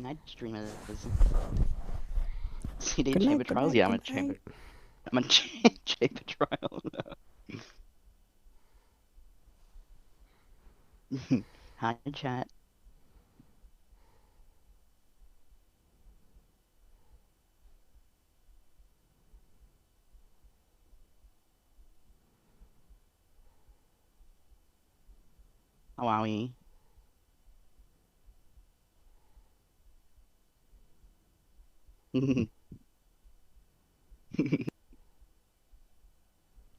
Night streamers. CD Good chamber night, good trials? night, Yeah, good night. I'm a chamber trial. Hi, chat. How are we?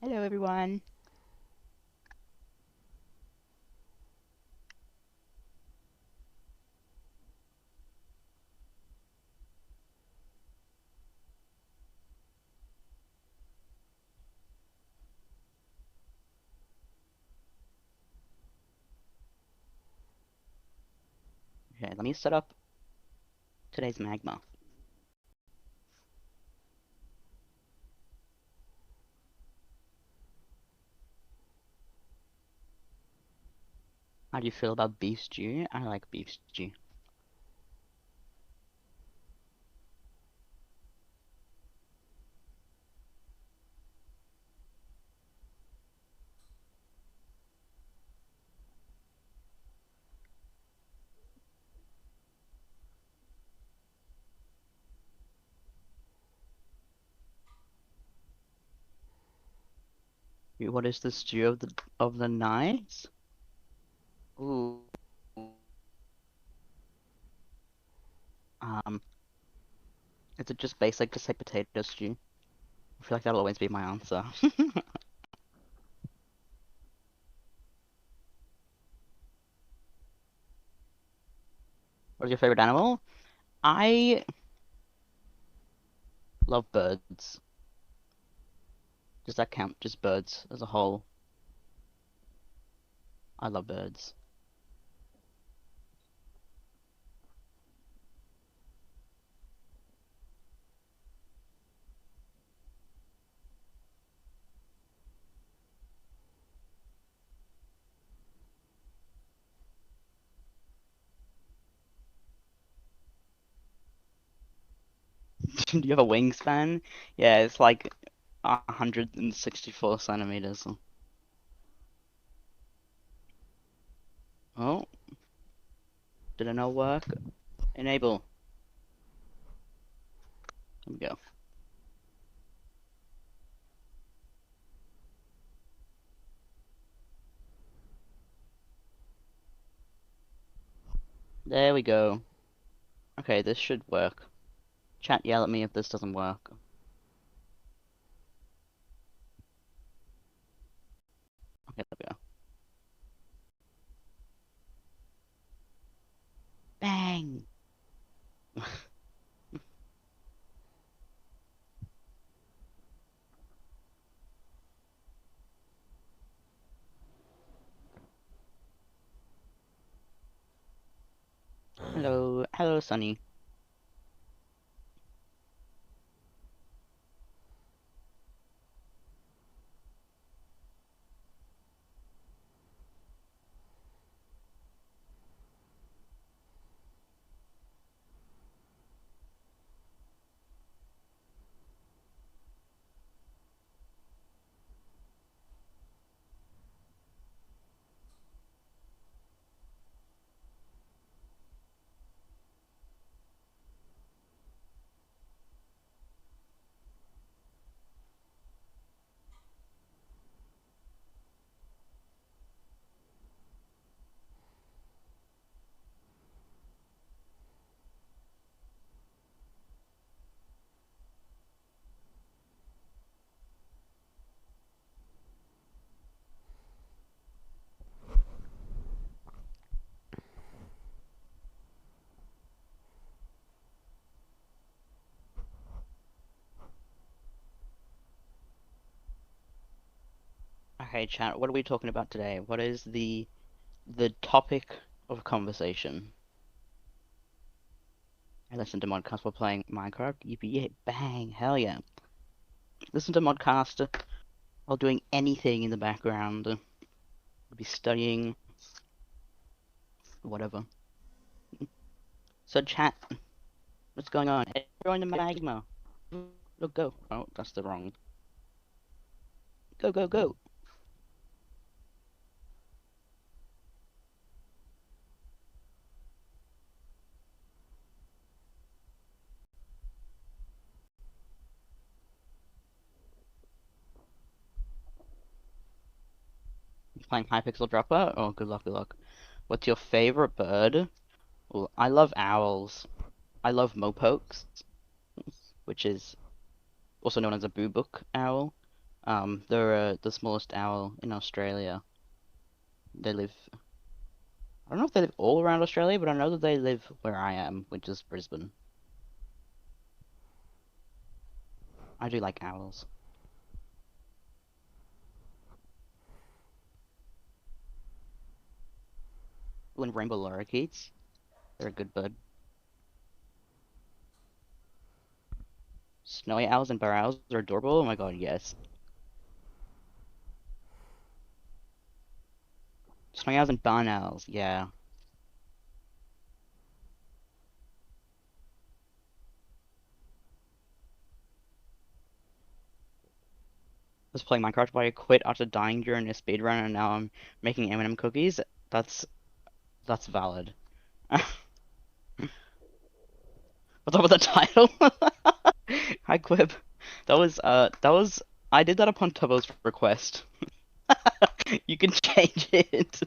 Hello, everyone. Okay, let me set up today's magma. How do you feel about beef stew? I like beef stew. What is the stew of the night? Ooh. Um, is it just basic, just like potato stew? I feel like that'll always be my answer. What is your favorite animal? I love birds. Does that count? Just birds as a whole. I love birds. Do you have a wingspan? Yeah, it's like 164 centimeters. Oh, did it not work? Enable. There we go. There we go. Okay, this should work. Chat, yell at me if this doesn't work. Okay, there we go. Bang! Hello, hello, Sunny. Okay, chat, what are we talking about today? What is the topic of conversation? I listen to modcast while playing Minecraft. Yippee, bang, hell yeah. Listen to modcast while doing anything in the background. Could be studying, whatever. So chat, what's going on? Everyone in magma. Look, go. Oh, that's the wrong. Go, go, go. You playing Hypixel Dropper? Oh, good luck, good luck. What's your favorite bird? Well, I love owls. I love mopokes, which is also known as a boobook owl. They're the smallest owl in Australia. They live. I don't know if they live all around Australia, but I know that they live where I am, which is Brisbane. I do like owls. When rainbow lorikeets, they're a good bird. Snowy owls and bar owls are adorable. Oh my god, yes. Snowy owls and barn owls, yeah. I was playing Minecraft, but I quit after dying during a speedrun, and now I'm making M&M cookies. That's valid. What's up with the title? Hi, Quib. That was I did that upon Tubbo's request. You can change it.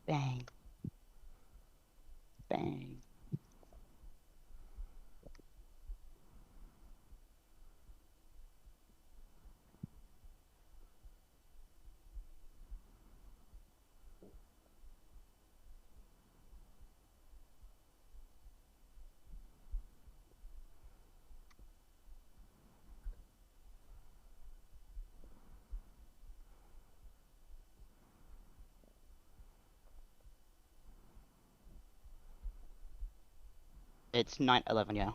Bang, bang. It's 9:11, yeah.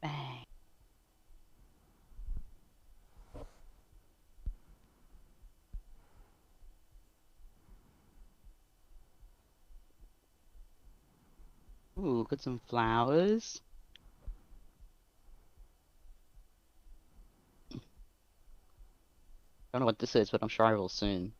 Bang. Ooh, got some flowers. Don't know what this is, but I'm sure I will soon.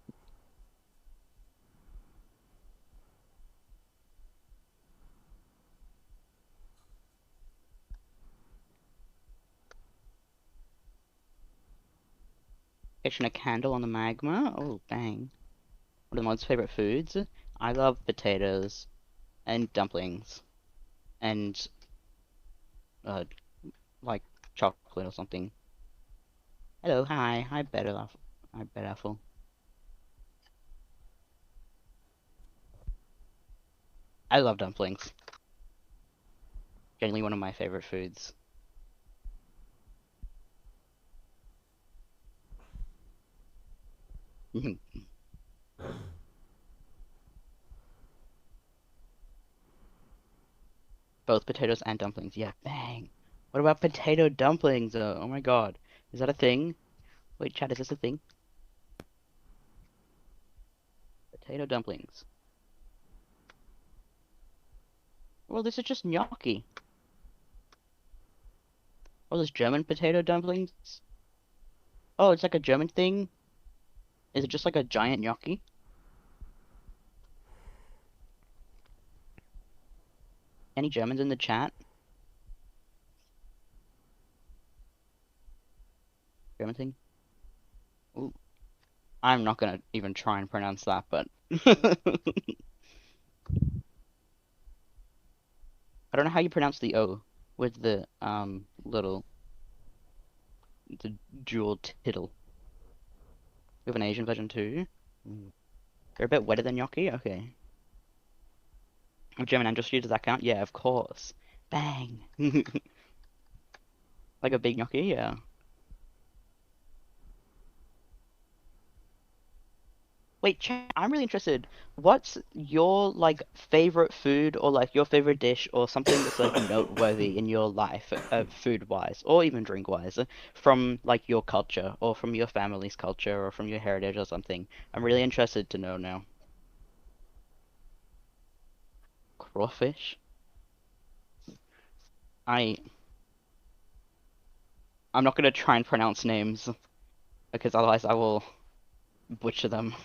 Catching a candle on the magma. Oh, bang. One of the mod's favorite foods. I love potatoes and dumplings and uh like chocolate or something. Hello, hi, hi, better, hi, better. I love dumplings. Genuinely one of my favorite foods. Both potatoes and dumplings. Yeah, bang. What about potato dumplings? Oh my god. Is that a thing? Wait, chat, is this a thing? Potato dumplings. Well, this is just gnocchi. Oh, there's German potato dumplings? Oh, it's like a German thing? Is it just like a giant gnocchi? Any Germans in the chat? German thing? Ooh. I'm not gonna even try and pronounce that, but I don't know how you pronounce the O with the the dual tittle. We have an Asian version too. Mm. They're a bit wetter than gnocchi. Okay. German industry, does that count? Yeah, of course. Bang. Like a big gnocchi, yeah. Wait, chat, I'm really interested. What's your like favorite food or like your favorite dish or something that's like noteworthy in your life, food-wise or even drink-wise, from like your culture or from your family's culture or from your heritage or something? I'm really interested to know now. Crawfish? I I'm not gonna try and pronounce names because otherwise I will butcher them.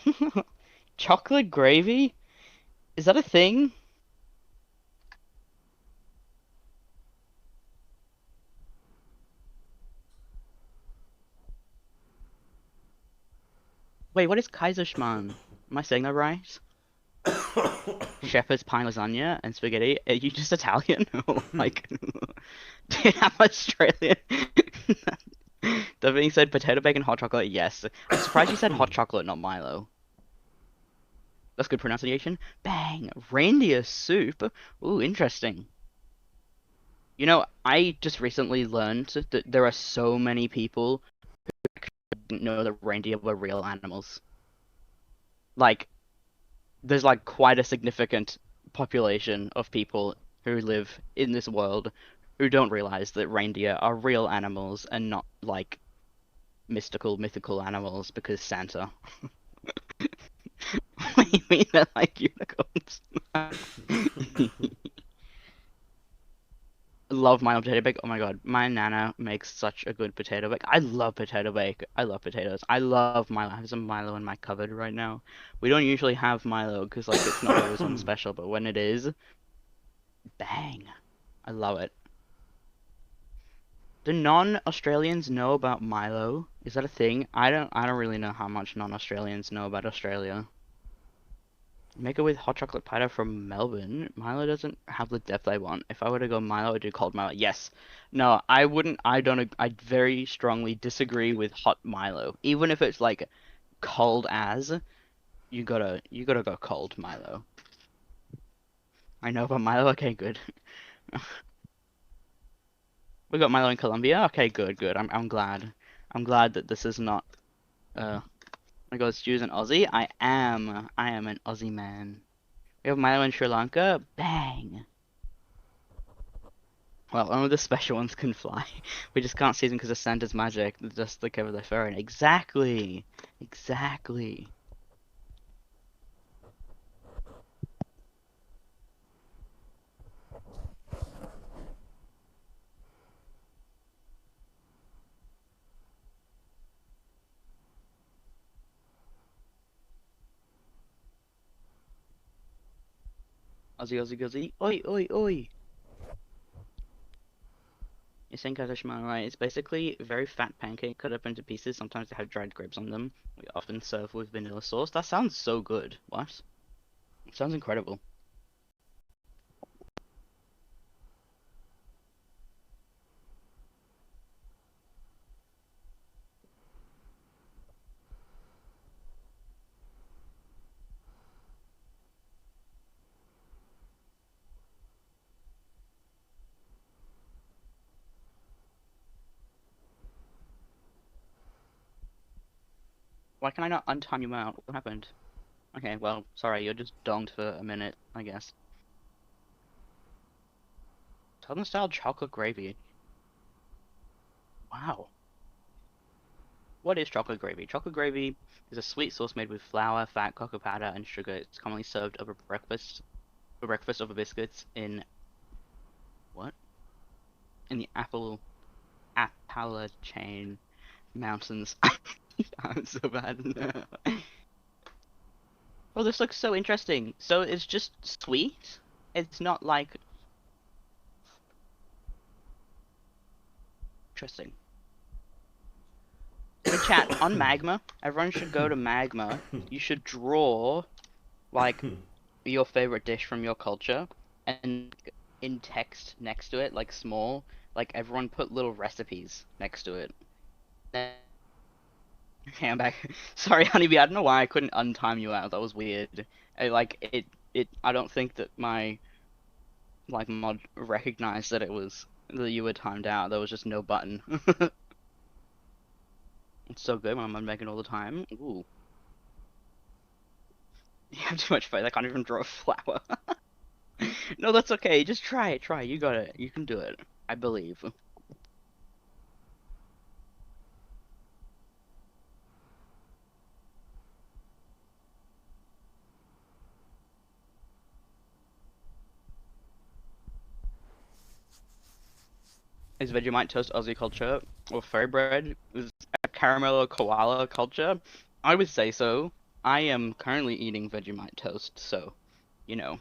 Chocolate gravy? Is that a thing? Wait, what is Kaiserschmarrn? Am I saying that right? Shepherd's pie lasagna and spaghetti. Are you just Italian? Or like, do you have Australian? That being said, potato bacon hot chocolate, yes. I'm surprised you said hot chocolate, not Milo. That's good pronunciation. Bang! Reindeer soup. Ooh, interesting. You know, I just recently learned that there are so many people who didn't know that reindeer were real animals. Like, there's like quite a significant population of people who live in this world who don't realize that reindeer are real animals and not like mythical animals because Santa. What do you mean they're like unicorns? Love my potato bake. Oh my god, my nana makes such a good potato bake. I love potato bake. I love potatoes. I love Milo. I have some Milo in my cupboard right now. We don't usually have Milo because like it's not always on special, but when it is, bang. I love it. Do non-Australians know about Milo? Is that a thing? I don't really know how much non-Australians know about Australia. Make it with hot chocolate powder from Melbourne. Milo doesn't have the depth I want. If I were to go Milo, I'd do cold Milo. Yes. No, I wouldn't. I don't. I very strongly disagree with hot Milo. Even if it's like cold as, you gotta go cold Milo. I know about Milo. Okay, good. We got Milo in Colombia. Okay, good. I'm glad. I'm glad that this is not. I go Stu's an Aussie. I am an Aussie man. We have Milo in Sri Lanka. Bang. Well, only the special ones can fly. We just can't see them because of Santa's magic. Just the cover their fur in. Exactly. Exactly. Aussie, Aussie, Aussie. Oi, oi, oi. You're saying katashima, right? It's basically a very fat pancake cut up into pieces. Sometimes they have dried grapes on them. We often serve with vanilla sauce. That sounds so good. What? It sounds incredible. Why can I not untime you out? What happened? Okay, well, sorry, you're just donged for a minute, I guess. Southern style chocolate gravy. Wow. What is chocolate gravy? Chocolate gravy is a sweet sauce made with flour, fat, cocoa powder, and sugar. It's commonly served over breakfast, for breakfast over biscuits in what? In the Appalachian Mountains. I'm so bad. Oh, this looks so interesting. So it's just sweet? It's not like interesting. In chat, on Magma, everyone should go to Magma. You should draw like your favorite dish from your culture and in text next to it, like small, like everyone put little recipes next to it. Hey, I'm back. Sorry, Honeybee. I don't know why I couldn't untime you out. That was weird. I don't think that my like mod recognized that it was that you were timed out. There was just no button. It's so good when I'm making all the time. Ooh, you have too much faith. I can't even draw a flower. No, that's okay. Just try it. Try. You got it. You can do it. I believe. Is Vegemite toast Aussie culture or fairy bread? Is caramel or koala culture? I would say so. I am currently eating Vegemite toast, so you know.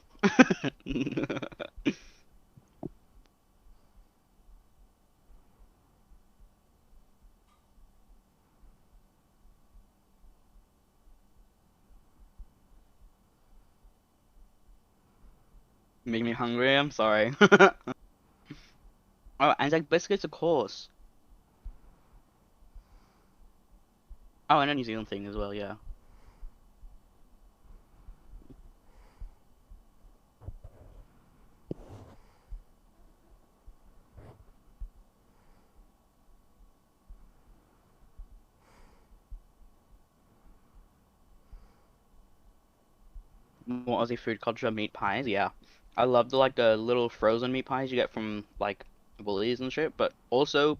Make me hungry. I'm sorry. Oh, and like biscuits, of course. Oh, and a New Zealand thing as well. Yeah. More Aussie food culture, meat pies. Yeah, I love the like the little frozen meat pies you get from like Woolies and shit. But also,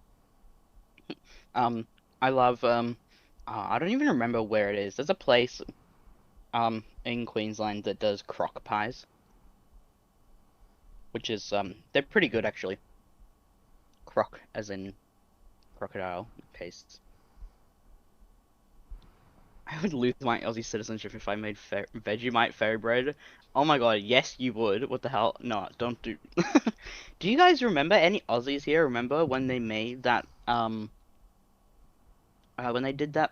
um, I love I don't even remember where it is. There's a place in Queensland that does crock pies, which is they're pretty good actually. Croc as in crocodile paste. I would lose my Aussie citizenship if I made Vegemite fairy bread. Oh my god, yes you would. What the hell? No, don't do. Do you guys remember any Aussies here? Remember when they made that when they did that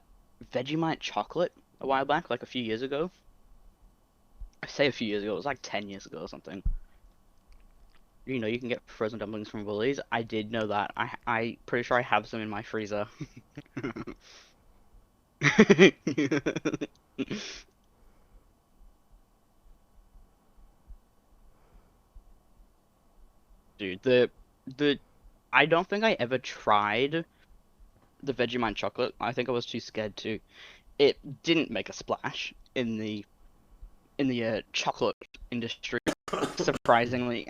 Vegemite chocolate a while back, like a few years ago? I say a few years ago, it was like 10 years ago or something. You know, you can get frozen dumplings from Woolies. I did know that. I pretty sure I have some in my freezer. Dude, the I don't think I ever tried the Vegemite chocolate. I think I was too scared to. It didn't make a splash in the chocolate industry, surprisingly.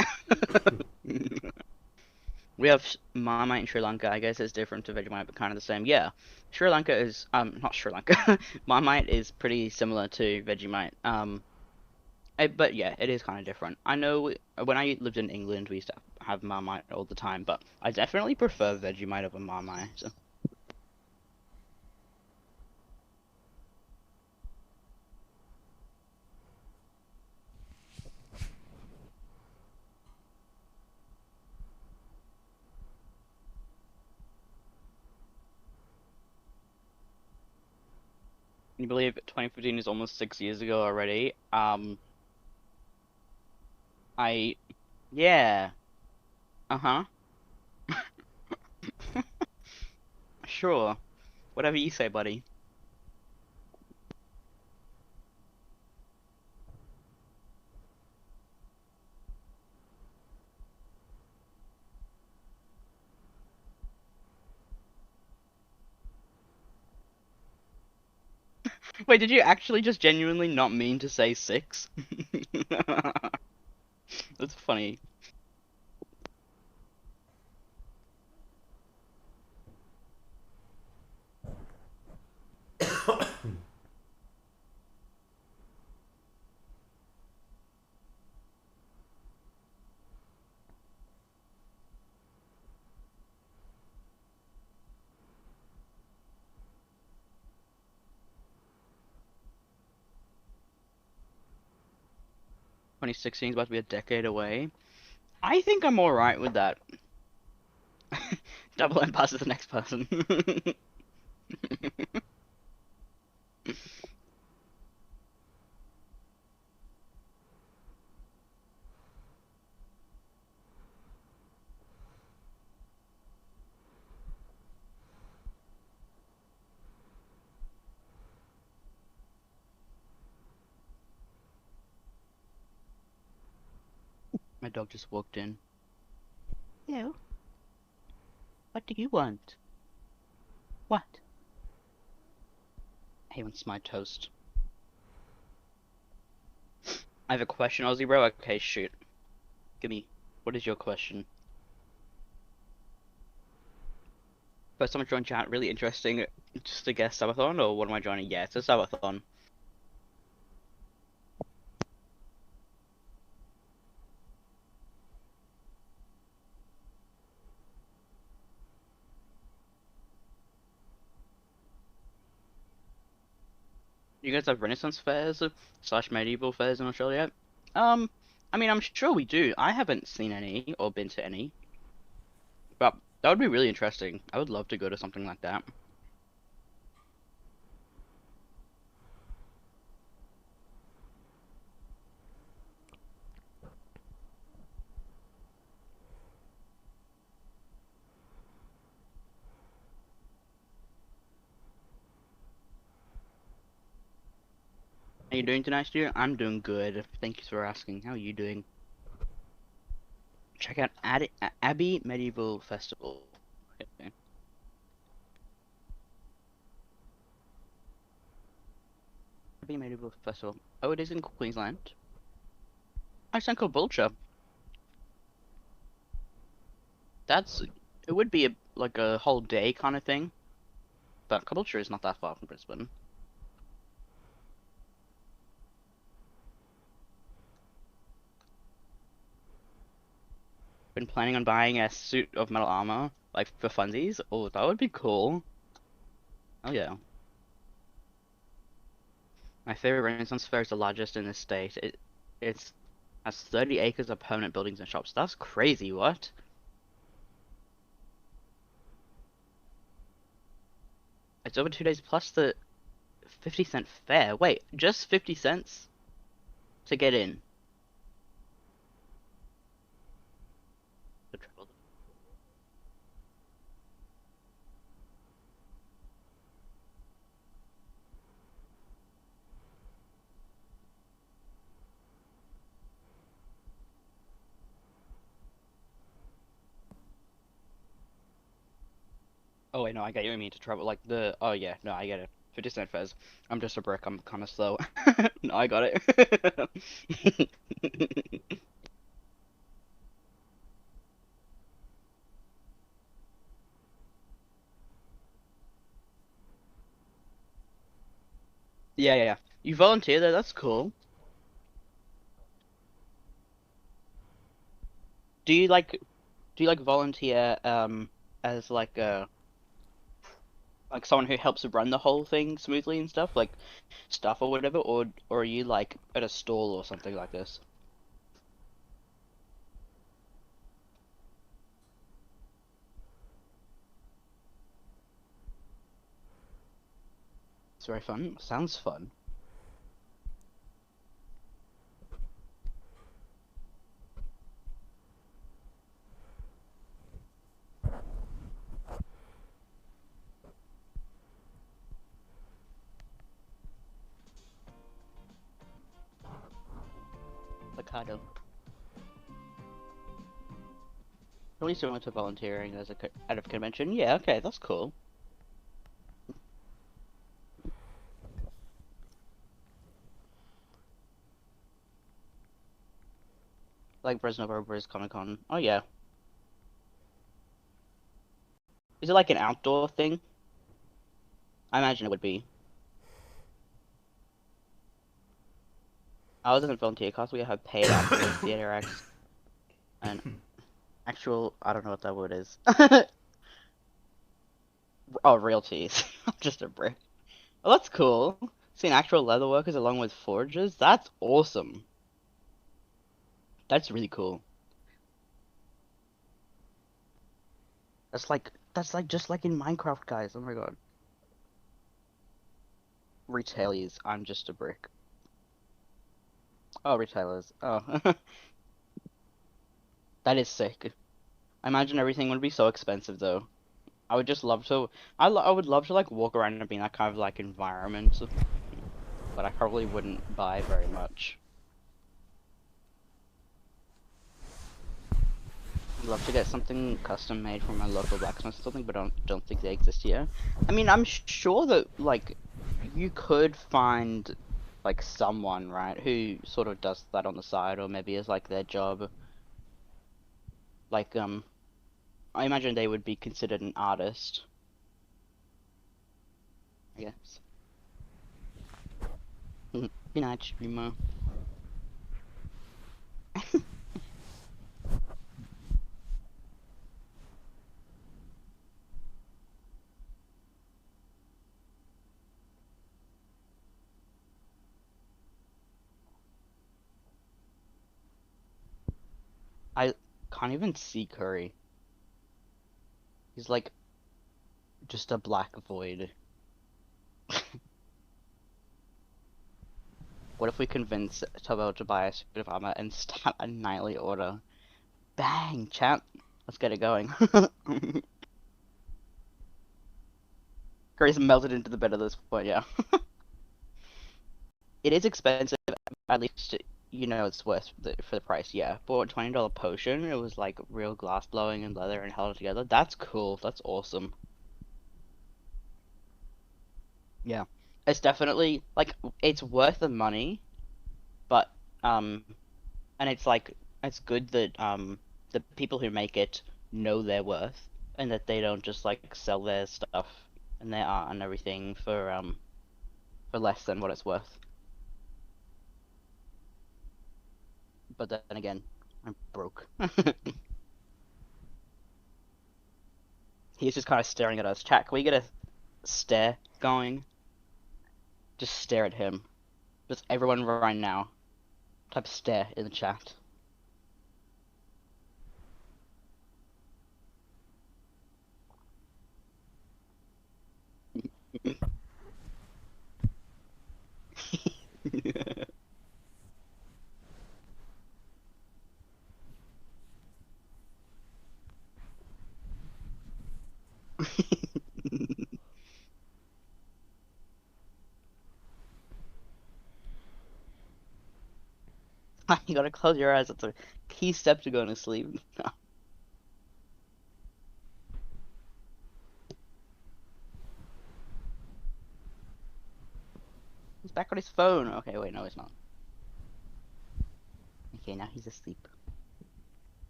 We have Marmite in Sri Lanka. I guess it's different to Vegemite, but kind of the same. Yeah, Sri Lanka is not Sri Lanka. Marmite is pretty similar to Vegemite. But yeah, it is kind of different. I know when I lived in England, we used to have Marmite all the time, but I definitely prefer Vegemite over Marmite. 'Can you believe 2015 is almost 6 years ago already? I yeah, uh-huh, sure, whatever you say, buddy. Wait, did you actually just genuinely not mean to say six? That's funny. 2016 is about to be a decade away. I think I'm alright with that. Double and pass to the next person. My dog just walked in. Hello. What do you want? What? He wants my toast. I have a question, Aussie bro. Okay, shoot. Give me. What is your question? First time I joined chat, really interesting. Just to guess SUBATHON, or what am I joining? Yeah, it's a SUBATHON. You guys have Renaissance fairs slash medieval fairs in Australia? I mean, I'm sure we do. I haven't seen any or been to any, but that would be really interesting. I would love to go to something like that. How you doing tonight, Stu? I'm doing good. Thank you for asking. How are you doing? Check out Abbey Medieval Festival. Okay. Abbey Medieval Festival. Oh, it is in Queensland. I sound called Vulture. It would be like a whole day kind of thing, but Caboolture is not that far from Brisbane. Been planning on buying a suit of metal armor, like for funsies. Oh, that would be cool. Oh yeah. My favorite Renaissance fair is the largest in the state. It's has 30 acres of permanent buildings and shops. That's crazy, what? It's over 2 days plus the 50-cent fare. Wait, just 50 cents to get in? The travel. Oh wait, no, I get you. I mean to travel like the. Oh yeah, no, I get it. 50-cent fares. I'm just a brick. I'm kind of slow. No, I got it. Yeah, yeah, yeah. You volunteer there. That's cool. Do you like volunteer as like someone who helps run the whole thing smoothly and stuff, like stuff or whatever, or are you like at a stall or something like this? It's very fun. Sounds fun. Avocado. At least you went to volunteering as a at a convention. Yeah, okay, that's cool. Like Brisbane over Comic Con. Oh yeah. Is it like an outdoor thing? I imagine it would be. I was in a volunteer class. We have paid outdoor theater acts and actual. I don't know what that word is. Oh, realties. I'm just a brick. Oh, that's cool. Seeing actual leather workers along with forgers. That's awesome. That's really cool. That's like just like in Minecraft, guys. Oh my god. Retailers. I'm just a brick. Oh, retailers. Oh, that is sick. I imagine everything would be so expensive though. I would just love to. I would love to like walk around and be in that kind of like environment, but I probably wouldn't buy very much. I'd love to get something custom made from my local blacksmith or something, but don't think they exist here. I mean, I'm sure that like you could find like someone, right, who sort of does that on the side, or maybe as like their job. Like I imagine they would be considered an artist, I guess. Be nice, streamer. I can't even see Couri. He's like just a black void. What if we convince Tubbo to buy a suit of armor and start a nightly order? Bang, chat. Let's get it going. Couri's melted into the bed at this point, yeah. It is expensive, at least you know it's worth for the price, yeah. Bought a $20 potion, it was like real glass blowing and leather and held it together. That's cool, that's awesome. Yeah. It's definitely like it's worth the money, but um and it's like it's good that the people who make it know their worth and that they don't just like sell their stuff and their art and everything for less than what it's worth. But then again, I'm broke. He's just kind of staring at us. Chat, can we get a stare going? Just stare at him. Just everyone right now. Type stare in the chat. You gotta close your eyes. That's a key step to going to sleep. He's back on his phone. Okay, wait, no, he's not. Okay, now he's asleep.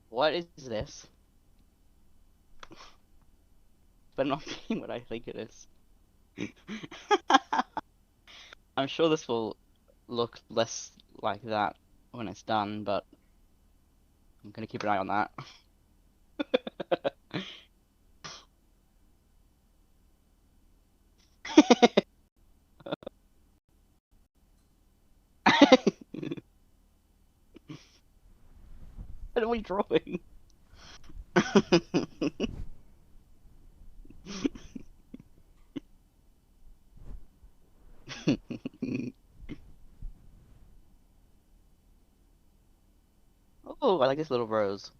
What is this? But not being what I think it is. I'm sure this will look less like that when it's done, but I'm gonna keep an eye on that. What are we drawing? Oh, I like this little rose.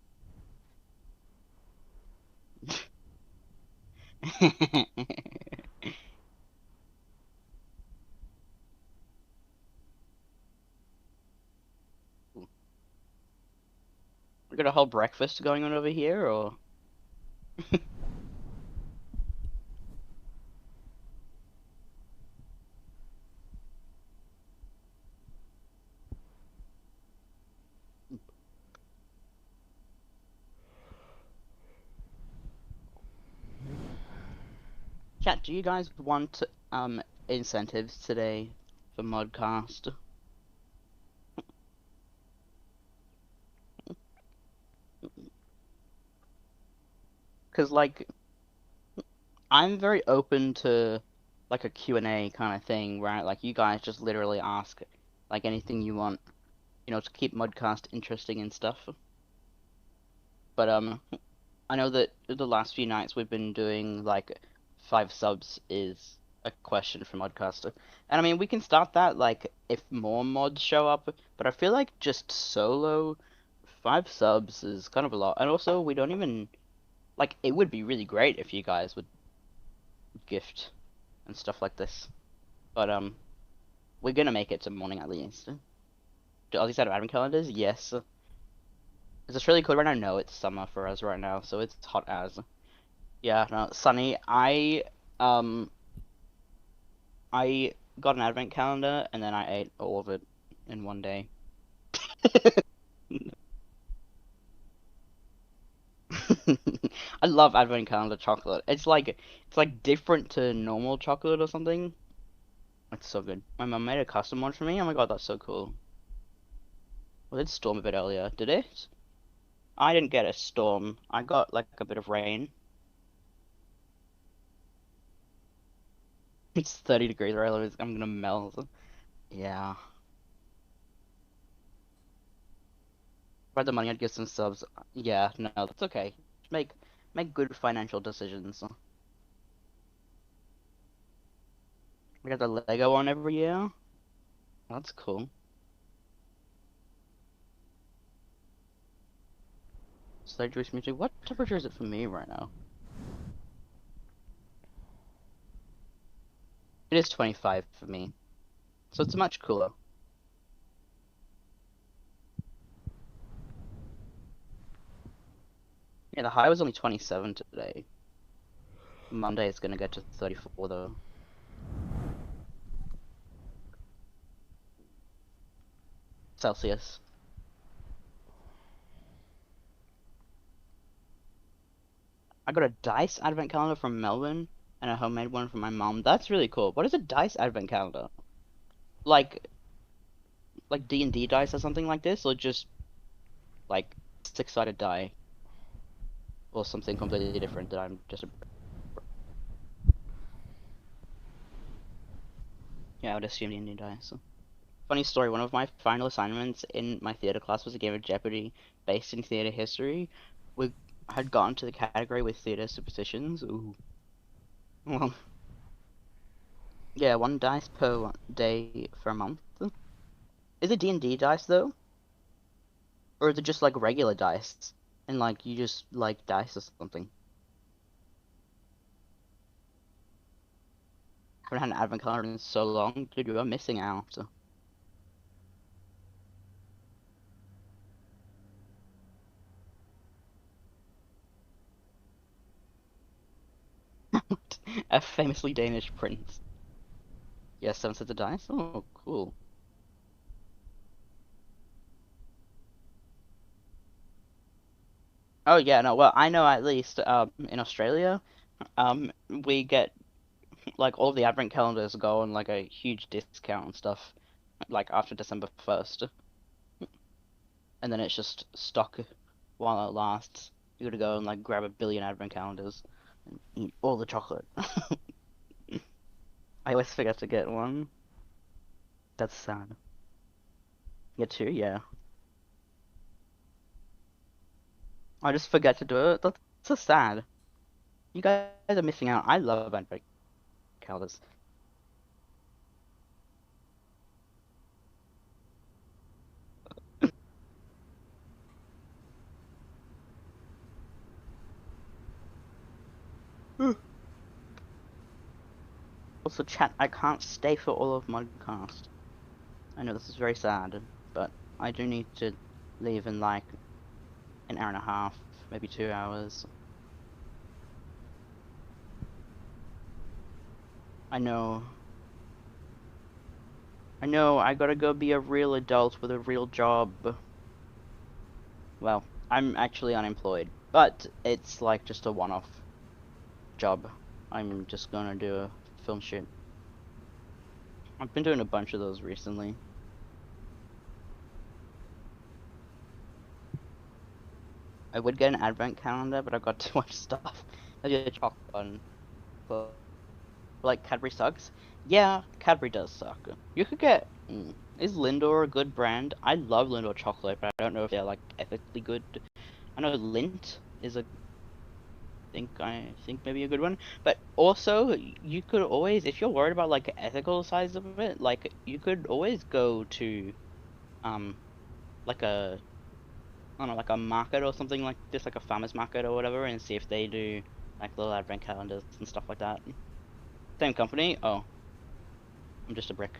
We got a whole breakfast going on over here, or? Chat, do you guys want incentives today for modcast? Because like I'm very open to like a Q&A kind of thing, right? Like you guys just literally ask like anything you want, to keep modcast interesting and stuff. But I know that the last few nights we've been doing like 5 subs is a question for modcaster. And I mean we can start that like if more mods show up, but I feel like just solo 5 subs is kind of a lot. And also we don't even like it would be really great if you guys would gift. and stuff like this. But we're gonna make it to morning at least. Do all these out of advent calendars? Yes. Is this really cold right now? No, it's summer for us right now, so it's hot as. Yeah, no, sunny. Um I got an advent calendar and then I ate all of it in one day. I love advent calendar chocolate. It's like different to normal chocolate or something. It's so good. My mum made a custom one for me. Oh my god, that's so cool. Well, it did storm a bit earlier. Did it? I didn't get a storm. I got like a bit of rain. It's 30 degrees where I live. I'm gonna melt. Yeah. If I had the money, I'd get some subs. Yeah, no, that's okay. Make make good financial decisions. We got the Lego one every year. That's cool. Slow juice music. What temperature is it for me right now? It is 25 for me, so it's much cooler. Yeah, the high was only 27 today. Monday is gonna get to 34 though. Celsius. I got a dice advent calendar from Melbourne and a homemade one from my mom. That's really cool. What is a dice advent calendar? Like like D&D dice or something like this, or just like six-sided die, or something completely different that I'm just a... Yeah, I would assume D&D dice. Funny story, one of my final assignments in my theater class was a game of Jeopardy based in theater history. We had gone to the category with theater superstitions. Ooh. Well, yeah, one dice per day for a month. Is it D&D dice though? Or is it just like regular dice? And like you just like dice or something? Haven't had an advent calendar in so long, dude, you are missing out. A famously Danish prince. Yeah, 7 sets of dice? Oh, cool. Oh yeah, no, well, I know at least in Australia, we get like all of the advent calendars go on like a huge discount and stuff, like after December 1st, and then it's just stock while it lasts. You gotta go and like grab a billion advent calendars and eat all the chocolate. I always forget to get one. That's sad. Get two, yeah. I just forget to do it. That's so sad. You guys are missing out. I love advent calendars. Also, chat, I can't stay for all of modcast. I know this is very sad, but I do need to leave in like an hour and a half, maybe 2 hours. I know. I know, I gotta go be a real adult with a real job. Well, I'm actually unemployed, but it's like just a one-off job. I'm just gonna do a film shoot. I've been doing a bunch of those recently. I would get an advent calendar, but I've got too much stuff. I did a chocolate one, but like Cadbury sucks. Yeah, Cadbury does suck. You could get. Is Lindor a good brand? I love Lindor chocolate, but I don't know if they're like ethically good. I know Lindt is a I think maybe a good one, but also you could always, if you're worried about like the ethical sides of it, like you could always go to um like a I don't know, like a market or something like this, like a farmer's market or whatever, and see if they do like little advent calendars and stuff like that. Same company? Oh, I'm just a brick.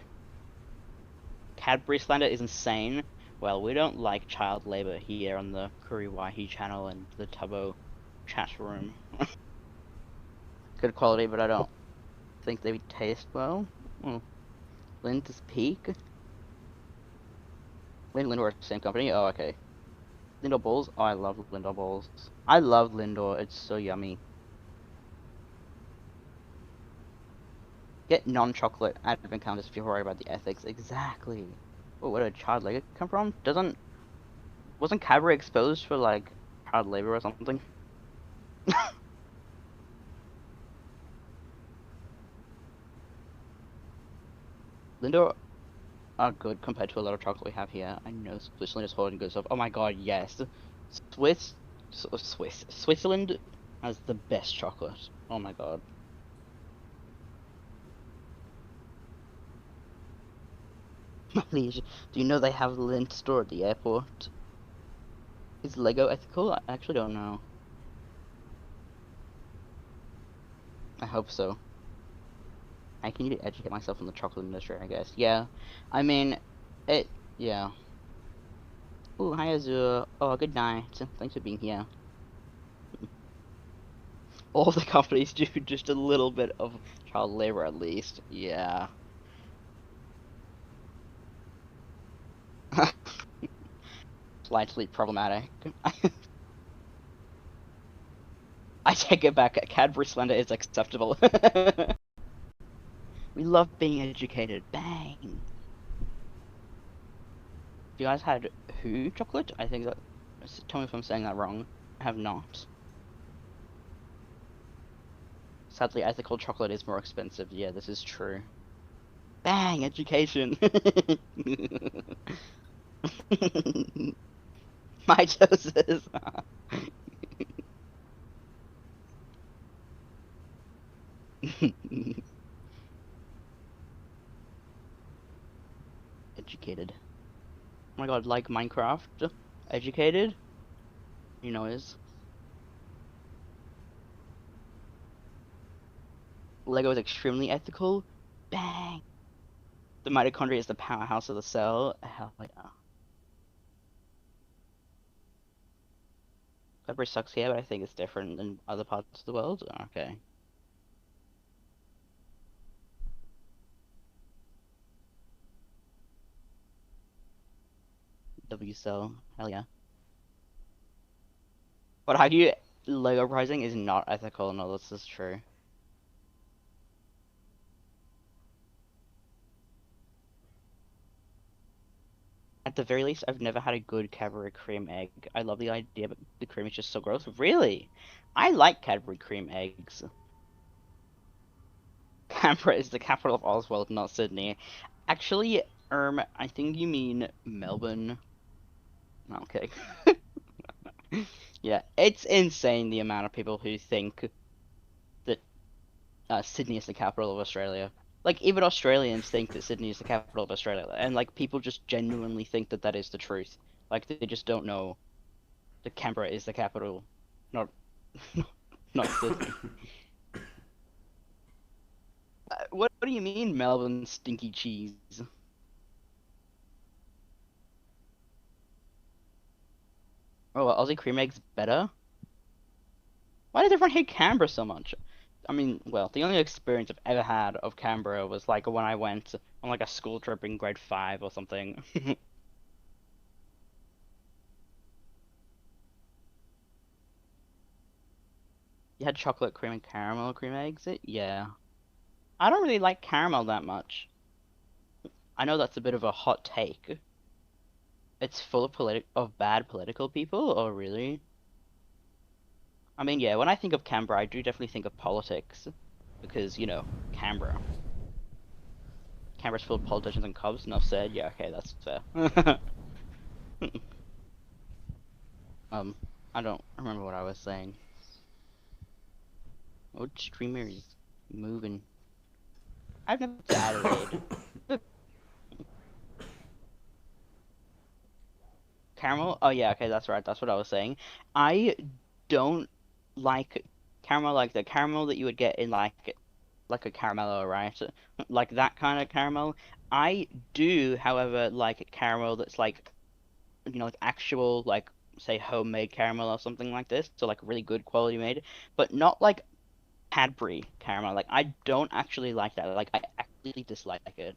Cadbury slander is insane. Well, we don't like child labor here on the Couri channel and the Tubbo chat room. Good quality, but I don't think they taste well. Oh, Lindt Peak? Lindor is the same company? Oh, okay. Lindor Balls? Oh, I love Lindor Balls. I love Lindor, it's so yummy. Get non-chocolate advent calendars if you're worried about the ethics. Exactly. Oh, where did child labor come from? Wasn't Cadbury exposed for, like, child labor or something? Lindor are good compared to a lot of chocolate we have here. I know Switzerland is holding good stuff. Oh my god, yes. Switzerland has the best chocolate. Oh my god. Please, do you know they have Lindt store at the airport? Is Lego ethical? I actually don't know. I hope so. I can need to educate myself on the chocolate industry, I guess. Yeah. I mean, yeah. Ooh, hi Azure. Oh, good night. Thanks for being here. All the companies do just a little bit of child labor at least. Yeah. Slightly problematic. I take it back. Cadbury Slender is acceptable. We love being educated. Bang. You guys had who chocolate? I think that. Tell me if I'm saying that wrong. I have not. Sadly, ethical chocolate is more expensive. Yeah, this is true. Bang! Education! Mitosis! Educated. Oh my god, like Minecraft? Educated? You know is. Lego is extremely ethical. Bang! The mitochondria is the powerhouse of the cell. Hell yeah. February sucks here, but I think it's different in other parts of the world. Okay. W cell. Hell yeah. But how do you Lego pricing is not ethical? No, this is true. At the very least, I've never had a good Cadbury cream egg. I love the idea, but the cream is just so gross. Really? I like Cadbury cream eggs. Canberra is the capital of Oswald, not Sydney. Actually, I think you mean Melbourne. Okay. Yeah, it's insane the amount of people who think that Sydney is the capital of Australia. Like, even Australians think that Sydney is the capital of Australia, and like people just genuinely think that that is the truth. Like, they just don't know that Canberra is the capital, not not Sydney. What do you mean, Melbourne stinky cheese? Oh, well, Aussie cream eggs better? Why does everyone hate Canberra so much? I mean, well, the only experience I've ever had of Canberra was like when I went on like a school trip in grade 5 or something. You had chocolate cream and caramel cream eggs? Yeah. I don't really like caramel that much. I know that's a bit of a hot take. It's full of bad political people, oh really? I mean, yeah, when I think of Canberra, I do definitely think of politics. Because, you know, Canberra. Canberra's full of politicians and cubs, enough said. Yeah, okay, that's fair. Um, I don't remember what I was saying. What streamer is moving? I've never been to Adelaide. Caramel? Oh yeah, okay, that's right. That's what I was saying. I don't like caramel like the caramel that you would get in like like a caramello, right? Like that kind of caramel. I do, however, like caramel that's like, like actual, like, say, homemade caramel or something like this, so like really good quality made, but not like Cadbury caramel. Like I don't actually like that. Like I actually dislike it.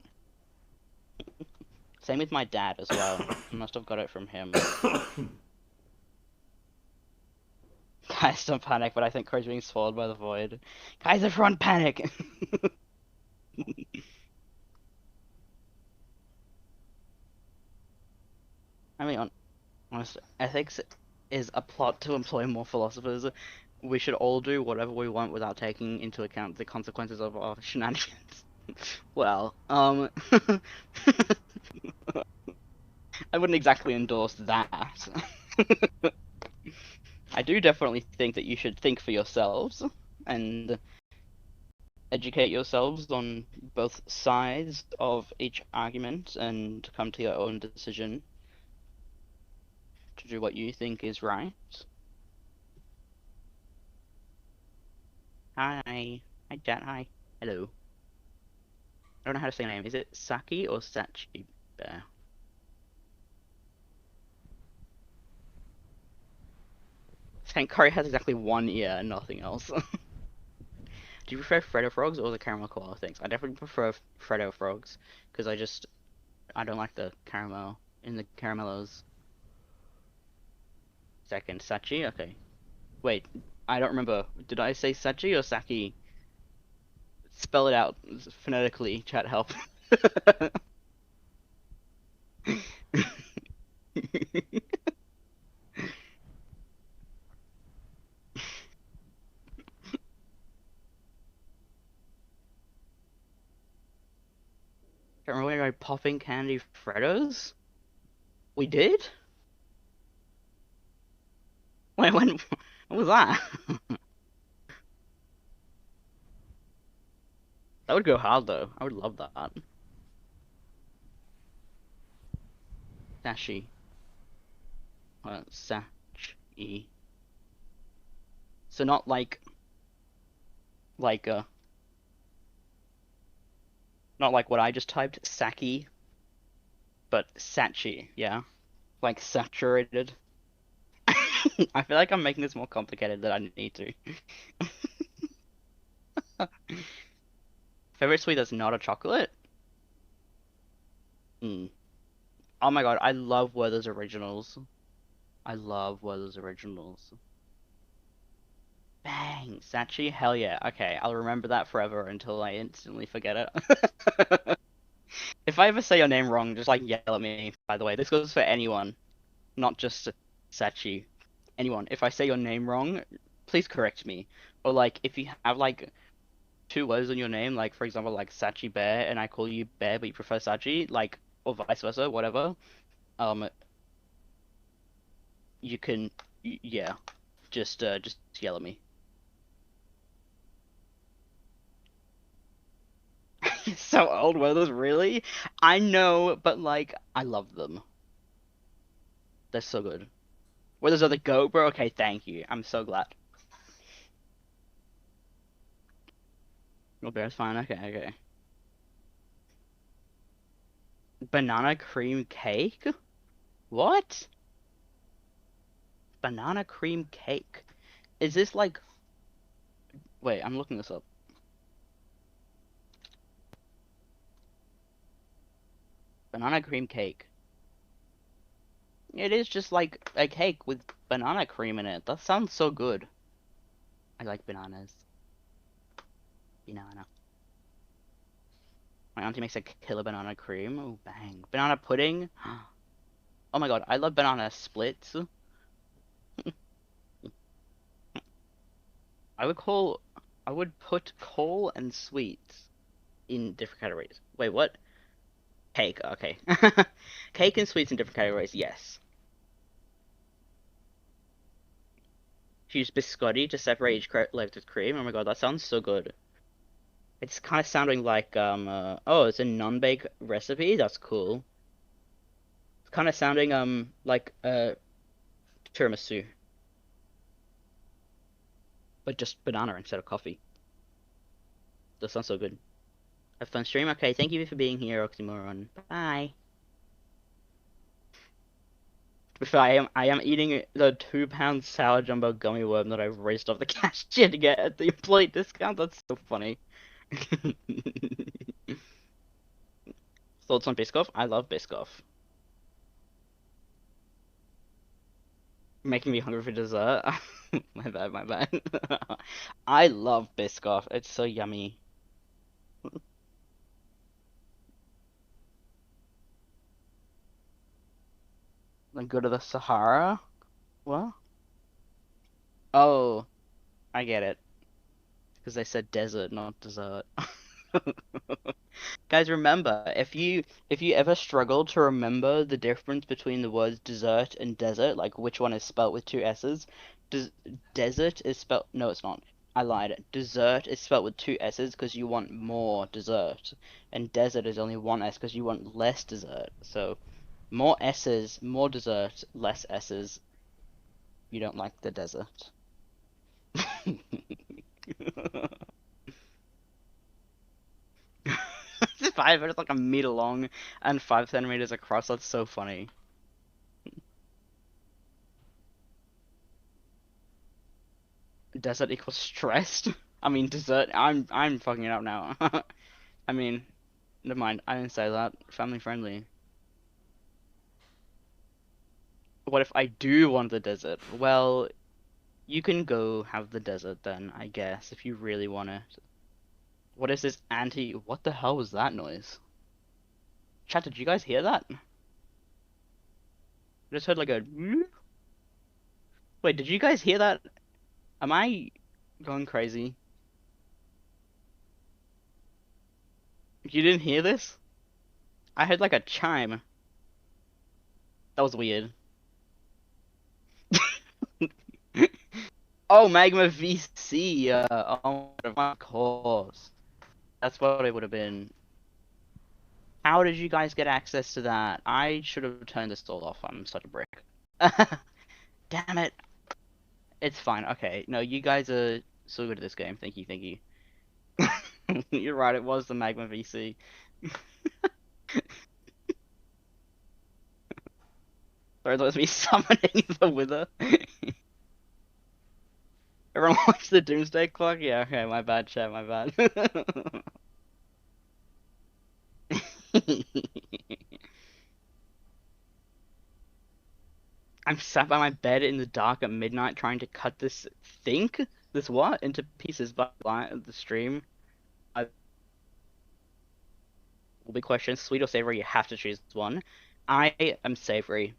Same with my dad as well. I must have got it from him. Guys, don't panic, but I think Couri's being swallowed by the void. Guys, everyone panic! I mean, honest, ethics is a plot to employ more philosophers. We should all do whatever we want without taking into account the consequences of our shenanigans. Well, I wouldn't exactly endorse that. I do definitely think that you should think for yourselves and educate yourselves on both sides of each argument and come to your own decision to do what you think is right. Hi. Hi, chat. Hi. Hello. I don't know how to say your name. Is it Saki or Sachi Bear? I think Couri has exactly one ear and nothing else. Do you prefer Freddo frogs or the caramel koala things? I definitely prefer Freddo frogs because I don't like the caramel in the caramellos. Second, Sachi? Okay. Wait, I don't remember. Did I say Sachi or Saki? Spell it out phonetically, chat help. Don't remember when I popping candy Freddos? We did? Wait, when? What was that? That would go hard though. I would love that. Sashi. Sachi. So not like not like what I just typed, Saki, but Sachi, yeah. Like saturated. I feel like I'm making this more complicated than I need to. Favorite sweet that's not a chocolate? Mm. Oh my god, I love Werther's Originals. I love Werther's Originals. Bang, Sachi, hell yeah. Okay, I'll remember that forever until I instantly forget it. If I ever say your name wrong, just like yell at me, by the way. This goes for anyone, not just Sachi. Anyone. If I say your name wrong, please correct me. Or like if you have like two words in your name, like for example like Sachi Bear and I call you Bear but you prefer Sachi, like or vice versa, whatever. Um you can yeah, just yell at me. So old were those really? I know, but like I love them. They're so good. Where those other goat, bro? Okay, thank you. I'm so glad. Well, bear's fine. Okay, okay. Banana cream cake? What? Banana cream cake? Is this like? Wait, I'm looking this up. Banana cream cake. It is just like a cake with banana cream in it. That sounds so good. I like bananas. Banana. My auntie makes a killer banana cream. Oh, bang. Banana pudding. Oh my god, I love banana splits. I would call, I would put coal and sweets in different categories. Wait, what? Cake, okay. Cake and sweets in different categories, yes. Use biscotti to separate each layered cream. Oh my god, that sounds so good. It's kind of sounding like, oh, it's a non-bake recipe? That's cool. It's kind of sounding, like, tiramisu, but just banana instead of coffee. That sounds so good. Have fun stream. Okay, thank you for being here, Oxymoron. Bye. To be fair, I am eating the £2 sour jumbo gummy worm that I raced off the cashier to get at the employee discount. That's so funny. Thoughts on Biscoff? I love Biscoff. Making me hungry for dessert. My bad, my bad. I love Biscoff. It's so yummy. Then go to the Sahara? What? Oh, I get it. Because they said desert, not dessert. Guys, remember, if you ever struggle to remember the difference between the words dessert and desert, like which one is spelt with two S's, des desert is spelt, no, it's not. I lied. Dessert is spelt with two S's because you want more dessert, and desert is only one S because you want less dessert. So more S's, more dessert, less S's. You don't like the desert. 5 meters like a meter long and 5 centimeters across. That's so funny. Desert equals stressed. I mean dessert. I'm fucking it up now. I mean, never mind. I didn't say that. Family friendly. What if I do want the desert? Well, you can go have the desert then, I guess, if you really want it. What is this anti? What the hell was that noise? Chat, did you guys hear that? I just heard like a. Wait, did you guys hear that? Am I going crazy? You didn't hear this? I heard like a chime. That was weird. Oh, Magma VC. Oh, of course. That's what it would have been. How did you guys get access to that? I should have turned this all off. I'm such a brick. Damn it. It's fine. Okay. No, you guys are so good at this game. Thank you, thank you. You're right, it was the Magma VC. Sorry, that was me summoning the Wither. Everyone watch the Doomsday Clock? Yeah, okay, my bad, chat, my bad. I'm sat by my bed in the dark at midnight trying to cut this this what? Into pieces by the stream. I will be questions. Sweet or savory, you have to choose one. I am savory.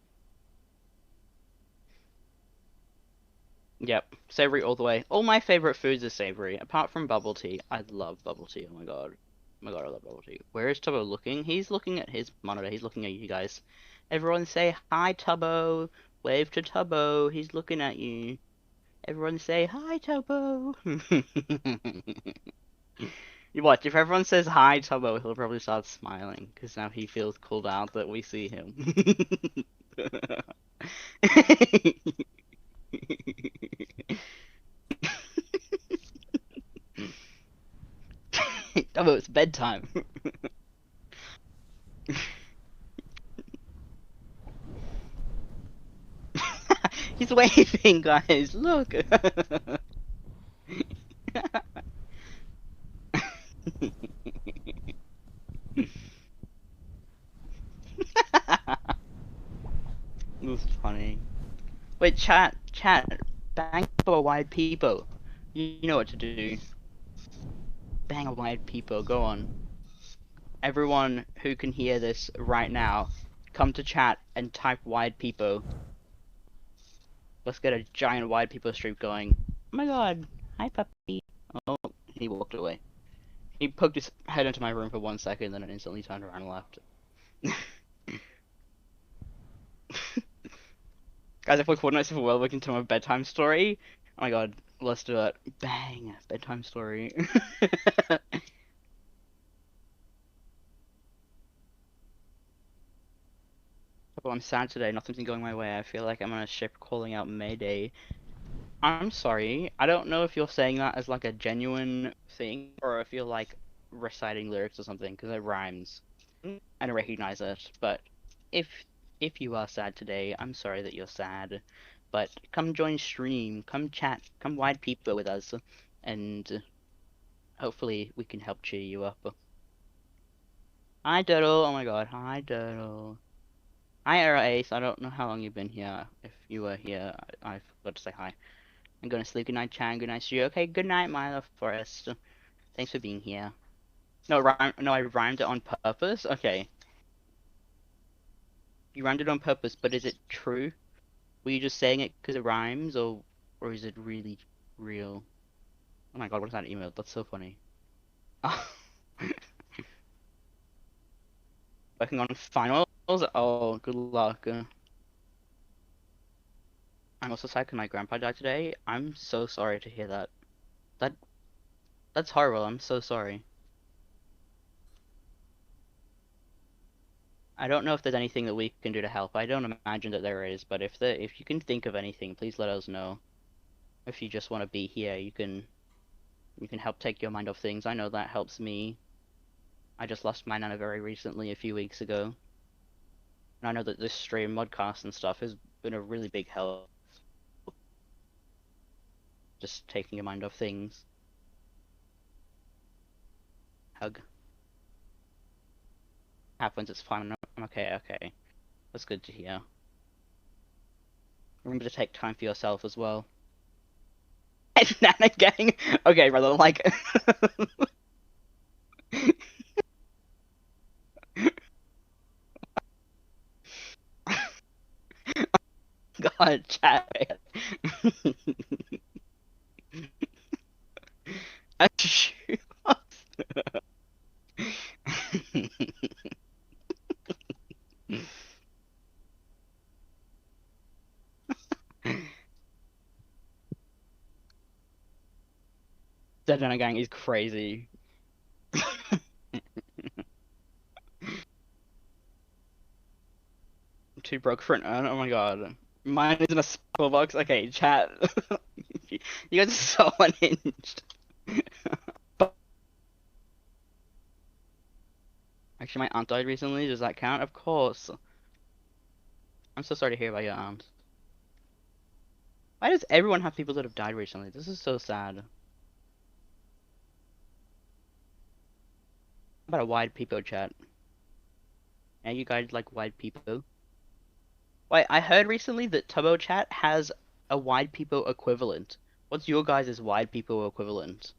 Yep, savory all the way. All my favorite foods are savory, apart from bubble tea. I love bubble tea. Oh my god. Oh my god, I love bubble tea. Where is Tubbo looking? He's looking at his monitor. He's looking at you guys. Everyone say hi, Tubbo. Wave to Tubbo. He's looking at you. Everyone say hi, Tubbo. You watch, if everyone says hi, Tubbo, he'll probably start smiling, because now he feels called out that we see him. Tubbo, it's bedtime. He's waving, guys. Look. This is funny. Wait, chat, bang for wide people. You know what to do. Bang a wide people. Go on. Everyone who can hear this right now, come to chat and type wide people. Let's get a giant wide people streak going. Oh my god. Hi, puppy. Oh, he walked away. He poked his head into my room for 1 second, then it instantly turned around and left. Guys, if we coordinate super well, we can tell a bedtime story. Oh my god, let's do it. Bang, bedtime story. Well, I'm sad today. Nothing's been going my way. I feel like I'm on a ship calling out Mayday. I'm sorry. I don't know if you're saying that as like a genuine thing or if you're like reciting lyrics or something because it rhymes. And I recognize it, but if if you are sad today, I'm sorry that you're sad. But come join stream, come chat, come wide people with us, and hopefully we can help cheer you up. Hi Doodle, oh my god, hi Doodle. Hi Era Ace, I don't know how long you've been here. If you were here, I forgot to say hi. I'm gonna sleep. Good night, Chan. Good night, Stu. Okay, good night, Milo Forest. Thanks for being here. No, no, I rhymed it on purpose. Okay, you rhymed it on purpose, but is it true? Were you just saying it because it rhymes, or is it really real? Oh my god, what is that email? That's so funny. Working on finals? Oh, good luck. I'm also sad because my grandpa died today. I'm so sorry to hear that. That that's horrible. I'm so sorry. I don't know if there's anything that we can do to help. I don't imagine that there is, but if you can think of anything, please let us know. If you just want to be here, you can help take your mind off things. I know that helps me. I just lost my nana very recently, a few weeks ago. And I know that this stream, modcast and stuff has been a really big help. Just taking your mind off things. Hug. Happens, it's fine. I'm okay, okay. That's good to hear. Remember to take time for yourself as well. Nana gang? Okay, brother, like... God, chat. Dead Nana gang is crazy. Too broke for an urn? Oh my god. Mine is in a sparkle box? Okay, chat. You guys are so unhinged. Actually, my aunt died recently. Does that count? Of course. I'm so sorry to hear about your aunt. Why does everyone have people that have died recently? This is so sad. How about a wide people chat? Yeah, you guys like wide people? Wait, I heard recently that Tubbo chat has a wide people equivalent. What's your guys' wide people equivalent?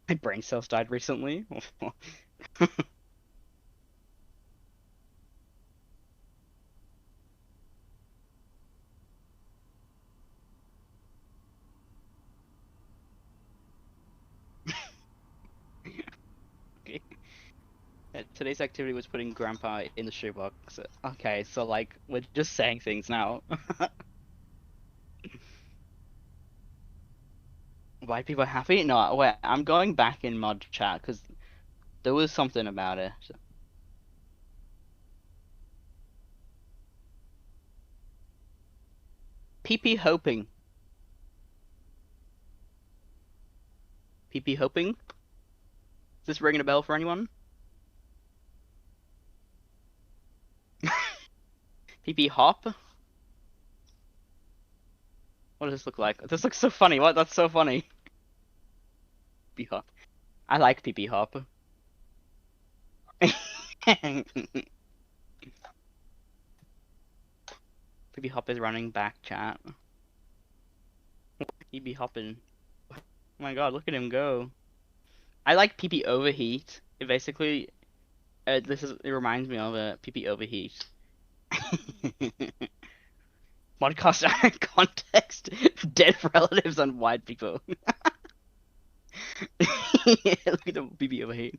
My brain cells died recently. Okay. Today's activity was putting Grandpa in the shoebox. Okay, so like we're just saying things now. Why people happy? No, wait, I'm going back in mod chat because there was something about it. PP hoping. PP hoping? Is this ringing a bell for anyone? PP hop? What does this look like? This looks so funny. What? That's so funny. PP hop. I like PP hop. PP hop is running back chat. He be hopping. Oh my god, look at him go. I like PP overheat. It basically, it reminds me of a PP overheat. Modcast context, dead relatives and white people. Look at the PP overheat.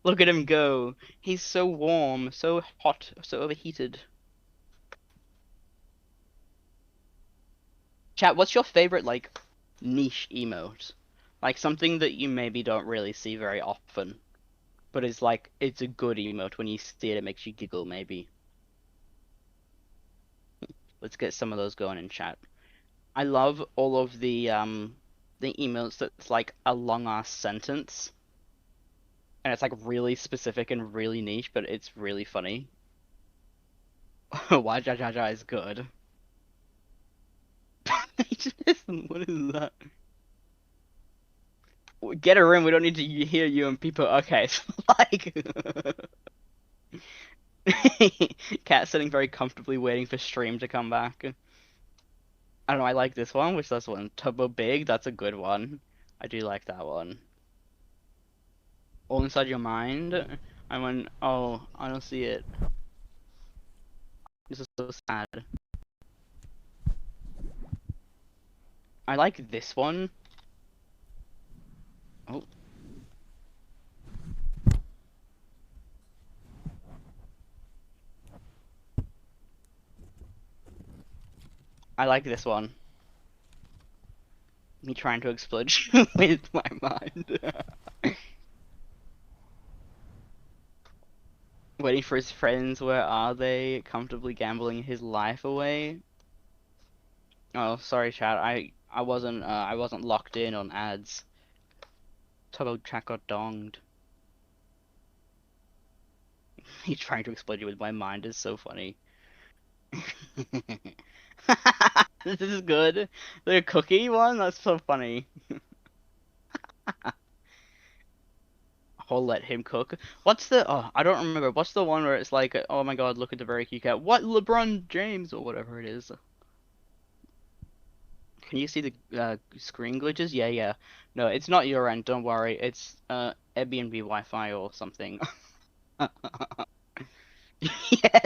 Look at him go. He's so warm, so hot, so overheated. Chat, what's your favorite, like, niche emote? Like something that you maybe don't really see very often, but it's like it's a good emote when you see it, it makes you giggle maybe. Let's get some of those going in chat. I love all of the emotes that's like a long ass sentence and it's like really specific and really niche, but it's really funny. Why ja ja ja is good. What is that? Get a room. We don't need to hear you and people. Okay, so like, cat sitting very comfortably, waiting for stream to come back. I don't know. I like this one. Which that's one? Tubbo Big. That's a good one. I do like that one. All inside your mind. I went. Oh, I don't see it. This is so sad. I like this one. Oh, I like this one. Me trying to explode with my mind. Waiting for his friends, where are they? Comfortably gambling his life away. Oh, sorry, chat. I wasn't locked in on ads. Tubbo chat got donged. He's trying to explode you with my mind is so funny. This is good. The cookie one? That's so funny. I'll let him cook. What's the oh, I don't remember. What's the one where it's like, oh my god, look at the very cute cat. What LeBron James or whatever it is. Can you see the screen glitches? Yeah, yeah. No, it's not your end, don't worry. It's Airbnb Wi-Fi or something. Yeah,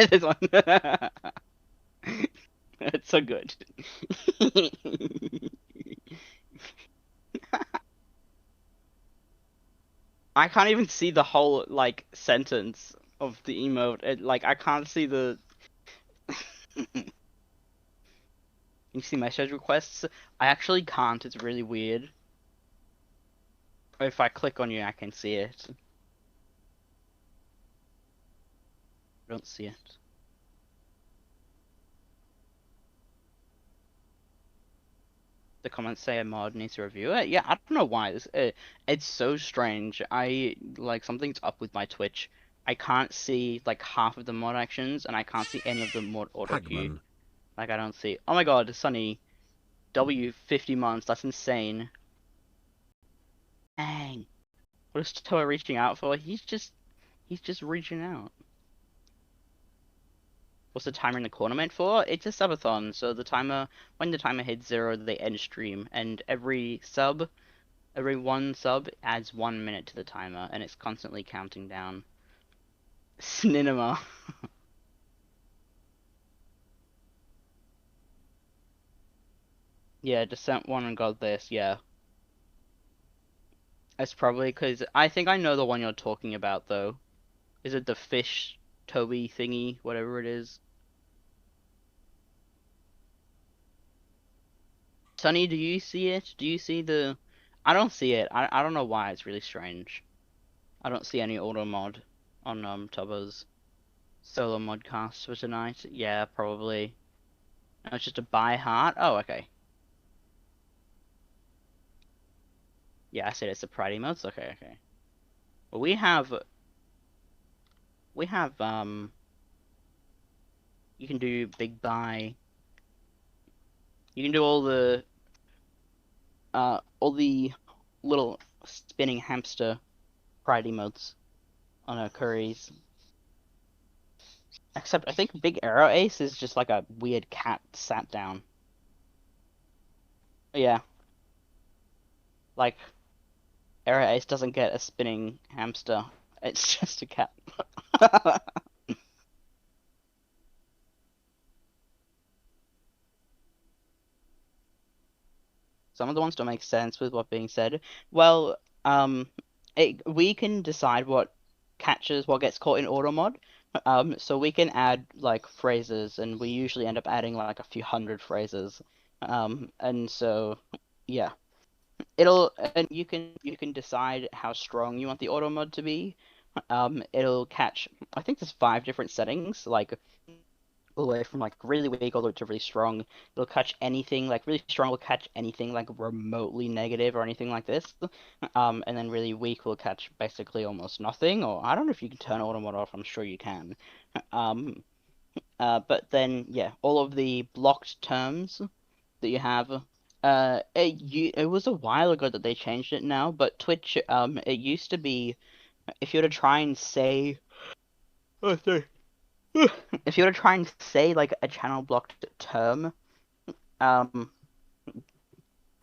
this one. It's so good. I can't even see the whole like sentence of the emote. Like I can't see the You see message requests? I actually can't. It's really weird. If I click on you, I can see it. I don't see it. The comments say a mod needs to review it. Yeah, I don't know why. It's so strange. I like something's up with my Twitch. I can't see like half of the mod actions, and I can't see any of the mod auto queue. Pagman. Like I don't see. Oh my God, Sunny, W 50 months. That's insane. Dang. What is Toa reaching out for? He's just reaching out. What's the timer in the corner meant for? It's a subathon, so the timer, when the timer hits 0, they end stream, and every one sub adds 1 minute to the timer, and it's constantly counting down. Cinema. Yeah, Descent 1 and got this, yeah. It's probably because I think I know the one you're talking about, though. Is it the fish Toby thingy, whatever it is? Sunny, do you see it? Do you see the... I don't see it. I don't know why. It's really strange. I don't see any auto mod on Tubbo's solo modcast for tonight. Yeah, probably. No, it's just a buy heart. Oh, okay. Yeah, I said it's a pride emotes. Okay, okay. Well, we have you can do big buy. You can do all the little spinning hamster pride emotes on our curries. Except I think Big Arrow Ace is just like a weird cat sat down. Yeah, like Arrow Ace doesn't get a spinning hamster. It's just a cat. Some of the ones don't make sense with what being said. Well, we can decide what catches, what gets caught in auto mod. So we can add like phrases, and we usually end up adding like a few hundred phrases. And so, yeah. and you can decide how strong you want the auto mod to be. It'll catch, I think there's 5 different settings, like all the way from like really weak all the way to really strong. It'll catch anything like really strong will catch anything like remotely negative or anything like this. And then really weak will catch basically almost nothing. Or I don't know if you can turn auto mod off. I'm sure you can. Um, but then yeah, all of the blocked terms that you have. It was a while ago that they changed it now, but Twitch, it used to be if you were to try and say, oh, sorry. If you were to try and say like a channel blocked term, um,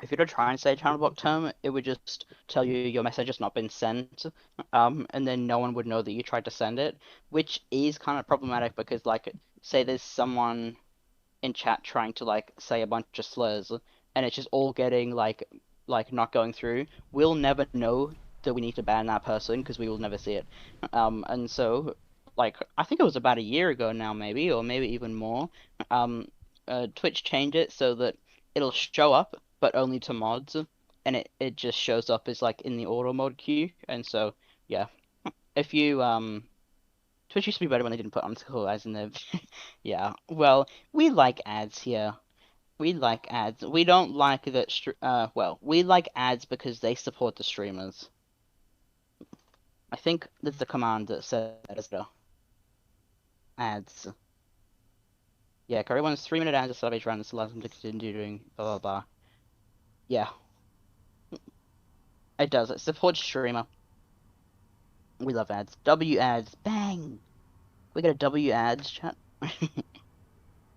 if you were to try and say a channel blocked term, it would just tell you your message has not been sent, and then no one would know that you tried to send it, which is kind of problematic because like, say there's someone in chat trying to like say a bunch of slurs and it's just all getting like not going through, we'll never know that we need to ban that person because we will never see it. And so like I think it was about a year ago now maybe or maybe even more. Twitch changed it so that it'll show up but only to mods and it just shows up as like in the auto mod queue and so yeah. If you Twitch used to be better when they didn't put untickle ads in there. Yeah, well, we like ads here. We like ads. We don't like that. Well, we like ads because they support the streamers. I think there's a command that says that as well. Ads. Yeah, Couri wants 3-minute ads to salvage round. This allows them to continue doing blah blah blah. Yeah, it does. It supports streamer. We love ads. W ads. Bang. We got a W ads chat.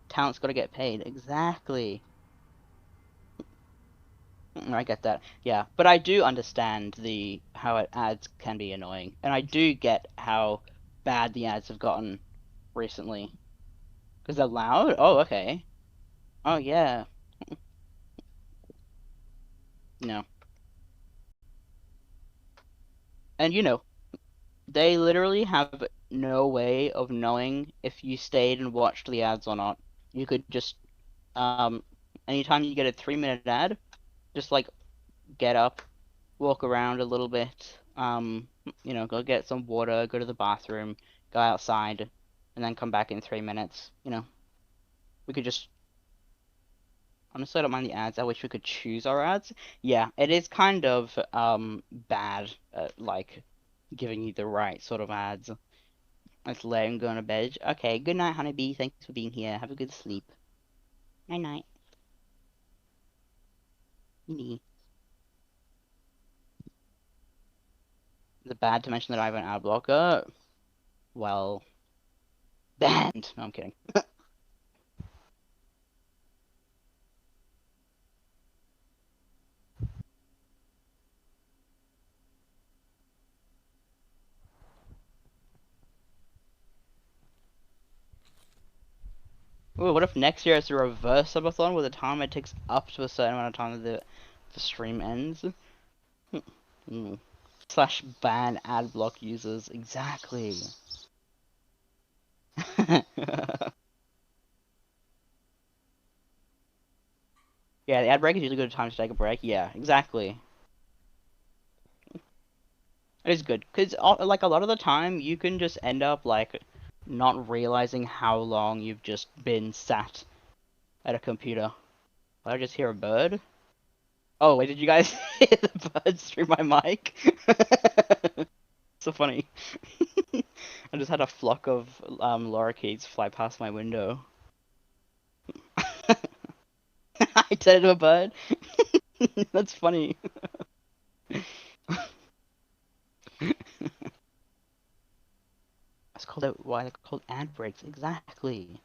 Talent's got to get paid. Exactly. I get that. Yeah, but I do understand the how ads can be annoying, and I do get how bad the ads have gotten recently because they're loud. Oh, okay. Oh, yeah. No, and they literally have no way of knowing if you stayed and watched the ads or not. You could just anytime you get a 3-minute ad, just like get up, walk around a little bit, go get some water, go to the bathroom, go outside, and then come back in 3 minutes. We could just honestly, I don't mind the ads. I wish we could choose our ads. Yeah, it is kind of bad at like giving you the right sort of ads. Let's let him go to bed. Okay, good night, honeybee. Thanks for being here. Have a good sleep. Night night. Is it bad to mention that I have an ad blocker? Well, banned. No, I'm kidding. Ooh, what if next year it's a reverse subathon where the time it takes up to a certain amount of time that the stream ends? Mm. Slash ban ad block users. Exactly. Yeah, the ad break is usually a good time to take a break. Yeah, exactly. It is good because like a lot of the time you can just end up like not realizing how long you've just been sat at a computer. Did I just hear a bird? Oh wait, did you guys hear the birds through my mic? So funny. I just had a flock of lorikeets fly past my window. I turned into a bird. That's funny. That's called why they're called ad breaks. Exactly.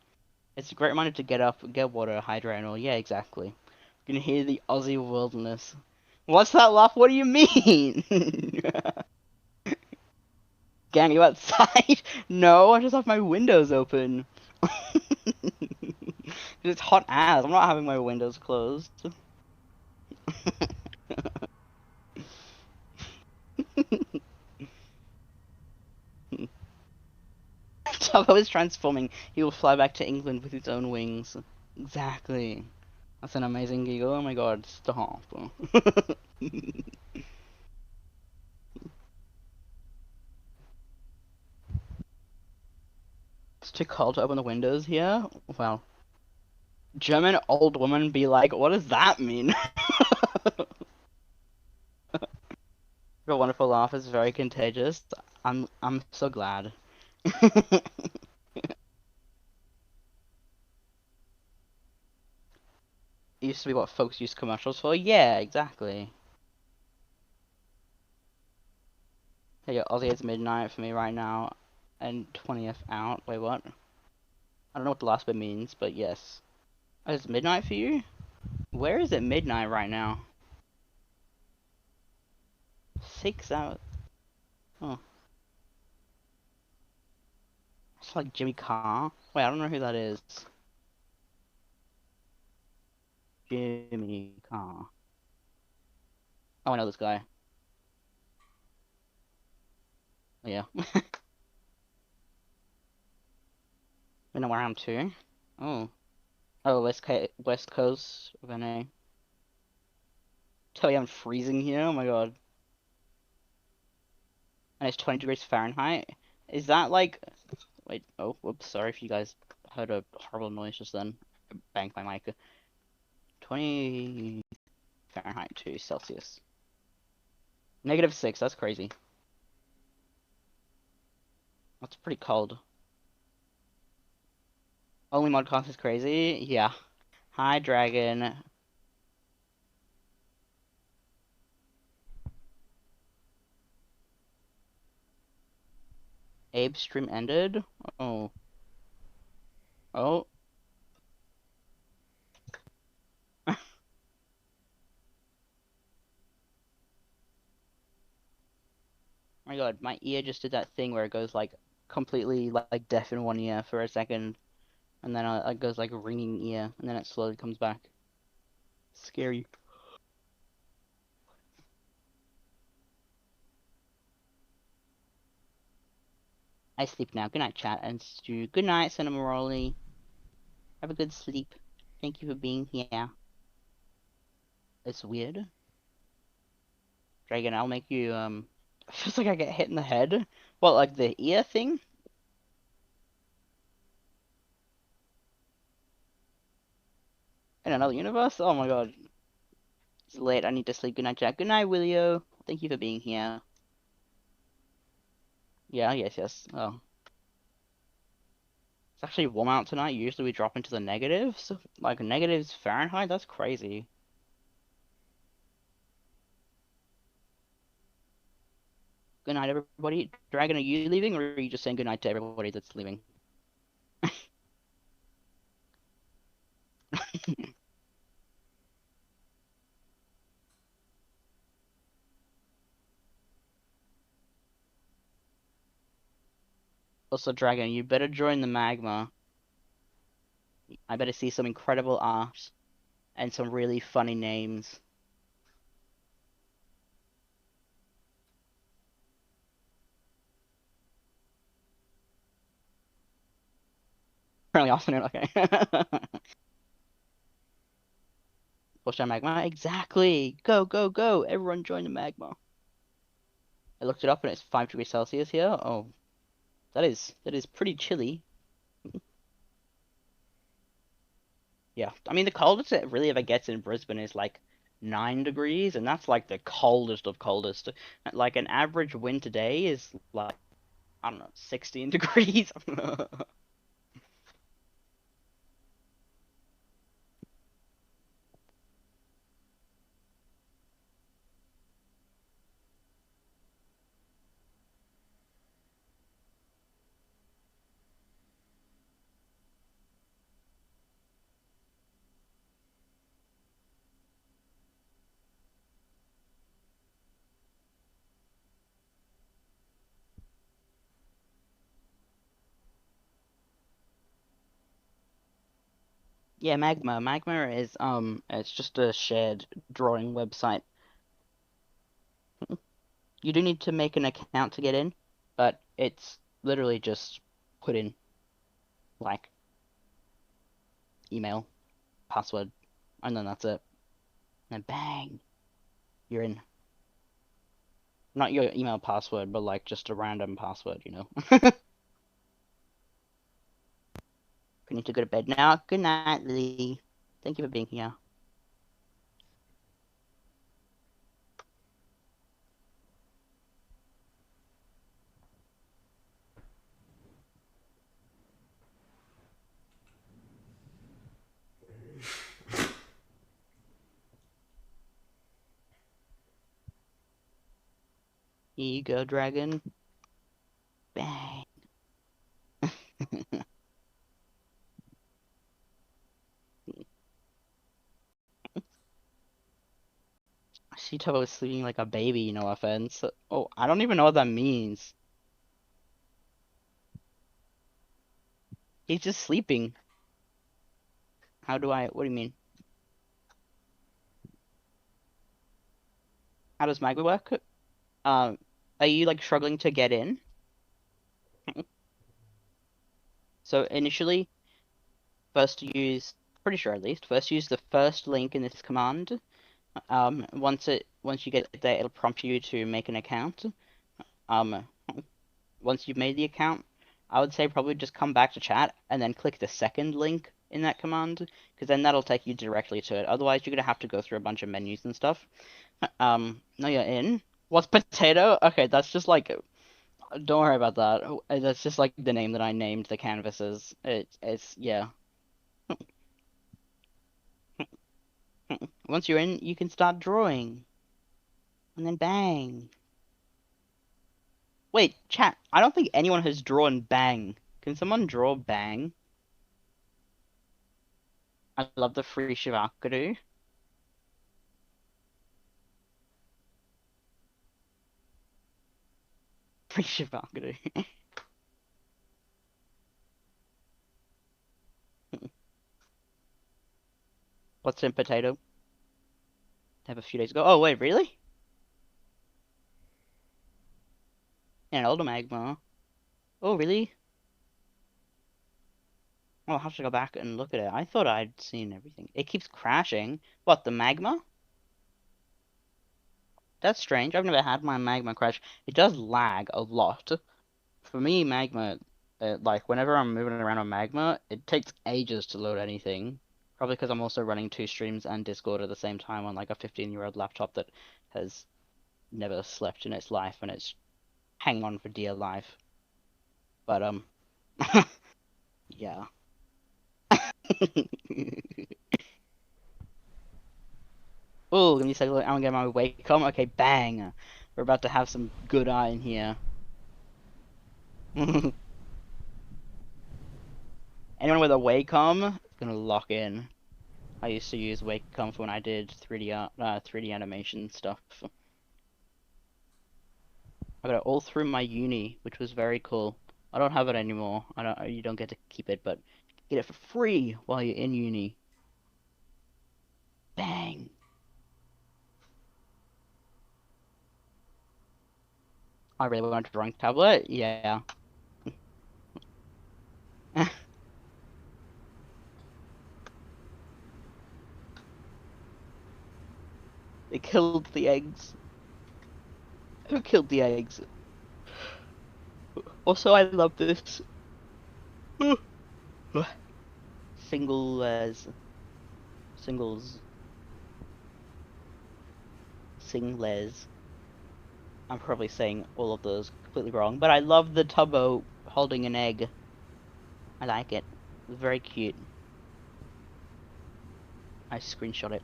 It's a great reminder to get up, get water, hydrate, and all. Yeah, exactly. You can hear the Aussie wilderness. What's that laugh? What do you mean? Gang, you outside? No, I just have my windows open. It's hot as. I'm not having my windows closed. Tubbo is transforming. He will fly back to England with his own wings. Exactly. That's an amazing giggle. Oh my god, stop. It's too cold to open the windows here. Well, German old woman be like, what does that mean? Your wonderful laugh is very contagious. I'm so glad. It used to be what folks used commercials for. Yeah, exactly. Hey, yo, Aussie, it's midnight for me right now, and 20th out. Wait, what? I don't know what the last bit means, but yes. Oh, it's midnight for you? Where is it midnight right now? 6 hours. Oh, it's like Jimmy Carr. Wait, I don't know who that is. Jimmy Carr. Oh, I know this guy. Oh, yeah. Been around too. Oh. Oh, West Coast of NA. Tell you I'm freezing here. Oh my god. And it's 20 degrees Fahrenheit. Is that like? Wait. Oh, whoops. Sorry if you guys heard a horrible noise just then. Banged my mic. 20 Fahrenheit to Celsius. -6. That's crazy. That's pretty cold. Only modcast is crazy. Yeah. Hi, Dragon. Abe's stream ended. Oh. Oh. My god, my ear just did that thing where it goes like completely like deaf in one ear for a second, and then it goes like ringing ear, and then it slowly comes back. Scary. I sleep now. Good night, chat and Stu. Good night, Cinnamoroli. Have a good sleep. Thank you for being here. It's weird. Dragon, I'll make you it feels like I get hit in the head. What, like the ear thing? In another universe? Oh my god. It's late. I need to sleep. Good night, Jack. Good night, Willio. Thank you for being here. Yeah, yes. Oh. It's actually warm out tonight. Usually we drop into the negatives. Like negatives Fahrenheit? That's crazy. Good night, everybody. Dragon, are you leaving or are you just saying good night to everybody that's leaving? Also, Dragon, you better join the magma. I better see some incredible art and some really funny names. Currently afternoon, okay. Push down magma. Exactly. Go, go, go. Everyone join the magma. I looked it up and it's 5 degrees Celsius here. Oh, that is pretty chilly. Yeah, I mean the coldest it really ever gets in Brisbane is like 9 degrees, and that's like the coldest of coldest. Like an average winter day is like I don't know 16 degrees. Yeah, Magma. Magma is it's just a shared drawing website. You do need to make an account to get in, but it's literally just put in like email, password, and then that's it. And bang. You're in. Not your email password, but like just a random password, you know? We need to go to bed now. Good night, Lily. Thank you for being here. Here you go, dragon. Bang. I see Tubbo is sleeping like a baby, no offense. Oh, I don't even know what that means. He's just sleeping. What do you mean? How does Magma work? Um, are you like struggling to get in? So initially, pretty sure at least, first use the first link in this command. Once you get there, it'll prompt you to make an account. Um, Once you've made the account, I would say probably just come back to chat and then click the second link in that command, because then that'll take you directly to it. Otherwise, you're gonna have to go through a bunch of menus and stuff. Now you're in. What's potato? Okay, that's just like, don't worry about that. That's just like the name that I named the canvases. Yeah. Once you're in, you can start drawing, and then bang. Wait, chat. I don't think anyone has drawn bang. Can someone draw bang? I love the free Shivakaru. Free Shivakaru. What's in potato? Have a few days ago. Oh wait, really? An older magma. Oh really? I'll have to go back and look at it. I thought I'd seen everything. It keeps crashing. What, the magma? That's strange. I've never had my magma crash. It does lag a lot. For me, magma, like whenever I'm moving around on magma, it takes ages to load anything. Probably because I'm also running two streams and Discord at the same time on like a 15-year-old laptop that has never slept in its life and it's hanging on for dear life. But yeah. Oh, let me say, look, I'm gonna get my Wacom. Okay, bang. We're about to have some good eye in here. Anyone with a Wacom is gonna lock in. I used to use Wacom for when I did 3D animation stuff. I got it all through my uni, which was very cool. I don't have it anymore. You don't get to keep it, but get it for free while you're in uni. Bang. I really want a drawing tablet. Yeah. They killed the eggs. Who killed the eggs? Also, I love this. Single as singles singles. I'm probably saying all of those completely wrong, but I love the Tubbo holding an egg. I like it. It's very cute. I screenshot it.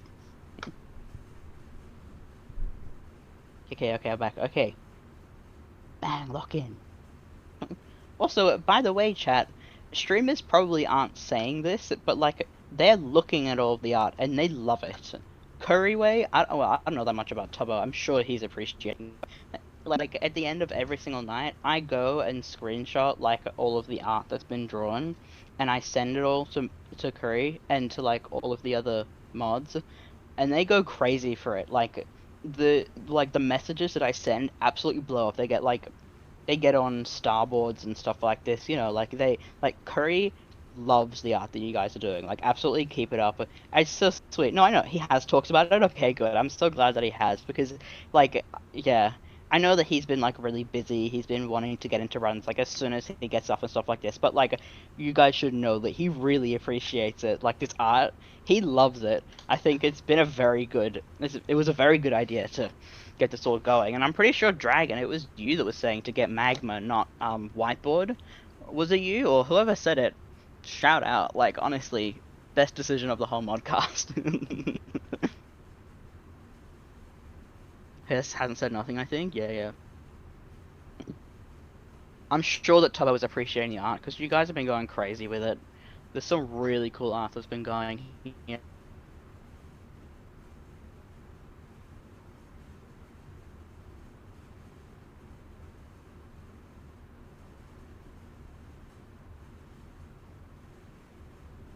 Okay, I'm back. Okay. Bang, lock in. Also, by the way, chat, streamers probably aren't saying this, but like they're looking at all of the art and they love it. Couri way, I don't know that much about Tubbo. I'm sure he's appreciating. Like at the end of every single night, I go and screenshot like all of the art that's been drawn, and I send it all to Couri and to like all of the other mods, and they go crazy for it. Like the messages that I send absolutely blow up. They get on starboards and stuff like this, you know, like Couri loves the art that you guys are doing. Like, absolutely keep it up. It's so sweet. No, I know he has talked about it. Okay, good. I'm so glad that he has because, like, yeah, I know that he's been like really busy. He's been wanting to get into runs like as soon as he gets off and stuff like this. But like, you guys should know that he really appreciates it. Like this art, he loves it. I think it's been a very good. It was a very good idea to get this all going. And I'm pretty sure Dragon, it was you that was saying to get Magma, not Whiteboard. Was it you or whoever said it? Shout out. Like, honestly, best decision of the whole modcast. Hess hasn't said nothing, I think. Yeah, yeah. I'm sure that Tubbo was appreciating the art because you guys have been going crazy with it. There's some really cool art that's been going here.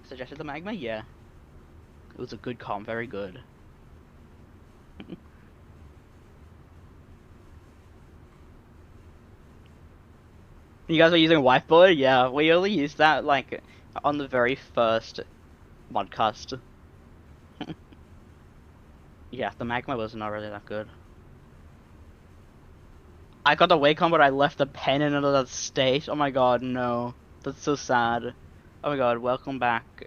Suggested the Magma? Yeah. It was a good comp, very good. You guys are using Whiteboard? Yeah, we only used that like on the very first modcast. Yeah, the Magma was not really that good. I got the Wacom, but I left the pen in another state. Oh my god, no. That's so sad. Oh my god, welcome back,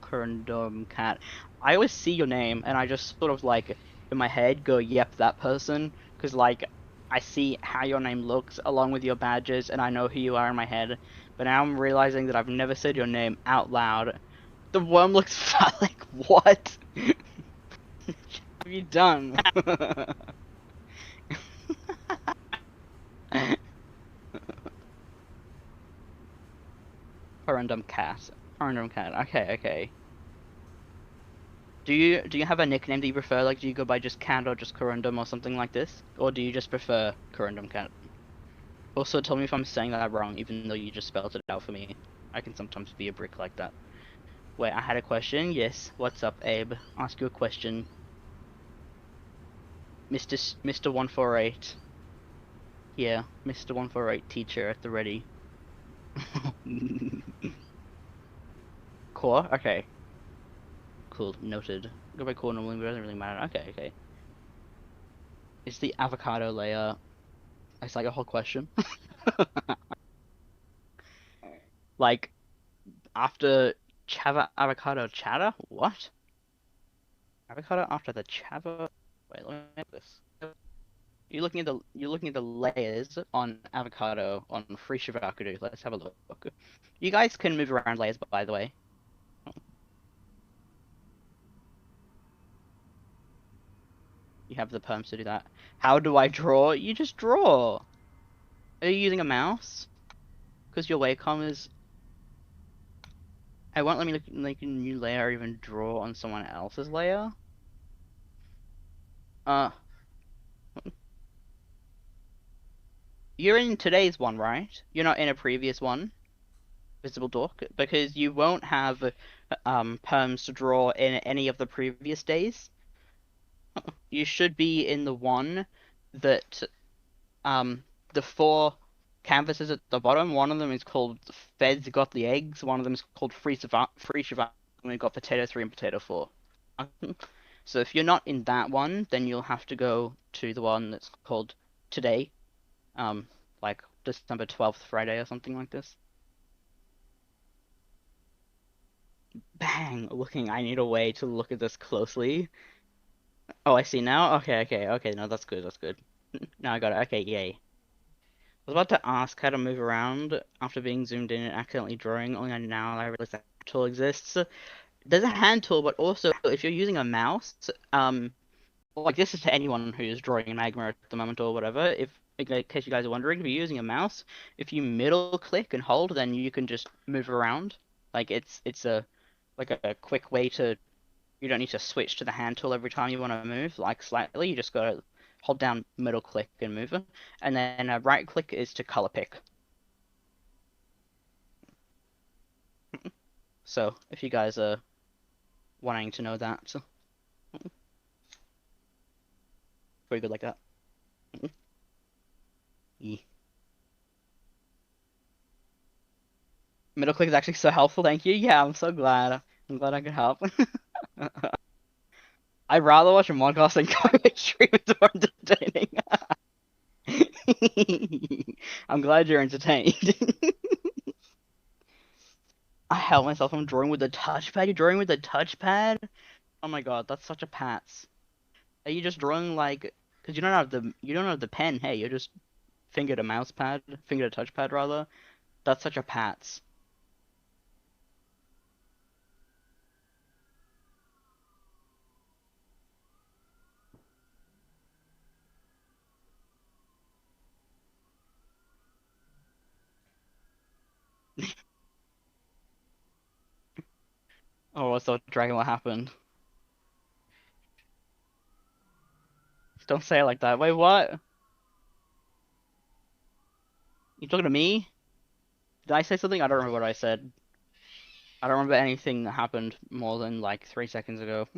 Currendum Cat. I always see your name, and I just sort of like, in my head, go, yep, that person. Because, like, I see how your name looks along with your badges, and I know who you are in my head. But now I'm realizing that I've never said your name out loud. The worm looks phallic. What? Have you done? Corundum cat. Corundum cat. Okay, okay. Do you have a nickname that you prefer? Like, do you go by just cat or just Corundum or something like this? Or do you just prefer Corundum cat? Also, tell me if I'm saying that wrong, even though you just spelled it out for me. I can sometimes be a brick like that. Wait, I had a question. Yes. What's up, Abe? Ask you a question, Mr. 148. Yeah, Mr. 148 teacher at the ready. Core? Okay. Cool. Noted. Go by core normally, but it doesn't really matter. Okay, okay. It's the avocado layer. It's like a whole question. Like, after chava avocado chata? What? Avocado after the chava? Wait, let me make this. You're looking at the layers on avocado on free shivakudu. Let's have a look. You guys can move around layers, by the way. You have the perms to do that. How do I draw? You just draw. Are you using a mouse? Because your Wacom is. I won't let me make a new layer or even draw on someone else's layer. Uh, you're in today's one, right? You're not in a previous one, Visible Dork, because you won't have perms to draw in any of the previous days. You should be in the one that the four canvases at the bottom. One of them is called Feds Got the Eggs. One of them is called Free Shiva. And we've got Potato 3 and Potato 4. So if you're not in that one, then you'll have to go to the one that's called Today, like December 12th, Friday or something like this. Bang! Looking, I need a way to look at this closely. Oh, I see now? Okay, okay, okay, no, that's good, that's good. Now I got it. Okay, yay. I was about to ask how to move around after being zoomed in and accidentally drawing, only now I realize that tool exists. There's a hand tool, but also if you're using a mouse, like this is to anyone who's drawing in Magma at the moment or whatever, if in case you guys are wondering, if you're using a mouse, if you middle click and hold, then you can just move around. Like it's a like a quick way to you don't need to switch to the hand tool every time you want to move, like slightly. You just gotta hold down middle click and move it. And then right click is to color pick. So if you guys are wanting to know that, so very good like that. Yeah. Middle click is actually so helpful. Thank you. Yeah, I'm so glad. I'm glad I could help. I'd rather watch a modcast than going to stream. It's more entertaining. I'm glad you're entertained. I held myself from drawing with the touchpad. You're drawing with the touchpad? Oh my god, that's such a pats. Are you just drawing like? Because you don't have the pen. Hey, you're just finger to mouse pad, finger to touchpad rather. That's such a pats. Oh, what's up, Dragon? What happened? Don't say it like that. Wait, what? You talking to me? Did I say something? I don't remember what I said. I don't remember anything that happened more than like 3 seconds ago.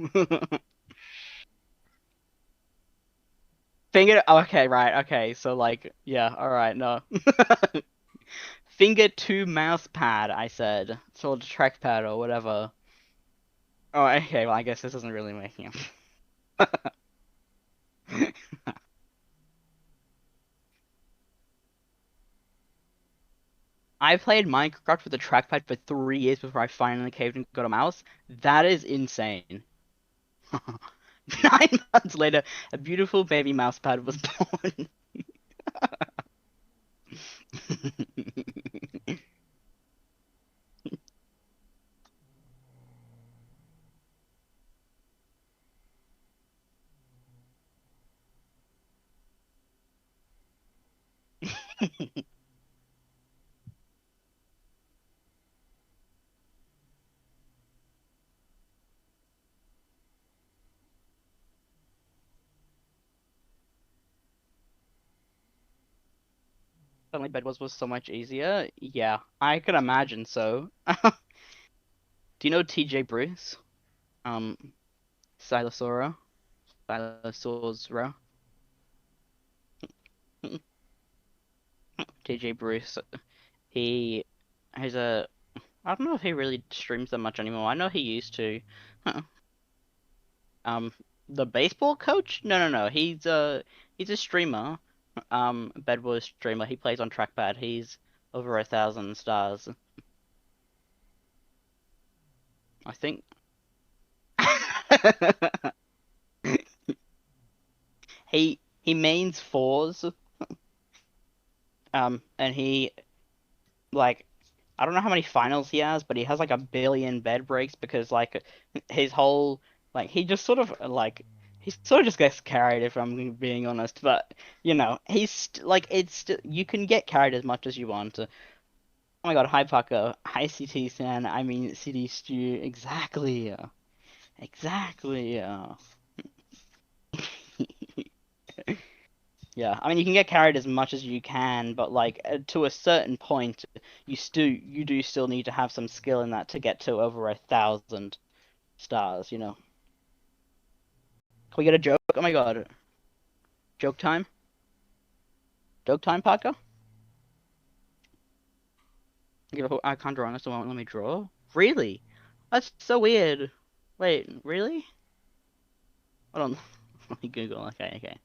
Finger. Oh, okay, right. Okay, so like, yeah. All right. No. Finger to mouse pad. I said. So trackpad or whatever. Oh, okay. Well, I guess this isn't really making up. I played Minecraft with a trackpad for 3 years before I finally caved and got a mouse. That is insane. 9 months later, a beautiful baby mouse pad was born. Suddenly bed was so much easier. Yeah, I can imagine so. Do you know TJ Bruce? Um, Silosaura? Silosaurus. TJ Bruce. He has a. I don't know if he really streams that much anymore. I know he used to. Um, the baseball coach? No, no, no. He's a streamer. Bedwars streamer. He plays on trackpad. He's over 1,000 stars. I think. He mains fours. And he like I don't know how many finals he has, but he has like 1 billion bed breaks because like his whole like he just sort of like he sort of just gets carried if I'm being honest. But he's like you can get carried as much as you want. Oh my God, hi Paco, hi CT San. I mean CD Stew. Exactly, exactly. Yeah, I mean you can get carried as much as you can, but like to a certain point, you do still need to have some skill in that to get to over 1,000 stars. Can we get a joke? Oh my God, joke time, Parker. I can't draw on this, so won't let me draw. Really? That's so weird. Wait, really? Hold on, let me Google. Okay, okay.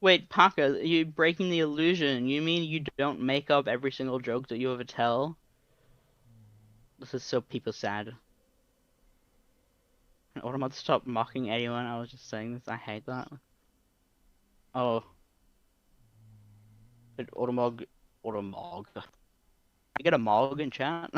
Wait, Parker, you breaking the illusion. You mean you don't make up every single joke that you ever tell? This is so people sad. Automod, stop mocking anyone. I was just saying this. I hate that. Oh, did Automog. I get a mog in chat?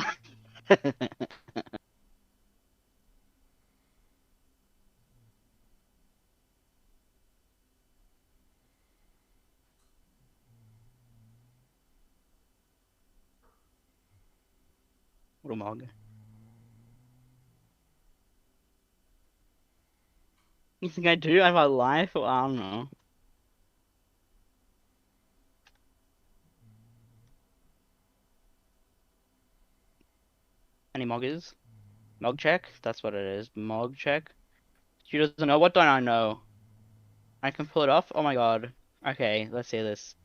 Automog. You think I do? I have a life? Well, I don't know. Any moggers? Mog check? That's what it is. Mog check. She doesn't know. What don't I know? I can pull it off. Oh my god. Okay, let's see this.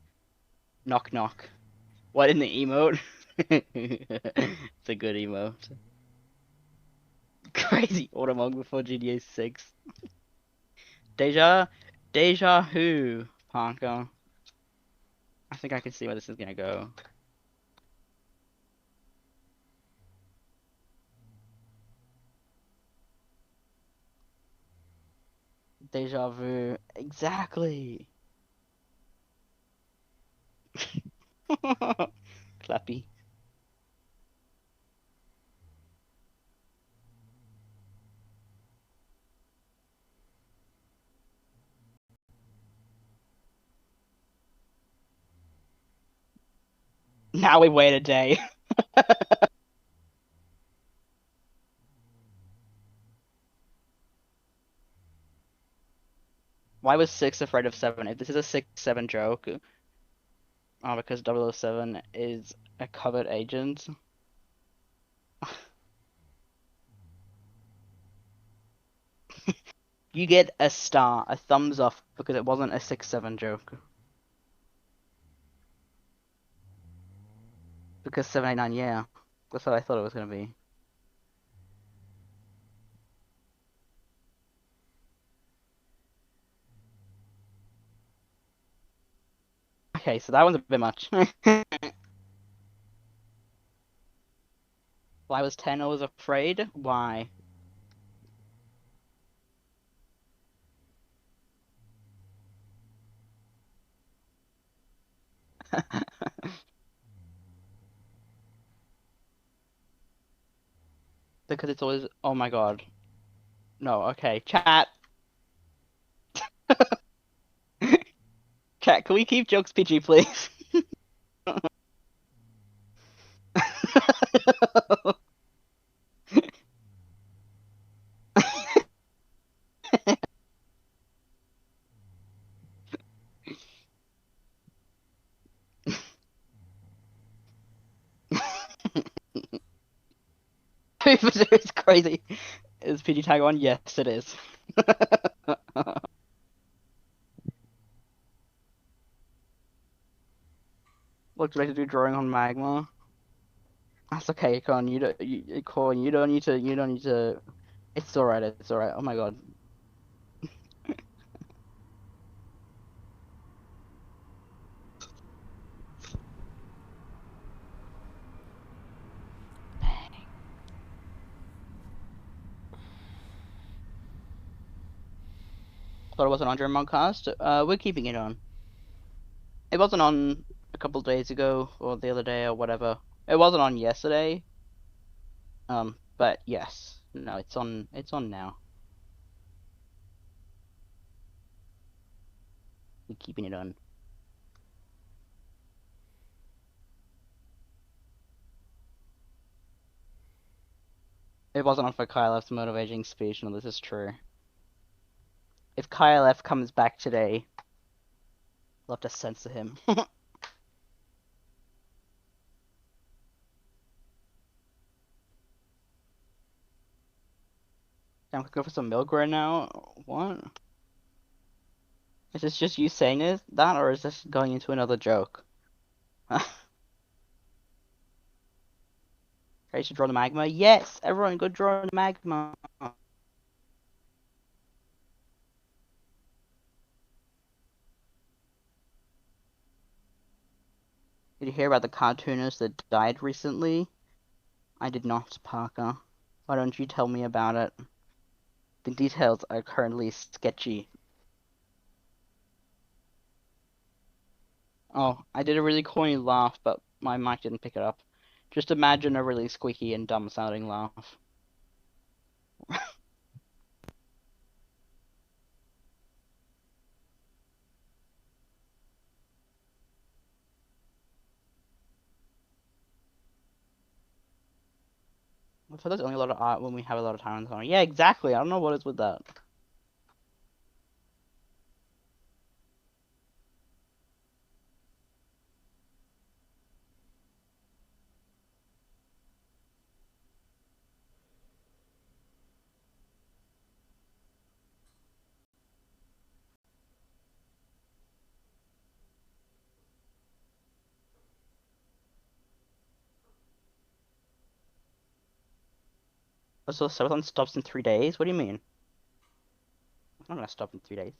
Knock knock. What in the emote? It's a good emote. Crazy automog before GTA 6. Deja, deja vu, Parker. I think I can see where this is gonna go. Deja vu, exactly. Clappy. Now we wait a day. Why was 6 afraid of 7? If this is a 6-7 joke, oh, because 007 is a covert agent. You get a star, a thumbs up, because it wasn't a 6-7 joke. Because 789, yeah. That's what I thought it was gonna be. Okay, so that one's a bit much. Why was 10 always afraid? Why? Because it's always, oh my god. No, okay. Chat. Chat, can we keep jokes PG, please? It's crazy. Is PG tag on? Yes, it is. Looks like to do drawing on magma. That's okay, Con. You don't. Con, you don't need to. You don't need to. It's alright. It's alright. Oh my god. Thought it wasn't on during modcast. We're keeping it on. It wasn't on a couple days ago or the other day or whatever. It wasn't on yesterday. But yes. No, it's on. It's on now. We're keeping it on. It wasn't on for KLF's motivating speech. No, this is true. If KLF comes back today, we'll have to censor him. I'm gonna go for some milk right now. What? Is this just you saying that, or is this going into another joke? Ready to draw the magma? Yes! Everyone, go draw the magma. Did you hear about the cartoonist that died recently? I did not, Parker. Why don't you tell me about it? The details are currently sketchy. Oh, I did a really corny laugh, but my mic didn't pick it up. Just imagine a really squeaky and dumb sounding laugh. So there's only a lot of art when we have a lot of time on the phone. Yeah, exactly. I don't know what is with that. So Subathon stops in 3 days? What do you mean? I'm not gonna stop in 3 days.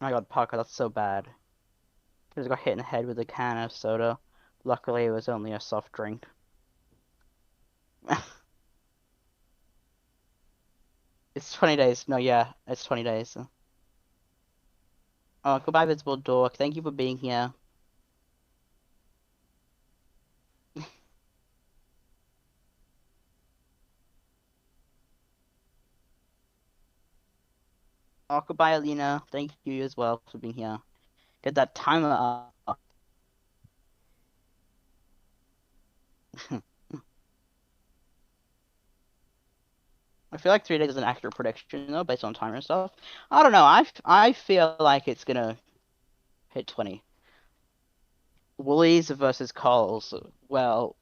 Oh my god, Parker, that's so bad. I just got hit in the head with a can of soda. Luckily, it was only a soft drink. It's 20 days. No, yeah, it's 20 days. Oh, goodbye, Visible Dork. Thank you for being here. Oh, goodbye, Alina. Thank you as well for being here. Get that timer up. I feel like 3 days is an accurate prediction, though, based on timer and stuff. I don't know. I feel like it's gonna hit 20. Woolies versus Coles. Well,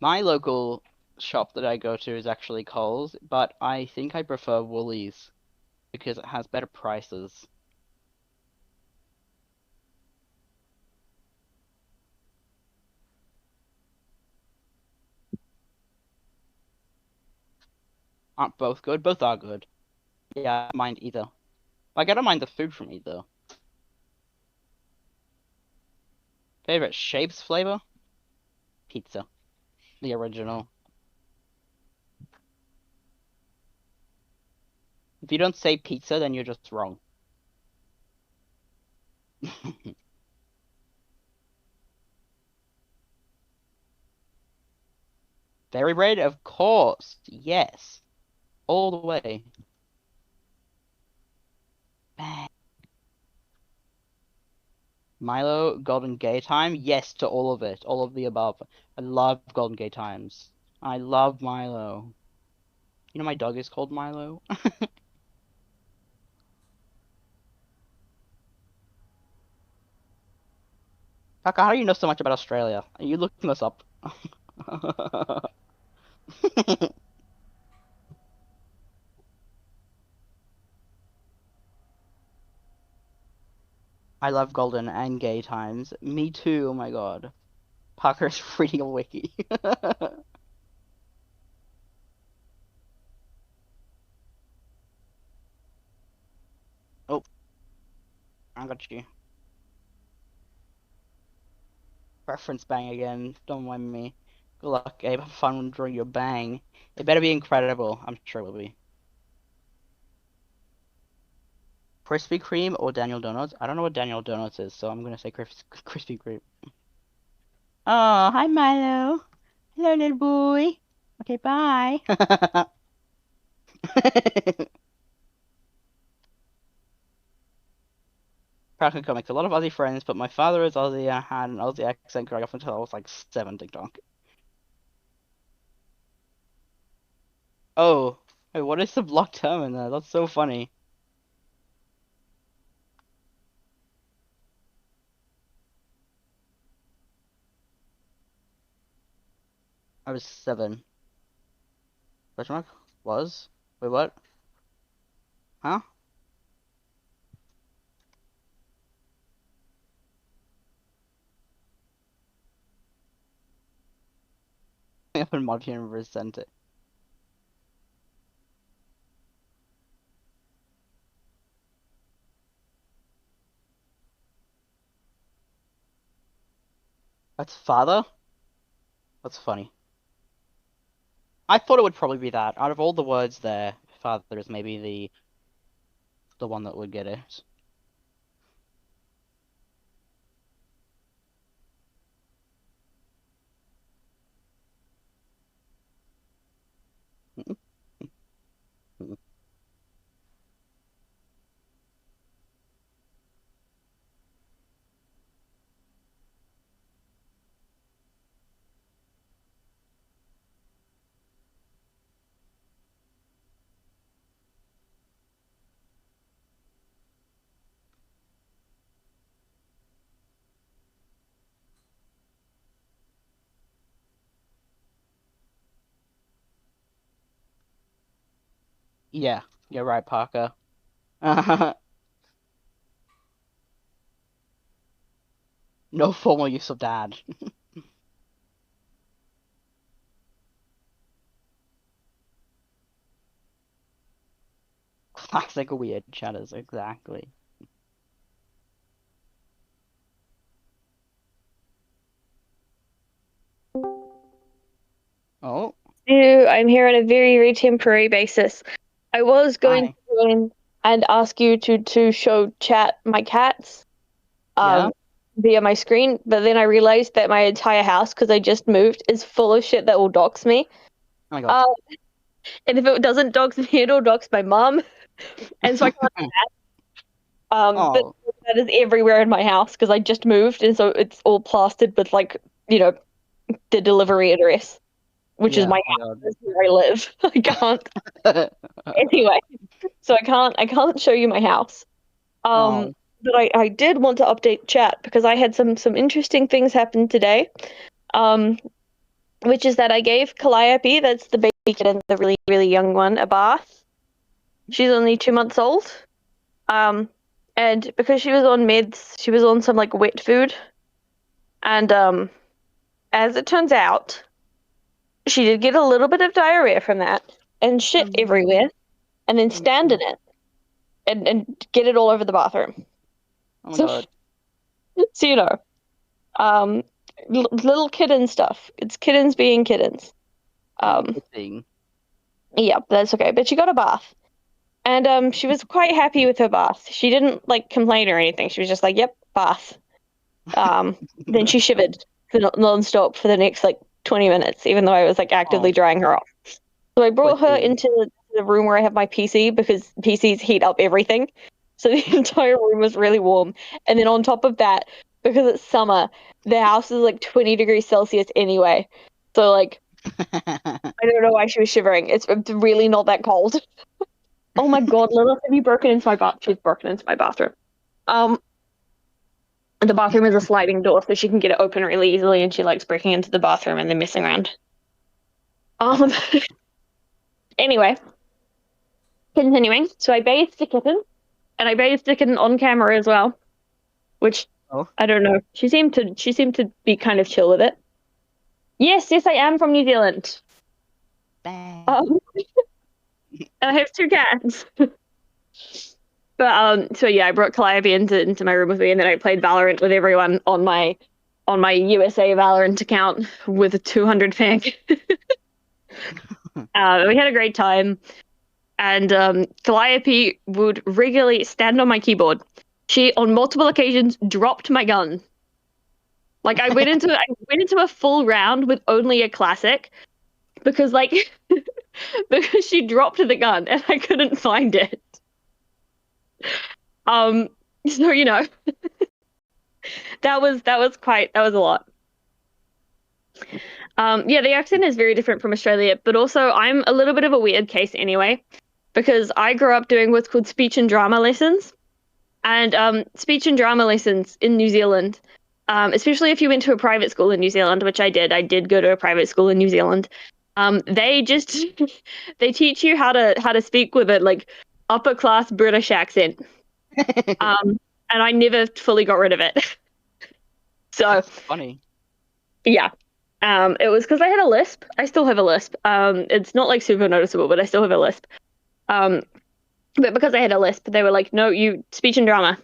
my local shop that I go to is actually Coles, but I think I prefer Woolies because it has better prices. Aren't both good? Both are good. Yeah, I don't mind either. Like, I don't mind the food from either. Favorite shapes flavor? Pizza. The original. If you don't say pizza, then you're just wrong. Fairy bread? Of course. Yes. All the way. Bang. Milo, Golden Gay Time? Yes to all of it. All of the above. I love Golden Gay Times. I love Milo. You know my dog is called Milo? Kaka, how do you know so much about Australia? Are you looking this up? I love Golden and Gay Times. Me too, oh my god. Parker's reading a wiki. Oh, I got you. Reference bang again. Don't mind me. Good luck, Gabe. Have fun drawing your bang. It better be incredible. I'm sure it will be. Krispy Kreme or Daniel Donuts? I don't know what Daniel Donuts is, so I'm gonna say Krispy Kreme. Oh, hi Milo. Hello, little boy. Okay, bye. Kraken Comics. A lot of Aussie friends, but my father is Aussie. I had an Aussie accent growing up until I was like 7, ding dong. Oh, wait, what is the block term in there? That's so funny. I was 7. Question mark? Was? Wait, what? Huh? Up in Mod Universe sent it. That's father? That's funny. I thought it would probably be that. Out of all the words there, father is maybe the one that would get it. Yeah. You're right, Parker. No formal use of dad. Classic weird chatters, exactly. Oh, I'm here on a very, very temporary basis. I was going to hi. go in and ask you to show chat my cats Yeah? um via my screen, but then I realized that my entire house, because I just moved, is full of shit that will dox me. Oh my god. Uh, and if it doesn't dox me, it'll dox my mom, and so I can't. But Oh, that is everywhere in my house because I just moved, and so it's all plastered with like you know the delivery address, which is yeah, my oh my house, god. is where I live. I can't anyway. So I can't show you my house. Um, Oh, but I did want to update chat because I had some interesting things happen today. Um, which is that I gave Calliope, that's the baby kitten, the really, really young one, a bath. She's only 2 months old. Um, and because she was on meds, she was on some like wet food. And as it turns out, she did get a little bit of diarrhea from that and oh shit no. everywhere and then Oh stand in no. it and get it all over the bathroom. Oh my So, god. so um, little kitten stuff. It's kittens being kittens. Oh, Um, good thing. yeah, that's okay. But she got a bath. And she was quite happy with her bath. She didn't like complain or anything. She was just like, "Yep, bath." Then she shivered non-stop for the next like 20 minutes, even though I was like actively Oh, drying her off. So I poor brought her thing. into the room where I have my PC because PCs heat up everything. So the entire room was really warm. And then on top of that, because it's summer, the house is like 20 degrees Celsius anyway. So like I don't know why she was shivering. It's really not that cold. Oh my God, Lilith, have you broken into my bath? She's broken into my bathroom. Um, the bathroom is a sliding door, so she can get it open really easily, and she likes breaking into the bathroom and then messing around. Um, anyway, continuing. So I bathed the kitten, and I bathed the kitten on camera as well, which Oh, I don't know. She seemed to be kind of chill with it. Yes, yes, I am from New Zealand. bang. Um, and I have two cats. But so yeah, I brought Calliope into my room with me, and then I played Valorant with everyone on my USA Valorant account with a 200 ping. We had a great time, and Calliope would regularly stand on my keyboard. She, on multiple occasions, dropped my gun. Like I went into a full round with only a classic because like because she dropped the gun and I couldn't find it. Um, so that was a lot. Yeah, the accent is very different from Australia, but also I'm a little bit of a weird case anyway, because I grew up doing what's called speech and drama lessons. And speech and drama lessons in New Zealand, especially if you went to a private school in New Zealand, which I did go to a private school in New Zealand. They just they teach you how to speak with a like upper class British accent. Um, and I never fully got rid of it. So That's funny. yeah. It was because I had a lisp. I still have a lisp. It's not like super noticeable, but I still have a lisp. Um, but because I had a lisp, they were like, "No, you speech and drama."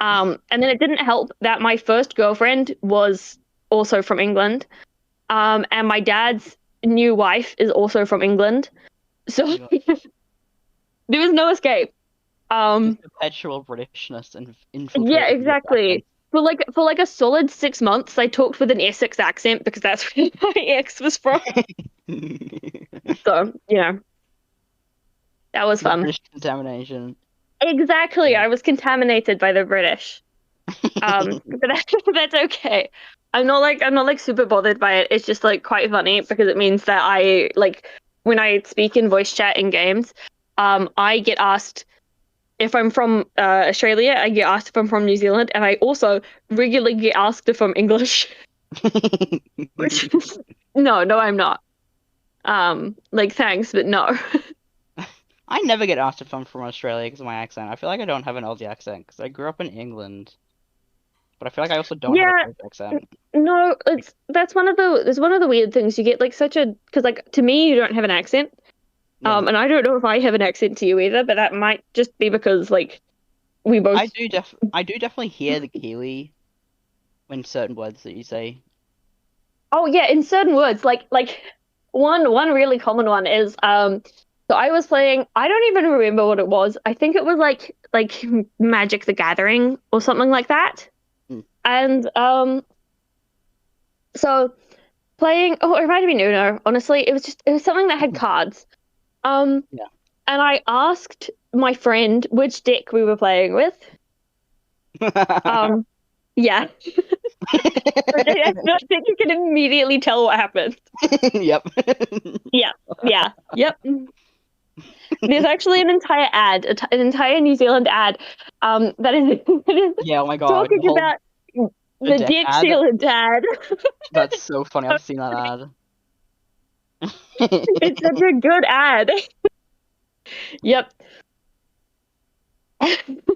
And then it didn't help that my first girlfriend was also from England. And my dad's new wife is also from England. Oh So my god. there was no escape. Just Um, perpetual Britishness and yeah, infiltrated with exactly. For like a solid 6 months, I talked with an Essex accent because that's where my ex was from. accent. So, that was The fun. British contamination. Exactly. I was contaminated by the British. But that's okay. I'm not like super bothered by it. It's just like quite funny because it means that I like when I speak in voice chat in games, I get asked if I'm from Australia, I get asked if I'm from New Zealand, and I also regularly get asked if I'm English. Which no, no, I'm not. Like thanks, but no. I never get asked if I'm from Australia because of my accent. I feel like I don't have an Aussie accent because I grew up in England, but I feel like I also don't have a Yeah, British accent. no, it's one of the weird things you get like such a because like to me you don't have an accent. Yeah, And I don't know if I have an accent to you either, but that might just be because like we both. I do definitely hear the Kiwi when certain words that you say. Oh yeah, in certain words, like one really common one is so I was playing. I don't even remember what it was. I think it was like Magic the Gathering or something like that. Hmm. And so playing. Oh, it might have been Uno. Honestly, it was something that had cards. Um, Yeah. and I asked my friend which deck we were playing with. Um, yeah. I think you can immediately tell what happened. Yep. Yeah, yeah, yep. There's actually an entire ad, an entire New Zealand ad, that is, that is Yeah, oh my God. talking about The the deck Dick ad. Sealant ad. That's so funny. I've seen that ad. It's such a good ad. Yep.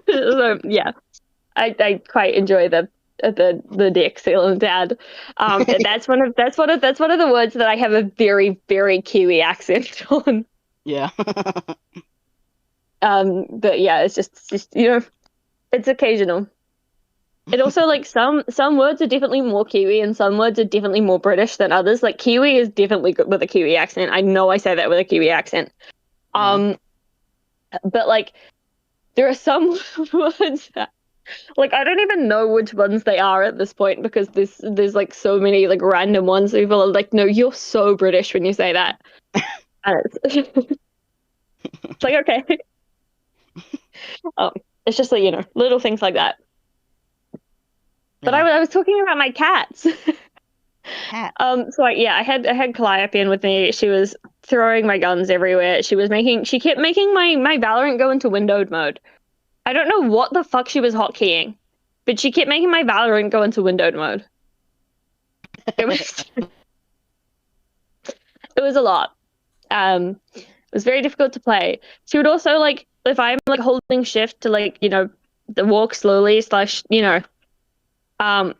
So yeah, I quite enjoy the Dick Sealant ad. That's one of the words that I have a very very Kiwi accent on. Yeah. But yeah, it's just it's occasional. It also like some words are definitely more Kiwi and some words are definitely more British than others. Like Kiwi is definitely good with a Kiwi accent. I know I say that with a Kiwi accent. Yeah. Um, but like there are some words that like I don't even know which ones they are at this point because there's like so many like random ones. People are like, no, you're so British when you say that. And it's like okay. It's just like, little things like that. But Yeah. I was talking about my cats. Cat. So I had Calliope in with me. She was throwing my guns everywhere. She kept making my Valorant go into windowed mode. I don't know what the fuck she was hotkeying, but she kept making my Valorant go into windowed mode. It was it was a lot. It was very difficult to play. She would also like if I'm like holding shift to like, the walk slowly slash,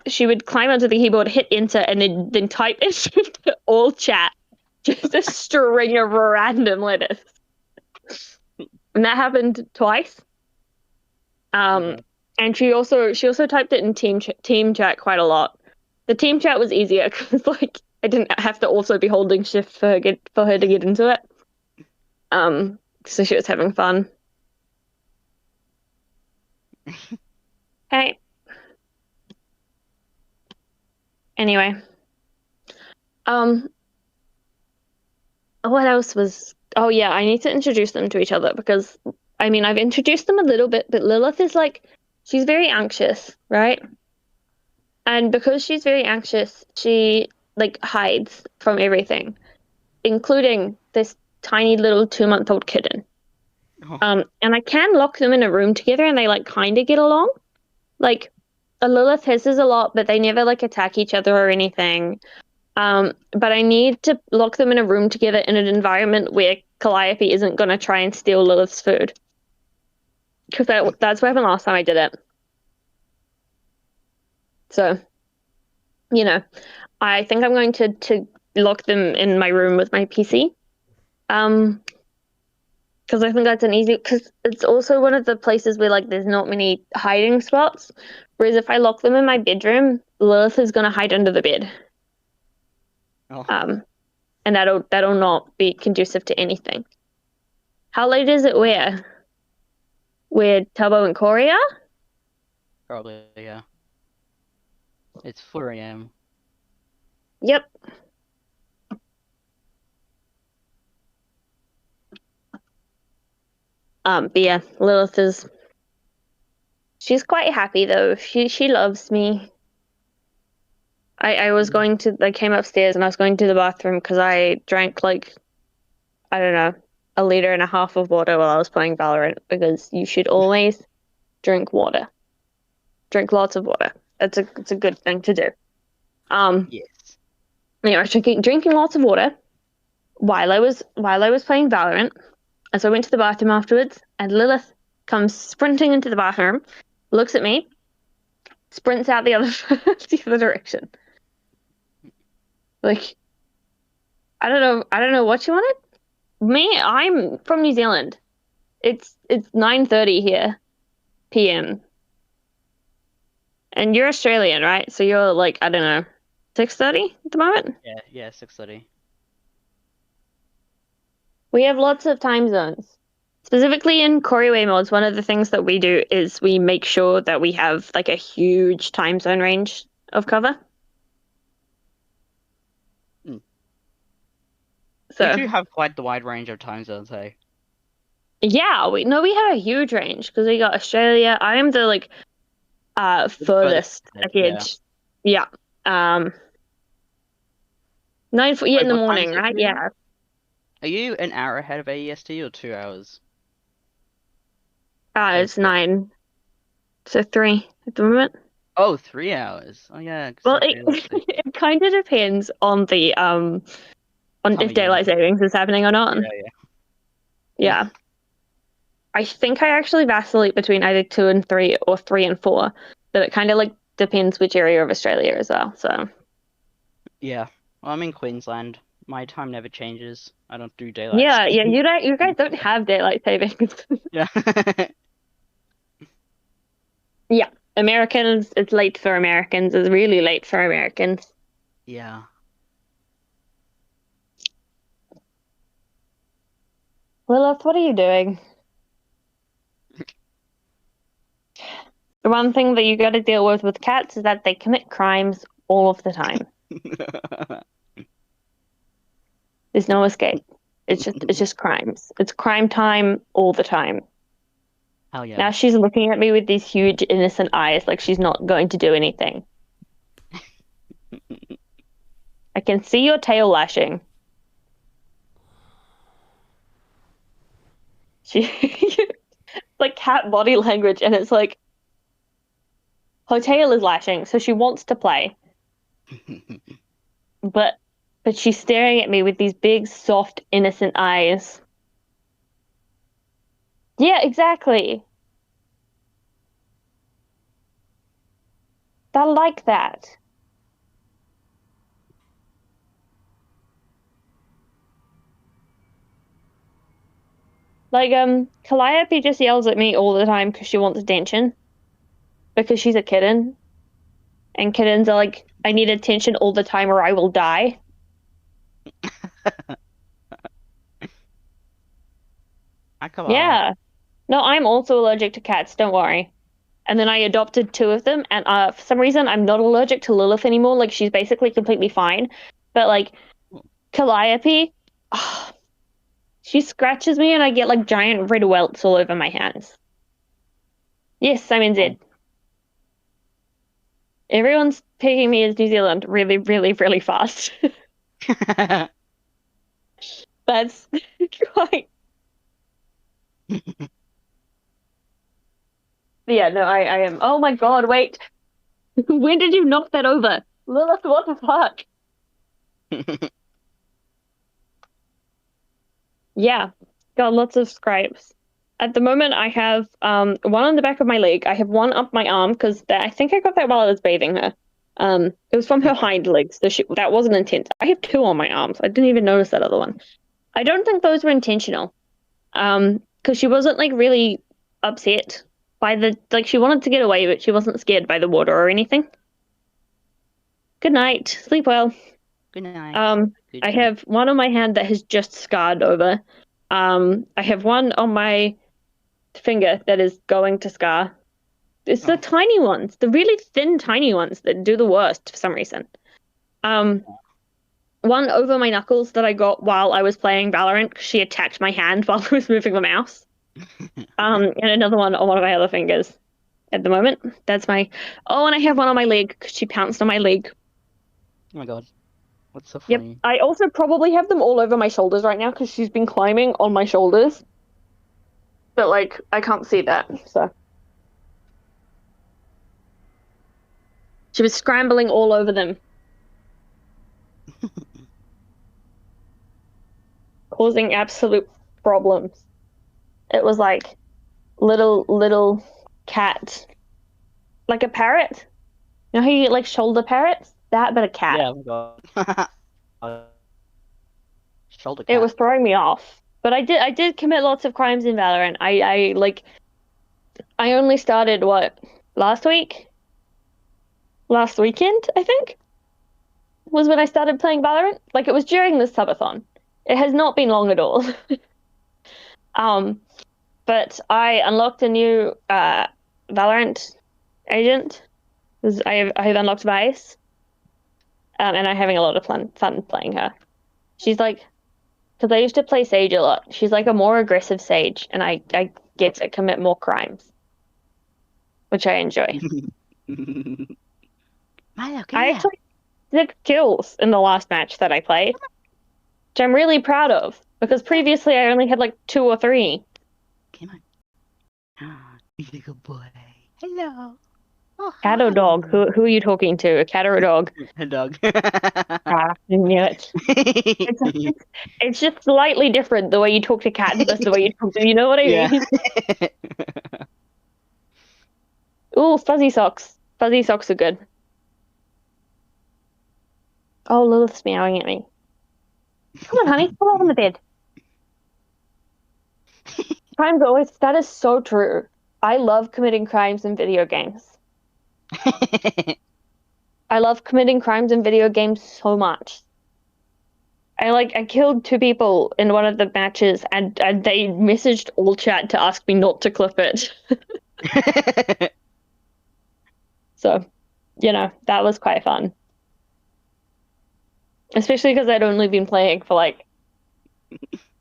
she would climb onto the keyboard, hit enter, and then type into all chat. Just a string of random letters. And that happened twice. Okay. And she also typed it in team chat quite a lot. The team chat was easier because like I didn't have to also be holding shift for her to get into it. So she was having fun. Hey. Anyway. Um, what else was? Oh yeah, I need to introduce them to each other because I mean I've introduced them a little bit, but Lilith is like she's very anxious, right? And because she's very anxious, she like hides from everything, including this tiny little 2-month-old kitten. Oh. And I can lock them in a room together and they like kind of get along. Like a Lilith hisses a lot, but they never like attack each other or anything. But I need to lock them in a room together in an environment where Calliope isn't gonna try and steal Lilith's food. Because that's what happened last time I did it. So, I think I'm going to lock them in my room with my PC. Because I think that's because it's also one of the places where like there's not many hiding spots. Whereas if I lock them in my bedroom, Lilith is gonna hide under the bed. Oh. And that'll not be conducive to anything. How late is it where Tubbo and Couri are? Probably, yeah. It's 4 a.m. Yep. But yeah, she's quite happy though. She loves me. I came upstairs and I was going to the bathroom because I drank like, I don't know, a liter and a half of water while I was playing Valorant because you should always drink water. Drink lots of water. It's a good thing to do. Yes. I was drinking lots of water while I was playing Valorant. And so I went to the bathroom afterwards, and Lilith comes sprinting into the bathroom, looks at me, sprints out the other the other direction. Like, I don't know what she wanted. Me, I'm from New Zealand. It's 9:30 here, PM. And you're Australian, right? So you're like, I don't know, 6:30 at the moment? Yeah, 6:30. We have lots of time zones. Specifically in Couri mods, one of the things that we do is we make sure that we have like a huge time zone range of cover. Hmm. So You do have quite the wide range of time zones, hey? yeah, we have a huge range because we got Australia. I am the like furthest Yeah. ahead. Yeah. 9 Wait, in the what time morning, is it right? for you? Yeah. Are you an hour ahead of AEST or 2 hours? It's 9. So 3 at the moment. Oh, 3 hours. Oh yeah, Well, so realistic. it kind of depends on the on Time if of year. daylight savings is happening or not. Yeah. Yeah. I think I actually vacillate between either 2 and 3 or 3 and 4. But it kind of like depends which area of Australia as well. So Yeah. Well, I'm in Queensland. My time never changes. I don't do daylight. yeah, you guys don't have daylight savings. Yeah. Yeah. Americans, it's late for Americans. It's really late for Americans. Yeah. Lilith, what are you doing? The one thing that you got to deal with cats is that they commit crimes all of the time. There's no escape. It's just crimes. It's crime time all the time. Hell yeah. Now she's looking at me with these huge innocent eyes like she's not going to do anything. I can see your tail lashing. She like cat body language, and it's like her tail is lashing, so she wants to play. But she's staring at me with these big, soft, innocent eyes. Yeah, exactly. They're like that. Like, Calliope just yells at me all the time because she wants attention. Because she's a kitten. And kittens are like, I need attention all the time or I will die. Yeah. No, I'm also allergic to cats, don't worry. And then I adopted 2 of them, and for some reason I'm not allergic to Lilith anymore. Like, she's basically completely fine. But like Calliope, she scratches me and I get like giant red welts all over my hands. Yes, I'm in Z. Everyone's picking me as New Zealand really, really, really fast. That's quite. Yeah, no, I am. Oh my god, wait. When did you knock that over? Lilith, what the fuck? Yeah, got lots of scrapes. At the moment, I have one on the back of my leg. I have one up my arm because I think I got that while I was bathing her. It was from her hind legs, so that wasn't intent. I have 2 on my arms. I didn't even notice that other one. I don't think those were intentional. Because she wasn't like really upset by she wanted to get away, but she wasn't scared by the water or anything. Good night. Sleep well. Good night. I have one on my hand that has just scarred over. I have one on my finger that is going to scar. It's the tiny ones, the really thin, tiny ones that do the worst for some reason. One over my knuckles that I got while I was playing Valorant because she attacked my hand while I was moving the mouse. And another one on one of my other fingers at the moment. That's my. Oh, and I have one on my leg because she pounced on my leg. Oh my god. What's so funny? Yep. I also probably have them all over my shoulders right now because she's been climbing on my shoulders. But, like, I can't see that, so. She was scrambling all over them. Causing absolute problems. It was like little cat, like a parrot. You know how you get like shoulder parrots? That, but a cat. Yeah, oh my god. Shoulder It cat. was throwing me off. But I did commit lots of crimes in Valorant. I only started what, last week? Last weekend, I think, was when I started playing Valorant. Like it was during the subathon. It has not been long at all. Um, but I unlocked a new Valorant agent. I have unlocked Vice, and I'm having a lot of fun playing her. She's like, because I used to play Sage a lot. She's like a more aggressive Sage, and I get to commit more crimes, which I enjoy. Milo, come I here. actually 6 kills in the last match that I played, which I'm really proud of because previously I only had like 2 or 3. Come on. He's a good boy. Hello. Oh, Cat or hi. dog? Who are you talking to? A cat or a dog? A dog. Ah, I knew it. It's just slightly different the way you talk to cats versus the way you talk to. You know what I Yeah. mean? Ooh, fuzzy socks. Fuzzy socks are good. Oh, Lilith's meowing at me. Come on, honey. Come on the bed. Crimes always. That is so true. I love committing crimes in video games. I love committing crimes in video games so much. I killed 2 people in one of the matches and they messaged all chat to ask me not to clip it. So, that was quite fun. Especially because I'd only been playing for like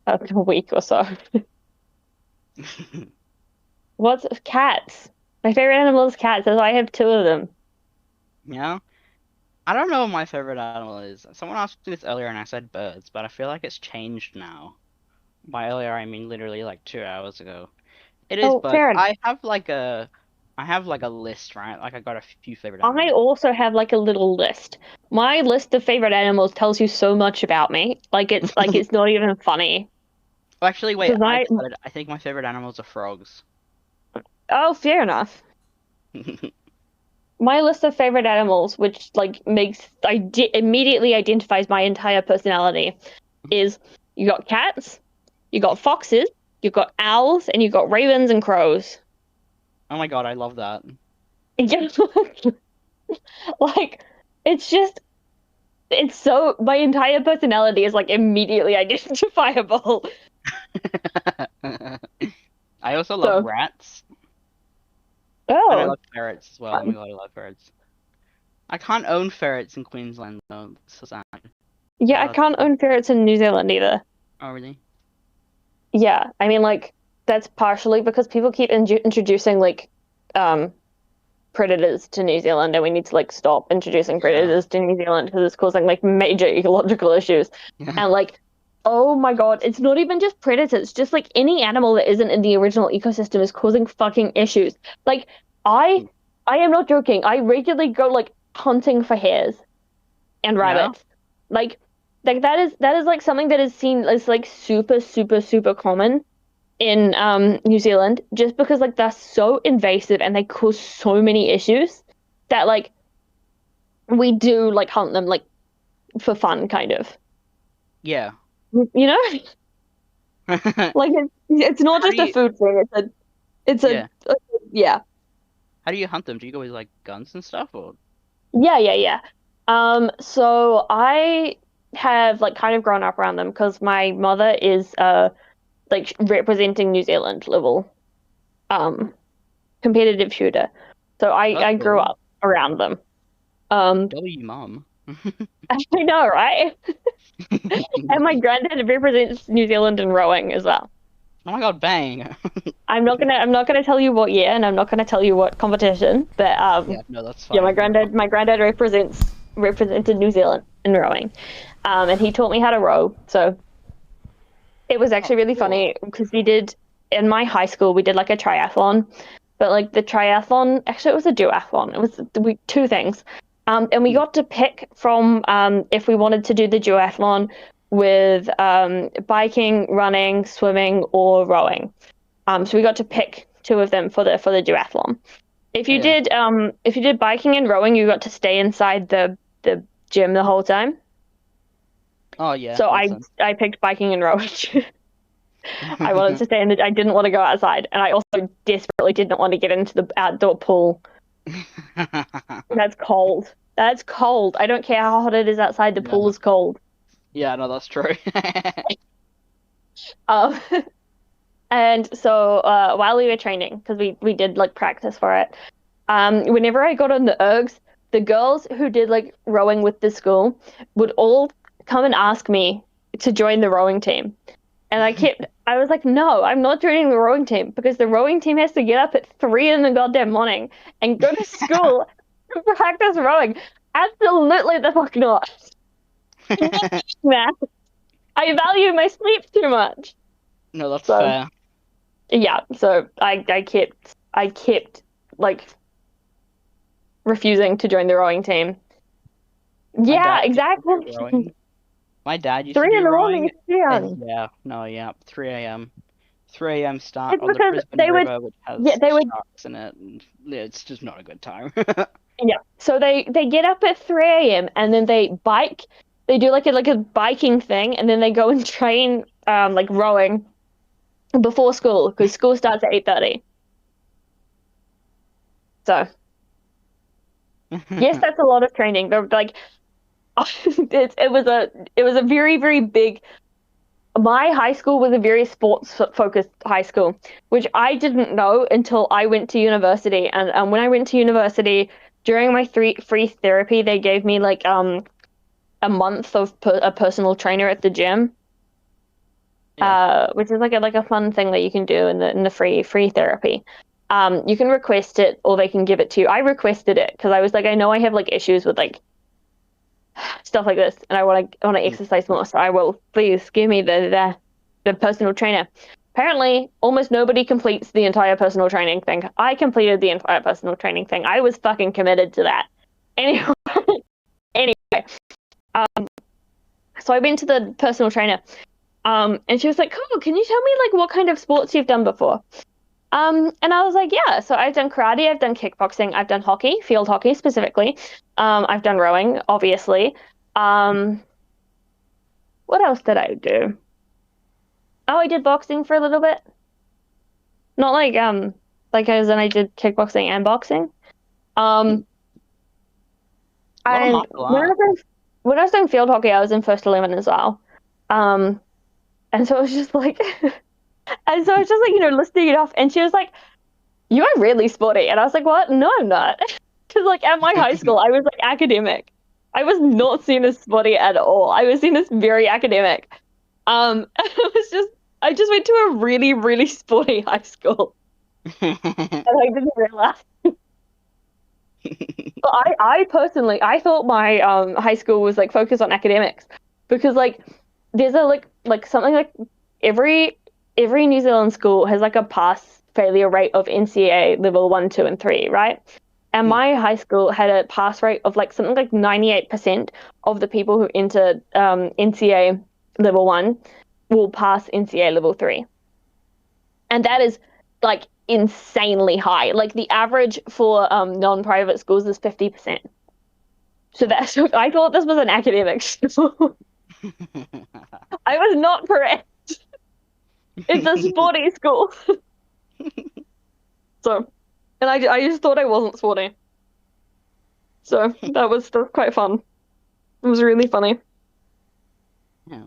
a week or so. What's cats? My favorite animal is cats, so I have 2 of them. Yeah. I don't know what my favorite animal is. Someone asked me this earlier and I said birds, but I feel like it's changed now. By earlier, I mean literally like 2 hours ago. It is Oh, birds. fair enough. I have like a list, right? Like I got a few favorite I animals. also have like a little list. My list of favorite animals tells you so much about me. It's not even funny. Oh, actually, wait, Because I decided. I think my favorite animals are frogs. oh, fair enough. My list of favorite animals, which like immediately identifies my entire personality, is you got cats, you got foxes, you got owls, and you got ravens and crows. Oh my god, I love that. Yeah, like it's so my entire personality is like immediately identifiable. I also love So, rats, and I oh, love ferrets as well. Oh my fun. god, I love ferrets. I can't own ferrets in Queensland though. It's so sad. Yeah, I can't own ferrets in New Zealand either. Oh really? Yeah, I mean, like, that's partially because people keep introducing, like, um, predators to New Zealand, and we need to, like, stop introducing Yeah. predators to New Zealand because it's causing, like, major ecological issues. Yeah. And, like, oh my God, it's not even just predators, just, like, any animal that isn't in the original ecosystem is causing fucking issues. Like, I, I am not joking. I regularly go, like, hunting for hares and Yeah. rabbits. Like, that is like something that is seen as like super super super common in New Zealand just because like they're so invasive and they cause so many issues that like we do like hunt them like for fun kind of. Yeah. You know? Like it's not How do just a you? food thing. Yeah. Yeah. How do you hunt them? Do you go with like guns and stuff, or? Yeah. So I have like kind of grown up around them because my mother is like representing New Zealand level um competitive shooter. So That's I grew cool. up around them. Um W mom. I know, right? And my granddad represents New Zealand in rowing as well. Oh my god, bang. I'm not gonna tell you what year and I'm not gonna tell you what competition, but Yeah, no, that's yeah, fine. my granddad represented New Zealand in rowing. And he taught me how to row. So it was Oh, actually really cool. funny because we did in my high school we did like a triathlon, but like the triathlon actually it was a duathlon. It was 2 things, and we Hmm. got to pick from if we wanted to do the duathlon with biking, running, swimming, or rowing. So we got to pick two of them for the duathlon. If you did biking and rowing, you got to stay inside the gym the whole time. Oh yeah, So makes sense. I picked biking and rowing. I wanted to stay in the. I didn't want to go outside, and I also desperately did not want to get into the outdoor pool. That's cold. That's cold. I don't care how hot it is outside. The pool is cold. Yeah, no, that's true. Um, and so while we were training, because we did like practice for it, whenever I got on the ergs, the girls who did like rowing with the school would all come and ask me to join the rowing team. And I was like, no, I'm not joining the rowing team because the rowing team has to get up at 3 in the goddamn morning and go to school to practice rowing. Absolutely the fuck not. I'm not doing that. I value my sleep too much. No, that's So, fair. yeah, so I kept like refusing to join the rowing team. My Yeah, dad used to do exactly. rowing. My dad used to 3 in do the morning rowing, is too and young. yeah, no, yeah, 3 a.m. 3 a.m. start It's on the because Brisbane River, which has they would sharks in it, and yeah, it's just not a good time. Yeah. So they get up at 3 a.m. and then they bike. They do like a biking thing, and then they go and train like rowing before school because school starts at 8:30. So yes, that's a lot of training. They're like it was a very, very big. My high school was a very sports focused high school, which I didn't know until I went to university. And when I went to university during my free therapy, they gave me like a month of a personal trainer at the gym, Yeah. which is like a fun thing that you can do in the free therapy. You can request it or they can give it to you. I requested it because I was like, I know I have like issues with like stuff like this, and I want to exercise more. So I will please give me the personal trainer. Apparently, almost nobody completes the entire personal training thing. I completed the entire personal training thing. I was fucking committed to that. Anyway, anyway, so I went to the personal trainer, and she was like, "Cool, can you tell me like what kind of sports you've done before?" And I was like, "Yeah, so I've done karate, I've done kickboxing, I've done hockey, field hockey specifically. I've done rowing, obviously. Um, what else did I do? Oh, I did boxing for a little bit. Not like as in I did kickboxing and boxing. A Um, lot of and martial arts. when I was doing field hockey, I was in first 11 as well. Um, and so it was just like, and so I was just like, listing it off, and she was like, "You are really sporty," and I was like, "What? No, I'm not." Because like at my high school, I was like academic. I was not seen as sporty at all. I was seen as very academic. I just went to a really, really sporty high school, and I didn't realize. But I personally, I thought my high school was like focused on academics because like there's a like something like every New Zealand school has like a pass failure rate of NCA level 1, 2, and 3, right? And my high school had a pass rate of like something like 98% of the people who enter NCA level 1 will pass NCA level 3. And that is like insanely high. Like the average for non-private schools is 50%. So I thought this was an academic school. I was not correct. It's a sporty school. So, and I just thought I wasn't sporty. So that was quite fun. It was really funny. Yeah.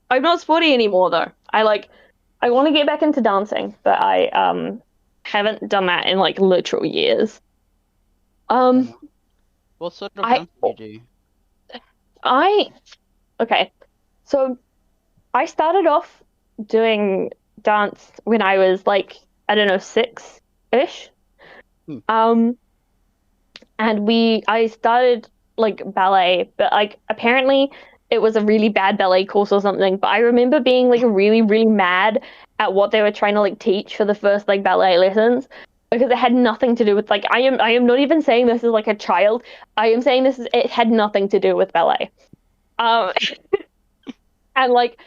I'm not sporty anymore though. I want to get back into dancing, but I haven't done that in like literal years. Um, What sort of I dance do you do? I okay. So I started off doing dance when I was like, I don't know, 6-ish. Hmm. And I started like ballet, but like apparently it was a really bad ballet course or something. But I remember being like really, really mad at what they were trying to like teach for the first like ballet lessons because it had nothing to do with like I am not even saying this as like a child. I am saying it had nothing to do with ballet. Um and like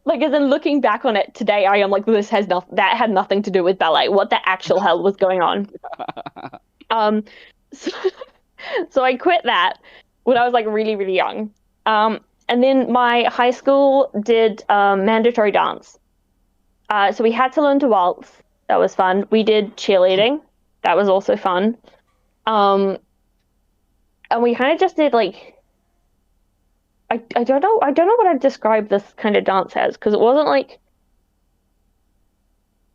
Like, as in looking back on it today, I am like, that had nothing to do with ballet. What the actual hell was going on? Um, so, so I quit that when I was like really, really young. And then my high school did mandatory dance. So we had to learn to waltz. That was fun. We did cheerleading. That was also fun. Um, and we kind of just did like I don't know what I'd describe this kind of dance as because it wasn't like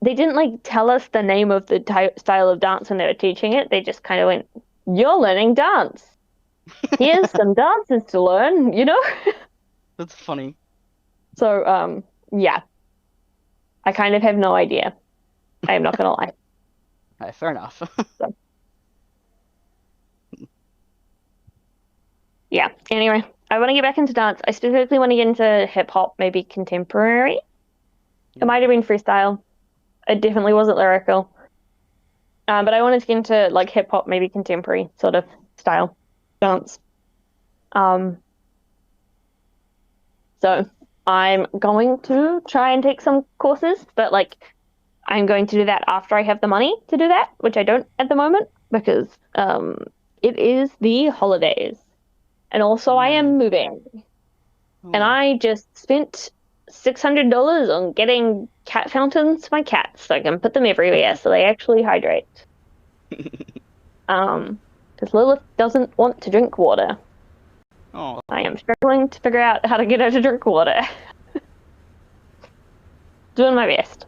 they didn't like tell us the name of the style of dance when they were teaching it. They just kind of went, "You're learning dance. Here's some dances to learn," you know? That's funny. So, yeah. I kind of have no idea. I am not gonna lie. Alright, fair enough. So, yeah. Anyway, I want to get back into dance. I specifically want to get into hip hop, maybe contemporary. It might have been freestyle. It definitely wasn't lyrical. But I wanted to get into like hip hop, maybe contemporary sort of style dance. So I'm going to try and take some courses, but like I'm going to do that after I have the money to do that, which I don't at the moment because it is the holidays. And also I am moving. And I just spent $600 on getting cat fountains for my cats so I can put them everywhere so they actually hydrate. Because Lilith doesn't want to drink water. Oh. I am struggling to figure out how to get her to drink water. Doing my best.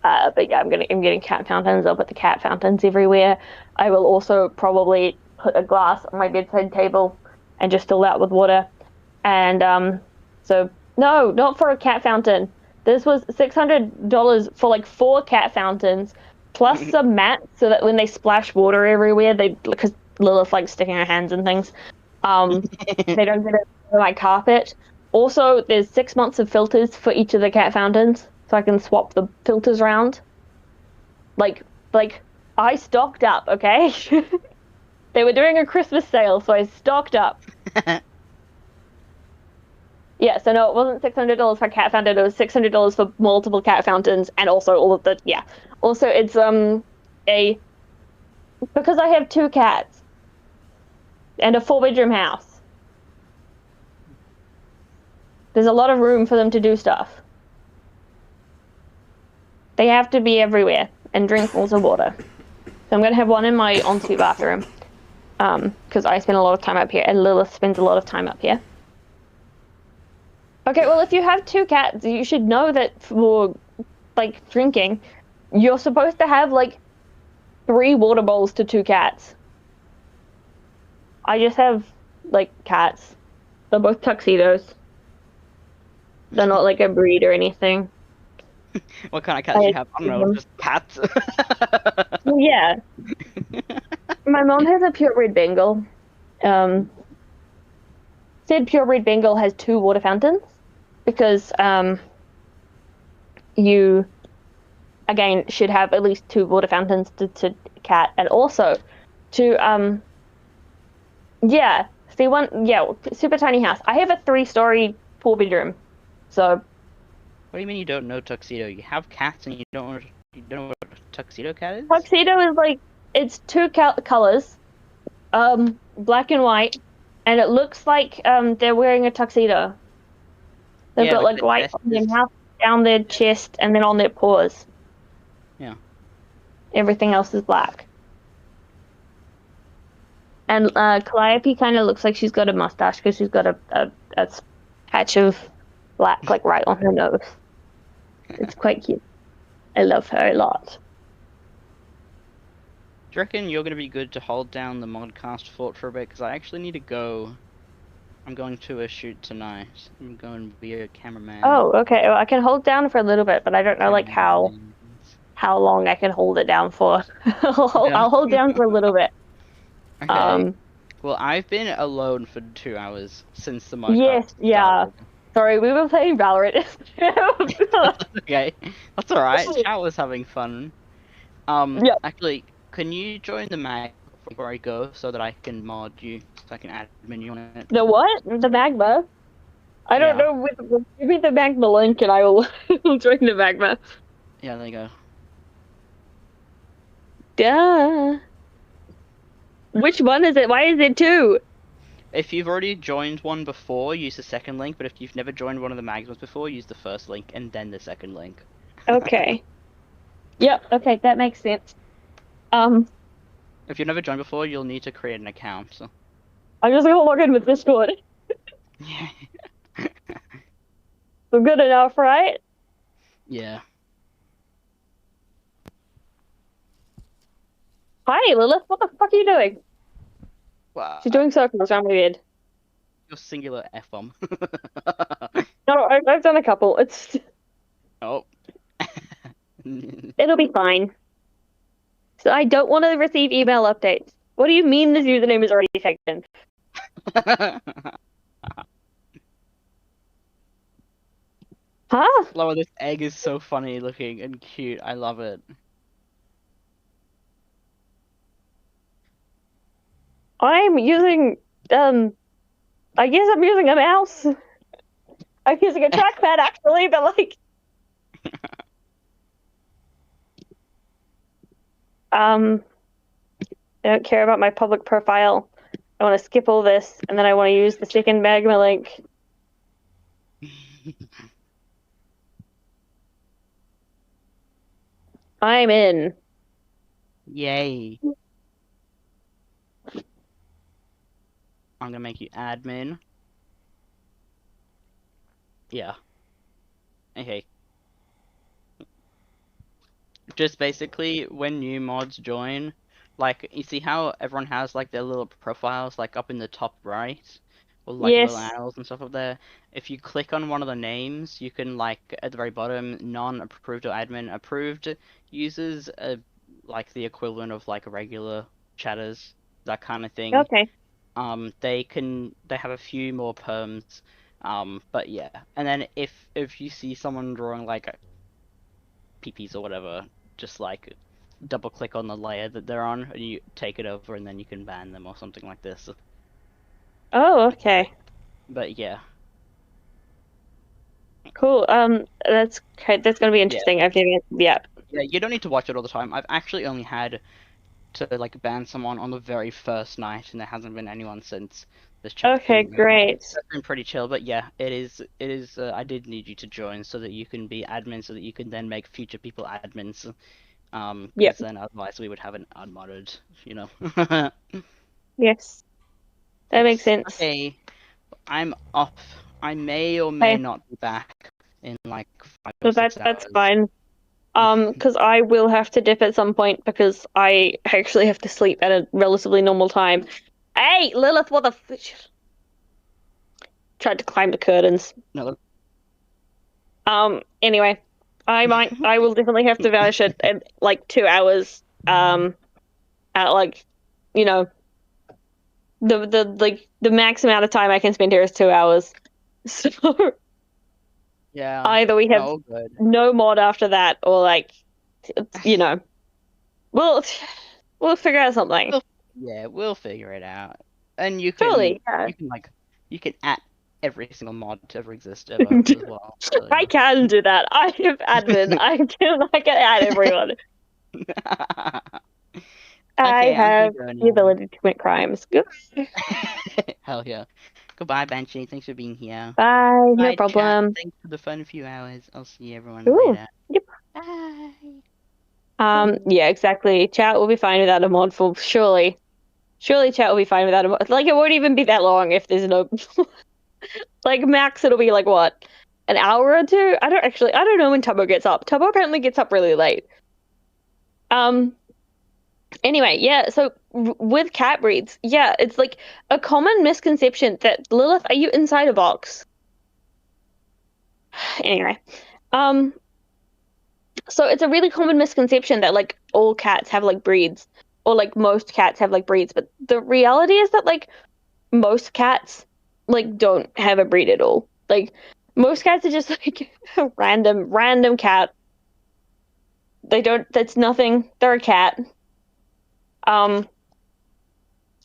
But yeah, I'm getting cat fountains. I'll put the cat fountains everywhere. I will also probably put a glass on my bedside table and just fill that with water. And so no, not for a cat fountain. This was $600 for like 4 cat fountains, plus some mats so that when they splash water everywhere, because Lilith likes sticking her hands in things, they don't get it on my carpet. Also, there's 6 months of filters for each of the cat fountains, so I can swap the filters around. Like I stocked up, okay? They were doing a Christmas sale, so I stocked up. Yeah, so no, it wasn't $600 for a cat fountain. It was $600 for multiple cat fountains, and also all of the Also, it's because I have 2 cats and a 4-bedroom house. There's a lot of room for them to do stuff. They have to be everywhere and drink lots of water. So I'm gonna have one in my ensuite bathroom, because I spend a lot of time up here, and Lilith spends a lot of time up here. Okay, well, if you have 2 cats, you should know that for, like, drinking, you're supposed to have, like, 3 water bowls to 2 cats. I just have, like, cats. They're both tuxedos. They're not, like, a breed or anything. What kind of cats do you have? I don't know, just cats? Yeah. My mom has a purebred Bengal. Said purebred Bengal has 2 water fountains because you again should have at least 2 water fountains to cat, and also to super tiny house. I have a 3-story 4-bedroom, so. What do you mean you don't know tuxedo? You have cats and you don't know what a tuxedo cat is? Tuxedo is like it's 2 colors, black and white. And it looks like they're wearing a tuxedo. They've got like white on their mouth, down their chest, and then on their paws. Yeah. Everything else is black. And Calliope kind of looks like she's got a mustache because she's got a patch of black like right on her nose. It's quite cute. I love her a lot. Do you reckon you're going to be good to hold down the modcast fort for a bit? Because I actually need to go. I'm going to a shoot tonight. I'm going to be a cameraman. Oh, okay. Well, I can hold down for a little bit, but I don't know like how long I can hold it down for. I'll hold down for a little bit. Okay. Well, I've been alone for 2 hours since the modcast Yes, yeah. started. Sorry, we were playing Valorant. Okay, that's alright. Chat was having fun. Yep. Actually, can you join the mag before I go so that I can mod you, so I can admin you on it? The what? The magma? I don't Yeah. know. Give me the magma link and I will will join the magma. Yeah, there you go. Duh. Which one is it? Why is it two? If you've already joined one before, use the second link, but if you've never joined one of the magmas before, use the first link and then the second link. Okay. Yep. Okay, that makes sense. Um, If you've never joined before, you'll need to create an account. So. I'm just gonna log in with Discord. Yeah. So good enough, right? Yeah. Hi, Lilith. What the fuck are you doing? Well, She's doing circles around my bed. your singular F-bomb. No, I've done a couple. Oh. It'll be fine. So I don't want to receive email updates. What do you mean this username is already taken? Huh? Laura, this egg is so funny looking and cute. I love it. I'm using I guess I'm using a mouse. I'm using a trackpad actually, but like I don't care about my public profile. I want to skip all this and then I want to use the second magma link. I'm in. Yay. I'm gonna make you admin. Yeah. Okay. Just basically, when new mods join, like, you see how everyone has, like, their little profiles, like, up in the top right? Or, like, little Yes. arrows and stuff up there? If you click on one of the names, you can, like, at the very bottom, non-approved or admin approved users, like, the equivalent of, like, regular chatters, that kind of thing. Okay. They have a few more perms, but yeah. And then if you see someone drawing, like, peepees or whatever, just like double click on the layer that they're on and you take it over and then you can ban them or something like this. Oh, okay. But yeah. Cool. That's okay. That's gonna be interesting. I've never. Yeah. Yeah, you don't need to watch it all the time. I've actually only had to like ban someone on the very first night and there hasn't been anyone since. This chat's Okay. Great. been pretty chill, but yeah, it is I did need you to join so that you can be admin so that you can then make future people admins. Yep. Because then otherwise we would have an unmodded, you know. Yes. That makes Yes. sense. Okay, I'm off. I may or may Okay. not be back in like 5 So or 6 that's hours. fine. Because I will have to dip at some point because I actually have to sleep at a relatively normal time. Hey, Lilith, what the tried to climb the curtains. No, Anyway, I will definitely have to vanish at like 2 hours. At like, you know, the max amount of time I can spend here is 2 hours. So yeah. either we have Oh, good. no mod after that, or like, you know, we'll we'll figure out something. Yeah, we'll figure it out. And Surely, yeah. you can add every single mod to ever exist ever as well. So, I can do that. I have admin. I can add everyone. I Okay, I'm gonna have go the now. ability to commit crimes. Good. Hell yeah. Goodbye, Banshee. Thanks for being here. Bye. No Bye, chat. problem. Thanks for the fun few hours. I'll see everyone Ooh. later. Yep. Bye. Yeah, exactly. Chat will be fine without a mod for surely. Surely chat will be fine without a mod. Like it won't even be that long if there's no like max it'll be like what? An hour or two? I don't know when Tubbo gets up. Tubbo apparently gets up really late. Anyway, yeah, so with cat breeds, yeah, it's like a common misconception that Lilith, are you inside a box? Anyway, so it's a really common misconception that like all cats have like breeds, or like most cats have like breeds, but the reality is that like most cats like don't have a breed at all. Like most cats are just like a random cat. They don't. That's nothing. They're a cat. Um,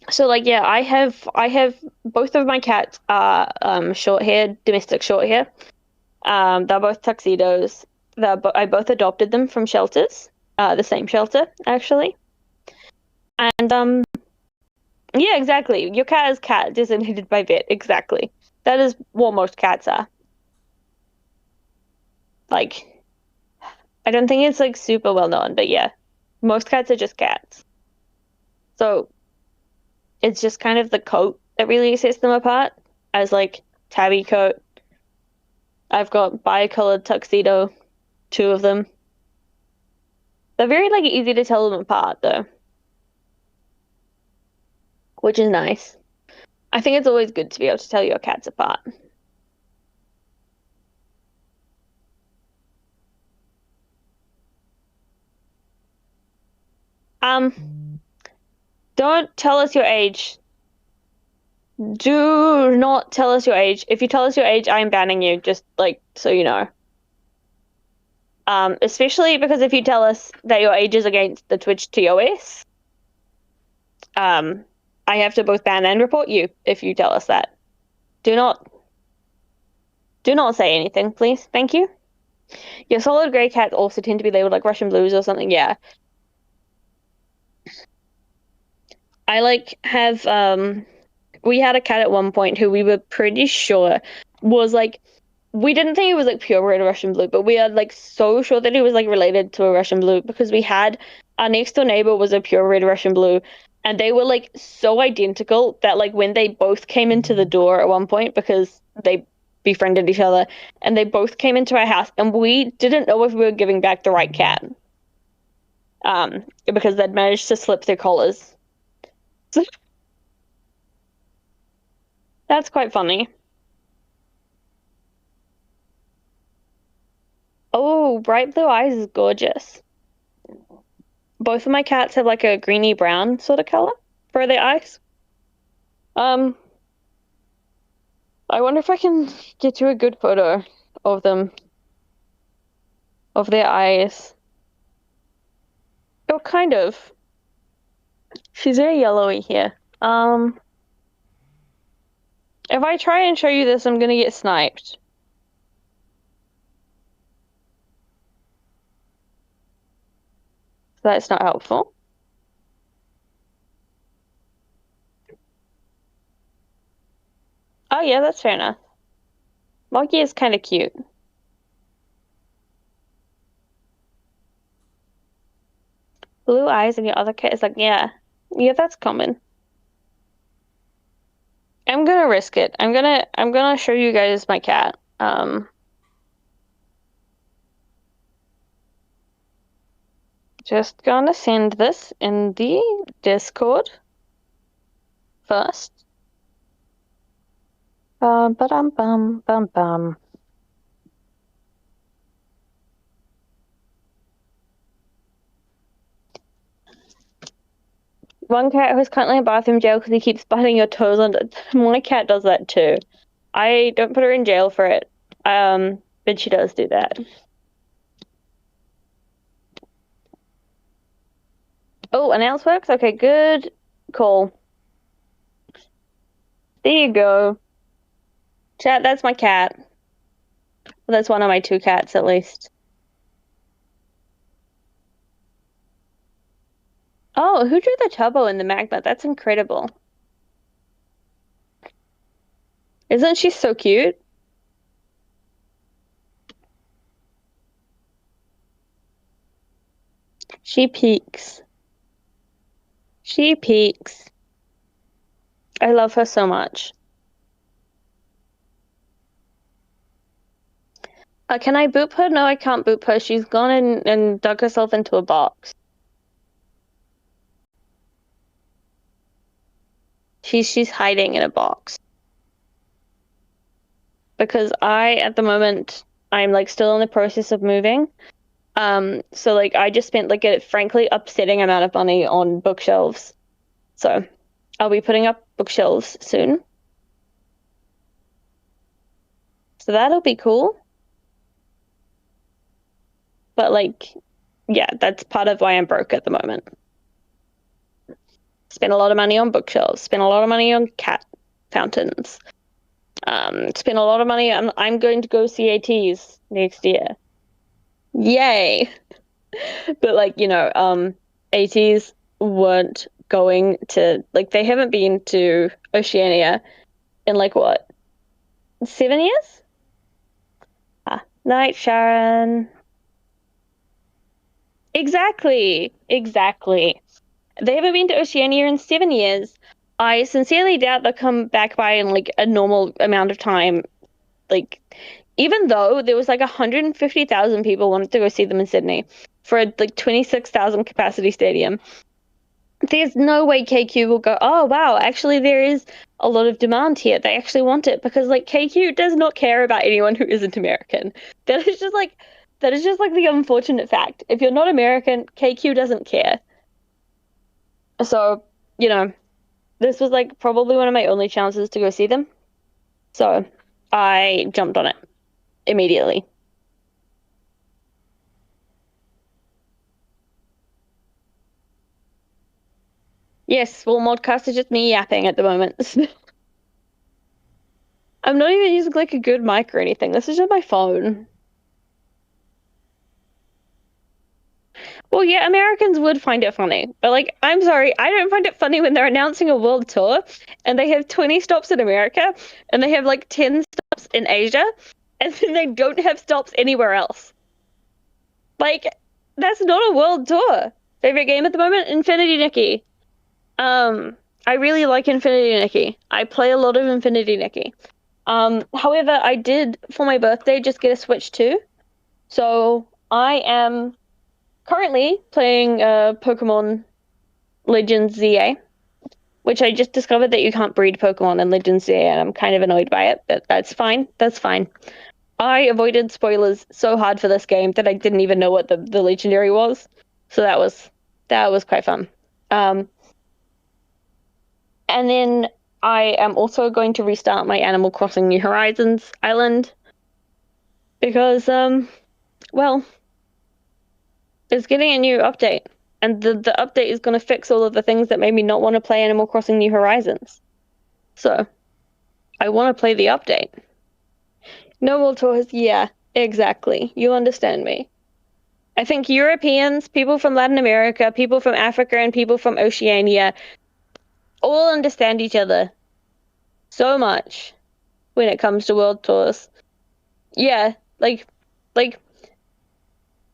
So like yeah, I have both of my cats are short hair, domestic short hair. They're both tuxedos. I both adopted them from shelters, the same shelter actually. And yeah, exactly. Your cat is cat designated by vet. Exactly. That is what most cats are. Like I don't think it's like super well known, but yeah, most cats are just cats. So it's just kind of the coat that really sets them apart as like tabby coat. I've got bi-colored tuxedo, two of them. They're very like easy to tell them apart though, which is nice. I think it's always good to be able to tell your cats apart. Don't tell us your age. Do not tell us your age. If you tell us your age, I am banning you, just like so you know. Especially because if you tell us that your age is against the Twitch TOS, um, I have to both ban and report you if you tell us that. Do not say anything, please. Thank you. Your solid grey cats also tend to be labeled like Russian blues or something. Yeah. I like have we had a cat at one point who we were pretty sure was like we didn't think it was like purebred Russian blue, but we are like so sure that he was like related to a Russian blue because we had our next door neighbor was a purebred Russian blue, and they were like so identical that like when they both came into the door at one point because they befriended each other and they both came into our house and we didn't know if we were giving back the right cat because they'd managed to slip their collars. That's quite funny. Oh, bright blue eyes is gorgeous. Both of my cats have like a greeny brown sort of color for their eyes. Um, I wonder if I can get you a good photo of them, of their eyes. Oh, kind of. She's very yellowy here. If I try and show you this, I'm gonna get sniped. That's not helpful. Oh yeah, that's fair enough. Moggy is kind of cute. Blue eyes and your other cat is like, yeah. Yeah, that's common. I'm gonna risk it. I'm gonna show you guys my cat. Just gonna send this in the Discord first. Bum bum bum bum. One cat who's currently in bathroom jail because he keeps biting your toes on it. My cat does that too. I don't put her in jail for it. But she does do that. Oh, announce works? Okay, good. Cool. There you go. Chat, that's my cat. Well, that's one of my two cats at least. Oh, who drew the Tubbo in the magma? That's incredible. Isn't she so cute? She peeks. She peeks. I love her so much. Can I boop her? No, I can't boop her. She's gone and dug herself into a box. She's hiding in a box. Because at the moment, I'm like still in the process of moving. So like I just spent like a frankly upsetting amount of money on bookshelves. So I'll be putting up bookshelves soon. So that'll be cool. But like, yeah, that's part of why I'm broke at the moment. spent a lot of money on bookshelves, spent a lot of money on cat fountains, spent a lot of money on. I'm going to go see ATs next year. Yay! But like, ATs weren't going to, like, they haven't been to Oceania in like what, 7 years? Night, Sharon. Exactly. They haven't been to Oceania in 7 years. I sincerely doubt they'll come back by in like a normal amount of time. Like, even though there was like 150,000 people wanted to go see them in Sydney for a like 26,000 capacity stadium, there's no way KQ will go, oh wow, actually there is a lot of demand here. They actually want it, because like KQ does not care about anyone who isn't American. That is just like the unfortunate fact. If you're not American, KQ doesn't care. So, this was like probably one of my only chances to go see them. So I jumped on it immediately. Yes, well, modcast is just me yapping at the moment. I'm not even using like a good mic or anything. This is just my phone. Well, yeah, Americans would find it funny, but like, I'm sorry, I don't find it funny when they're announcing a world tour and they have 20 stops in America and they have like 10 stops in Asia, and then they don't have stops anywhere else. Like, that's not a world tour. Favorite game at the moment? Infinity Nikki. I really like Infinity Nikki. I play a lot of Infinity Nikki. However, I did for my birthday just get a Switch too. So I am currently playing Pokemon Legends ZA, which I just discovered that you can't breed Pokemon in Legends ZA, and I'm kind of annoyed by it, but that's fine. That's fine. I avoided spoilers so hard for this game that I didn't even know what the legendary was. So that was quite fun. And then I am also going to restart my Animal Crossing New Horizons island because well, it's getting a new update, and the update is going to fix all of the things that made me not want to play Animal Crossing New Horizons. So I want to play the update. No world tours, yeah, exactly. You understand me. I think Europeans, people from Latin America, people from Africa, and people from Oceania all understand each other so much when it comes to world tours. Yeah, like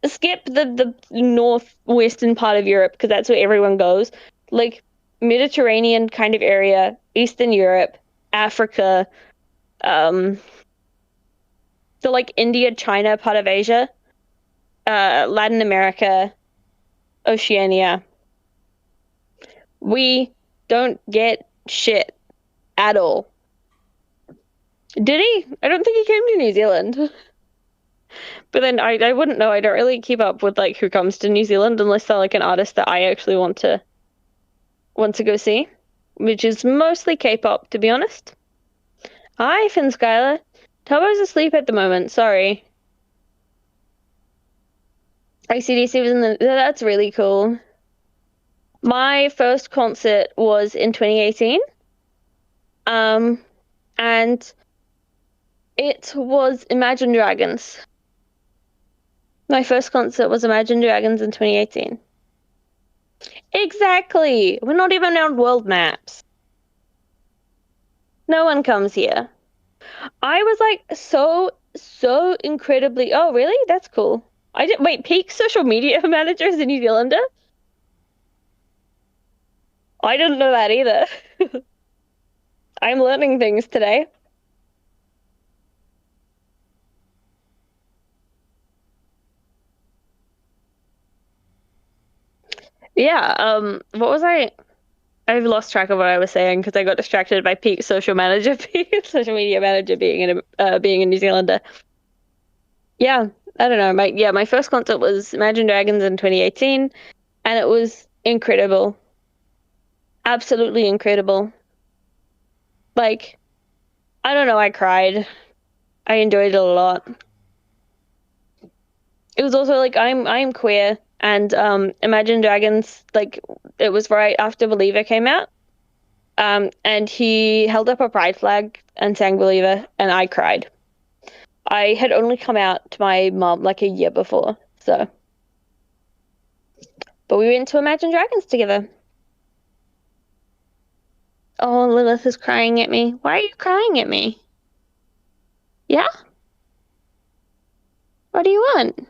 skip the northwestern part of Europe, because that's where everyone goes. Like, Mediterranean kind of area, Eastern Europe, Africa, so like India, China, part of Asia, Latin America, Oceania. We don't get shit at all. Did he? I don't think he came to New Zealand. But then I wouldn't know. I don't really keep up with like who comes to New Zealand unless they're like an artist that I actually want to go see, which is mostly K-pop, to be honest. Hi, Finn Skylar. Tubbo's asleep at the moment. Sorry. ICDC was in the. That's really cool. My first concert was in 2018. And it was Imagine Dragons. My first concert was Imagine Dragons in 2018. Exactly! We're not even on world maps. No one comes here. I was like so incredibly. Oh, really? That's cool. I didn't wait. Peak social media manager is a New Zealander? I didn't know that either. I'm learning things today. Yeah, what was I've lost track of what I was saying because I got distracted by Peak social manager social media manager being a New Zealander. Yeah, I don't know. My first concert was Imagine Dragons in 2018, and it was incredible. Absolutely incredible. Like, I don't know, I cried. I enjoyed it a lot. It was also like I'm queer, and Imagine Dragons, like, it was right after Believer came out. And he held up a pride flag and sang Believer, and I cried. I had only come out to my mom like a year before, so. But we went to Imagine Dragons together. Oh, Lilith is crying at me. Why are you crying at me? Yeah? What do you want? Do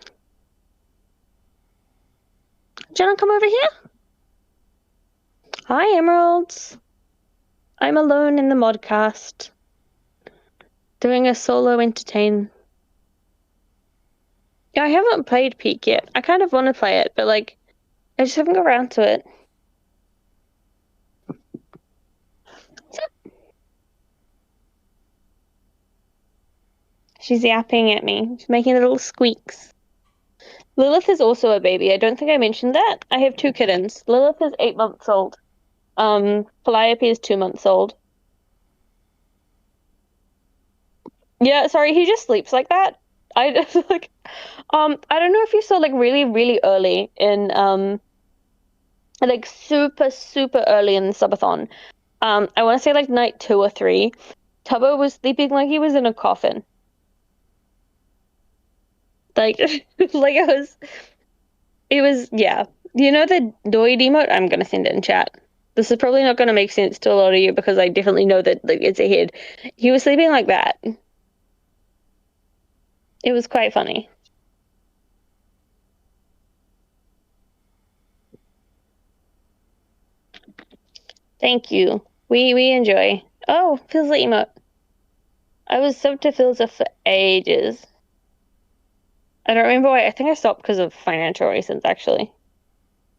you want to come over here? Hi, Emeralds. I'm alone in the modcast, doing a solo entertain. Yeah, I haven't played Peak yet. I kind of want to play it, but like, I just haven't got around to it. She's yapping at me. She's making little squeaks. Lilith is also a baby. I don't think I mentioned that. I have 2 kittens. Lilith is 8 months old. Calliope is 2 months old. Yeah, sorry, he just sleeps like that. I just like, I don't know if you saw like really, really early in like super, super early in the subathon. I want to say like night 2 or 3. Tubbo was sleeping like he was in a coffin. Like, like it was, yeah. You know the Doid emote? I'm gonna send it in chat. This is probably not gonna make sense to a lot of you because I definitely know that like, it's a head. He was sleeping like that. It was quite funny. Thank you. We enjoy. Oh, Philza emote. I was subbed to Philza for ages. I don't remember why. I think I stopped because of financial reasons, actually.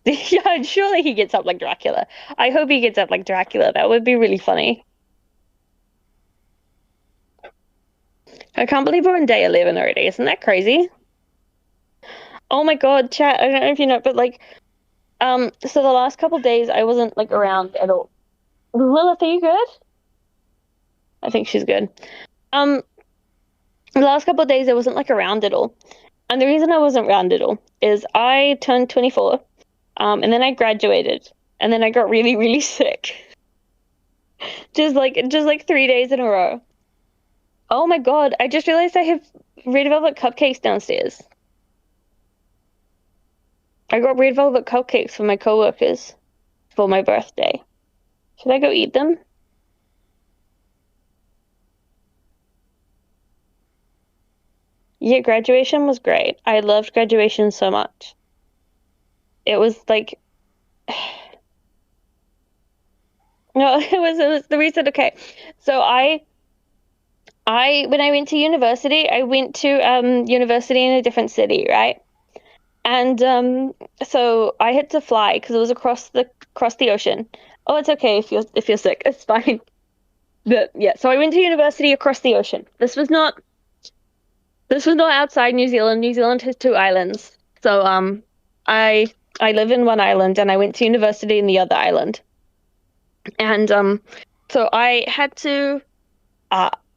Yeah, surely he gets up like Dracula. I hope he gets up like Dracula. That would be really funny. I can't believe we're on day 11 already. Isn't that crazy? Oh my god, chat. I don't know if you know, but like, so the last couple days I wasn't like around at all. Lilith, are you good? I think she's good. The last couple of days I wasn't like around at all. And the reason I wasn't around at all is I turned 24, and then I graduated, and then I got really, really sick. just like 3 days in a row. Oh my god, I just realized I have red velvet cupcakes downstairs. I got red velvet cupcakes for my coworkers for my birthday. Should I go eat them? Yeah, graduation was great. I loved graduation so much. It was like no, it was the reason. Okay, so when I went to university, I went to university in a different city, right? And so I had to fly because it was across the ocean. Oh, it's okay if you're sick. It's fine. But yeah, so I went to university across the ocean. This was not outside New Zealand. New Zealand has 2 islands. So I live in one island and I went to university in the other island. And so I had to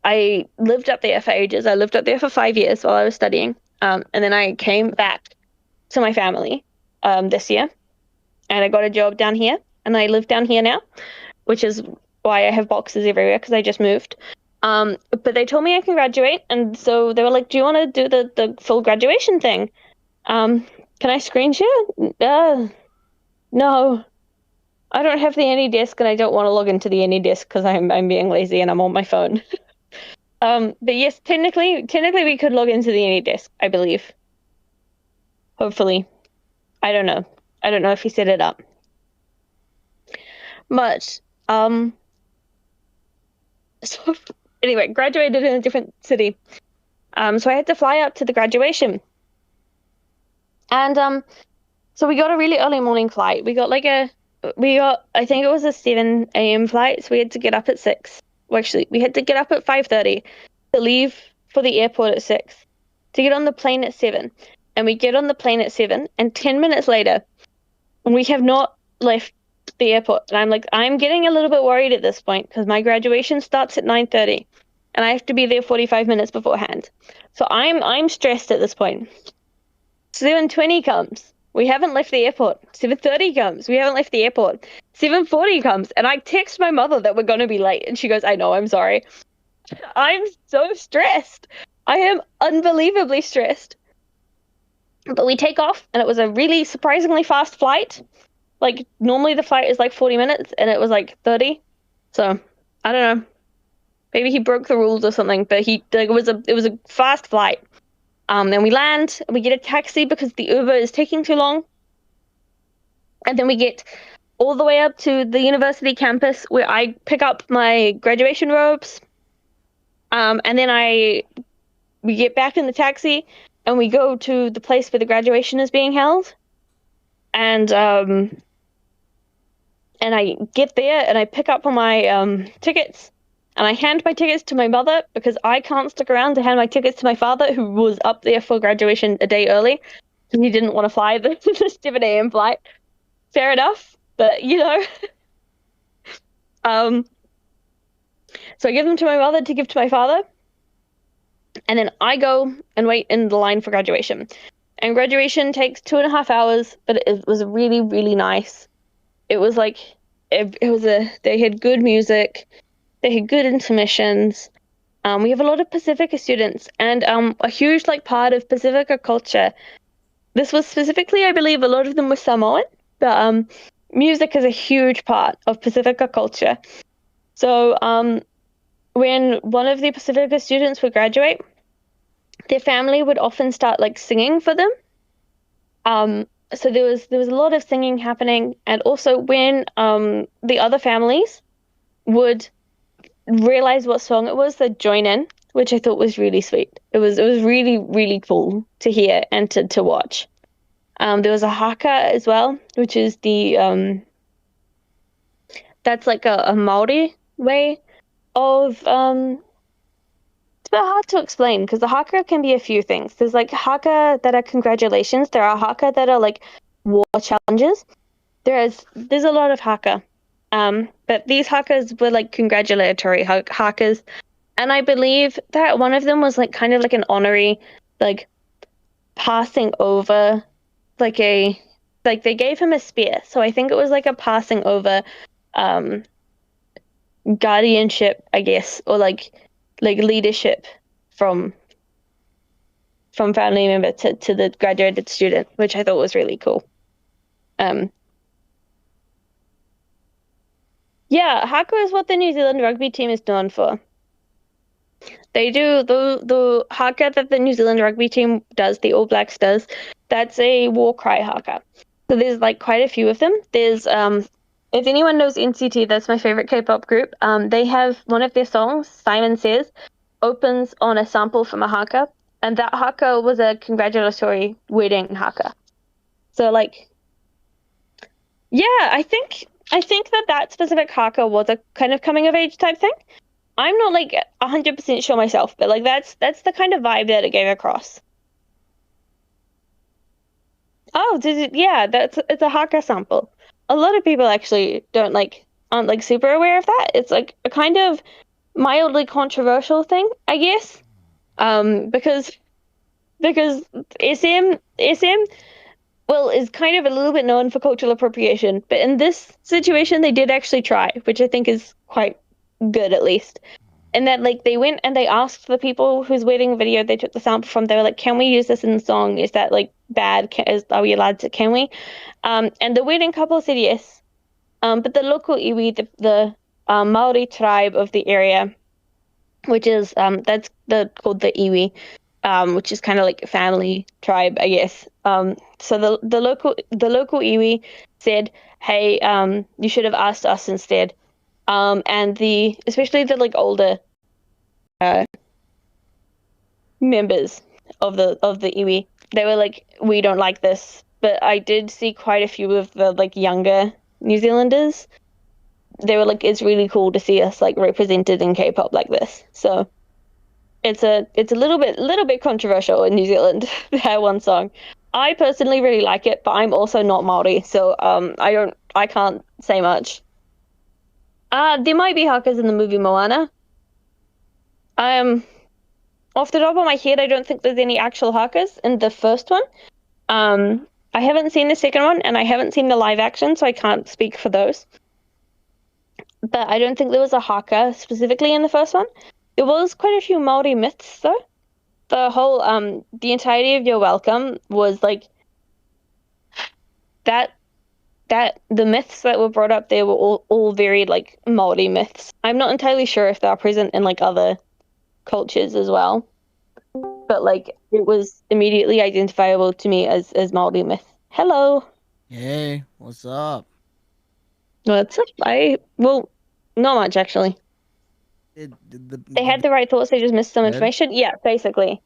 I lived up there for ages. I lived up there for 5 years while I was studying. And then I came back to my family this year, and I got a job down here, and I live down here now, which is why I have boxes everywhere because I just moved. But they told me I can graduate, and so they were like, "Do you want to do the full graduation thing? Can I screen share? No, I don't have the AnyDesk, and I don't want to log into the AnyDesk because I'm being lazy and I'm on my phone." But yes, technically we could log into the AnyDesk, I believe. Hopefully. I don't know. I don't know if he set it up. But so anyway, graduated in a different city. So I had to fly up to the graduation. And so we got a really early morning flight. I think it was a 7 a.m. flight, so we had to get up at 6. Well, actually, we had to get up at 5:30 to leave for the airport at 6, to get on the plane at 7. And we get on the plane at 7, and 10 minutes later, we have not left the airport. And I'm like, I'm getting a little bit worried at this point because my graduation starts at 9:30, and I have to be there 45 minutes beforehand. So I'm stressed at this point. 7:20 comes. We haven't left the airport. 7:30 comes. We haven't left the airport. 7:40 comes, and I text my mother that we're going to be late, and she goes, I know, I'm sorry. I'm so stressed. I am unbelievably stressed. But we take off, and it was a really surprisingly fast flight. Like, normally the flight is like 40 minutes, and it was like 30. So, I don't know. Maybe he broke the rules or something, but it was a fast flight. Then we land, and we get a taxi because the Uber is taking too long. And then we get all the way up to the university campus where I pick up my graduation robes. And then we get back in the taxi and we go to the place where the graduation is being held. And I get there and I pick up my tickets and I hand my tickets to my mother because I can't stick around to hand my tickets to my father, who was up there for graduation a day early because he didn't want to fly the 7 a.m. flight. Fair enough, but you know. So I give them to my mother to give to my father, and then I go and wait in the line for graduation. And graduation takes 2.5 hours, but it was really, really nice. It was like they had good music, they had good intermissions. We have a lot of Pacifica students, and a huge like part of Pacifica culture. This was specifically, I believe, a lot of them were Samoan, but music is a huge part of Pacifica culture. So when one of the Pacifica students would graduate, their family would often start like singing for them. So there was a lot of singing happening, and also when the other families would realize what song it was, they'd join in, which I thought was really sweet. It was really, really cool to hear and to watch. There was a haka as well, which is the that's like a Maori way of it's a bit hard to explain because the haka can be a few things. There's like haka that are congratulations. There are haka that are like war challenges. There's a lot of haka. But these hakas were like congratulatory hakas. And I believe that one of them was like kind of like an honorary, like passing over, like they gave him a spear. So I think it was like a passing over guardianship, I guess, or like leadership from family member to the graduated student, which I thought was really cool. Yeah, haka is what the New Zealand rugby team is known for. They do the haka that the New Zealand rugby team does, the All Blacks does. That's a war cry haka. So there's like quite a few of them. There's if anyone knows NCT, that's my favorite K-pop group. They have one of their songs, Simon Says, opens on a sample from a haka, and that haka was a congratulatory wedding haka. So like, yeah, I think that specific haka was a kind of coming of age type thing. I'm not like 100% sure myself, but like that's the kind of vibe that it gave across. Oh, yeah, it's a haka sample. A lot of people actually aren't like super aware of that. It's like a kind of mildly controversial thing, I guess. Because SM well is kind of a little bit known for cultural appropriation, but in this situation they did actually try, which I think is quite good at least. And that like they went and they asked the people whose wedding video they took the sample from, they were like, can we use this in the song? Is that like bad? Are we allowed to? Can we? And the wedding couple said yes. But the local iwi, the Maori tribe of the area, which is that's called the iwi, which is kind of like a family tribe, I guess. So the local iwi said, hey, you should have asked us instead. And especially the like older members of the iwi, they were like, we don't like this. But I did see quite a few of the like younger New Zealanders. They were like, it's really cool to see us like represented in K-pop like this. So it's a little bit controversial in New Zealand, that one song. I personally really like it, but I'm also not Maori, so I can't say much. There might be hakas in the movie Moana. Off the top of my head, I don't think there's any actual hakas in the first one. I haven't seen the second one, and I haven't seen the live action, so I can't speak for those. But I don't think there was a haka specifically in the first one. There was quite a few Maori myths, though. The entirety of You're Welcome was like that. The myths that were brought up there were all very like Maori myths. I'm not entirely sure if they are present in like other cultures as well, but like it was immediately identifiable to me as Maori myth. Hello. Hey, what's up? What's up? Well, not much actually. They had the right thoughts, they just missed some Dead? information. Yeah, basically.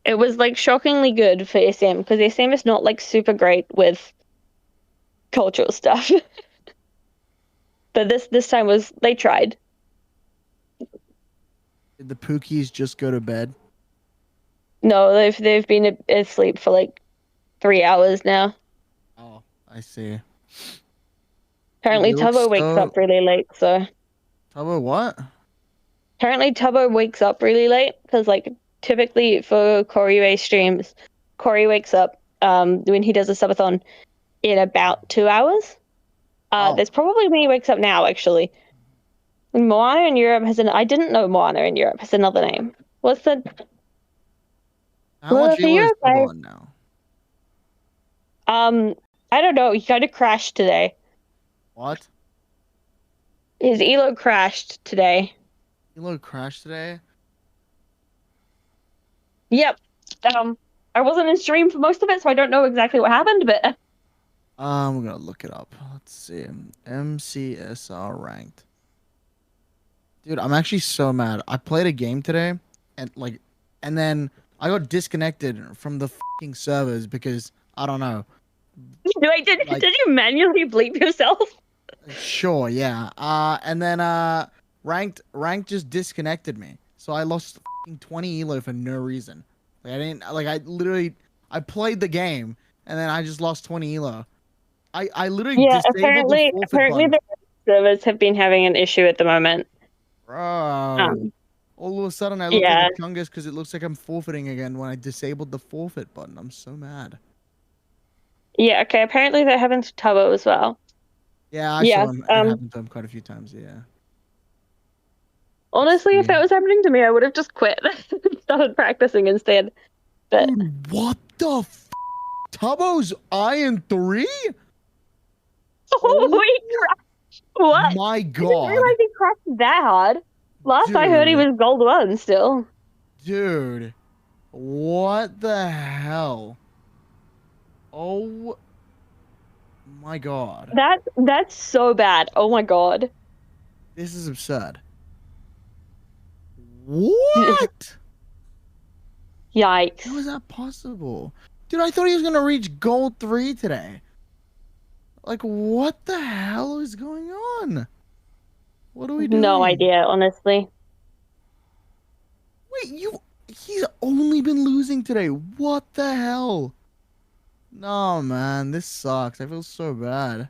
It was like shockingly good for SM because SM is not like super great with cultural stuff. But this time was they tried. Did the Pookies just go to bed? No, they've been asleep for like 3 hours now. Oh, I see. Apparently Dude, they look Tubbo wakes up really late, so Tubbo what? apparently Tubbo wakes up really late because like typically for Couri streams, Couri wakes up when he does a subathon in about 2 hours. Oh. That's probably when he wakes up now, actually. Moana in Europe I didn't know Moana in Europe has another name. What's the How well much for elo is Europe? Tubbo on now? I don't know. He kind of crashed today. What? His elo crashed today. Elo crashed today? Yep. I wasn't in stream for most of it, so I don't know exactly what happened, but I'm gonna look it up. Let's see. MCSR ranked. Dude, I'm actually so mad. I played a game today and then I got disconnected from the fucking servers because I don't know. did you manually bleep yourself? Sure, yeah. And then ranked just disconnected me. So I lost fucking 20 elo for no reason. Like I played the game and then I just lost 20 elo. I literally Yeah, disabled the forfeit apparently button. the servers have been having an issue at the moment. Bro. All of a sudden I look Yeah. like a chungus because it looks like I'm forfeiting again when I disabled the forfeit button. I'm so mad. Yeah, okay, apparently that happened to Tubbo as well. Yeah, I Yeah, saw him. It happened to him quite a few times, yeah. honestly, if that was happening to me, I would have just quit and started practicing instead. But Dude, what the f? Tubbo's Iron 3? holy crap! What? My I didn't god. realize he crashed that hard. Last I heard, he Dude. was gold 1 still. Dude. What the hell? Oh my god. That's so bad. Oh my god. This is absurd. What? Yikes. How is that possible? Dude, I thought he was gonna reach gold 3 today. Like, what the hell is going on? What are we doing? No idea, honestly. Wait, he's only been losing today. What the hell? No, man, this sucks. I feel so bad.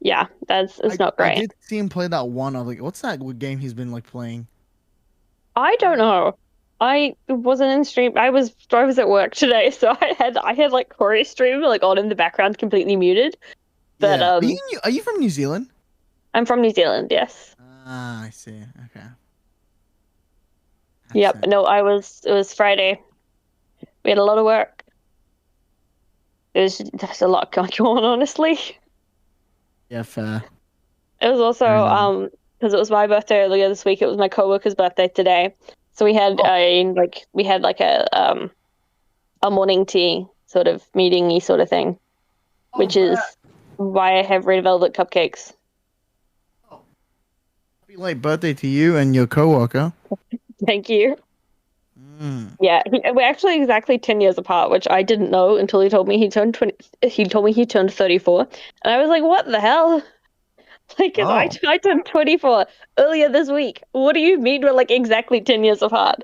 Yeah, it's not great. I did see him play that one. I'm like, what's that game he's been like playing? I don't know. I wasn't in stream. I was at work today, so I had like Couri stream like on in the background, completely muted. But Yeah. Are you from New Zealand? I'm from New Zealand. Yes. Ah, I see. Okay. Yep. Accent. No, it was Friday. We had a lot of work. There's a lot going on, honestly. Yeah, fair. It was also because it was my birthday earlier this week. It was my coworker's birthday today, so we had a morning tea sort of meeting-y sort of thing, which is why I have red velvet cupcakes. Happy late birthday to you and your coworker. Thank you. Mm. Yeah, we're actually exactly 10 years apart, which I didn't know until he told me he turned 20. He told me he turned 34, and I was like, "What the hell?" Like, 'cause I turned 24 earlier this week. What do you mean we're like exactly 10 years apart?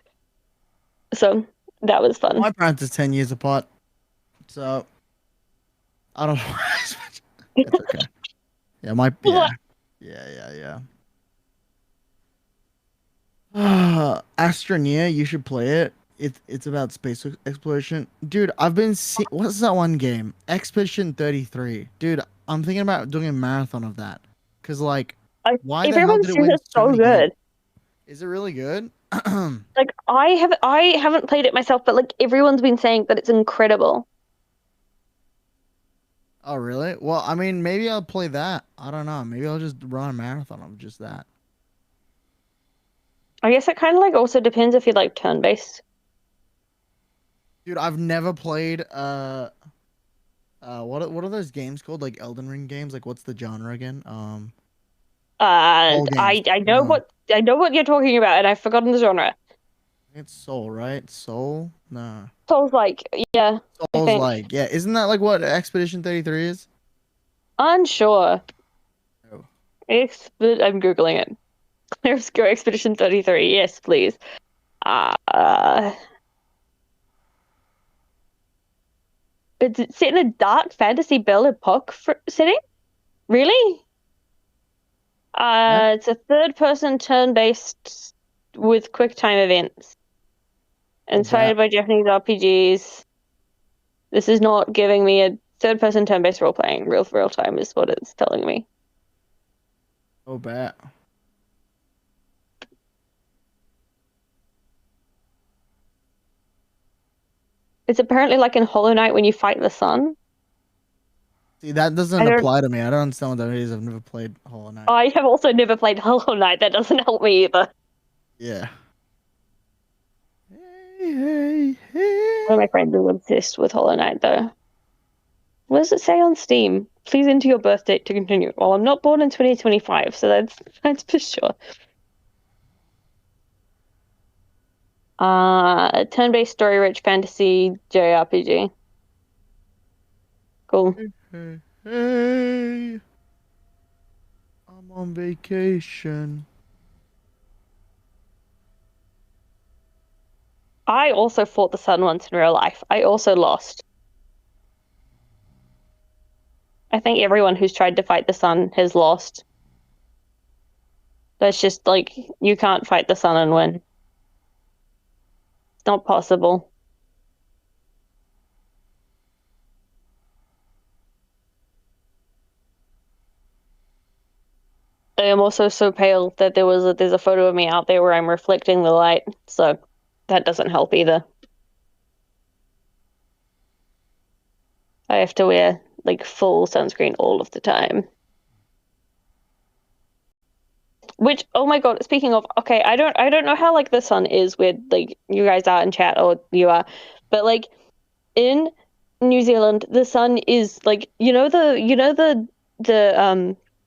So that was fun. My parents are 10 years apart, so I don't know. It's okay. Yeah, Astroneer, you should play it. It's about space exploration. Dude, I've been what's that one game? Expedition 33. Dude, I'm thinking about doing a marathon of that. Cause like, why the hell Everyone did it says win it's so so many games? good. Is it really good? Like I haven't played it myself, but like everyone's been saying that it's incredible. Oh, really? Well, I mean, maybe I'll play that. I don't know. Maybe I'll just run a marathon of just that. I guess it kind of like also depends if you like turn-based. Dude, I've never played what are those games called? Like Elden Ring games? Like what's the genre again? Soul games. I know what you're talking about, and I've forgotten the genre. It's Soul, right? Soul? Nah. Souls like, yeah, I Soul's think. like, yeah, isn't that like what Expedition 33 is? Unsure. Oh. I'm Googling it. Let's go Expedition 33. Yes, please. It's set in a dark fantasy Belle Epoque setting? Really? Yeah. It's a third-person turn-based with quick time events. Oh, Inspired bat. by Japanese RPGs. This is not giving me a third-person turn-based role-playing. Real time is what it's telling me. Oh, bat. It's apparently like in Hollow Knight when you fight the sun. See, that I doesn't don't. apply to me. I don't understand what that is. I've never played Hollow Knight. I have also never played Hollow Knight. That doesn't help me either. Yeah. Hey, One of my hey. friends is obsessed with Hollow Knight, though. What does it say on Steam? Please enter your birth date to continue. Well, I'm not born in 2025, so that's for sure. Turn-based story-rich fantasy JRPG. Cool. Hey, hey. I'm on vacation. I also fought the sun once in real life. I also lost. I think everyone who's tried to fight the sun has lost. That's just like, you can't fight the sun and win. It's not possible. I am also so pale that there's a photo of me out there where I'm reflecting the light, so that doesn't help either. I have to wear like full sunscreen all of the time. Which, oh my God, speaking of, okay, I don't know how like the sun is where like you guys are in chat or you are, but like in New Zealand, the sun is like, the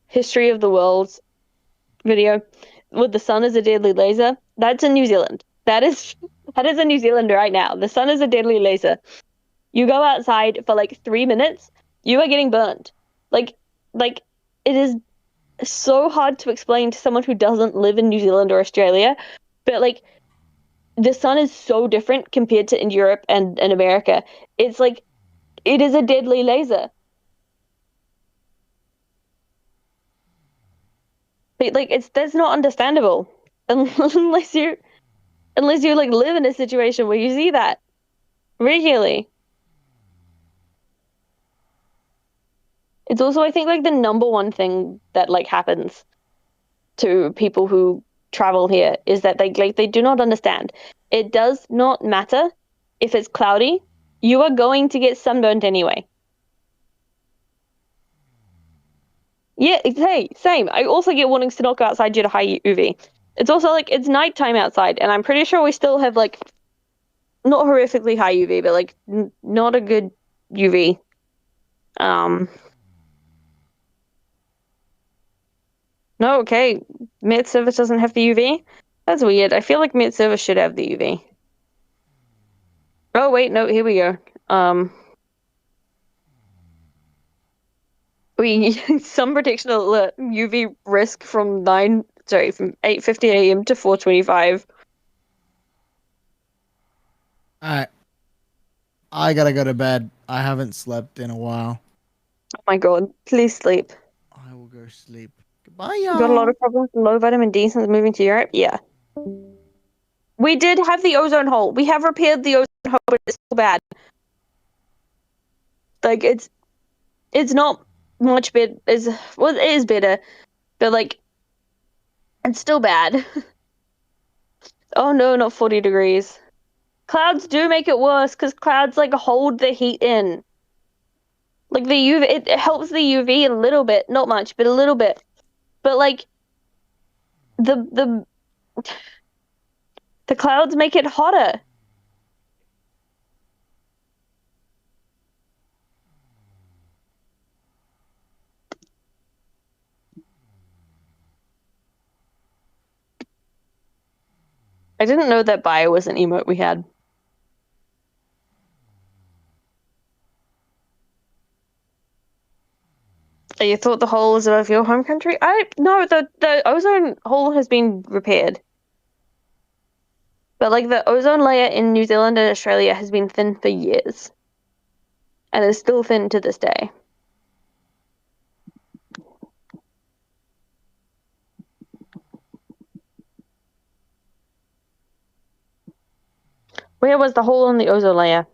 history of the world video with the sun is a deadly laser. That's in New Zealand. That is in New Zealand right now. The sun is a deadly laser. You go outside for like 3 minutes, you are getting burned. Like it is so hard to explain to someone who doesn't live in New Zealand or Australia, but like the sun is so different compared to in Europe and America. It's like it is a deadly laser. But like that's not understandable unless you like live in a situation where you see that regularly. It's also, I think, like the number one thing that like happens to people who travel here is that they do not understand. It does not matter if it's cloudy, you are going to get sunburned anyway. Yeah, hey, same. I also get warnings to not go outside due to high UV. It's also like it's nighttime outside, and I'm pretty sure we still have like not horrifically high UV, but like not a good UV. No, okay. Met service doesn't have the UV. That's weird. I feel like Met service should have the UV. Oh wait, no, here we go. We sun protection alert UV risk from 8:50 a.m. to 4:25. Alright. I gotta go to bed. I haven't slept in a while. Oh my God, please sleep. I will go sleep. Goodbye, Got a lot y'all. of problems with low vitamin D since moving to Europe? Yeah. We did have the ozone hole. We have repaired the ozone hole, but it's still bad. Like, it's not much better. Well, it is better, but like, it's still bad. Oh no, not 40 degrees. Clouds do make it worse because clouds like hold the heat in. Like the UV, it helps the UV a little bit, not much, but a little bit. But like the clouds make it hotter. I didn't know that bio was an emote we had. You thought the hole was above your home country? No, the ozone hole has been repaired. But like the ozone layer in New Zealand and Australia has been thin for years. And is still thin to this day. Where was the hole in the ozone layer?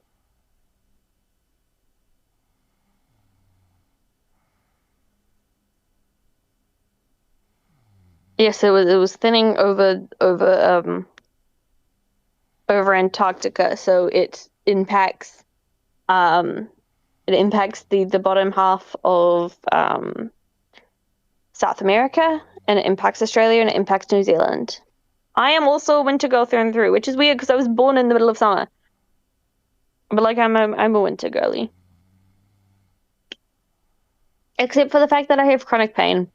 Yes, it was thinning over Antarctica, so it impacts the bottom half of South America, and it impacts Australia, and it impacts New Zealand. I am also a winter girl through and through, which is weird because I was born in the middle of summer. But like I'm a winter girly. Except for the fact that I have chronic pain,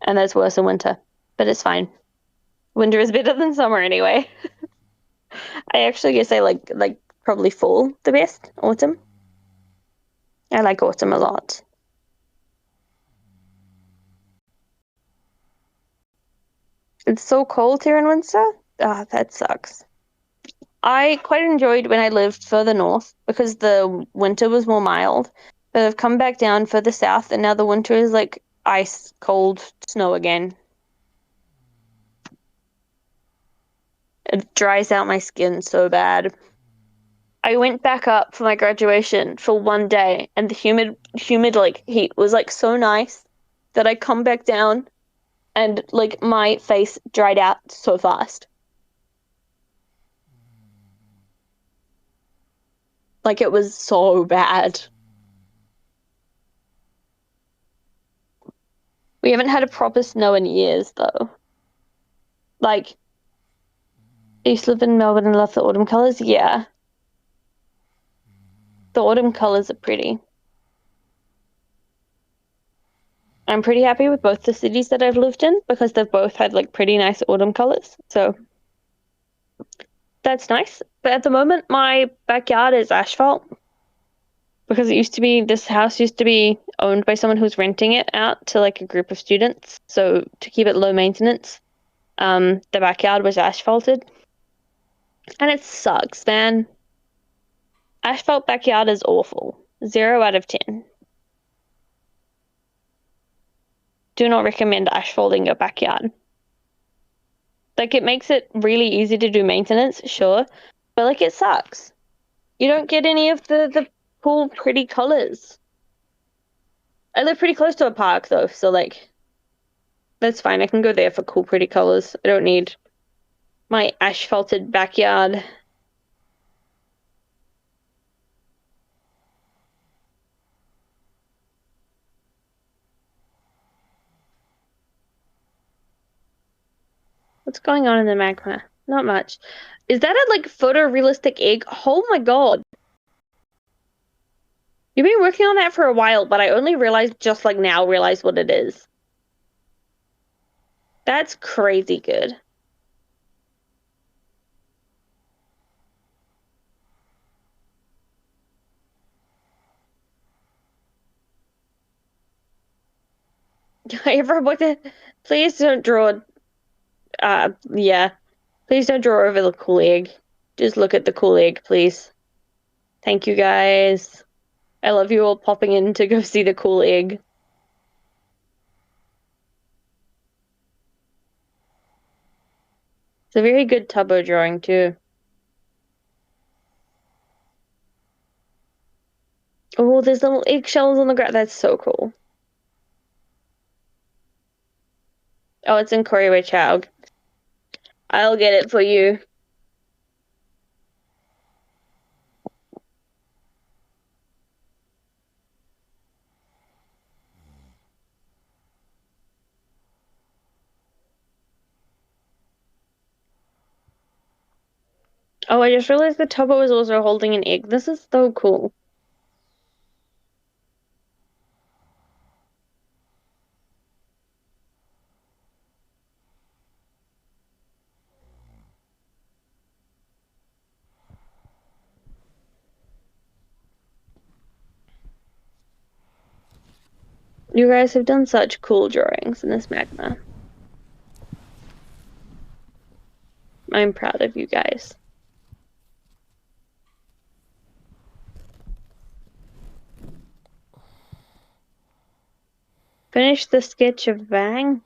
and that's worse in winter. But it's fine. Winter is better than summer anyway. I actually guess I like probably fall the best. Autumn. I like autumn a lot. It's so cold here in Windsor. Ah, that sucks. I quite enjoyed when I lived further north because the winter was more mild. But I've come back down further south, and now the winter is like ice cold snow again. It dries out my skin so bad. I went back up for my graduation for one day, and the humid like heat was like so nice that I come back down, and like my face dried out so fast. Like it was so bad. We haven't had a proper snow in years though. Like, I used to live in Melbourne and love the autumn colors. Yeah. The autumn colors are pretty. I'm pretty happy with both the cities that I've lived in because they've both had like pretty nice autumn colors. So that's nice. But at the moment, my backyard is asphalt because this house used to be owned by someone who's renting it out to like a group of students. So to keep it low maintenance, the backyard was asphalted. And it sucks, man. Asphalt backyard is awful. 0 out of 10. Do not recommend asphalting your backyard. Like, it makes it really easy to do maintenance, sure, but like it sucks. You don't get any of the cool, pretty colors. I live pretty close to a park though, so like that's fine. I can go there for cool, pretty colors. I don't need my asphalted backyard. What's going on in the magma? Not much. Is that a like photorealistic egg? Oh my god. You've been working on that for a while, but I only realized just like now what it is. That's crazy good. Please don't draw. Yeah. Please don't draw over the cool egg. Just look at the cool egg, please. Thank you, guys. I love you all popping in to go see the cool egg. a very good Tubbo drawing too. Oh, there's little eggshells on the ground. That's so cool. Oh, it's in Couri Chow. I'll get it for you. Oh, I just realized the Tubbo is also holding an egg. This is so cool. You guys have done such cool drawings in this magma. I'm proud of you guys. Finish the sketch of Vang.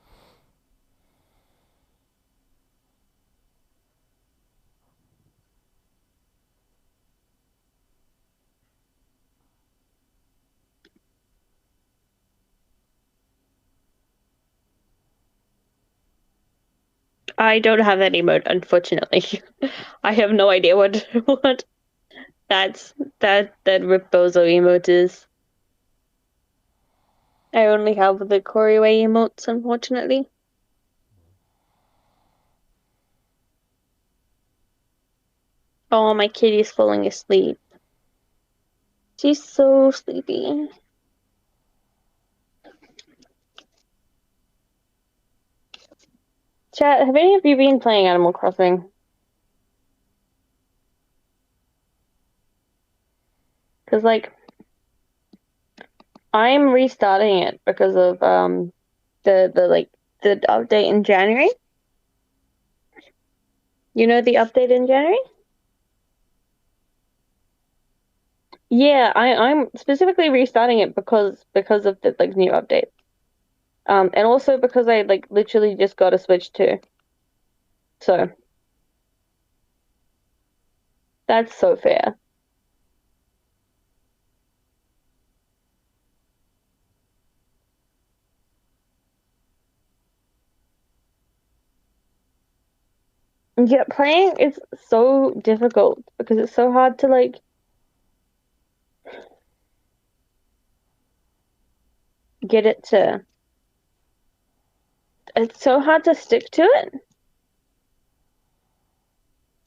I don't have that emote, unfortunately. I have no idea what that Ripbozo emote is. I only have the Couri emotes, unfortunately. Oh, my kitty's falling asleep. She's so sleepy. Chat, have any of you been playing Animal Crossing? Because, like, I'm restarting it because of the update in January. You know the update in January? Yeah, I'm specifically restarting it because of the like new update. And also because I like literally just got a Switch too. So that's so fair. Yeah, playing is so difficult because it's so hard to like get it to. It's so hard to stick to it.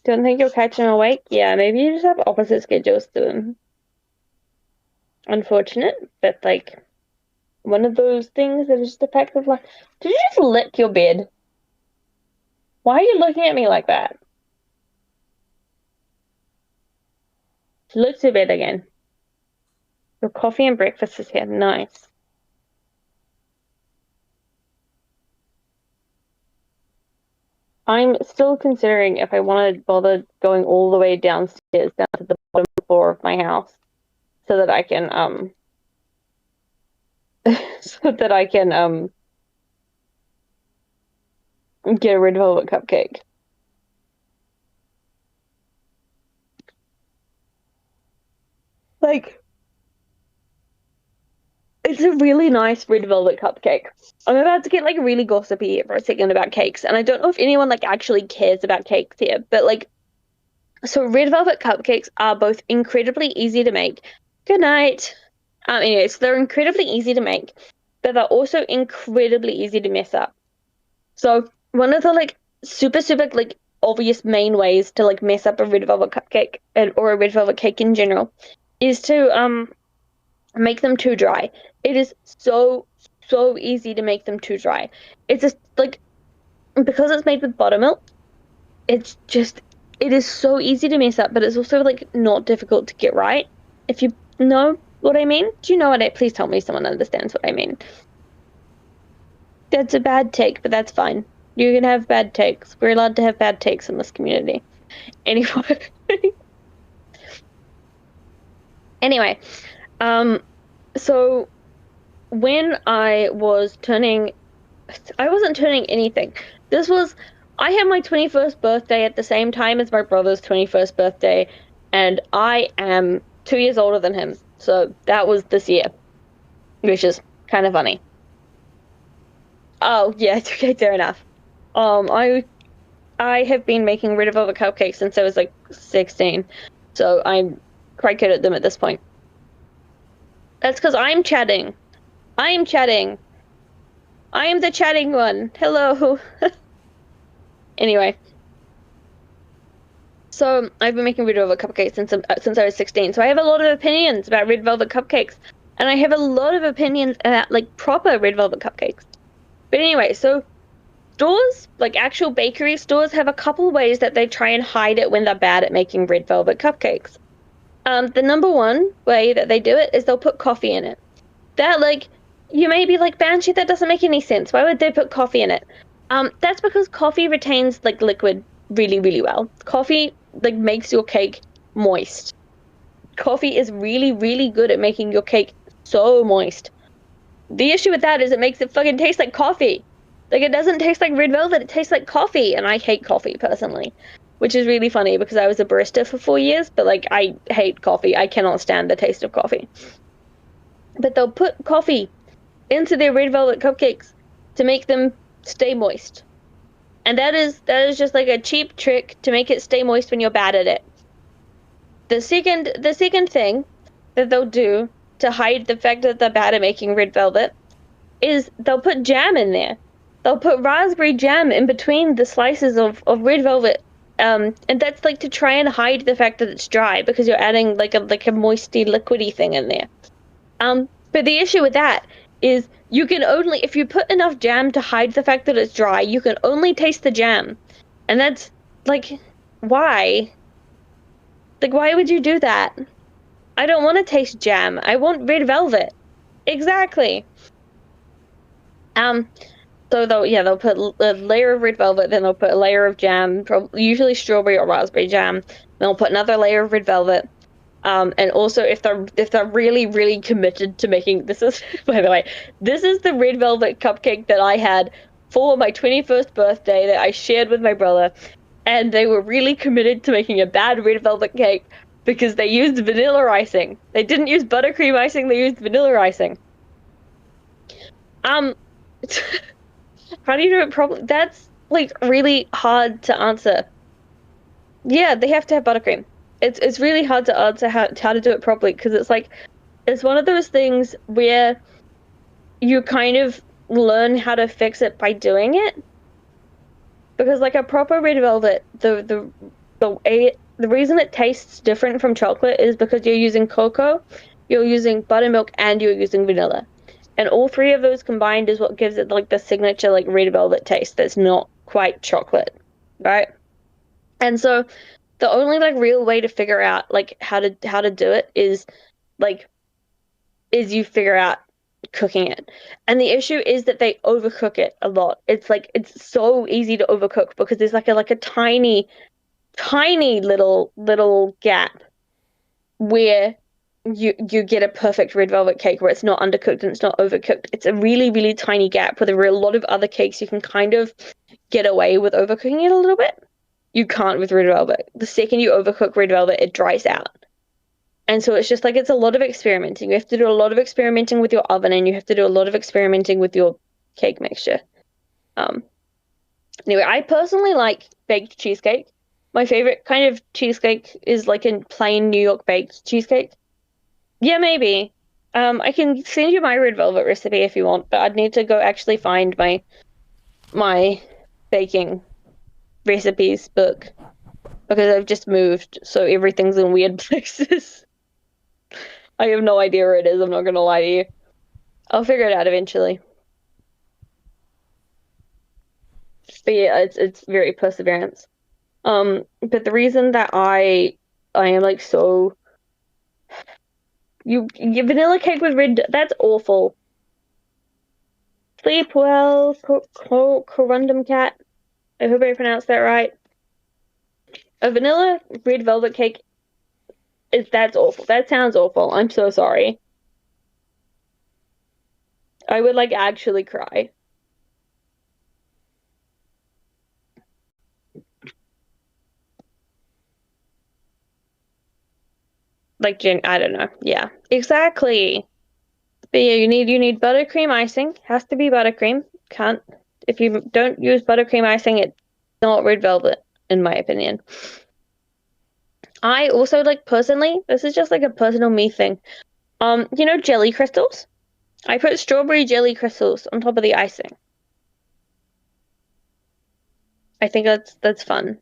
Don't think you'll catch him awake? Yeah, maybe you just have opposite schedules to him. Unfortunate, but like one of those things that is just a fact of life. Did you just lick your bed? Why are you looking at me like that? Lick your bed again. Your coffee and breakfast is here. Nice. I'm still considering if I want to bother going all the way downstairs down to the bottom floor of my house so that I can so that I can get a red velvet cupcake. Like it's a really nice red velvet cupcake. I'm about to get like really gossipy here for a second about cakes, and I don't know if anyone like actually cares about cakes here, but like so red velvet cupcakes are both incredibly easy to make. Good night. Anyways, they're incredibly easy to make, but they're also incredibly easy to mess up. So one of the like super like obvious main ways to like mess up a red velvet cupcake or a red velvet cake in general is to make them too dry. It is so easy to make them too dry. It's just like because it's made with buttermilk, it's just it is so easy to mess up, but it's also like not difficult to get right. If you know what I mean? Do you know what I please tell me someone understands what I mean. That's a bad take, but that's fine. You can have bad takes. We're allowed to have bad takes in this community. Anyway. Anyway, so when I wasn't turning anything. This was I had my 21st birthday at the same time as my brother's 21st birthday, and I am 2 years older than him. So that was this year, which is kind of funny. Oh, yeah, okay, fair enough. I have been making red velvet cupcakes since I was like 16, so I'm quite good at them at this point. That's because I'm chatting. I am chatting. I am the chatting one. Hello. Anyway, so I've been making red velvet cupcakes since I was 16. So I have a lot of opinions about red velvet cupcakes, and I have a lot of opinions about like proper red velvet cupcakes. But anyway, so stores, like actual bakery stores, have a couple ways that they try and hide it when they're bad at making red velvet cupcakes. The number one way that they do it is they'll put coffee in it. That, like, you may be like, Banshee, that doesn't make any sense. Why would they put coffee in it? That's because coffee retains, like, liquid really, really well. Coffee, like, makes your cake moist. Coffee is really, really good at making your cake so moist. The issue with that is it makes it fucking taste like coffee. Like, it doesn't taste like red velvet, it tastes like coffee, and I hate coffee, personally. Which is really funny because I was a barista for 4 years, but, like, I hate coffee. I cannot stand the taste of coffee. But they'll put coffee into their red velvet cupcakes to make them stay moist. And that is just like a cheap trick to make it stay moist when you're bad at it. The second thing that they'll do to hide the fact that they're bad at making red velvet is they'll put jam in there. They'll put raspberry jam in between the slices of red velvet. And that's like to try and hide the fact that it's dry because you're adding like a moisty liquidy thing in there. But the issue with that is you can only, if you put enough jam to hide the fact that it's dry, you can only taste the jam. And that's, like, why? Like, why would you do that? I don't want to taste jam. I want red velvet. Exactly. So they'll put a layer of red velvet, then they'll put a layer of jam, usually strawberry or raspberry jam. Then they'll put another layer of red velvet. And also if they're really, really committed to making, this is, by the way, this is the red velvet cupcake that I had for my 21st birthday that I shared with my brother, and they were really committed to making a bad red velvet cake because they used vanilla icing. They didn't use buttercream icing, they used vanilla icing. How do you do it properly? That's, like, really hard to answer. Yeah, they have to have buttercream. It's really hard to answer how to do it properly because it's like, it's one of those things where you kind of learn how to fix it by doing it. Because like a proper red velvet, the reason it tastes different from chocolate is because you're using cocoa, you're using buttermilk, and you're using vanilla. And all three of those combined is what gives it like the signature like red velvet taste that's not quite chocolate, right? And so the only like real way to figure out like how to do it is you figure out cooking it. And the issue is that they overcook it a lot. It's like it's so easy to overcook because there's like a tiny little gap where you get a perfect red velvet cake where it's not undercooked and it's not overcooked. It's a really, really tiny gap where there are a lot of other cakes you can kind of get away with overcooking it a little bit. You can't with red velvet. The second you overcook red velvet, it dries out. And so it's just like it's a lot of experimenting. You have to do a lot of experimenting with your oven and you have to do a lot of experimenting with your cake mixture. Anyway, I personally like baked cheesecake. My favorite kind of cheesecake is like a plain New York baked cheesecake. Yeah, maybe. I can send you my red velvet recipe if you want, but I'd need to go actually find my baking recipes book because I've just moved, so everything's in weird places. I have no idea where it is, I'm not gonna lie to you. I'll figure it out eventually. But yeah, it's very perseverance. But the reason that I am like so you vanilla cake with red, that's awful. Sleep well, corundum cat. I hope I pronounced that right. A vanilla red velvet cake that's awful. That sounds awful. I'm so sorry. I would like actually cry. like I don't know. Yeah, exactly. But yeah, you need buttercream icing. Has to be buttercream. Can't if you don't use buttercream icing, it's not red velvet, in my opinion. I also like personally, this is just like a personal me thing. You know jelly crystals? I put strawberry jelly crystals on top of the icing. I think that's fun.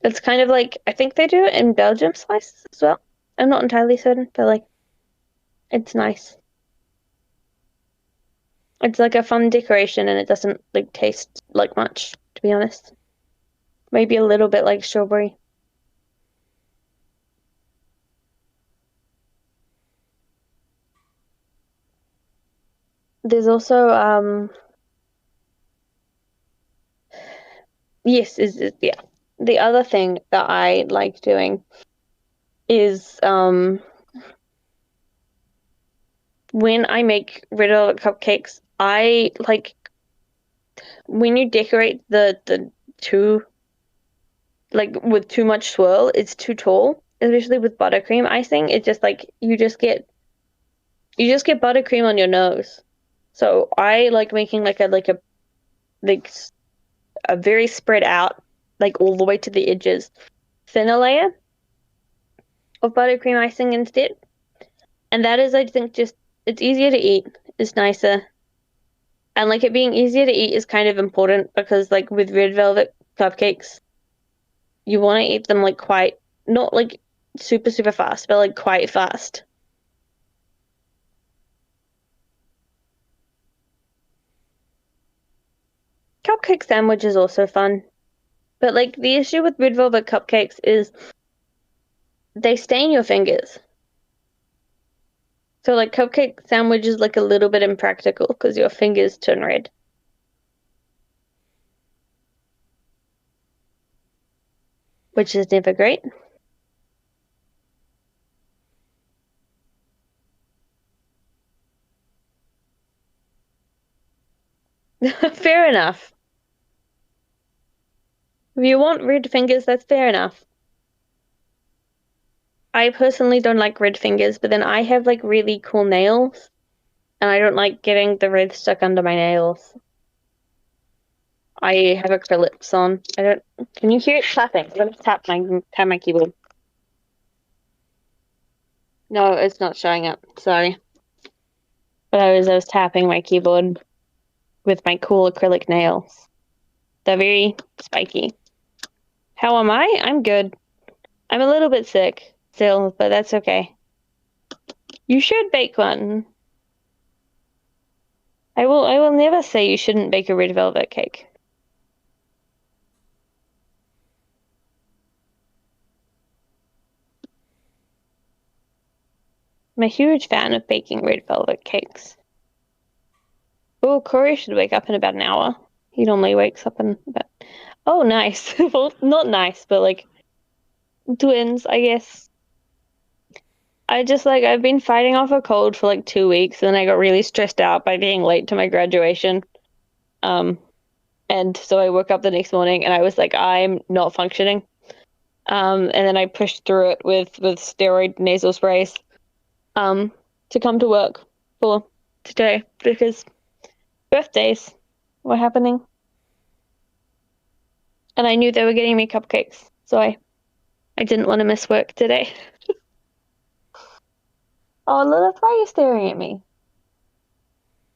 It's kind of like I think they do it in Belgium slices as well. I'm not entirely certain, but like it's nice. It's like a fun decoration and it doesn't like taste like much, to be honest. Maybe a little bit like strawberry. There's also yes, is yeah. The other thing that I like doing is when I make red velvet cupcakes, I like when you decorate the too like with too much swirl, it's too tall. Especially with buttercream icing, it just like you just get buttercream on your nose. So I like making like like a very spread out, like all the way to the edges, thinner layer of buttercream icing instead. And that is, I think, just it's easier to eat, it's nicer. And like it being easier to eat is kind of important because like with red velvet cupcakes, you want to eat them like quite not like super super fast, but like quite fast. Cupcake sandwich is also fun. But like the issue with red velvet cupcakes is they stain your fingers. So like cupcake sandwich is like a little bit impractical because your fingers turn red. Which is never great. Fair enough. If you want red fingers, that's fair enough. I personally don't like red fingers, but then I have like really cool nails, and I don't like getting the red stuck under my nails. I have acrylics on. I don't. Can you hear it clapping? Let me tap my keyboard. No, it's not showing up. Sorry. But I was tapping my keyboard with my cool acrylic nails. They're very spiky. How am I? I'm good. I'm a little bit sick still, but that's okay. You should bake one. I will never say you shouldn't bake a red velvet cake. I'm a huge fan of baking red velvet cakes. Oh, Couri should wake up in about an hour. He normally wakes up in about... Oh, nice. Well, not nice, but like twins, I guess. I've been fighting off a cold for like 2 weeks, and I got really stressed out by being late to my graduation. And so I woke up the next morning and I was like, I'm not functioning. And then I pushed through it with steroid nasal sprays to come to work for today because birthdays were happening. And I knew they were getting me cupcakes, so I didn't want to miss work today. Oh, Lilith, why are you staring at me?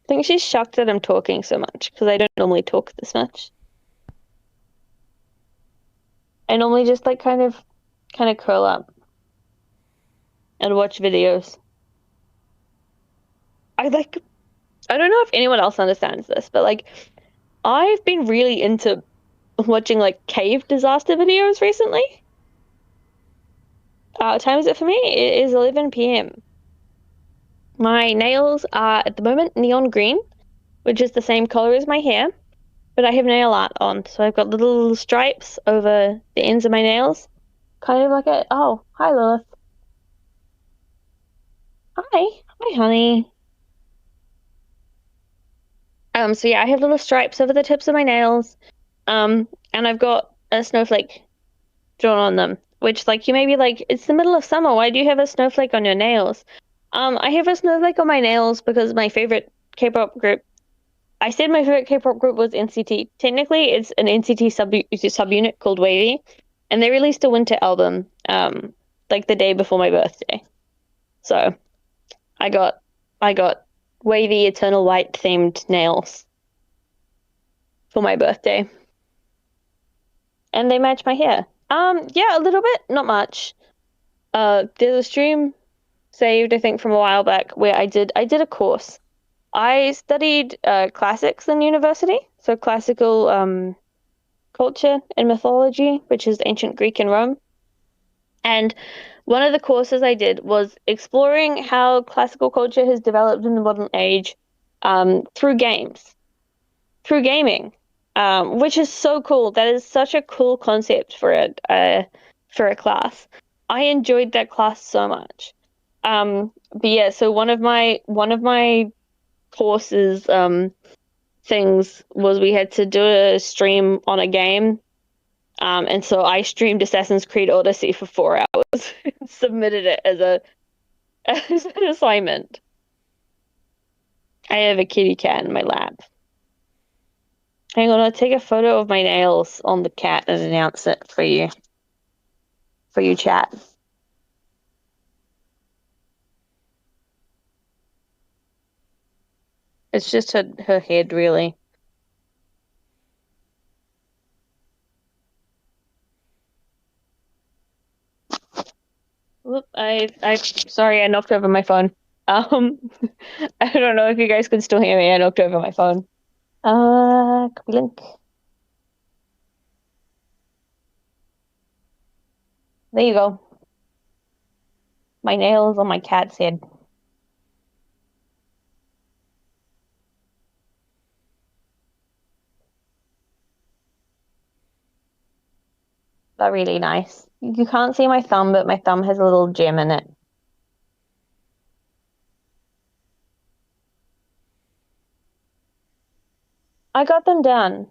I think she's shocked that I'm talking so much because I don't normally talk this much. I normally just like kind of curl up and watch videos. I don't know if anyone else understands this, but like I've been really into watching like cave disaster videos recently. What time is it for me? It is 11 p.m. My nails are at the moment neon green, which is the same color as my hair, but I have nail art on, so I've got little stripes over the ends of my nails. Kind of like oh, hi Lilith. Hi honey. So yeah, I have little stripes over the tips of my nails. And I've got a snowflake drawn on them. which like you may be like, it's the middle of summer. Why do you have a snowflake on your nails? I have a snowflake on my nails because my favorite K-pop group. I said my favorite K-pop group was NCT. Technically, it's an NCT subunit called Wavy, and they released a winter album, like the day before my birthday. So, I got wavy Eternal White themed nails for my birthday, and they match my hair. Yeah, a little bit, not much. There's a stream saved, I think, from a while back where I did a course. I studied classics in university, so classical culture and mythology, which is ancient Greek and Rome. And one of the courses I did was exploring how classical culture has developed in the modern age through games, through gaming, which is so cool. That is such a cool concept for a class. I enjoyed that class so much. But yeah, so one of my courses things was we had to do a stream on a game. And so I streamed Assassin's Creed Odyssey for 4 hours and submitted it as an assignment. I have a kitty cat in my lap. Hang on, I'll take a photo of my nails on the cat and announce it for you chat. It's just her head, really. Whoop, sorry, I knocked over my phone. I don't know if you guys can still hear me. I knocked over my phone. Blink. There you go. My nails on my cat's head. They're really nice. You can't see my thumb, but my thumb has a little gem in it. I got them done.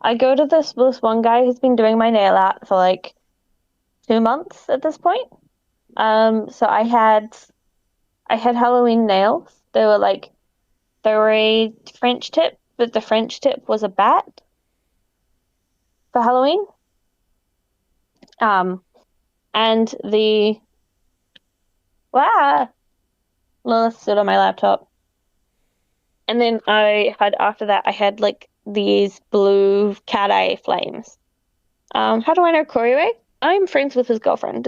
I go to this one guy who's been doing my nail art for like 2 months at this point. So I had Halloween nails. They were a French tip, but the French tip was a bat for Halloween. And the Lilith stood on my laptop. And then after that I had like these blue cat eye flames. How do I know Couri? I'm friends with his girlfriend.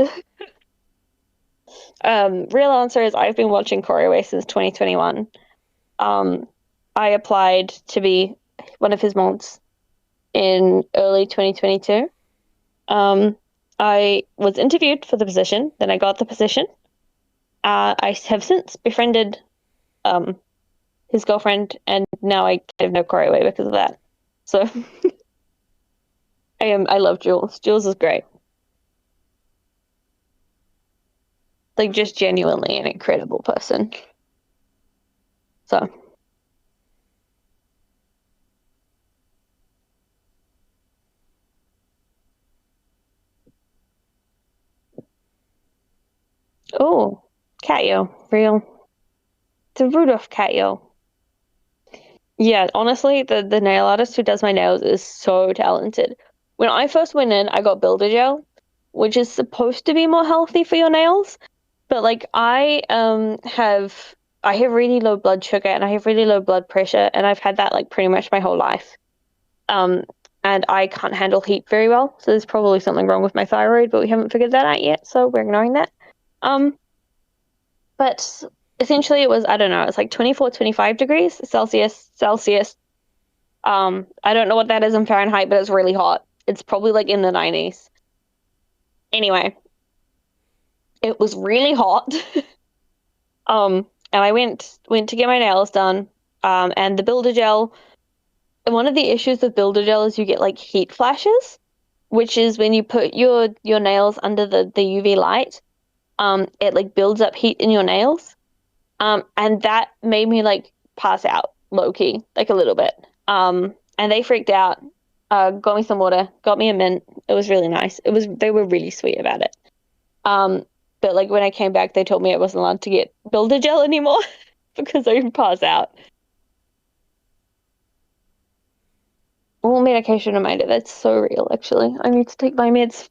Real answer is I've been watching Couri since 2021. I applied to be one of his mods in early 2022. I was interviewed for the position, then I got the position. I have since befriended his girlfriend, and now I kind of know Couri because of that. So I love Jules. Jules is great. Like, just genuinely an incredible person. So. Oh, Catyo, real. The Rudolph Catyo. Yeah, honestly, the nail artist who does my nails is so talented. When I first went in, I got Builder Gel, which is supposed to be more healthy for your nails, but like I have really low blood sugar and I have really low blood pressure, and I've had that like pretty much my whole life. And I can't handle heat very well, so there's probably something wrong with my thyroid, but we haven't figured that out yet, so we're ignoring that. But essentially it was, I don't know, it's like 24, 25 degrees Celsius. I don't know what that is in Fahrenheit, but it's really hot. It's probably like in the 90s. Anyway, it was really hot. And I went to get my nails done. And the Builder Gel, one of the issues with Builder Gel is you get like heat flashes, which is when you put your nails under the UV light, it like builds up heat in your nails. And that made me like pass out low key, like a little bit. And they freaked out. got me some water, got me a mint. It was really nice. They were really sweet about it. But like when I came back, they told me I wasn't allowed to get builder gel anymore because I would pass out. All medication reminder. That's so real, actually. I need to take my meds.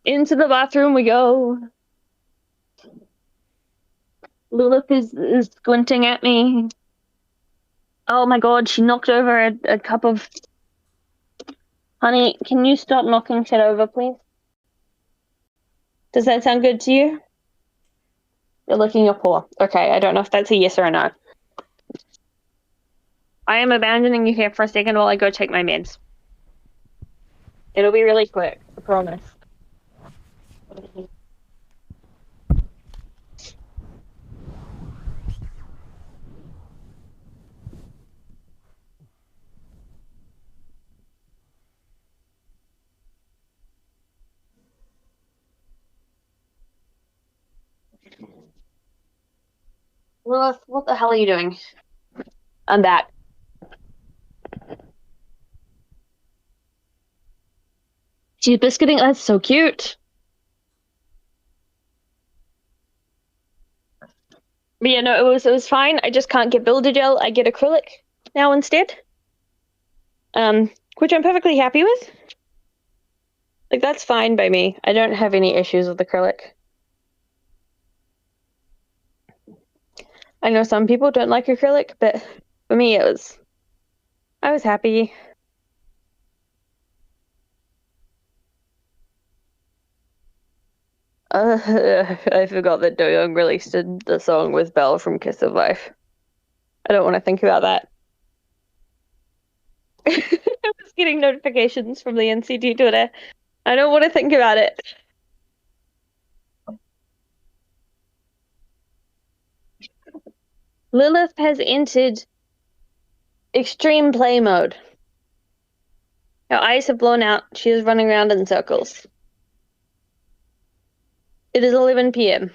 Into the bathroom we go. Lilith is squinting at me. Oh my god, she knocked over a cup of... Honey, can you stop knocking shit over, please? Does that sound good to you? You're licking your paw. Okay, I don't know if that's a yes or a no. I am abandoning you here for a second while I go take my meds. It'll be really quick, I promise. Lilith, what the hell are you doing? I'm back. She's biscuiting. That's so cute. But yeah, no, it was fine. I just can't get builder gel. I get acrylic now instead. Which I'm perfectly happy with. Like, that's fine by me. I don't have any issues with acrylic. I know some people don't like acrylic, but for me I was happy. I forgot that Do Young released the song with Belle from Kiss of Life. I don't want to think about that. I was getting notifications from the NCT Twitter. I don't want to think about it. Lilith has entered extreme play mode. Her eyes have blown out. She is running around in circles. It is 11 p.m.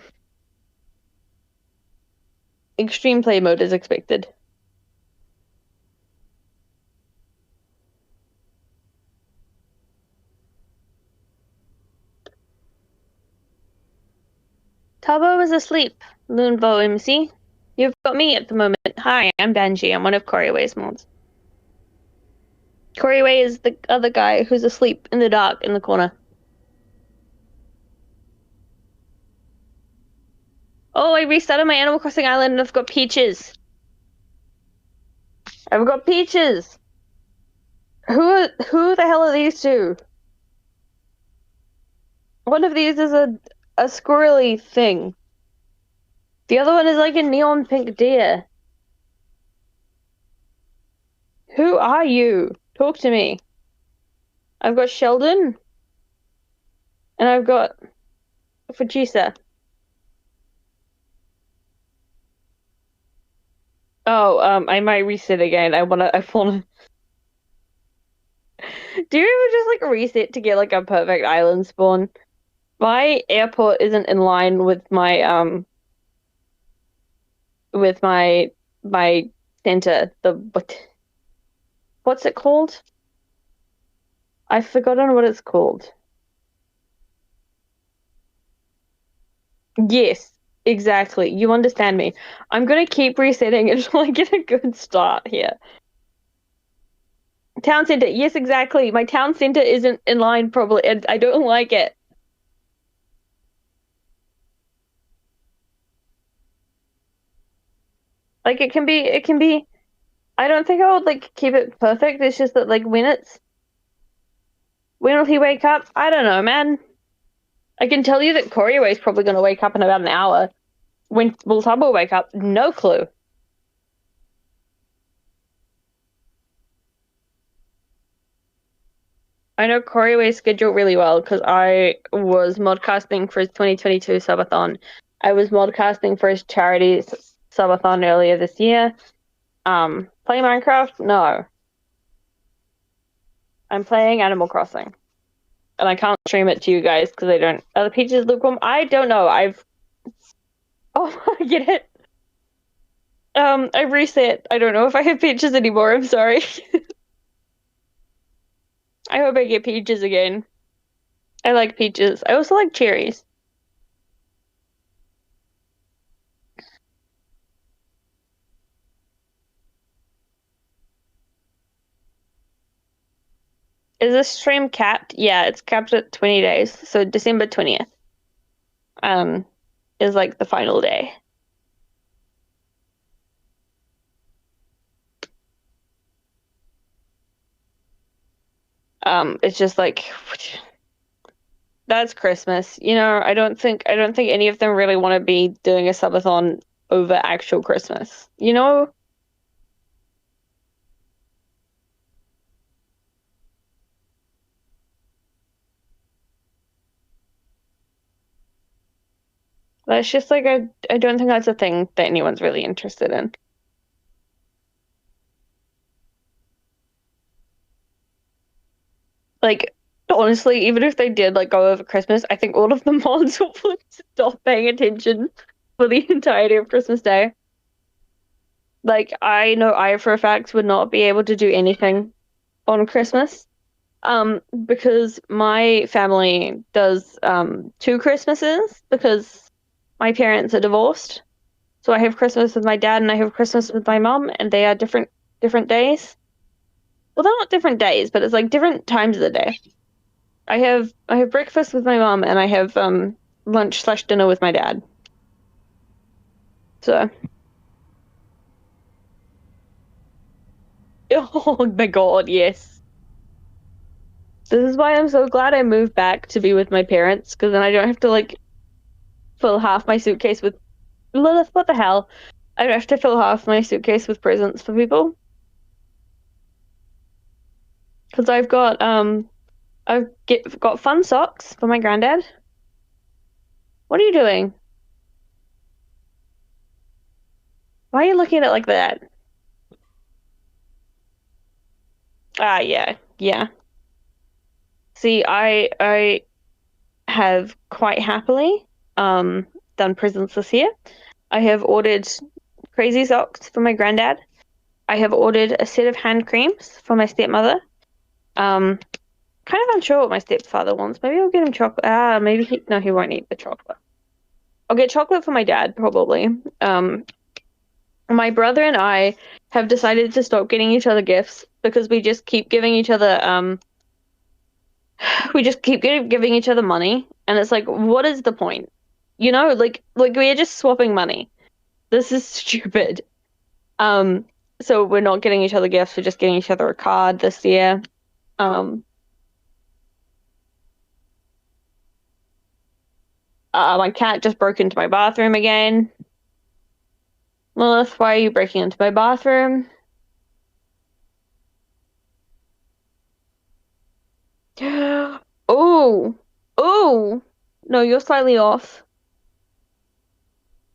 Extreme play mode is expected. Tubbo is asleep. Loonvo MC. You've got me at the moment. Hi, I'm Banji. I'm one of Couriway's mods. Couriway is the other guy who's asleep in the dark in the corner. Oh, I restarted my Animal Crossing island and I've got peaches. I've got peaches. Who the hell are these two? One of these is a squirrely thing. The other one is like a neon pink deer. Who are you? Talk to me. I've got Sheldon. And I've got Fujisa. Oh, I might reset again. I wanna Do you ever just like reset to get like a perfect island spawn? My airport isn't in line with my my center. What's it called? I've forgotten what it's called. Yes, exactly. You understand me. I'm gonna keep resetting until I get a good start here. Town center. Yes, exactly. My town center isn't in line probably, and I don't like it. Like it can be I don't think I would like keep it perfect. It's just that like when will he wake up? I don't know, man. I can tell you that Couriway's probably gonna wake up in about an hour. When will Tubbo wake up? No clue. I know Couriway's schedule really well because I was modcasting for his 2022 subathon. I was modcasting for his charity subathon earlier this year. Play Minecraft? No. I'm playing Animal Crossing. And I can't stream it to you guys because I don't... Are the peaches lukewarm? I don't know. Oh, I get it. I've reset. I don't know if I have peaches anymore. I'm sorry. I hope I get peaches again. I like peaches. I also like cherries. Is this stream capped? Yeah, it's capped at 20 days. So December 20th is like the final day. It's just like that's Christmas. You know, I don't think any of them really want to be doing a subathon over actual Christmas. You know? That's just like I don't think that's a thing that anyone's really interested in. Like honestly, even if they did like go over Christmas, I think all of the mods would stop paying attention for the entirety of Christmas Day. Like I know I for a fact would not be able to do anything on Christmas. Because my family does 2 Christmases because my parents are divorced. So I have Christmas with my dad and I have Christmas with my mom, and they are different days. Well, they're not different days, but it's like different times of the day. I have breakfast with my mom and I have lunch/dinner with my dad. So oh my god, yes. This is why I'm so glad I moved back to be with my parents, because then I don't have to like fill half my suitcase with Lilith, what the hell? I have to fill half my suitcase with presents for people. Because I've got fun socks for my granddad. What are you doing? Why are you looking at it like that? Ah, yeah, yeah. See, I have quite happily done presents this year. I have ordered crazy socks for my granddad. I have ordered a set of hand creams for my stepmother. Kind of unsure what my stepfather wants. Maybe I'll get him chocolate. Maybe he won't eat the chocolate. I'll get chocolate for my dad, probably. My brother and I have decided to stop getting each other gifts because we just keep giving each other we just keep giving each other money, and it's like, what is the point? You know, like we're just swapping money. This is stupid. So we're not getting each other gifts, we're just getting each other a card this year. My cat just broke into my bathroom again. Lilith, why are you breaking into my bathroom? Oh, oh, no, you're slightly off.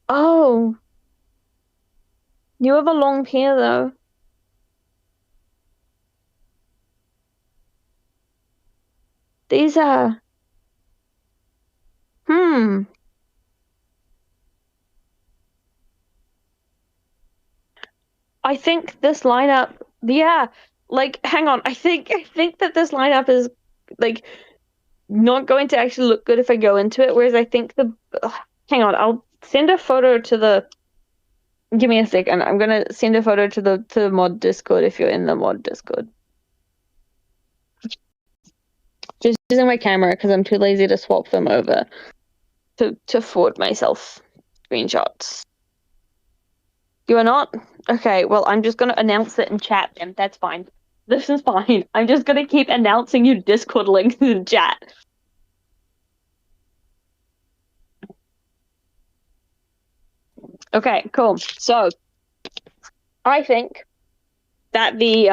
Oh, you have a long hair though. These are, hmm. I think this lineup, yeah, like, hang on. I think that this lineup is like not going to actually look good if I go into it. Whereas I think hang on, I'll send a photo to the. Give me a second. I'm gonna send a photo to the mod Discord if you're in the mod Discord. Just using my camera because I'm too lazy to swap them over to forward myself screenshots. You are not? Okay, well, I'm just gonna announce it in chat, and that's fine. This is fine. I'm just gonna keep announcing you Discord links in chat. Okay, cool. So, I think that the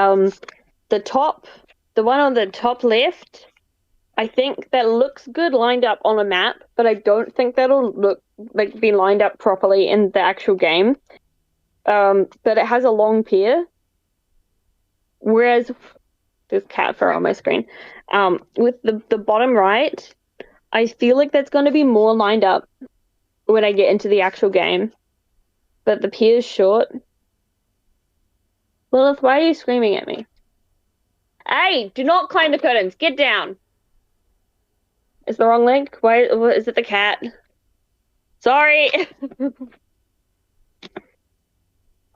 one on the top left, I think that looks good lined up on a map, but I don't think that'll look like be lined up properly in the actual game. But it has a long pier, whereas there's cat fur on my screen. With the bottom right, I feel like that's going to be more lined up when I get into the actual game. But the pier's short. Lilith, why are you screaming at me? Hey, do not climb the curtains. Get down. It's the wrong link. Why is it the cat? Sorry.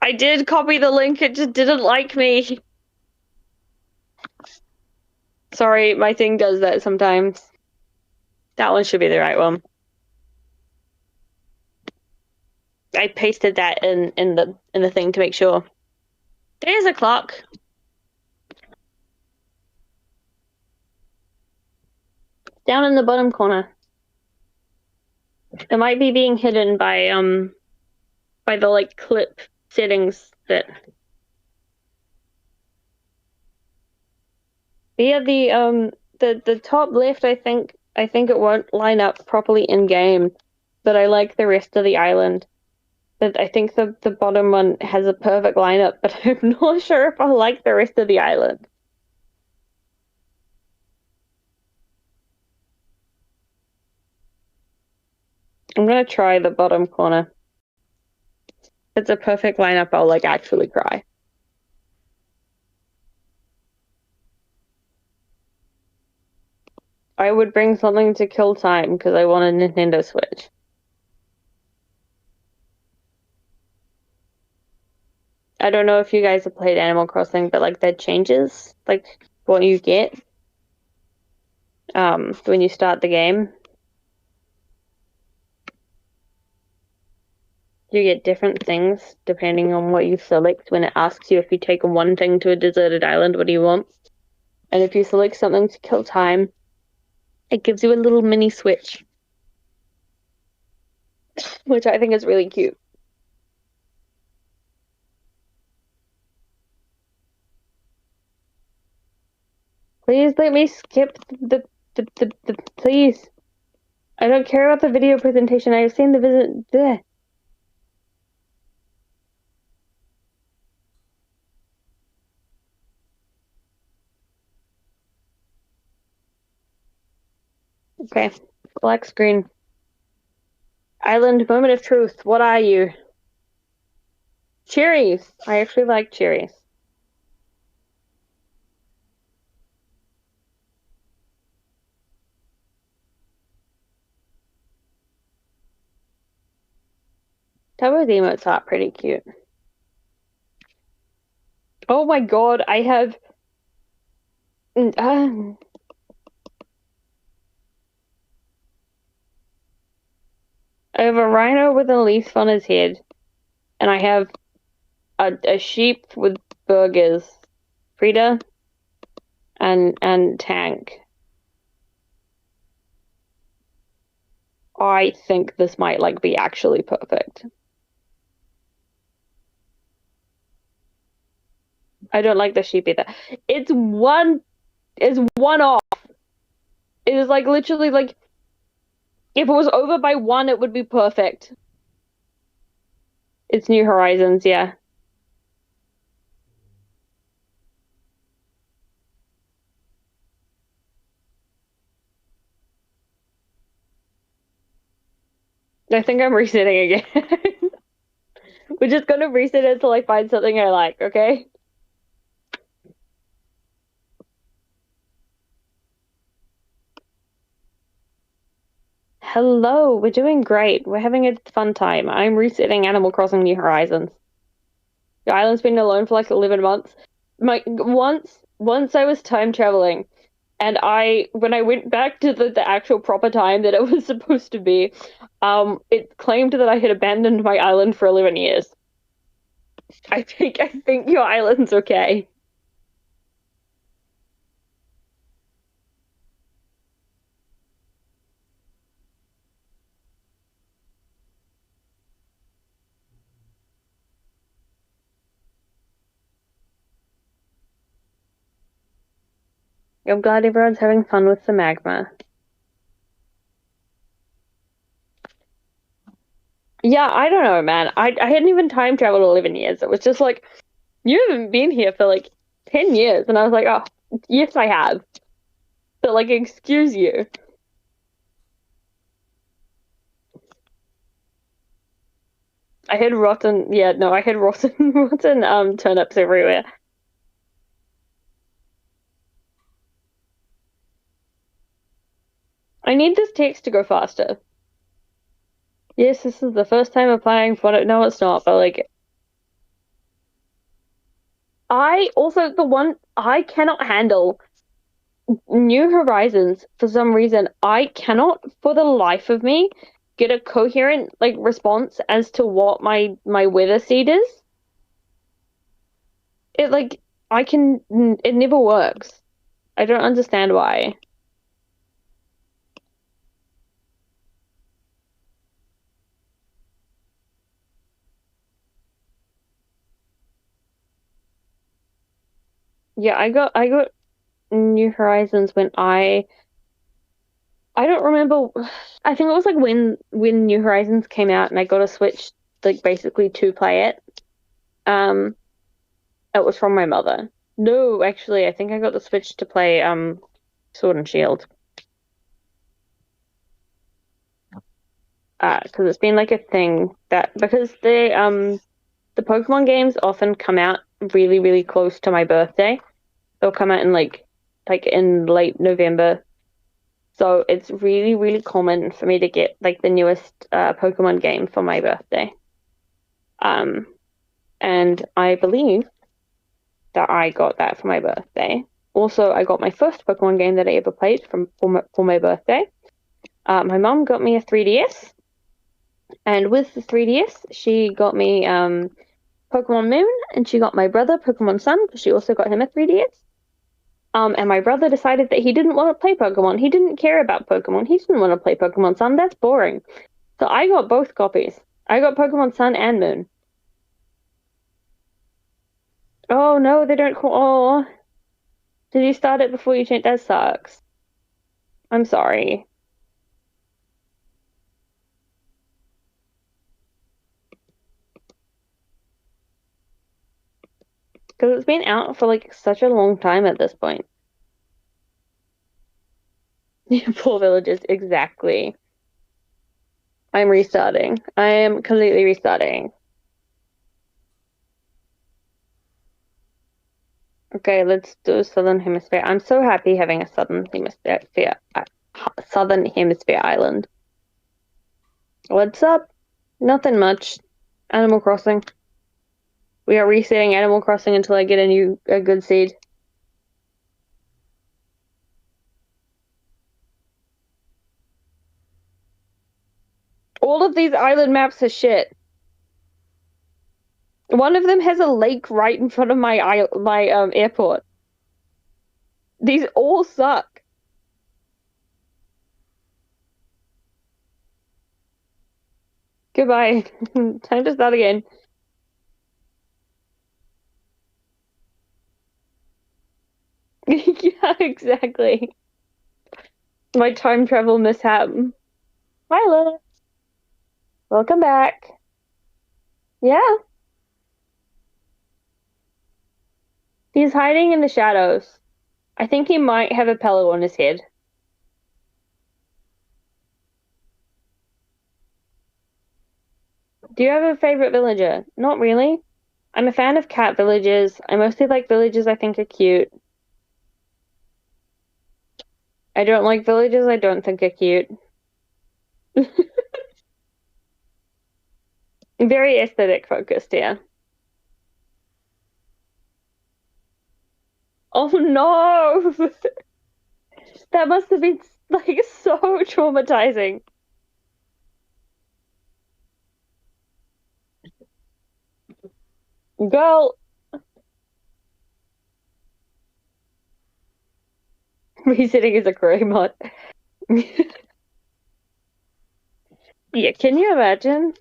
I did copy the link, it just didn't like me. Sorry, my thing does that sometimes. That one should be the right one. I pasted that in the thing to make sure. There's a clock. Down in the bottom corner. It might be being hidden by the like clip settings that. Yeah, the top left I think it won't line up properly in game, but I like the rest of the island. But I think the bottom one has a perfect lineup, but I'm not sure if I like the rest of the island. I'm gonna try the bottom corner. If it's a perfect lineup, I'll like actually cry. I would bring something to kill time because I want a Nintendo Switch. I don't know if you guys have played Animal Crossing, but like that changes like what you get when you start the game. You get different things depending on what you select when it asks you if you take one thing to a deserted island, what do you want? And if you select something to kill time, it gives you a little mini switch, which I think is really cute. Please let me skip the please. I don't care about the video presentation. I have seen the visit. Bleh. Okay, black screen. Island moment of truth. What are you? Cherries. I actually like cherries. Tubbo's emotes are pretty cute. Oh my god, I have. I have a rhino with a leaf on his head, and I have a sheep with burgers, Frida, and Tank. I think this might like be actually perfect. I don't like the sheep either. It's one off. It is like literally like if it was over by one, it would be perfect. It's New Horizons, yeah. I think I'm resetting again. We're just gonna reset it until I find something I like, okay? Hello, we're doing great. We're having a fun time. I'm resetting Animal Crossing New Horizons. The island's been alone for like 11 months. Once I was time traveling, and when I went back to the actual proper time that it was supposed to be, it claimed that I had abandoned my island for 11 years. I think your island's okay. I'm glad everyone's having fun with the magma. Yeah, I don't know, man. I hadn't even time traveled 11 years. It was just like, you haven't been here for like 10 years. And I was like, oh, yes, I have. But like, excuse you. I had rotten, yeah, no, I had rotten turnips everywhere. I need this text to go faster. Yes, this is the first time applying for it. No, it's not, but like I cannot handle New Horizons for some reason. I cannot for the life of me get a coherent like response as to what my weather seed is. It like it never works. I don't understand why. Yeah, I got New Horizons when I don't remember. I think it was like when New Horizons came out and I got a Switch like basically to play it. Um, it was from my mother. No, actually, I think I got the Switch to play Sword and Shield. Because it's been like a thing that because the Pokemon games often come out really, really close to my birthday. They'll come out in like in late November. So it's really, really common for me to get like the newest Pokemon game for my birthday. Um, and I believe that I got that for my birthday. Also, I got my first Pokemon game that I ever played for my birthday. My mom got me a 3DS, and with the 3DS, she got me Pokemon Moon, and she got my brother Pokemon Sun because she also got him a 3DS. And my brother decided that he didn't want to play Pokemon. He didn't care about Pokemon. He didn't want to play Pokemon Sun. That's boring. So I got both copies. I got Pokemon Sun and Moon. Oh no, they don't call. Oh, did you start it before you changed? That sucks. I'm sorry. Because it's been out for like such a long time at this point. Poor villagers, exactly. I'm restarting. I am completely restarting. Okay, let's do Southern Hemisphere. I'm so happy having a Southern Hemisphere island. What's up? Nothing much. Animal Crossing. We are resetting Animal Crossing until I get a good seed. All of these island maps are shit. One of them has a lake right in front of my airport. These all suck. Goodbye. Time to start again. Yeah, exactly. My time travel mishap. Violet, welcome back. Yeah, he's hiding in the shadows. I think he might have a pillow on his head. Do you have a favorite villager? Not really. I'm a fan of cat villagers. I mostly like villagers I think are cute. I don't like villagers I don't think are cute. Very aesthetic focused, yeah. Oh no! That must have been like so traumatizing. Girl, resetting is a Couri mod. Yeah, can you imagine?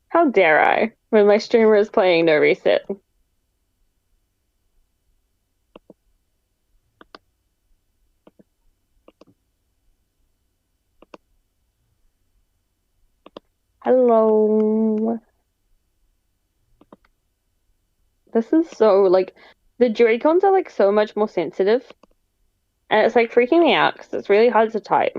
How dare I when my streamer is playing no reset? Hello. This is so like the Joy-Cons are like so much more sensitive, and it's like freaking me out because it's really hard to type.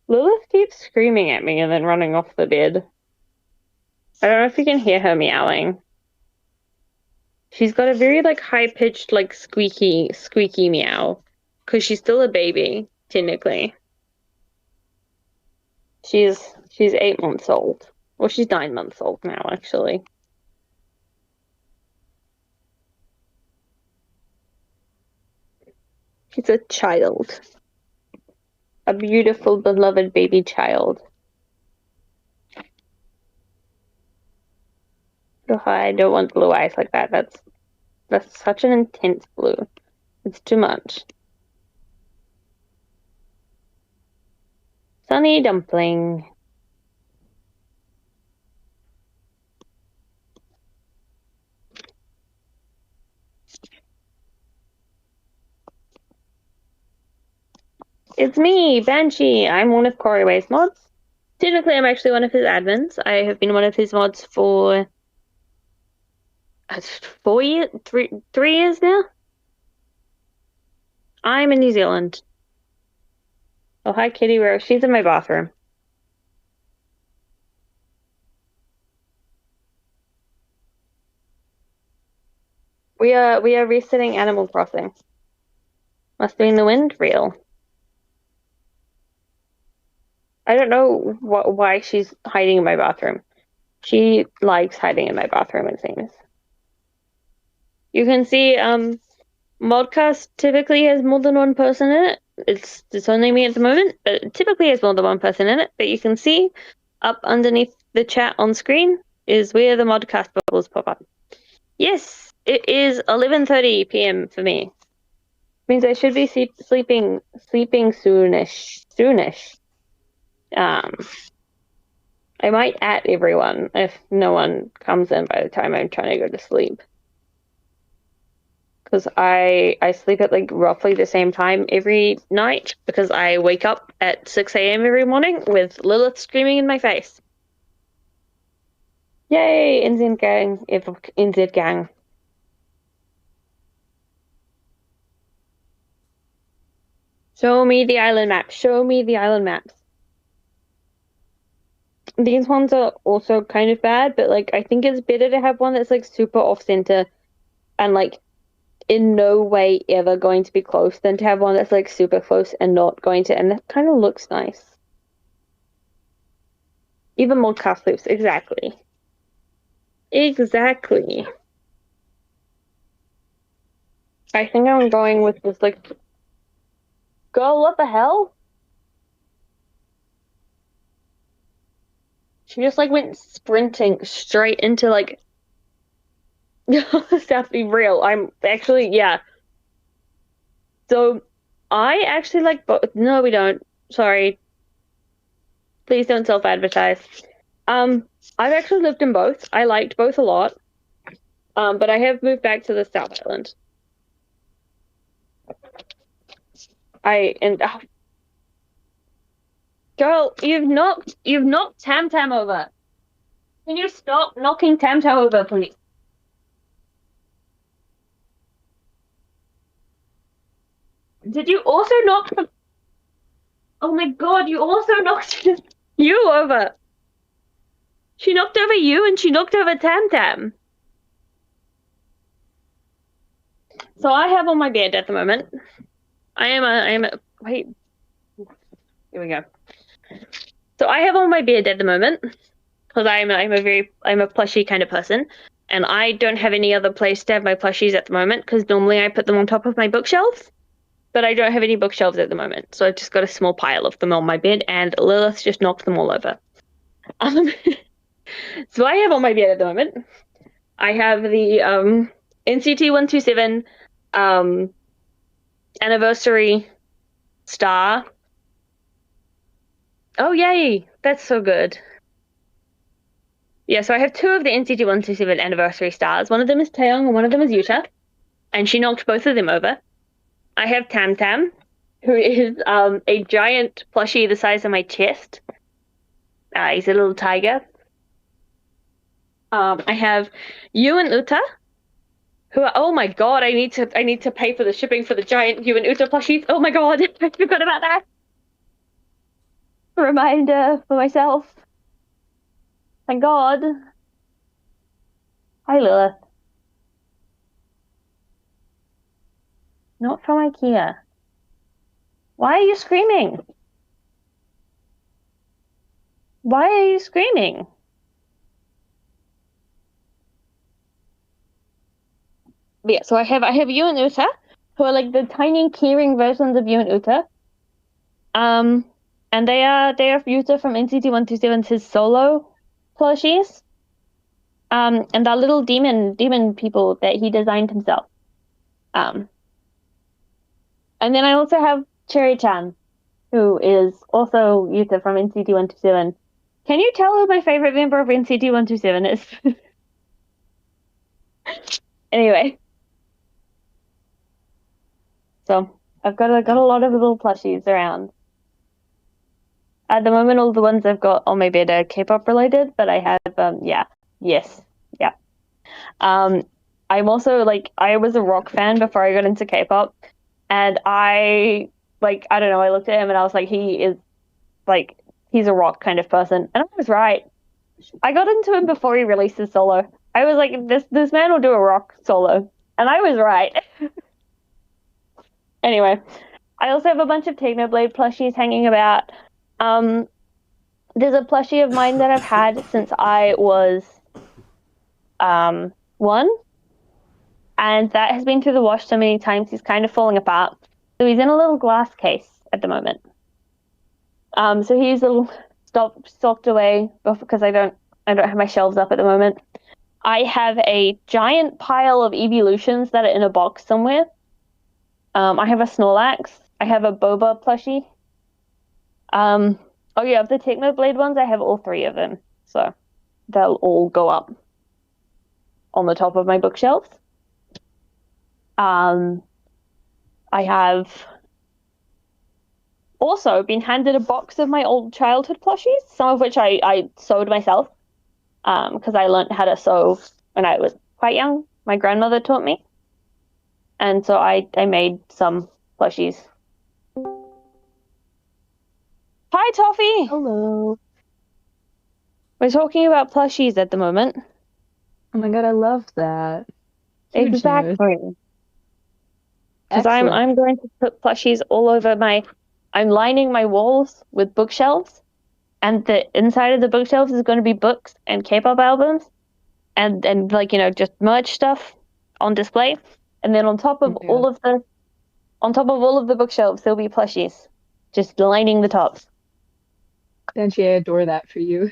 Lilith keeps screaming at me and then running off the bed. I don't know if you can hear her meowing. She's got a very like high pitched like squeaky meow, because she's still a baby technically. She's 8 months old. Well, she's 9 months old now actually. She's a child. A beautiful, beloved baby child. Oh, I don't want blue eyes like that. That's such an intense blue. It's too much. Sunny dumpling. It's me, Banshee. I'm one of Couri's mods. Technically, I'm actually one of his admins. I have been one of his mods for 4 years, 3 years now. I'm in New Zealand. Oh, hi, Kitty Rose. She's in my bathroom. We are resetting Animal Crossing. Must be in the wind reel. I don't know why she's hiding in my bathroom. She likes hiding in my bathroom, it seems. You can see modcast typically has more than one person in it. It's only me at the moment, but it typically has more than one person in it. But you can see up underneath the chat on screen is where the modcast bubbles pop up. Yes, it is 11:30 p.m. for me. Means I should be sleeping soonish. I might at everyone if no one comes in by the time I'm trying to go to sleep. Because I sleep at like roughly the same time every night because I wake up at 6 a.m. every morning with Lilith screaming in my face. Yay, NZ gang, NZ gang. Show me the island map. Show me the island maps. These ones are also kind of bad, but like I think it's better to have one that's like super off center and like in no way ever going to be close than to have one that's like super close and not going to, and that kind of looks nice. Even more cast loops, exactly. Exactly. I think I'm going with this like, girl, what the hell? She just like went sprinting straight into like South be real. I'm actually, yeah. So I actually like both. No, we don't. Sorry. Please don't self-advertise. I've actually lived in both. I liked both a lot. But I have moved back to the South Island. Girl, you've knocked Tam Tam over. Can you stop knocking Tam Tam over, please? Did you also knock the... Oh my god, you also knocked you over. She knocked over you and she knocked over Tam Tam. So I have on my bed at the moment. Wait. Here we go. So I have on my bed at the moment because I'm a plushie kind of person, and I don't have any other place to have my plushies at the moment because normally I put them on top of my bookshelves, but I don't have any bookshelves at the moment, so I've just got a small pile of them on my bed, and Lilith just knocked them all over. So I have on my bed at the moment. I have the NCT 127 anniversary star. Oh yay! That's so good. Yeah, so I have 2 of the NCT 127 anniversary stars. One of them is Taeyong and one of them is Yuta. And she knocked both of them over. I have Tam Tam, who is a giant plushie the size of my chest. He's a little tiger. I have Yu and Uta, who are, oh my god, I need to pay for the shipping for the giant Yu and Uta plushies. Oh my god, I forgot about that. Reminder for myself. Thank god. Hi, Lilith. Not from IKEA. Why are you screaming? Why are you screaming? But yeah, so I have you and Uta, who are like the tiny keyring versions of you and Uta. And they are Uta from NCT 127's his solo plushies. And they're little demon people that he designed himself. And then I also have Cherry-chan, who is also Yuta from NCT 127. Can you tell who my favorite member of NCT 127 is? Anyway. So I've got a lot of little plushies around. At the moment, all the ones I've got on my bed are K-pop related, but I have yeah. I'm also like I was a rock fan before I got into K-pop, and I don't know, I looked at him and I was like, he's a rock kind of person, and I was right. I got into him before he released his solo. I was like, this man will do a rock solo, and I was right. Anyway, I also have a bunch of Technoblade plushies hanging about. There's a plushie of mine that I've had since I was 1, and that has been through the wash so many times he's kind of falling apart. So he's in a little glass case at the moment. So he's a little stocked away because I don't have my shelves up at the moment. I have a giant pile of evolutions that are in a box somewhere. I have a Snorlax. I have a Boba plushie. Oh yeah, of the Technoblade ones, I have all 3 of them. So they'll all go up on the top of my bookshelves. I have also been handed a box of my old childhood plushies, some of which I sewed myself, because I learned how to sew when I was quite young. My grandmother taught me. And so I made some plushies. Hi, Toffee! Hello. We're talking about plushies at the moment. Oh my god, I love that. Huge news. Exactly. Because Excellent. I'm going to put plushies all over I'm lining my walls with bookshelves, and the inside of the bookshelves is going to be books and K-pop albums, and just merch stuff on display, and then on top of all of the bookshelves there'll be plushies, just lining the tops. Denji, I adore that for you.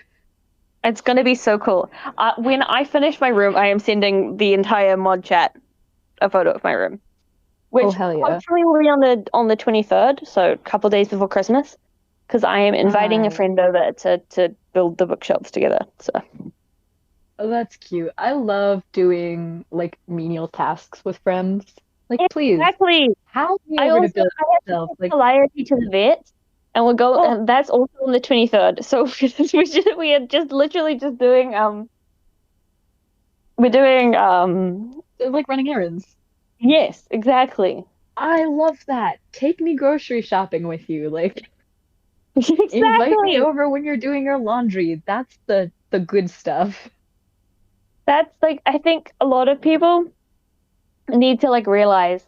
It's going to be so cool. When I finish my room, I am sending the entire mod chat a photo of my room. Which hell yeah. hopefully will be on the 23rd, so a couple days before Christmas, because I am inviting a friend over to build the bookshelves together. So. Oh, that's cute. I love doing like menial tasks with friends. Like, please. Exactly. How do you ever to build yourself? Like Polarity to the vet, and we'll go. And that's also on the 23rd. So we are just literally just doing We're doing like running errands. Yes, exactly. I love that. Take me grocery shopping with you. Like, exactly. Invite me over when you're doing your laundry. That's the good stuff. That's like, I think a lot of people need to like realize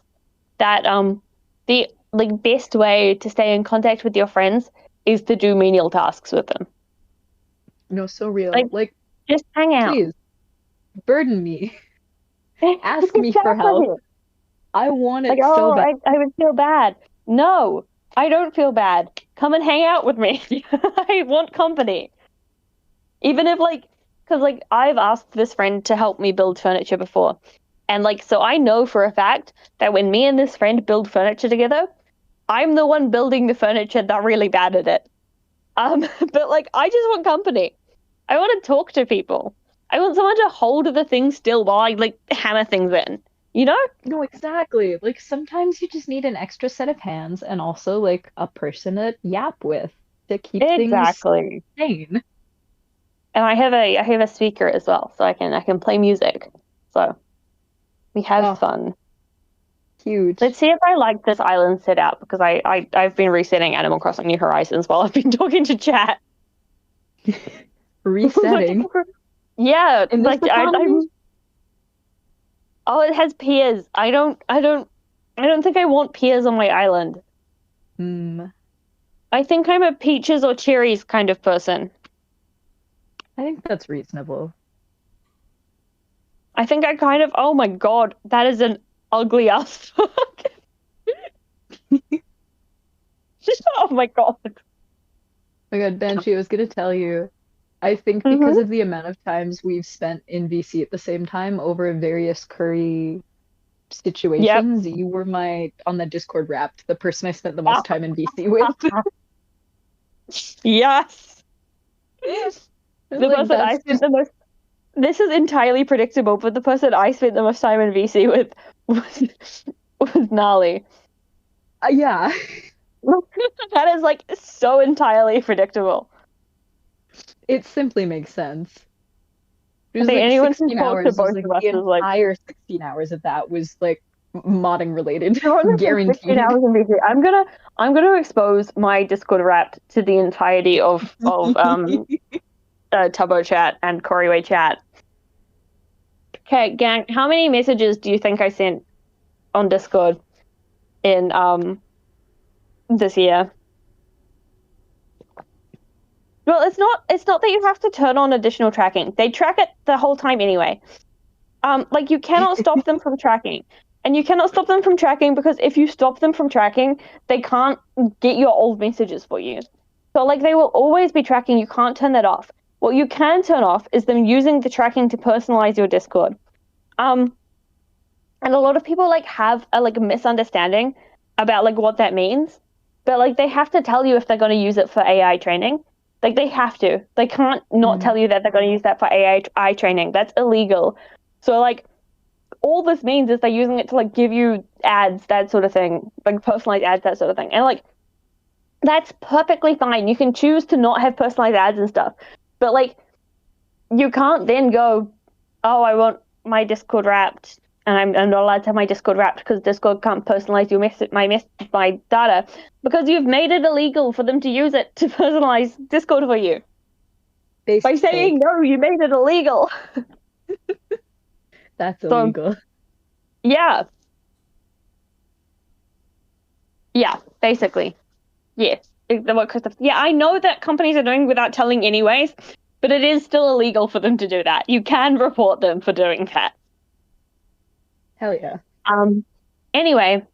that the like best way to stay in contact with your friends is to do menial tasks with them. No, so real. Like just hang out. Please, burden me. Ask me for help. I want it so bad. I would feel bad. No, I don't feel bad. Come and hang out with me. I want company. Even if because I've asked this friend to help me build furniture before. And so I know for a fact that when me and this friend build furniture together, I'm the one building the furniture that's really bad at it. But I just want company. I want to talk to people. I want someone to hold the thing still while I hammer things in. You know? No, exactly. Sometimes you just need an extra set of hands and also a person to yap with to keep things sane. And I have a speaker as well, so I can play music. So we have fun. Huge. Let's see if I like this island set out, because I've been resetting Animal Crossing New Horizons while I've been talking to chat. Resetting? Yeah, I'm oh, it has peers. I don't I don't think I want pears on my island. I think I'm a peaches or cherries kind of person. I think that's reasonable. I think I kind of. Oh my god, that is an ugly ass fuck. Oh my god. Oh my god, Banshee, I was gonna tell you, I think because of the amount of times we've spent in VC at the same time over various Couri situations, you were on the Discord Wrapped, the person I spent the most time in VC with. Yes. The person I spent the most. This is entirely predictable, but the person I spent the most time in VC with was Gnarly. Yeah. That is like so entirely predictable. It simply makes sense. It I was think like anyone 16 who talks hours. to both Like of us the is like entire 16 hours of that was like modding related. guaranteed. 15 hours in VC. I'm gonna expose my Discord Wrapped to the entirety of Tubbo chat and Couriway chat. Okay, gang, how many messages do you think I sent on Discord in this year? Well, it's not that you have to turn on additional tracking. They track it the whole time anyway. Like you cannot stop them from tracking. And you cannot stop them from tracking because if you stop them from tracking, they can't get your old messages for you. So like they will always be tracking. You can't turn that off. What you can turn off is them using the tracking to personalize your Discord. And a lot of people like have a like misunderstanding about like what that means. But like they have to tell you if they're going to use it for AI training. Like they have to. They can't not tell you that they're going to use that for AI training. That's illegal. So like all this means is they're using it to like give you ads, that sort of thing, like personalized ads, that sort of thing. And like that's perfectly fine. You can choose to not have personalized ads and stuff. But like you can't then go, oh, I want my Discord Wrapped and I'm not allowed to have my Discord Wrapped because Discord can't personalize my data because you've made it illegal for them to use it to personalize Discord for you. By saying no, you made it illegal. That's illegal. Yeah. Yeah, basically. Yeah. Yeah, I know that companies are doing without telling anyways, but it is still illegal for them to do that. You can report them for doing that. Hell yeah. Anyway,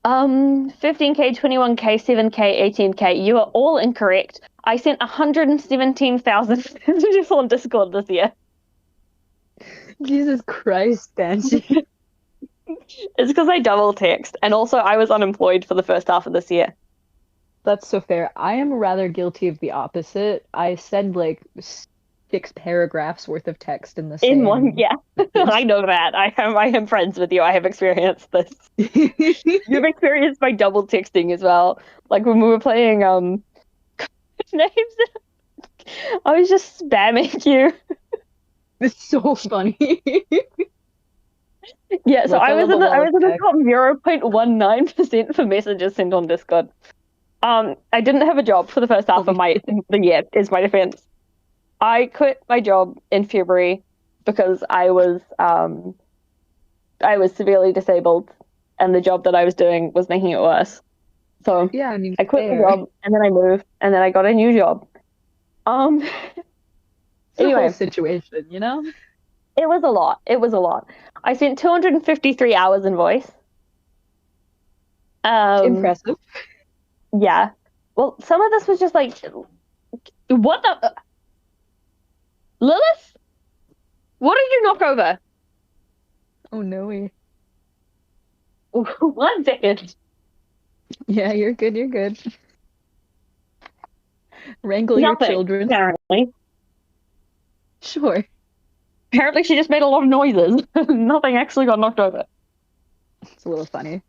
15K, 21K, 7K, 18K, you are all incorrect. I sent 117,000 messages on Discord this year. Jesus Christ, Banshee. It's because I double text, and also I was unemployed for the first half of this year. That's so fair. I am rather guilty of the opposite. I send like 6 paragraphs worth of text in the same. In one, yeah. I know that. I am friends with you. I have experienced this. You've experienced my double texting as well. Like when we were playing names, I was just spamming you. It's so funny. Yeah, so I was in the top 0.19% for messages sent on Discord. I didn't have a job for the first half of the year, is my defense. I quit my job in February because I was severely disabled and the job that I was doing was making it worse. So yeah, I mean, I quit the job and then I moved and then I got a new job. Anyway, whole situation, you know? It was a lot. It was a lot. I spent 253 hours in voice. Impressive. Yeah. Well, some of this was just like, what the? Lilith? What did you knock over? Oh, no way. 1 second. Yeah, you're good, you're good. Wrangle your children. Apparently. Sure. Apparently she just made a lot of noises. Nothing actually got knocked over. It's a little funny.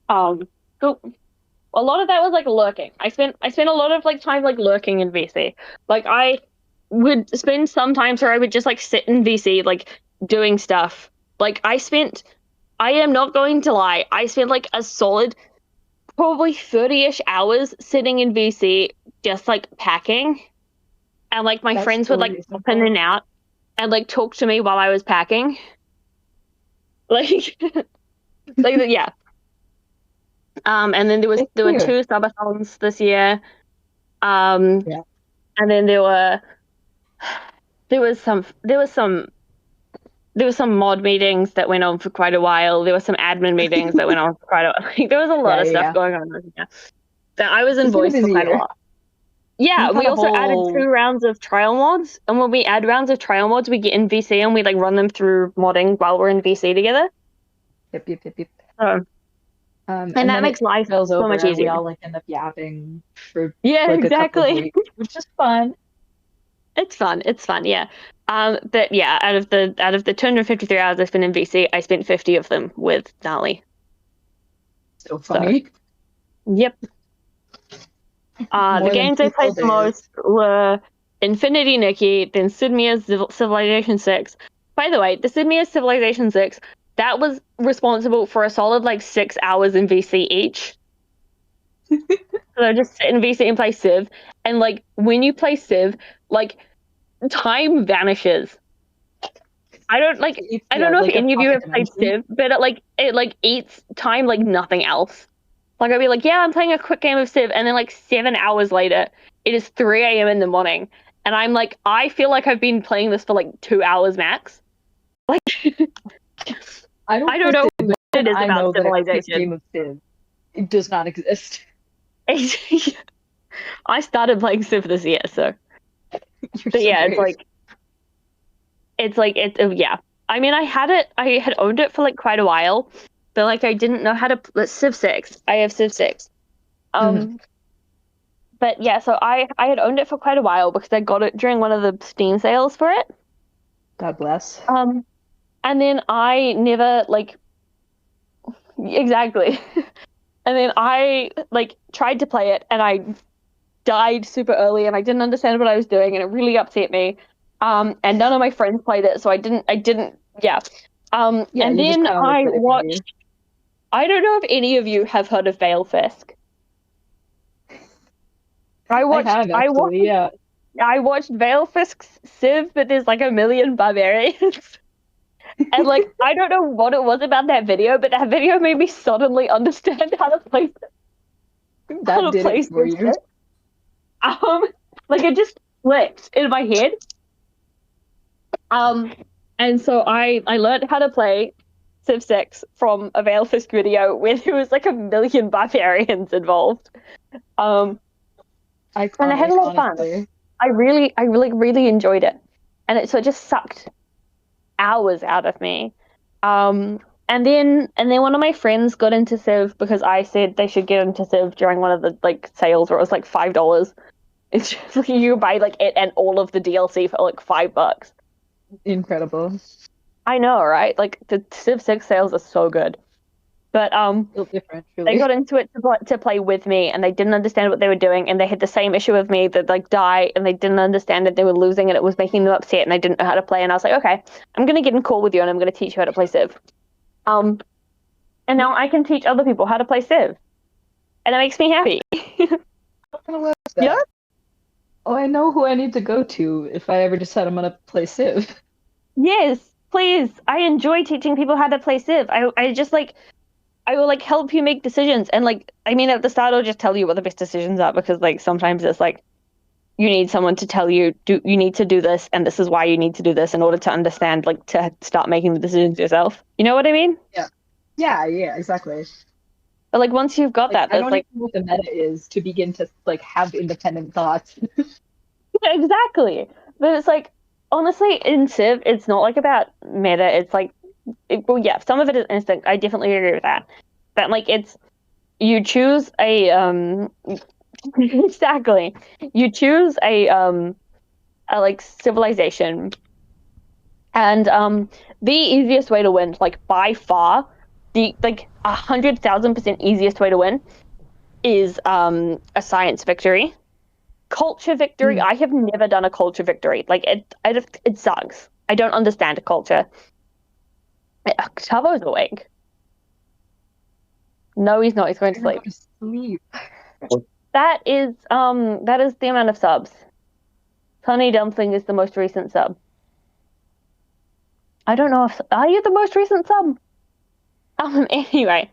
So a lot of that was like lurking. I spent a lot of like time like lurking in VC. Like I would spend some times where I would just like sit in VC like doing stuff. Like I am not going to lie, I spent like a solid probably 30-ish hours sitting in VC just like packing. And like my friends would like pop in and out and like talk to me while I was packing. Like, yeah. And then there were Cute. 2 subathons this year. And then there was some mod meetings that went on for quite a while. There were some admin meetings that went on for quite a while. Like, there was a lot of stuff going on this year. That I was in It's been a voice for busy quite a year. while. Yeah, We've we had a also added whole- 2 rounds of trial mods, and when we add rounds of trial mods, we get in VC and we like run them through modding while we're in VC together. Yep. So, And that then makes life trails so over much and we easier. all like end up yapping for Yeah, like a couple of exactly. weeks, which is fun. It's fun, yeah. But yeah, out of the 253 hours I spent in VC, I spent 50 of them with Nali. So funny. Yep. More The than games I 2 full played the days. most were Infinity Nikki, then Sid Meier's Civilization 6. By the way, the Sid Meier's Civilization 6, that was responsible for a solid like 6 hours in VC each. So I just sit in VC and play Civ, and like when you play Civ, like time vanishes. I don't know if any of you have played Civ, but it eats time like nothing else. Like I'd be like, yeah, I'm playing a quick game of Civ, and then like 7 hours later, it is 3 a.m. in the morning, and I'm like, I feel like I've been playing this for like 2 hours max. Like, I don't know what it is about Civilization. Game of Civ, it does not exist. I started playing Civ this year, so. But yeah, yeah. I mean, I had owned it for like quite a while, but like I didn't know how to. Civ 6. I have Civ 6. But yeah, so I had owned it for quite a while because I got it during one of the Steam sales for it. God bless. And then I never exactly. And then I like tried to play it and I died super early and I didn't understand what I was doing and it really upset me. And none of my friends played it, so I didn't yeah. And then I watched I don't know if any of you have heard of Veilfisk. I watched Veilfisk's Civ, but there's like a million barbarians. And like I don't know what it was about that video, but that video made me suddenly understand how to play That did it for you. Like it just clicked in my head. And so I learned how to play Civ 6 from a Veilfisk video where there was like a million barbarians involved. And I had a lot of fun. I really enjoyed it. And so it just sucked hours out of me. And then one of my friends got into Civ because I said they should get into Civ during one of the like sales where it was like $5. It's just like you buy like it and all of the DLC for like $5. Incredible. I know, right? Like the Civ 6 sales are so good. But different, really. they got into it to play with me and they didn't understand what they were doing and they had the same issue with me that like die and they didn't understand that they were losing and it was making them upset and they didn't know how to play and I was like, okay, I'm gonna get in call with you and I'm gonna teach you how to play Civ. And now I can teach other people how to play Civ. And it makes me happy. Yeah. Oh, I know who I need to go to if I ever decide I'm gonna play Civ. Yes, please. I enjoy teaching people how to play Civ. I just like I will like help you make decisions and like I mean at the start I'll just tell you what the best decisions are because like sometimes it's like you need someone to tell you you need to do this and this is why you need to do this in order to understand like to start making the decisions yourself. You know what I mean? Yeah, exactly. But like once you've got that, I don't like know what the meta is to begin to like have independent thoughts. exactly. But it's like honestly in Civ it's not like about meta, it's like well, yeah, some of it is instinct. I definitely agree with that. But like it's you choose a exactly. You choose a like civilization. And the easiest way to win, like by far, the like 100,000% easiest way to win is a science victory. Culture victory, I have never done a culture victory. Like it sucks. I don't understand culture. Tubbo's awake. No, he's not. He's going to sleep. That is the amount of subs. Honey Dumpling is the most recent sub. I don't know if are you the most recent sub? Anyway.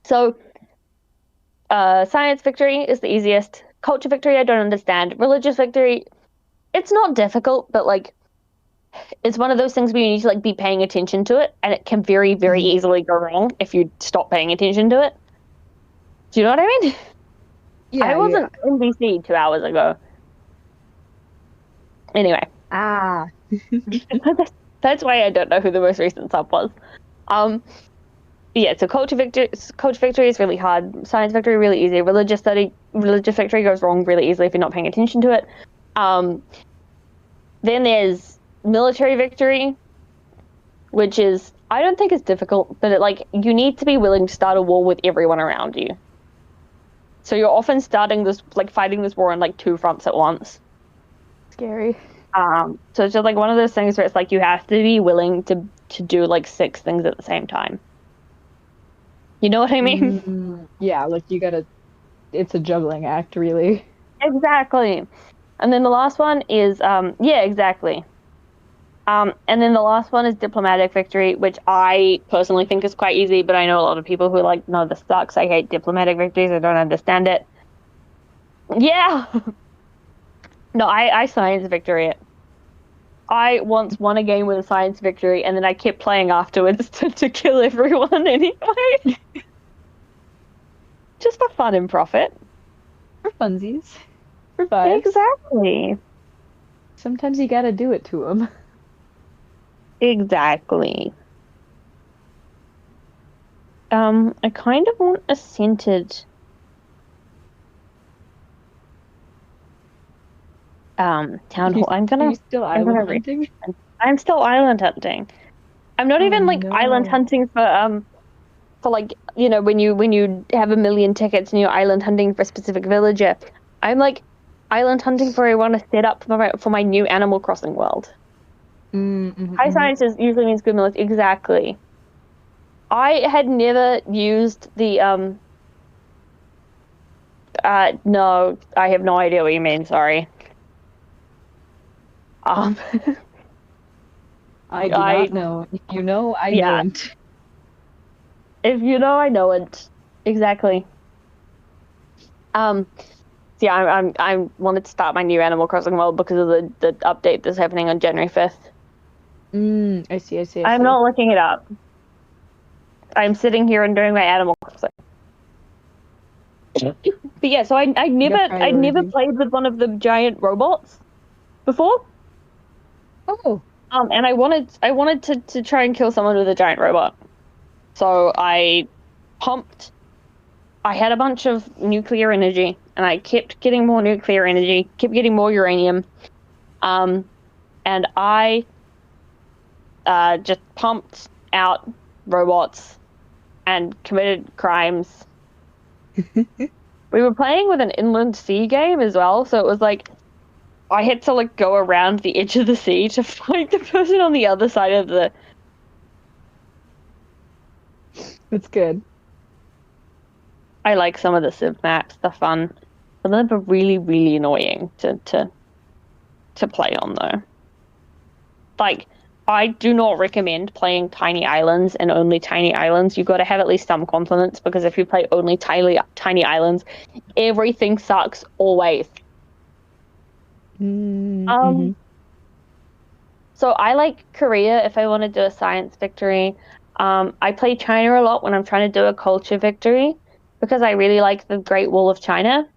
So, science victory is the easiest. Culture victory, I don't understand. Religious victory, it's not difficult, but like, it's one of those things where you need to like be paying attention to it, and it can very, very easily go wrong if you stop paying attention to it. Do you know what I mean? Yeah, I wasn't in BC 2 hours ago. Anyway, Ah. that's why I don't know who the most recent sub was. Yeah, so culture victory is really hard. Science victory really easy. Religious victory goes wrong really easily if you're not paying attention to it. Then there's military victory, which is I don't think it's difficult, but you need to be willing to start a war with everyone around you. So you're often fighting this war on like 2 fronts at once. Scary. So it's just like one of those things where it's like you have to be willing to do like 6 things at the same time. You know what I mean? Yeah, like you gotta. It's a juggling act, really. Exactly. And then the last one is yeah, exactly. And then the last one is diplomatic victory, which I personally think is quite easy, but I know a lot of people who are like, no, this sucks. I hate diplomatic victories. I don't understand it. Yeah. No, I science victory it. I once won a game with a science victory, and then I kept playing afterwards to kill everyone anyway. Just for fun and profit. For funsies. For vibes. Exactly. Sometimes you gotta do it to them. Exactly. I kind of want a scented town hall. Are you still island hunting? I'm still island hunting. I'm not even like island hunting for like, you know, when you have 1 million tickets and you're island hunting for a specific villager. I'm like island hunting for I want to set up for my new Animal Crossing world. High science usually means good military. Exactly. I had never used the no, I have no idea what you mean, sorry. I do not know. If you know, I don't. If you know, I know it. Exactly. Yeah, I wanted to start my new Animal Crossing world because of the update that's happening on January 5th. I see. I'm not looking it up. I'm sitting here and doing my Animal Crossing. But yeah, so I never played with one of the giant robots before. Oh. And I wanted to try and kill someone with a giant robot. So I had a bunch of nuclear energy, and I kept getting more nuclear energy, kept getting more uranium. And I just pumped out robots and committed crimes. We were playing with an inland sea game as well, so it was like I had to like go around the edge of the sea to fight the person on the other side of the. It's good. I like some of the Civ maps; they're fun. Some of them are really, really annoying to play on though. Like, I do not recommend playing tiny islands and only tiny islands. You've got to have at least some continents, because if you play only tiny islands, everything sucks always. So I like Korea if I want to do a science victory. I play China a lot when I'm trying to do a culture victory, because I really like the Great Wall of China,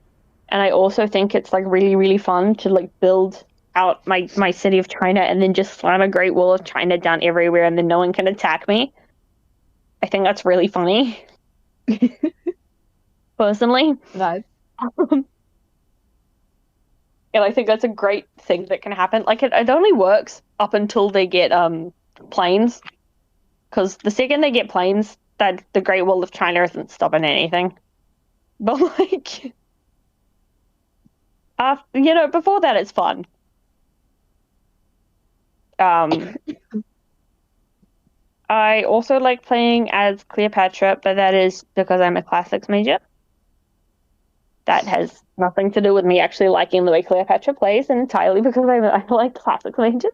and I also think it's like really, really fun to like build out my city of China and then just slam a Great Wall of China down everywhere and then no one can attack me. I think that's really funny. Personally. Nice. And I think that's a great thing that can happen. Like, it only works up until they get planes. Because the second they get planes, that the Great Wall of China isn't stopping anything. But like, you know, before that, it's fun. I also like playing as Cleopatra, but that is because I'm a classics major. That has nothing to do with me actually liking the way Cleopatra plays, and entirely because I like classics majors.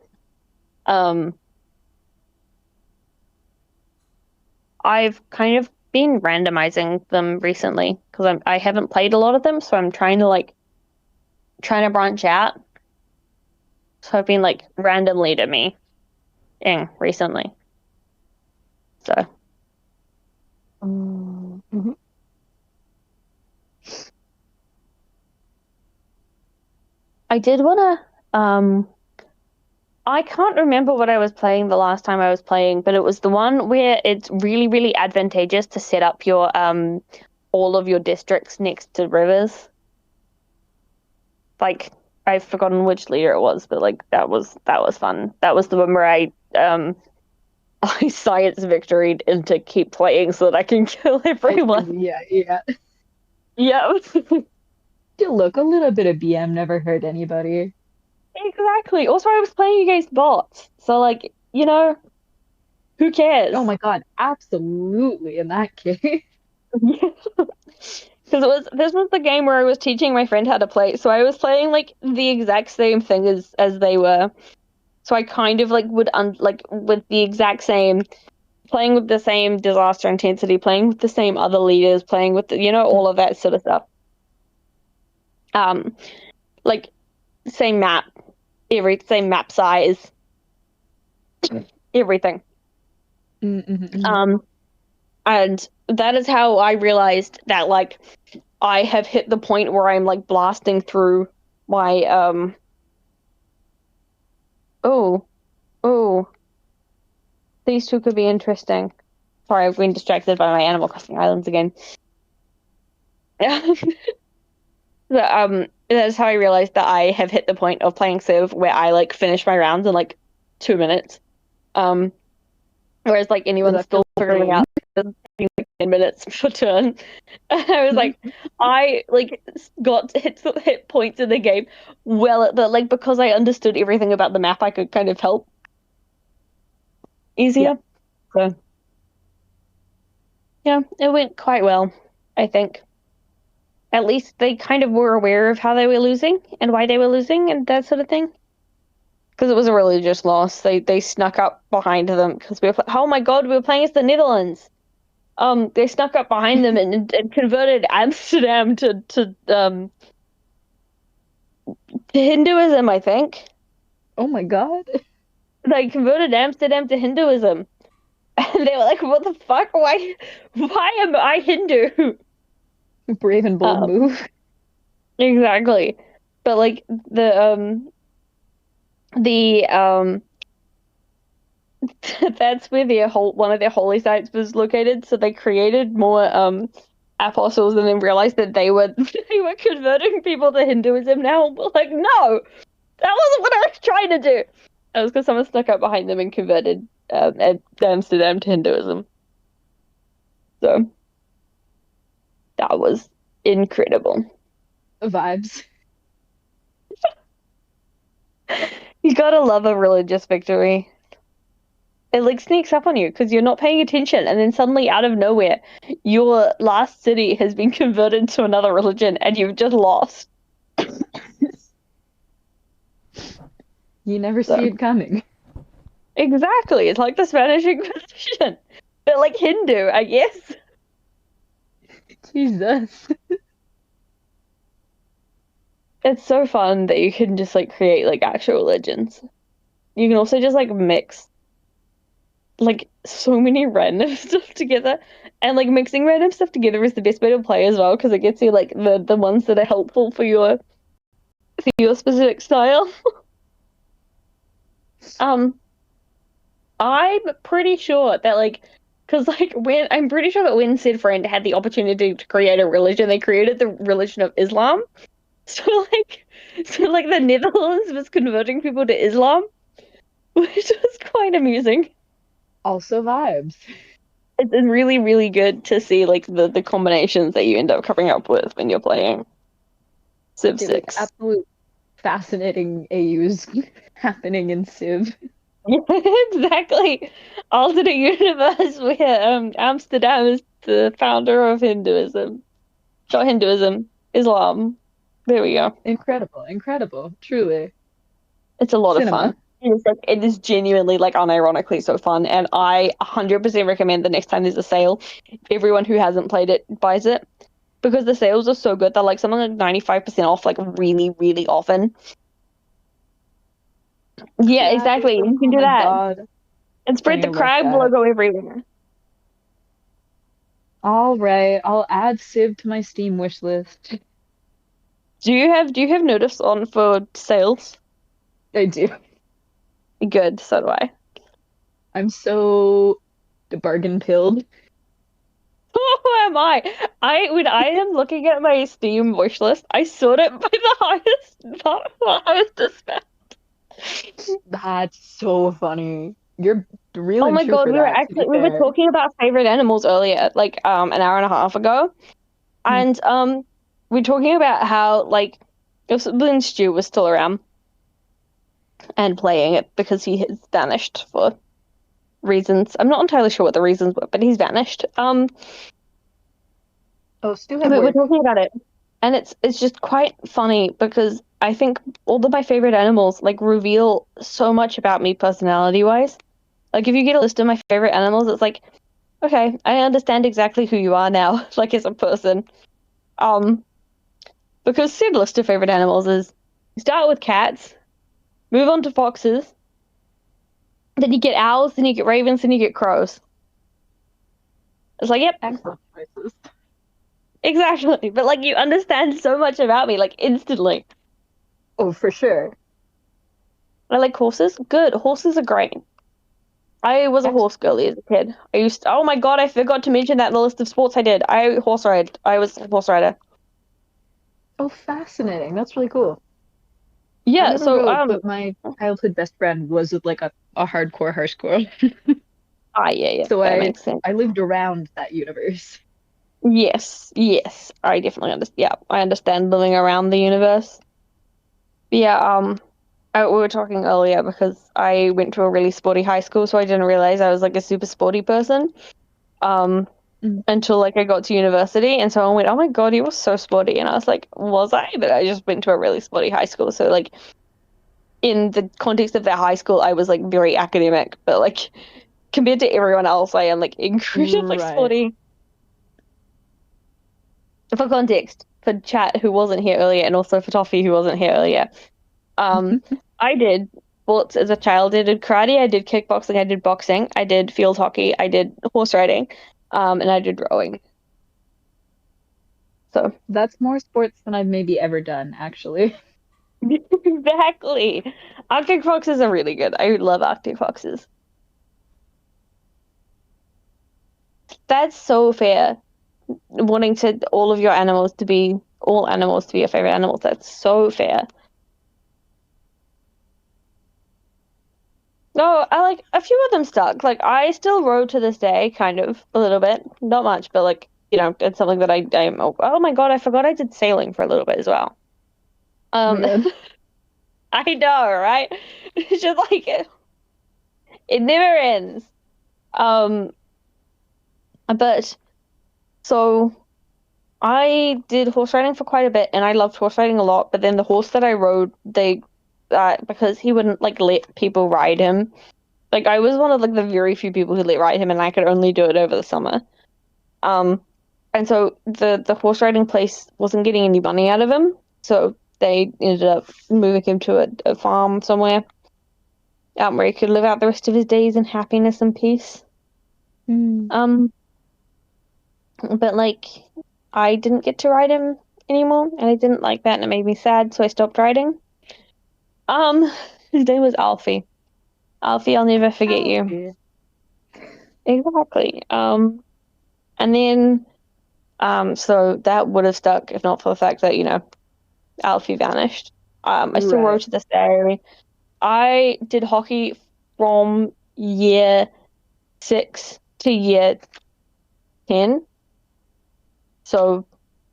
I've kind of been randomizing them recently because I haven't played a lot of them, so I'm trying to branch out. So I've been like randomly to me recently. So Mhm. I did wanna I can't remember what I was playing the last time I was playing, but it was the one where it's really, really advantageous to set up your all of your districts next to rivers. Like I've forgotten which leader it was, but like that was fun. That was the one where I I science victoried into keep playing so that I can kill everyone. Yeah. Yeah. Look, a little bit of BM never hurt anybody. Exactly. Also, I was playing against bots, so like, who cares? Oh my god, absolutely in that case. Because this was the game where I was teaching my friend how to play, so I was playing like the exact same thing as they were. So I kind of like would like with the exact same playing with the same disaster intensity, playing with the same other leaders, playing with all of that sort of stuff. Like same map, same map size, everything. Mm-hmm. And that is how I realized that like I have hit the point where I'm like blasting through my oh, these two could be interesting. Sorry, I've been distracted by my Animal Crossing Islands again. That's how I realized that I have hit the point of playing Civ where I like finish my rounds in like 2 minutes. Whereas like anyone's still figuring out like 10 minutes per turn. I was like, I like got hit points in the game well, but like because I understood everything about the map, I could kind of help easier. So yeah, it went quite well, I think. At least they kind of were aware of how they were losing and why they were losing and that sort of thing. Because it was a religious loss. They snuck up behind them because we were oh my god, we were playing as the Netherlands. They snuck up behind them and converted Amsterdam to Hinduism, I think. Oh my god. They converted Amsterdam to Hinduism. And they were like, what the fuck? Why am I Hindu? Brave and bold move. Exactly. But like the that's where their one of their holy sites was located, so they created more apostles and then realized that they were they were converting people to Hinduism now. But like, no, that wasn't what I was trying to do. It was because someone stuck up behind them and converted Amsterdam to Hinduism. So that was incredible. Vibes. You gotta love a religious victory. It like sneaks up on you because you're not paying attention, and then suddenly out of nowhere, your last city has been converted to another religion, and you've just lost. You never see it coming. Exactly, it's like the Spanish Inquisition, but like Hindu, I guess. Jesus. It's so fun that you can just like create like actual religions. You can also just like mix like so many random stuff together, and like mixing random stuff together is the best way to play as well because it gets you like the ones that are helpful for your specific style. I'm pretty sure that like because like when I'm pretty sure that when Sid Friend had the opportunity to create a religion, they created the religion of Islam. So like the Netherlands was converting people to Islam, which was quite amusing. Also vibes. It's really, really good to see like the combinations that you end up coming up with when you're playing Civ Like 6. absolute fascinating AUs happening in Civ. Exactly. Alternate universe where Amsterdam is the founder of Hinduism. Not Hinduism, Islam. There we go. Incredible, truly. It's a lot of Cinema. fun. It is genuinely, like, unironically so fun, and I 100% recommend the next time there's a sale, everyone who hasn't played it buys it, because the sales are so good. They're like something like 95% off, like really, really often. Yeah, exactly. You can Oh do my that god. and spread the I love crab that. logo everywhere. All right, I'll add Civ to my Steam wish list. Do you have notice on for sales? I do. Good, so do I. I'm so bargain pilled. Who am I? When I am looking at my Steam wish list, I sort it by the highest discount. That's so funny. You're real Oh and my true God, for that, to be we were fair. talking about favorite animals earlier, like an hour and a half ago. And we're talking about how, like, if Lynn Stew was still around and playing it because he has vanished for reasons. I'm not entirely sure what the reasons were, but he's vanished. Oh, Stu had But we're work. talking about it, and it's just quite funny because I think all of my favorite animals like reveal so much about me personality wise. Like if you get a list of my favorite animals, it's like, okay, I understand exactly who you are now, like as a person. Because said list of favorite animals is you start with cats, move on to foxes, then you get owls, then you get ravens, then you get crows. It's like, yep, Excellent choices. exactly. But like you understand so much about me, like instantly. Oh, for sure. I like horses. Good. Horses are great. I was a horse girly as a kid. Oh my God, I forgot to mention that in the list of sports I did. I horse ride. I was a horse rider. Oh, fascinating. That's really cool. I Yeah, never so rode, but my childhood best friend was like a hardcore hardcore. yeah, So that I makes sense. I lived around that universe. Yes. I definitely understand. Yeah, I understand living around the universe. Yeah, we were talking earlier because I went to a really sporty high school, so I didn't realize I was like a super sporty person. Um, Mm. until like I got to university, and someone went, "Oh my God, you were so sporty," and I was like, "Was I?" But I just went to a really sporty high school, so like in the context of that high school, I was like very academic, but like compared to everyone else, I am like incredibly Right. sporty. For context, for chat who wasn't here earlier, and also for Toffee who wasn't here earlier, um, I did sports as a child. I did karate, I did kickboxing, I did boxing, I did field hockey, I did horse riding, and I did rowing. So That's more sports than I've maybe ever done, actually. exactly. Arctic foxes are really good. I love Arctic foxes. That's so fair. Wanting to all animals to be your favorite animals. That's so fair. No, I like a few of them stuck. Like I still row to this day, kind of a little bit, not much, but like it's something that I'm. Oh my God, I forgot I did sailing for a little bit as well. Oh my God. I know, right? It's just like it never ends. Um, but so I did horse riding for quite a bit, and I loved horse riding a lot. But then the horse that I rode, because he wouldn't like let people ride him. Like I was one of like the very few people who let ride him, and I could only do it over the summer. And so the horse riding place wasn't getting any money out of him, so they ended up moving him to a farm somewhere, where he could live out the rest of his days in happiness and peace. Um, but like I didn't get to ride him anymore, and I didn't like that, and it made me sad, so I stopped riding. His name was Alfie. Alfie, I'll never forget you. Exactly. And then, so that would have stuck if not for the fact that, Alfie vanished. I still Right. rode to this day. I did hockey from year 6 to year 10. So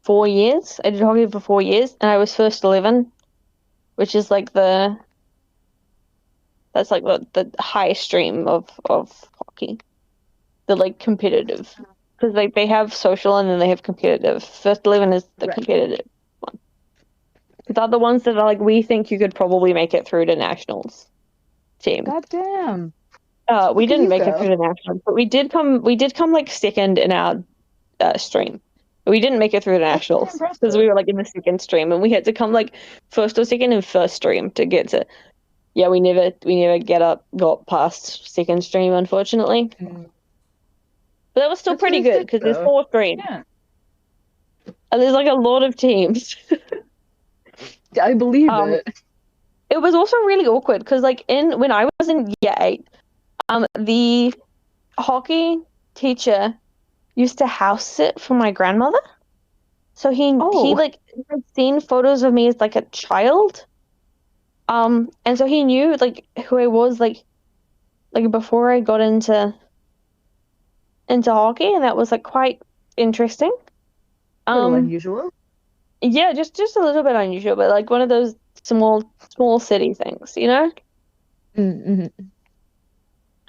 4 years. I did hockey for 4 years, and I was first 11, which is like that's like the highest stream of hockey. The like competitive. Because like they have social and then they have competitive. First 11 is the competitive one. The other ones that are like we think you could probably make it through to nationals. team. God damn. We Look at didn't you make it go. through the nationals, but we did come like second in our stream. We didn't make it through the That's pretty nationals because we impressive. were like in the second stream, and we had to come like first or second in first stream to get to. Yeah, we never got past second stream, unfortunately. Mm. But that was still That's pretty really good sick, because there's though. 4 streams, Yeah, and there's like a lot of teams. I believe Um, it. it was also really awkward because like when I was in year 8, the hockey teacher used to house sit for my grandmother. So he Oh. like had seen photos of me as like a child. And so he knew like who I was like before I got into hockey, and that was like quite interesting. A little unusual. Yeah, just a little bit unusual, but like one of those small city things, you know? Mm-hmm.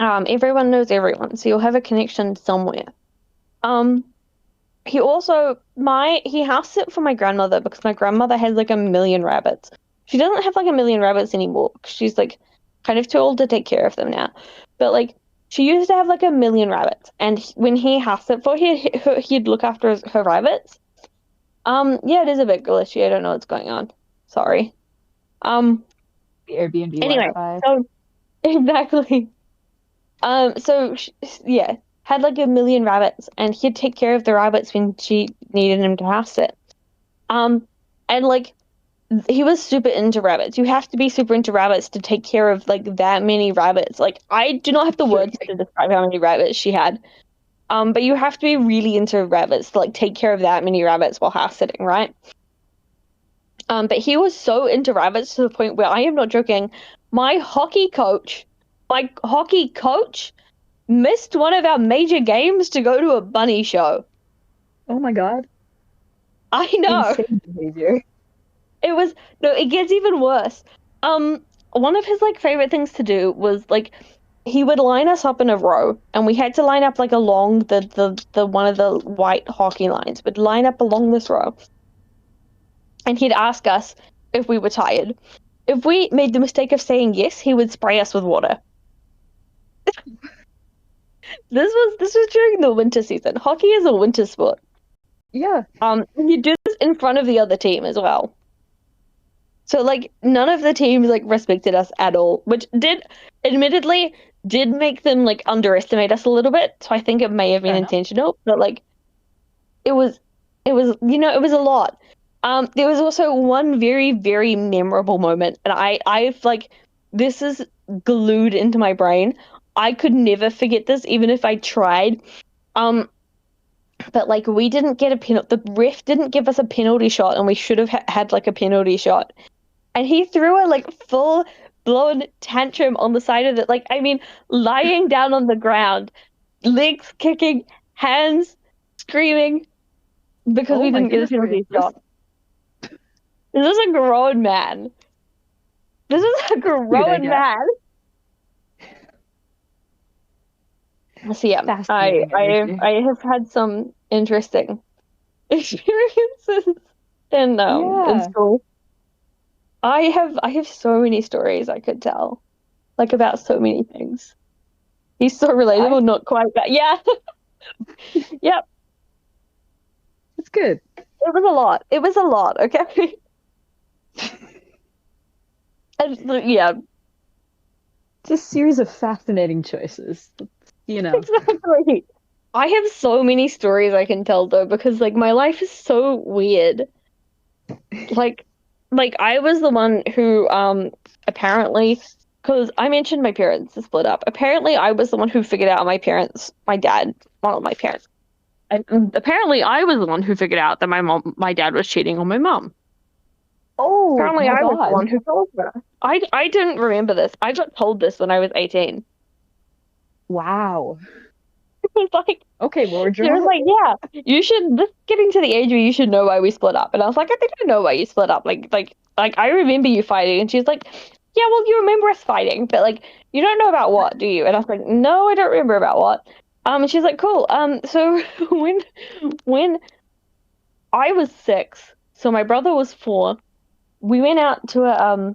Everyone knows everyone, so you'll have a connection somewhere. He also he house sit for my grandmother because my grandmother has like a million rabbits. She doesn't have like a million rabbits anymore because she's like kind of too old to take care of them now. But like she used to have like a million rabbits, and when he house sit for he'd look after her rabbits. Yeah, it is a bit glitchy. I don't know what's going on. Sorry. The Airbnb Anyway, Wi-Fi. so exactly. So yeah, had like a million rabbits, and he'd take care of the rabbits when she needed him to house sit. And like he was super into rabbits. You have to be super into rabbits to take care of like that many rabbits. Like I do not have the Sure. words to describe how many rabbits she had. But you have to be really into rabbits to like take care of that many rabbits while house sitting, right? But he was so into rabbits to the point where I am not joking. My hockey coach missed one of our major games to go to a bunny show. Oh my god. I know. Insane behavior. It gets even worse. One of his like favorite things to do was like he would line us up in a row, and we had to line up like along the one of the white hockey lines. We'd line up along this row, and he'd ask us if we were tired. If we made the mistake of saying yes, he would spray us with water. This was during the winter season. Hockey is a winter sport. Yeah. And you do this in front of the other team as well. So like none of the teams like respected us at all, which admittedly did make them like underestimate us a little bit. So I think it may have been Fair enough. intentional, but like it was it was a lot. There was also one very, very memorable moment, and I've like this is glued into my brain. I could never forget this, even if I tried. But like we didn't get a penalty. The ref didn't give us a penalty shot, and we should have had like a penalty shot. And he threw a like full blown tantrum on the side of it. Like I mean, lying down on the ground, legs kicking, hands screaming because Oh we my didn't get a goodness, penalty Maria. shot. This is a grown man. This is a grown guess. man. So yeah, Fascinating energy. I have had some interesting experiences in Yeah. school. I have so many stories I could tell, like about so many things. He's so relatable, not quite, but yeah, yep. It's good. It was a lot. It was a lot. Okay. And, yeah, It's a series of fascinating choices. You know. exactly. I have so many stories I can tell though, because like my life is so weird. Like I was the one who apparently, because I mentioned my parents are split up. Apparently I was the one who figured out my dad, one of my parents. And apparently I was the one who figured out that my dad was cheating on my mom. Oh Apparently my I was the god. one who told her. I didn't remember this. I got told this when I was 18. Wow. It was like, Okay, well, we're they were like, yeah, you should. This is getting to the age where you should know why we split up. And I was like, I think I know why you split up. Like I remember you fighting. And she's like, yeah, well, you remember us fighting, but like you don't know about what, do you? And I was like, no, I don't remember about what. And she's like, cool. So when I was 6, so my brother was 4, we went out to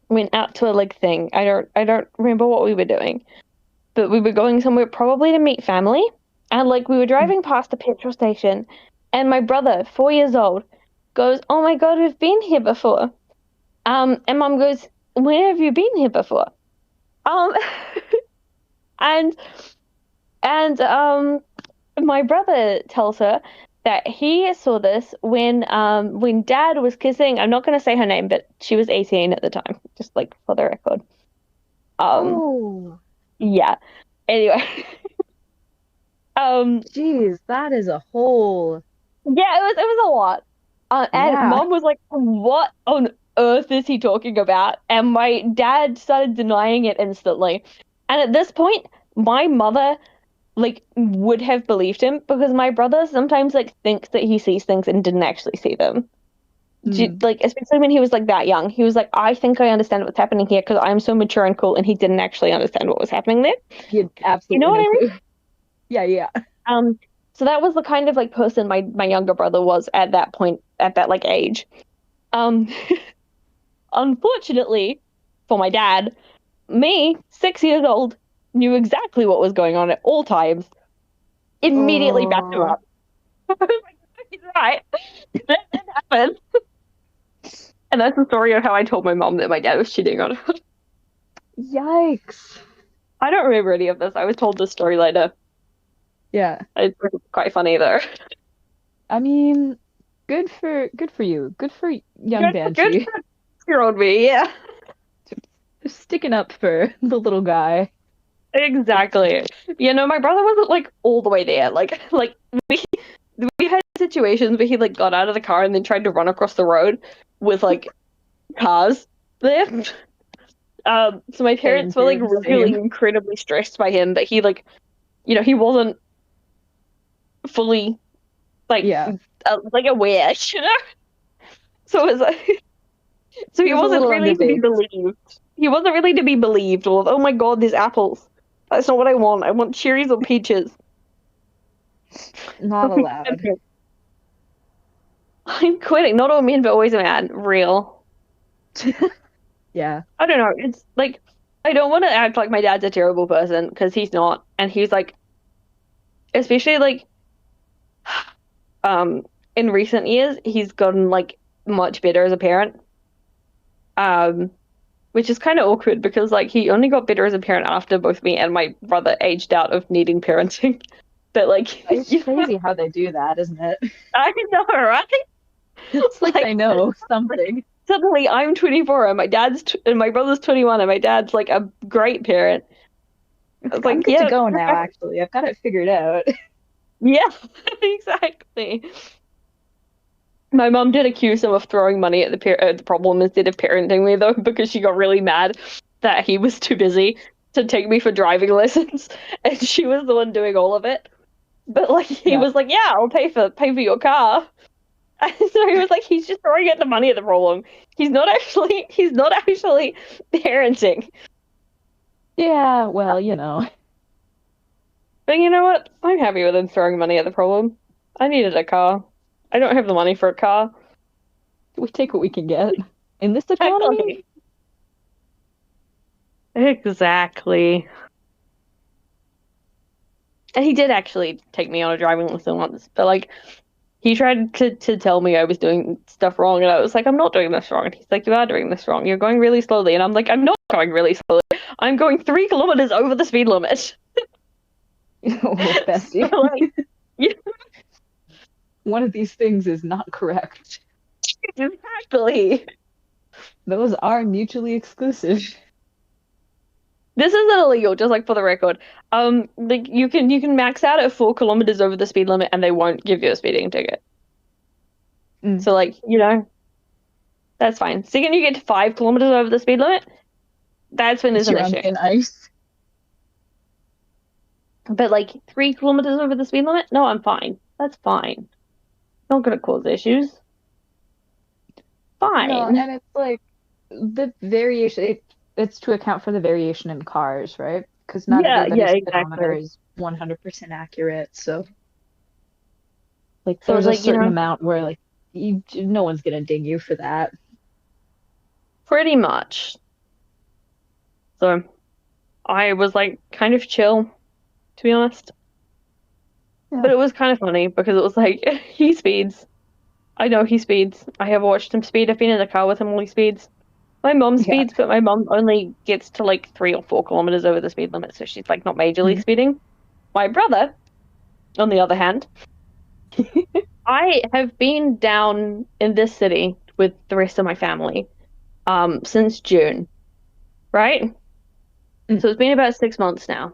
went out to a like thing. I don't remember what we were doing, but we were going somewhere probably to meet family, and like we were driving past a petrol station, and my brother, 4 years old, goes, "Oh my God, we've been here before." And Mum goes, "Where have you been here before?" Um, and and my brother tells her that he saw this when Dad was kissing. I'm not going to say her name, but she was 18 at the time, just like for the record. Oh, Yeah. Anyway, jeez, that is a whole. yeah, it was a lot. And Yeah. Mom was like, "What on earth is he talking about?" And my dad started denying it instantly. And at this point, my mother like would have believed him because my brother sometimes like thinks that he sees things and didn't actually see them. Mm. Like especially when he was like that young, he was like, "I think I understand what's happening here because I'm so mature and cool," and he didn't actually understand what was happening there. He had You know absolutely what no I mean? clue. Yeah, yeah. So that was the kind of like person my younger brother was at that point, at that like age. Um, Unfortunately for my dad, me, 6 years old, knew exactly what was going on at all times. Immediately backed him Oh, up. He's right. That did happen. And that's the story of how I told my mom that my dad was cheating on her. yikes. I don't remember any of this. I was told this story later. Yeah. It's quite funny though. I mean, good for you. Good for young Good Banshee. for year old me, yeah. Sticking up for the little guy. Exactly. You know, my brother wasn't like all the way there. Like we had situations where he like got out of the car and then tried to run across the road with like cars there. So my Same, parents were like dude. really Same. incredibly stressed by him, but he like, you know, he wasn't fully Yeah. like aware, you know. So it was like, so He he was a wasn't little really to be underbaked. believed. He wasn't really to be believed. Or oh my God, there's apples. That's not what I want. I want cherries or peaches. Not allowed. I'm quitting. Not all men, but always a man. Real. Yeah. I don't know. It's like I don't want to act like my dad's a terrible person because he's not, and he's like, especially like, um, in recent years, he's gotten like much better as a parent. Um, which is kind of awkward because like he only got better as a parent after both me and my brother aged out of needing parenting. But like, It's you know, crazy how they do that, isn't it? I know, right? It's like they know something. Suddenly I'm 24 and and my brother's 21 and my dad's like a great parent. I was I'm like, good to yeah, go now, actually. I've got it figured out. yeah, exactly. My mom did accuse him of throwing money at the problem instead of parenting me though, because she got really mad that he was too busy to take me for driving lessons, and she was the one doing all of it. But like he Yeah. was like, "Yeah, I'll pay for your car." And so he was like, "He's just throwing at the money at the problem. He's not actually parenting." Yeah, well, you know. But you know what? I'm happy with him throwing money at the problem. I needed a car. I don't have the money for a car. We take what we can get. In this economy? Exactly. And he did actually take me on a driving lesson once, but like he tried to tell me I was doing stuff wrong, and I was like, "I'm not doing this wrong." And he's like, "You are doing this wrong. You're going really slowly." And I'm like, "I'm not going really slowly. I'm going 3 kilometers over the speed limit." Oh, bestie. So, like, yeah, One of these things is not correct. exactly. Those are mutually exclusive. This isn't illegal, just like for the record. Like you can max out at 4 kilometers over the speed limit, and they won't give you a speeding ticket. Mm. So like you know, that's fine. Second you get to 5 kilometers over the speed limit, that's when there's an You're on issue. thin ice. But like 3 kilometers over the speed limit, no, I'm fine. That's fine. Not gonna cause issues. No, Fine. and it's like the variation, it's to account for the variation in cars, right? Because not Yeah, everybody's speedometer exactly. is 100% accurate. So, like, So there's it's a like, you certain know, amount where, like, no one's gonna ding you for that. pretty much. So I was like kind of chill, to be honest. Yeah. But it was kind of funny because it was like he speeds. I know he speeds. I have watched him speed. I've been in the car with him while he speeds. My mom Yeah. speeds, but my mom only gets to like 3 or 4 kilometers over the speed limit, so she's like not majorly Mhm. speeding. My brother, on the other hand, I have been down in this city with the rest of my family since June, right? Mm. So it's been about 6 months now.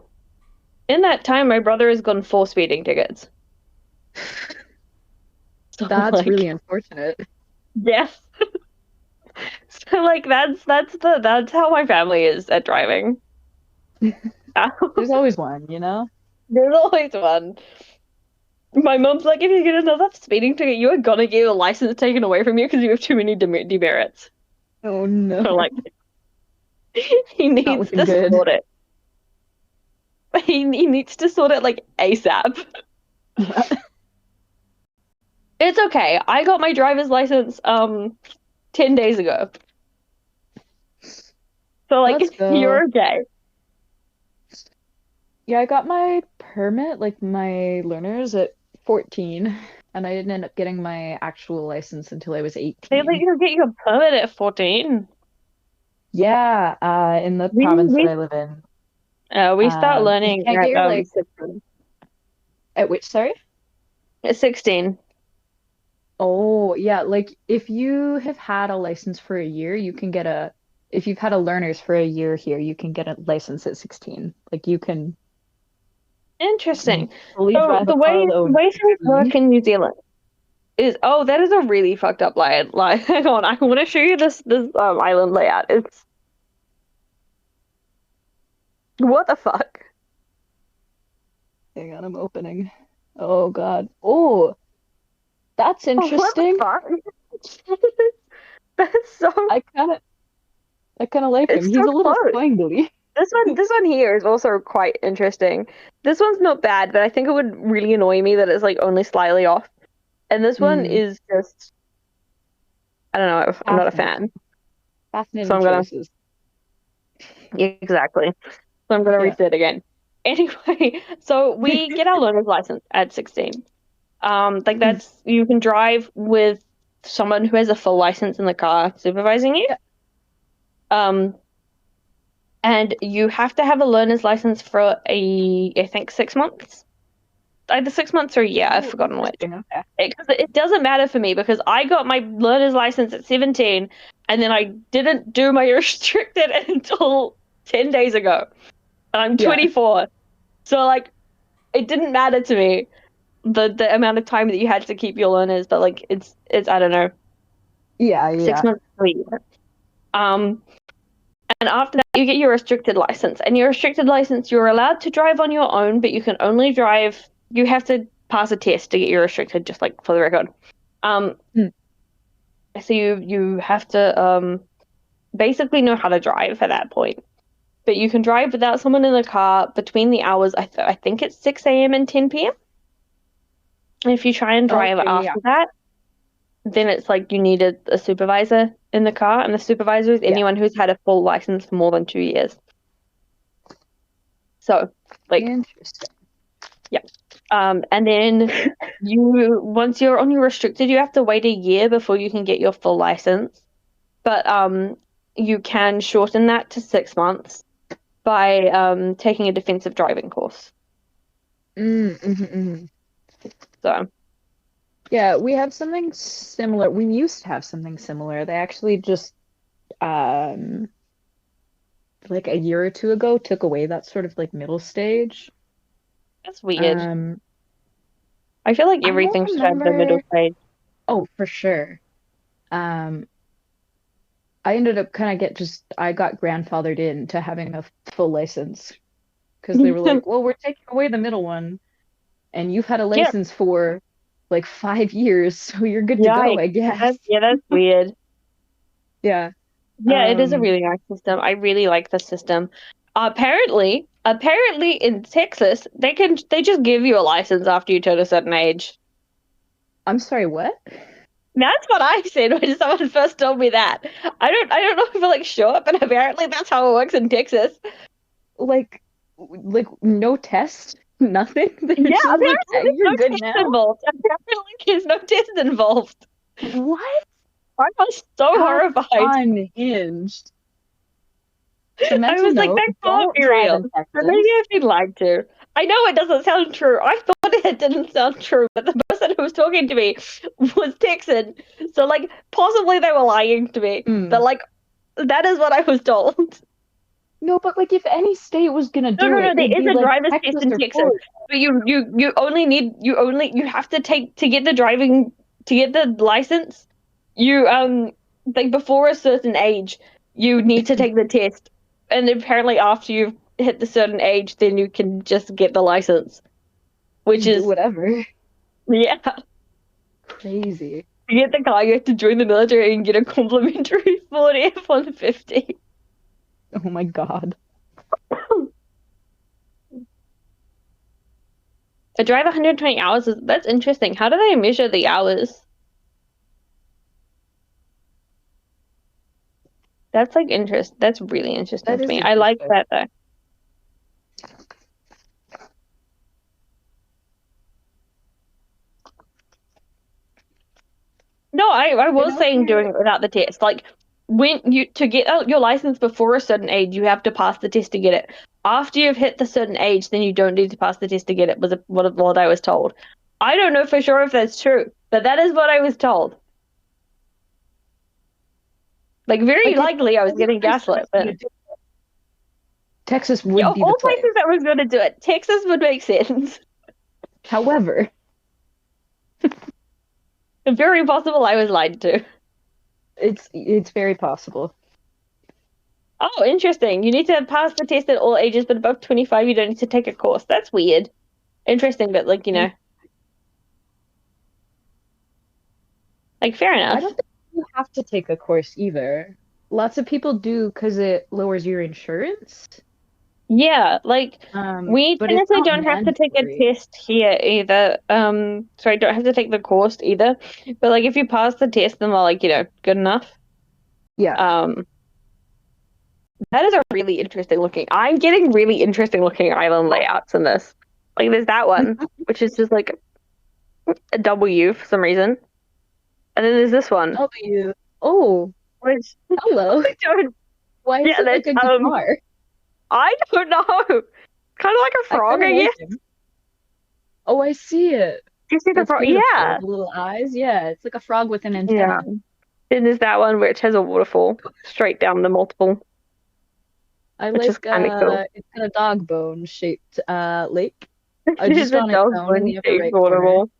In that time, my brother has gotten 4 speeding tickets. So That's like, really unfortunate. yes. So like that's how my family is at driving. There's always one, you know? There's always one. My mom's like, if you get another speeding ticket, you are gonna get your license taken away from you because you have too many demerits. Oh no. So like, he Not needs looking to good. sort it. He needs to sort it like ASAP. Yeah. It's okay. I got my driver's license 10 days ago. So like, Let's go. you're okay. Yeah, I got my permit, like my learners at 14, and I didn't end up getting my actual license until I was They let 18. you get your permit at 14. Yeah, in the We province that we I live in. we start You learning can't get your like 16. at which, sorry? At 16. Oh, yeah, like if you have had a license for a year, you can get a if you've had a learners for a year here, you can get a license at 16. Like you can Interesting. fully So drive a the car way alone at things work 16. in New Zealand is, oh, that is a really fucked up line. Like, hang on, I want to show you this island layout. It's what the fuck? Hang on, I'm opening. Oh God. Oh, that's Oh, what the interesting. fuck? That's so I kind of like him. it's He's so a little close. squangly. This one here is also quite interesting. This one's not bad, but I think it would really annoy me that it's like only slightly off. And this one Mm, is just, I don't know, I'm not a fascinating. fan. So Fascinating I'm gonna choices. exactly. So I'm gonna Yeah. reset again. Anyway, so we get our learner's license at 16. Like Mm, that's you can drive with someone who has a full license in the car supervising you. yeah. Um, and you have to have a learner's license for I think 6 months. Either 6 months or a year, I've Oh, forgotten which. interesting. Okay. It doesn't matter for me because I got my learner's license at 17 and then I didn't do my restricted until 10 days ago. And I'm Yeah. 24. So like it didn't matter to me the amount of time that you had to keep your learners, but like it's I don't know, Yeah. 6 months to a year. Um and after that you get your restricted license. And your restricted license you're allowed to drive on your own, but you can only drive you have to pass a test to get your restricted, just like for the record. Um Mm. so you have to basically know how to drive at that point. But you can drive without someone in the car between the hours I think it's 6 a.m. and 10 p.m. And if you try and drive Okay. Yeah. after that, then it's like you need a supervisor in the car, and the supervisor is Yeah. anyone who's had a full license for more than 2 years. So, like, Interesting. yeah. And then once you're on your restricted, you have to wait a year before you can get your full license. But you can shorten that to 6 months by taking a defensive driving course. Mm-hmm. So, Yeah, we have something similar. We used to have something similar. They actually just um like a year or two ago took away that sort of like middle stage. that's weird. Um, I feel like I don't everything should have the middle remember. stage. Oh, for sure. Um, I ended up kind of I got grandfathered in to having a full license because they were like, well, we're taking away the middle one, and you've had a Yeah, license for like 5 years, so you're good to go, yikes. I guess. That's weird. Yeah. Yeah, it is a Um, really nice system. I really like the system. Apparently in Texas, they just give you a license after you turn a certain age. I'm sorry, what? That's what I said when someone first told me that. I don't know if I'm sure, but apparently that's how it works in Texas. Like no test, nothing. They're Yeah, just like, apparently yeah, there's you're no good test now. involved. Apparently there's no test involved. What? I was so horrified. Unhinged. I Samantha, was like, no, that can't don't be drive real. in But maybe Texas. I've been lied to. I know it doesn't sound true. I thought it didn't sound true, but the person who was talking to me was Texan. So, possibly they were lying to me. But, that is what I was told. No, but like if any state was gonna No, do no, it, no. There it'd is be a like driver's test Texas in or Texas, Florida. but you have to get the driving to get the license. You before a certain age, you need to take the test, and apparently after you've hit the certain age, then you can just get the license, which Just do is whatever. yeah. Crazy. To get the car, you have to join the military and get a complimentary Ford F-150. Oh my god. I drive 120 hours. That's interesting. How do they measure the hours? That's That's really interesting That to is me. I like interesting. that though. No, I was saying doing it without the test. When you to get out your license before a certain age, you have to pass the test to get it. After you've hit the certain age, then you don't need to pass the test to get it. Was what I was told. I don't know for sure if that's true, but that is what I was told. Very likely, I was getting gaslit, but Texas yeah, would of be the all place. places that was going to do it, Texas would make sense. However, Very possible I was lied to. it's very possible. Oh, interesting. You need to pass the test at all ages, but above 25, you don't need to take a course. That's weird. Interesting, but fair I enough. don't think you have to take a course either. Lots of people do because it lowers your insurance. Yeah, we But it's technically not don't have to take a mandatory. test here either. Sorry, don't have to take the course either. But if you pass the test, then they're good enough. Yeah. That is a really interesting looking. I'm getting really interesting looking island layouts in this. There's that one, which is just a W for some reason, and then there's this one, W. Oh, which hello. I don't. Why is Yeah, it like a guitar? I don't know. Kind of like a frog, I kinda like guess. him. Oh, I see it. Do you see the That's frog? beautiful. Yeah. The little eyes. Yeah, it's like a frog with an Yeah. antenna. Then there's that one which has a waterfall straight down the multiple, which is kind of cool. It's got a dog bone shaped lake. There's Just a on its dog own in the upper shaped right corner. waterfall.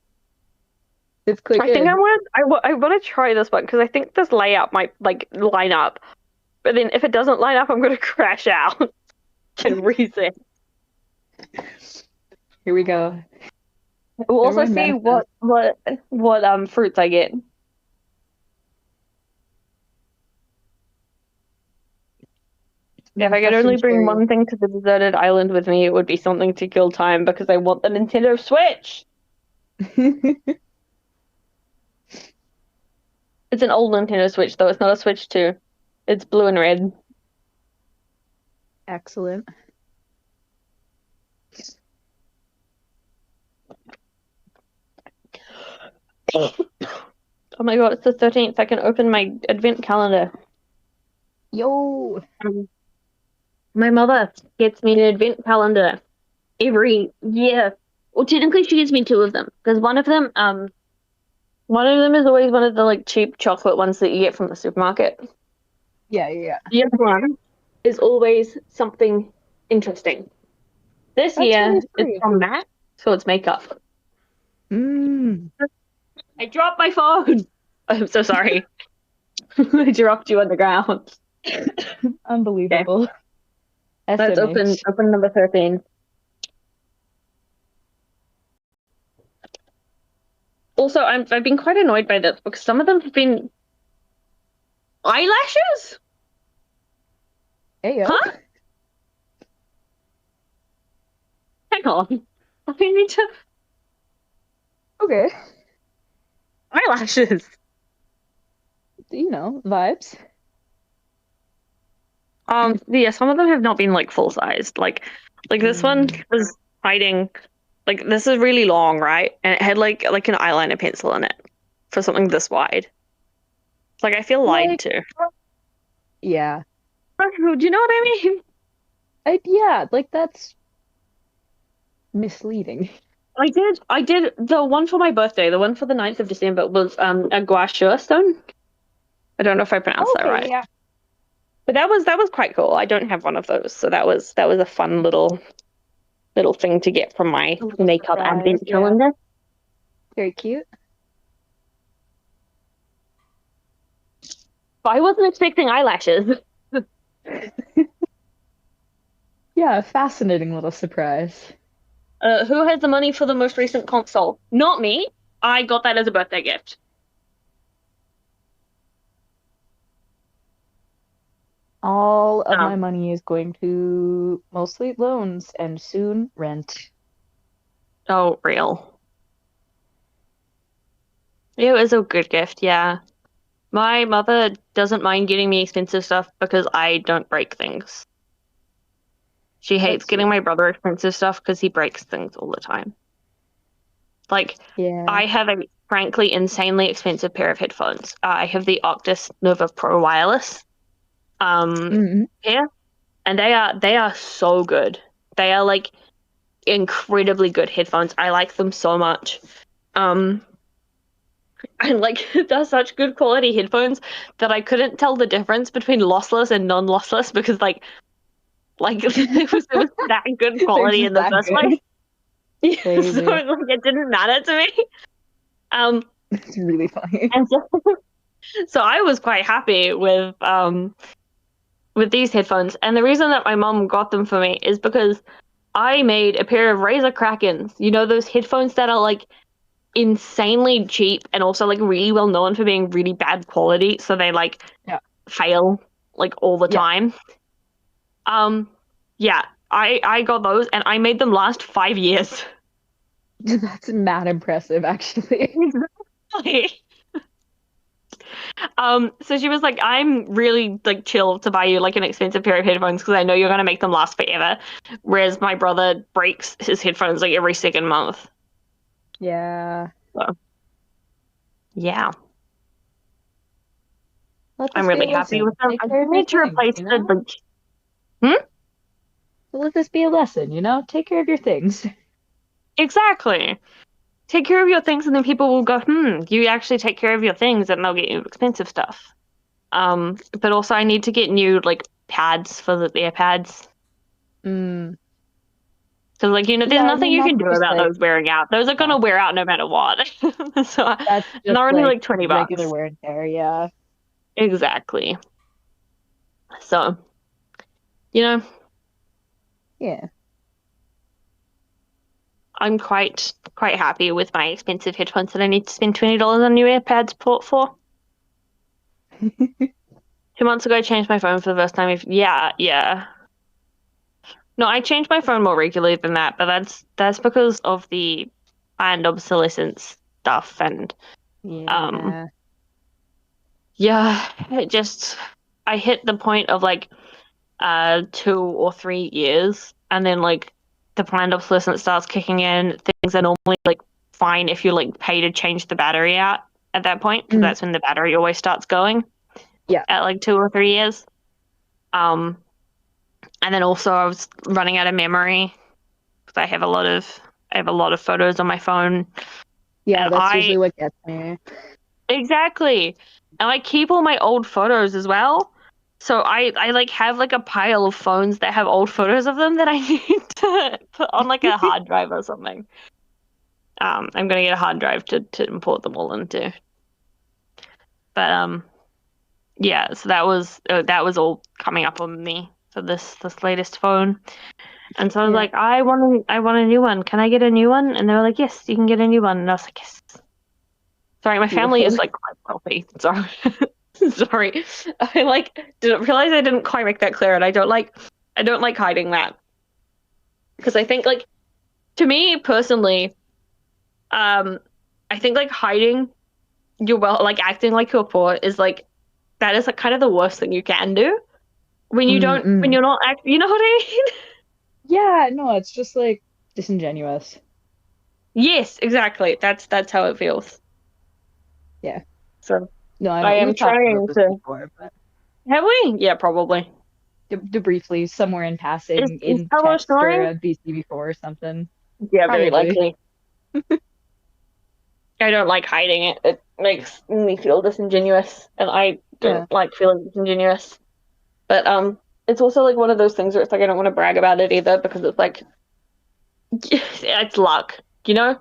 It's quite I think good. I want to try this one because I think this layout might line up. But then if it doesn't line up, I'm going to crash out and reset. Here we go. We'll also Everyone see what fruits I get. If I could only bring one thing to the deserted island with me, it would be something to kill time because I want the Nintendo Switch. It's an old Nintendo Switch though. It's not a Switch 2. It's blue and red. Excellent. Oh my god, it's the 13th. I can open my advent calendar. Yo. My mother gets me an advent calendar every year. Well, technically she gives me two of them because one of them is always one of the cheap chocolate ones that you get from the supermarket. Yeah. The other one is always something interesting. This year it's from MAC, so it's makeup. I dropped my phone. I'm so sorry. I dropped you on the ground. Unbelievable. Okay. Let's open number 13. Also, I've been quite annoyed by this because some of them have been eyelashes. Hey, yo. Huh? Hang on. I need to Okay. eyelashes. vibes. Yeah, some of them have not been like full sized. Like this one Mm. was hiding. Like this is really long, right? And it had like an eyeliner pencil in it for something this wide. Like I feel lied Like, to. yeah. Do you know what I mean? Yeah, like that's misleading. I did the one for my birthday, the one for the 9th of December was a gouache stone. I don't know if I pronounced that Okay, right. yeah. But that was quite cool. I don't have one of those, so that was a fun little thing to get from my A little makeup surprise, advent yeah. calendar. Very cute. But I wasn't expecting eyelashes. Yeah, a fascinating little surprise. Who has the money for the most recent console? Not me. I got that as a birthday gift. All of my Um, money is going to mostly loans and soon rent. oh, real. It was a good gift, yeah. My mother doesn't mind getting me expensive stuff because I don't break things. She hates That's getting sweet. my brother expensive stuff because he breaks things all the time. Like, Yeah. I have a frankly insanely expensive pair of headphones. I have the Octus Nova Pro Wireless Mm-hmm. pair, and they are so good. They are like incredibly good headphones. I like them so much. Um, and like they're such good quality headphones that I couldn't tell the difference between lossless and non-lossless because it was that good They're quality in just the that first place. good. So Crazy. like it didn't matter to me. Um, It's really funny. and so I was quite happy with these headphones. And the reason that my mom got them for me is because I made a pair of Razer Krakens. You know those headphones that are like insanely cheap and also like really well known for being really bad quality, so they like Yeah. fail like all the Yeah. time. Yeah, I got those and I made them last 5 years. That's mad impressive, actually. Exactly. So she was like, I'm really like chill to buy you like an expensive pair of headphones because I know you're gonna make them last forever. Whereas my brother breaks his headphones like every second month. Yeah. So yeah, Let I'm this be a really happy lesson. with them. Take I care do of your need to things, replace you the know? Let this be a lesson, you know? Take care of your things. exactly. Take care of your things, and then people will go, you actually take care of your things, and they'll get you expensive stuff. But also I need to get new like pads for the AirPads. Mm. Because, like, you know, there's Yeah, I nothing mean, you that's can do just about like, those wearing out. Those are yeah, gonna wear out no matter what. So, that's and just they're only like like $20. regular wear and tear. Yeah. Exactly. So, you know, Yeah. I'm quite happy with my expensive headphones that I need to spend $20 on new AirPads port for. 2 months ago, I changed my phone for the first time. Yeah. No, I changed my phone more regularly than that, but that's because of the planned obsolescence stuff and um Yeah. yeah, I hit the point of like 2 or 3 years and then like the planned obsolescence starts kicking in. Things are normally like fine if you like pay to change the battery out at that point because Mm. that's when the battery always starts going Yeah. at like 2 or 3 years. Um and then also I was running out of memory because I have a lot of photos on my phone, Yeah, and that's I usually what gets me. exactly, and I keep all my old photos as well. So I like have like a pile of phones that have old photos of them that I need to put on like a hard drive or something. I'm gonna get a hard drive to import them all into. But yeah, so that was all coming up on me for this latest phone. And so I was Yeah. like, I want a new one. Can I get a new one? And they were like, yes, you can get a new one. And I was like, yes. Sorry, my family Beautiful. is like quite wealthy. Sorry. Sorry. I like didn't realize I didn't quite make that clear, and I don't like hiding that. Because I think like to me personally, I think like hiding your well like acting like you're poor is like that is like kind of the worst thing you can do when you don't when you're not you know what I mean? Yeah, no, it's just like disingenuous. Yes, exactly. That's how it feels. Yeah. So No, I am we've talked about trying this to. before, but Have we? Yeah, probably. briefly somewhere in passing Is in Tubbo text or snoring? a BC before or something. Yeah, very Probably. likely. I don't like hiding it. It makes me feel disingenuous, and I Yeah. don't like feeling disingenuous. But it's also like one of those things where it's like I don't want to brag about it either because it's like it's luck, you know?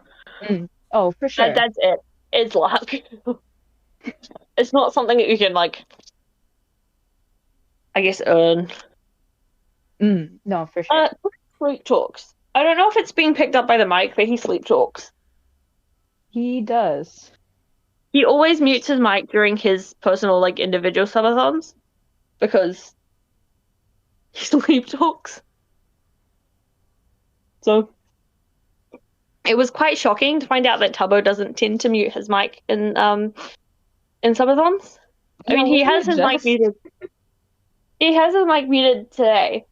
Oh, for sure. That's it. It's luck. It's not something that you can like, I guess, earn. No, for sure. Sleep talks. I don't know if it's being picked up by the mic, but he sleep talks. He does. He always mutes his mic during his personal, like, individual subathons because he sleep talks. So it was quite shocking to find out that Tubbo doesn't tend to mute his mic in subathons. I mean, No, he wasn't has it his mic just? muted. He has his mic muted today,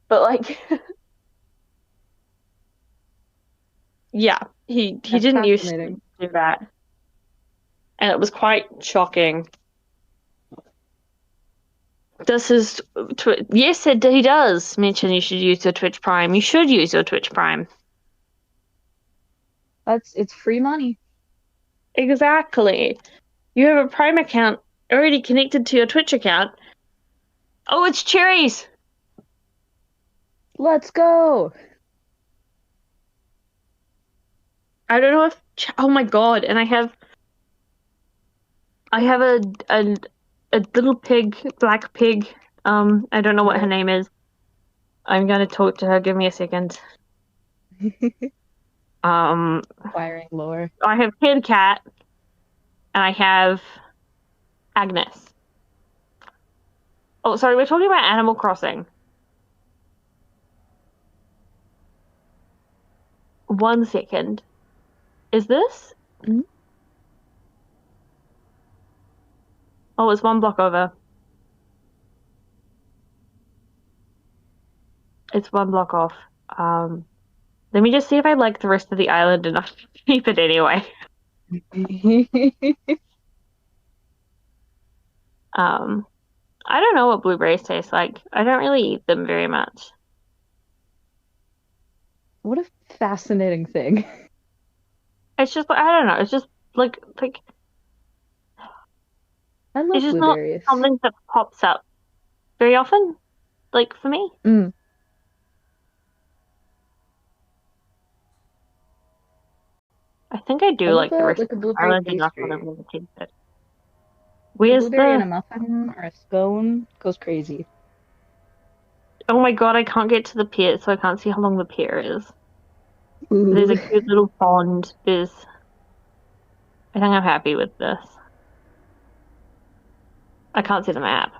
but like, yeah, he That's didn't used to fascinating. do that, and it was quite shocking. Does his yes, he does mention you should use your Twitch Prime. You should use your Twitch Prime. It's free money. Exactly. You have a Prime account already connected to your Twitch account. Oh, it's cherries. Let's go. I don't know if oh my god, and I have a little pig, black pig. I don't know what her name is. I'm gonna talk to her. Give me a second. Acquiring lore. I have Kid Cat, and I have Agnes. Oh, sorry, we're talking about Animal Crossing. 1 second. Is this? Oh, it's 1 block over. It's 1 block off. Let me just see if I like the rest of the island enough to keep it anyway. I don't know what blueberries taste like. I don't really eat them very much. What a fascinating thing. It's just I don't know. It's just like I love it's just not blueberries. something that pops up very often. Like for me. I think I do I love like the rest a of the blueberry island enough that pastry. I've never tasted it. A Where's blueberry and a the muffin or a scone goes crazy. oh my god, I can't get to the pier, so I can't see how long the pier is. There's Ooh. a cute little pond. I think I'm happy with this. I can't see the map.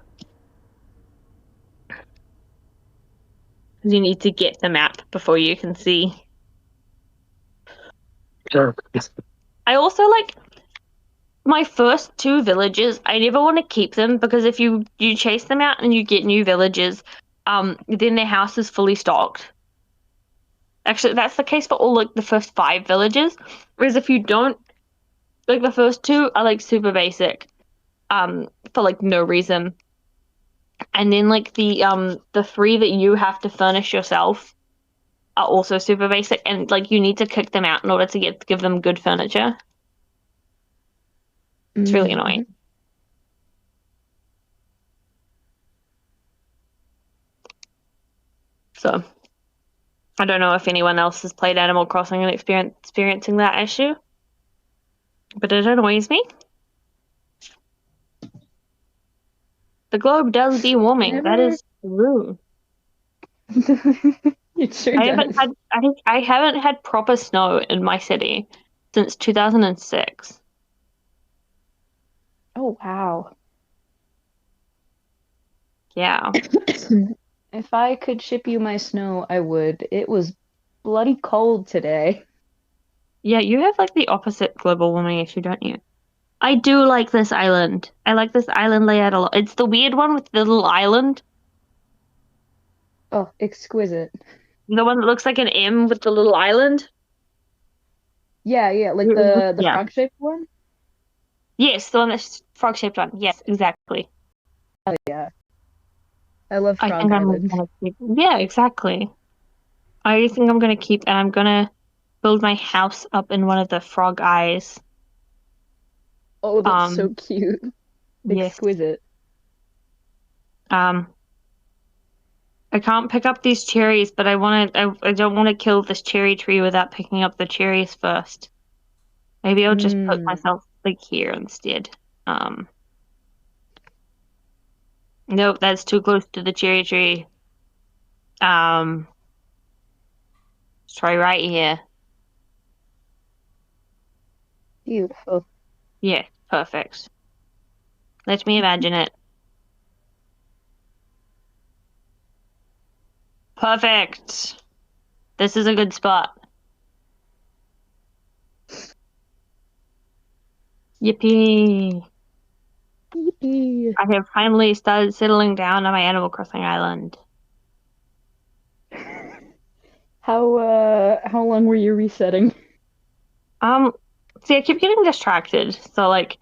Because you need to get the map before you can see. Sure. I also like my first 2 villages. I never want to keep them because if you chase them out and you get new villages, then their house is fully stocked. Actually, that's the case for all like the first 5 villages. Whereas if you don't, like the first 2 are like super basic, for like no reason. And then like the 3 that you have to furnish yourself are also super basic, and like you need to kick them out in order to give them good furniture. It's really annoying. So I don't know if anyone else has played Animal Crossing and experiencing that issue, but it annoys me. The globe does be warming. That is true. It sure does. I haven't had proper snow in my city since 2006. Oh, wow. Yeah. If I could ship you my snow, I would. It was bloody cold today. Yeah, you have like the opposite global warming issue, don't you? I do like this island. I like this island layout a lot. It's the weird one with the little island. Oh, exquisite. The one that looks like an M with the little island. Yeah, yeah, like the Yeah. frog-shaped one. Yes, the one that's frog-shaped one. Yes, exactly. Oh yeah, I love I Frog think I'm Island. gonna keep. Yeah, exactly. I think I'm gonna keep, and I'm gonna build my house up in one of the frog eyes. Oh, that's so cute. Yes. Exquisite. I can't pick up these cherries, but I don't want to kill this cherry tree without picking up the cherries first. Maybe I'll just put myself like here instead. Nope, that's too close to the cherry tree. Let's try right here. Beautiful. Yeah, perfect. Let me imagine it. Perfect. This is a good spot. Yippee. Yippee. I have finally started settling down on my Animal Crossing island. How long were you resetting? See, I keep getting distracted, so like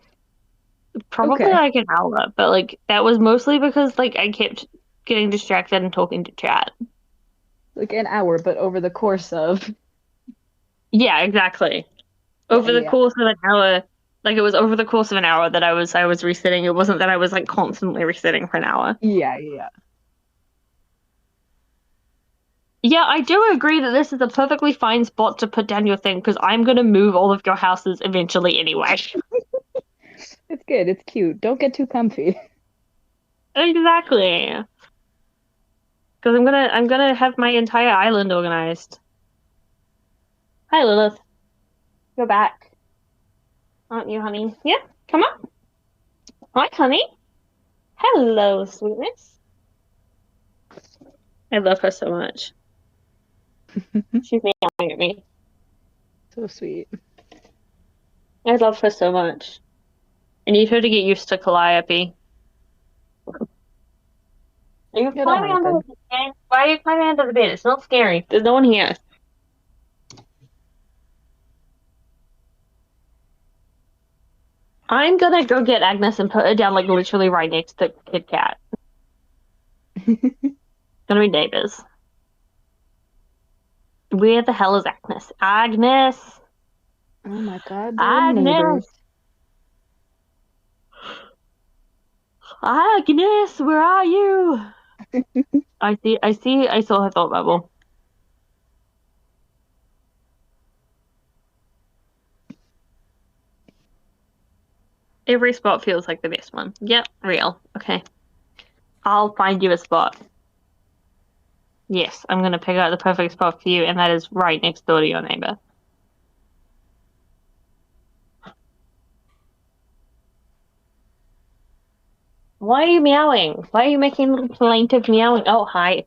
probably Okay. like an hour, but like that was mostly because like I kept getting distracted and talking to chat. Like an hour, but over the course of. Yeah, exactly. Over the Yeah. course of an hour, like it was over the course of an hour that I was resetting. It wasn't that I was like constantly resetting for an hour. Yeah. Yeah, I do agree that this is a perfectly fine spot to put down your thing because I'm gonna move all of your houses eventually anyway. It's good. It's cute. Don't get too comfy. Exactly. Because I'm gonna have my entire island organized. Hi, Lilith. Go back. Aren't you, honey? Yeah, come on. Hi, honey. Hello, sweetness. I love her so much. She's meowing at me. So sweet. I love her so much. I need her to get used to Calliope. Are you Yeah, don't climbing worry, under bud. the bed? Why are you climbing under the bed? It's not scary. There's no one here. I'm gonna go get Agnes and put her down like literally right next to Kid Kat. Gonna be neighbors. Where the hell is Agnes? Agnes! Oh my God, they're Agnes! neighbors. Agnes, where are you? I saw her thought bubble. Every spot feels like the best one. Yep, real. Okay. I'll find you a spot. Yes, I'm gonna pick out the perfect spot for you, and that is right next door to your neighbor. Why are you meowing? Why are you making little plaintive meowing? Oh, hi.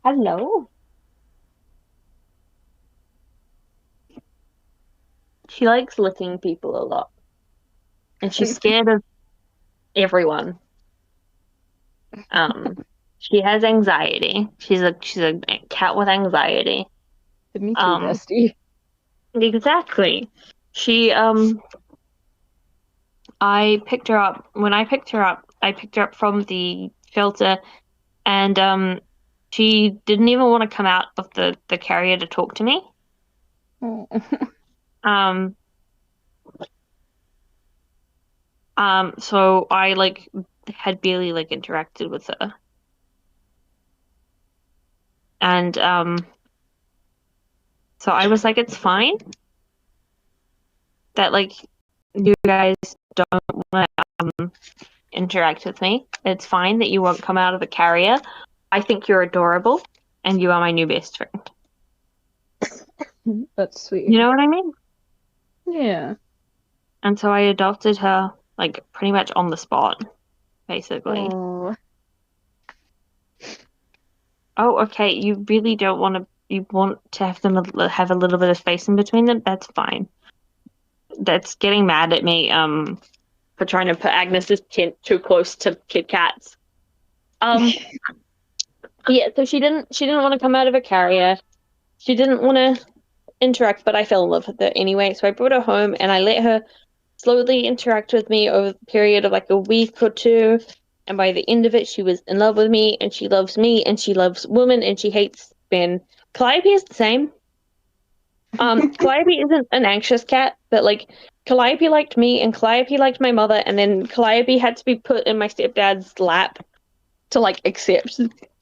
Hello. She likes licking people a lot. And she's scared of everyone. She has anxiety. She's a cat with anxiety. Me too, bestie. Exactly. She I picked her up when I picked her up. I picked her up from the shelter, and she didn't even want to come out of the carrier to talk to me. Oh. Um, so I like had barely like interacted with her. And so I was like, it's fine that like you guys don't want to interact with me. It's fine that you won't come out of the carrier. I think you're adorable, and you are my new best friend. That's sweet. You know what I mean? Yeah. And so I adopted her like pretty much on the spot, basically. Oh. Oh, okay. You really don't want to. You want to have them have a little bit of space in between them. That's fine. that's getting mad at me for trying to put Agnes's tent too close to Kit Kat's. Yeah, so she didn't want to come out of a carrier. She didn't want to interact, but I fell in love with her anyway. So I brought her home and I let her slowly interact with me over the period of like a week or two. And by the end of it, she was in love with me, and she loves me, and she loves women, and she hates men. Calliope is the same. Calliope isn't an anxious cat, but like Calliope liked me, and Calliope liked my mother, and then Calliope had to be put in my stepdad's lap to like accept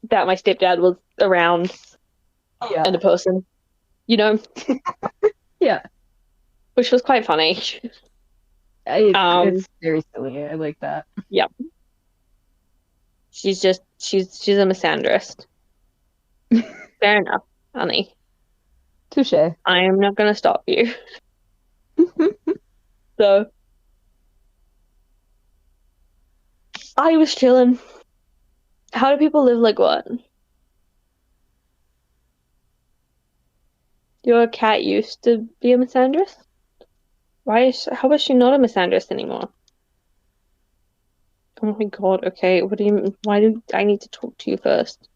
that my stepdad was around and a person, you know? Yeah. Which was quite funny. It's very silly. I like that. Yep. She's a misandrist. Fair enough, honey. Touche. I am not gonna stop you. So I was chilling. How do people live like what? Your cat used to be a misandrist? How is she not a misandrist anymore? Oh my god, okay. Why do I need to talk to you first?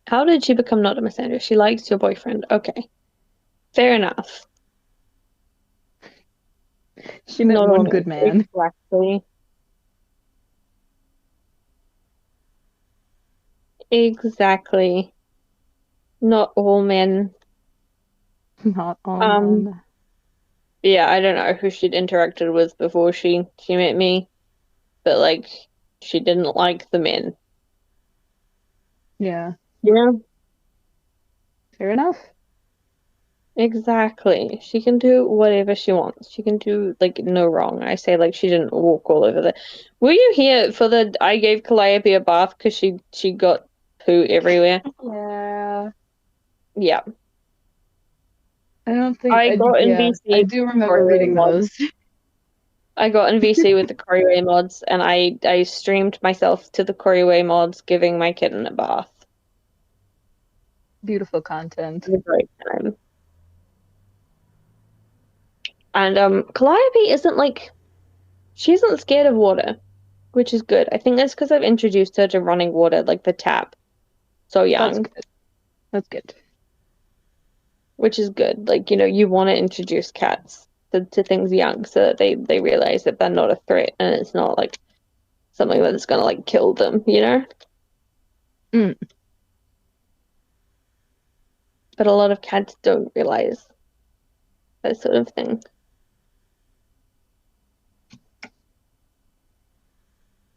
How did she become not a misandrist? She likes your boyfriend. Okay. Fair enough. She met Not one all- good man. Exactly. Exactly. Not all men. Not all men. Yeah, I don't know who she'd interacted with before she met me, but like she didn't like the men. Yeah. Yeah, Fair enough. exactly. She can do whatever she wants. She can do like no wrong. I say like she didn't walk all over the. Were you here for the? I gave Calliope a bath because she got poo everywhere. Yeah. Yeah, I don't think I got in yeah, VC I do remember for reading mods. those. I got in VC with the Couri mods, and I streamed myself to the Couri mods giving my kitten a bath. Beautiful content. It was a great time. And Calliope isn't like she isn't scared of water, which is good. I think that's because I've introduced her to running water, like the tap, so That's young, good. That's good. which is good. Like, you know, you want to introduce cats to things young so that they realize that they're not a threat and it's not like something that's gonna like kill them, you know? Mm. But a lot of cats don't realize that sort of thing.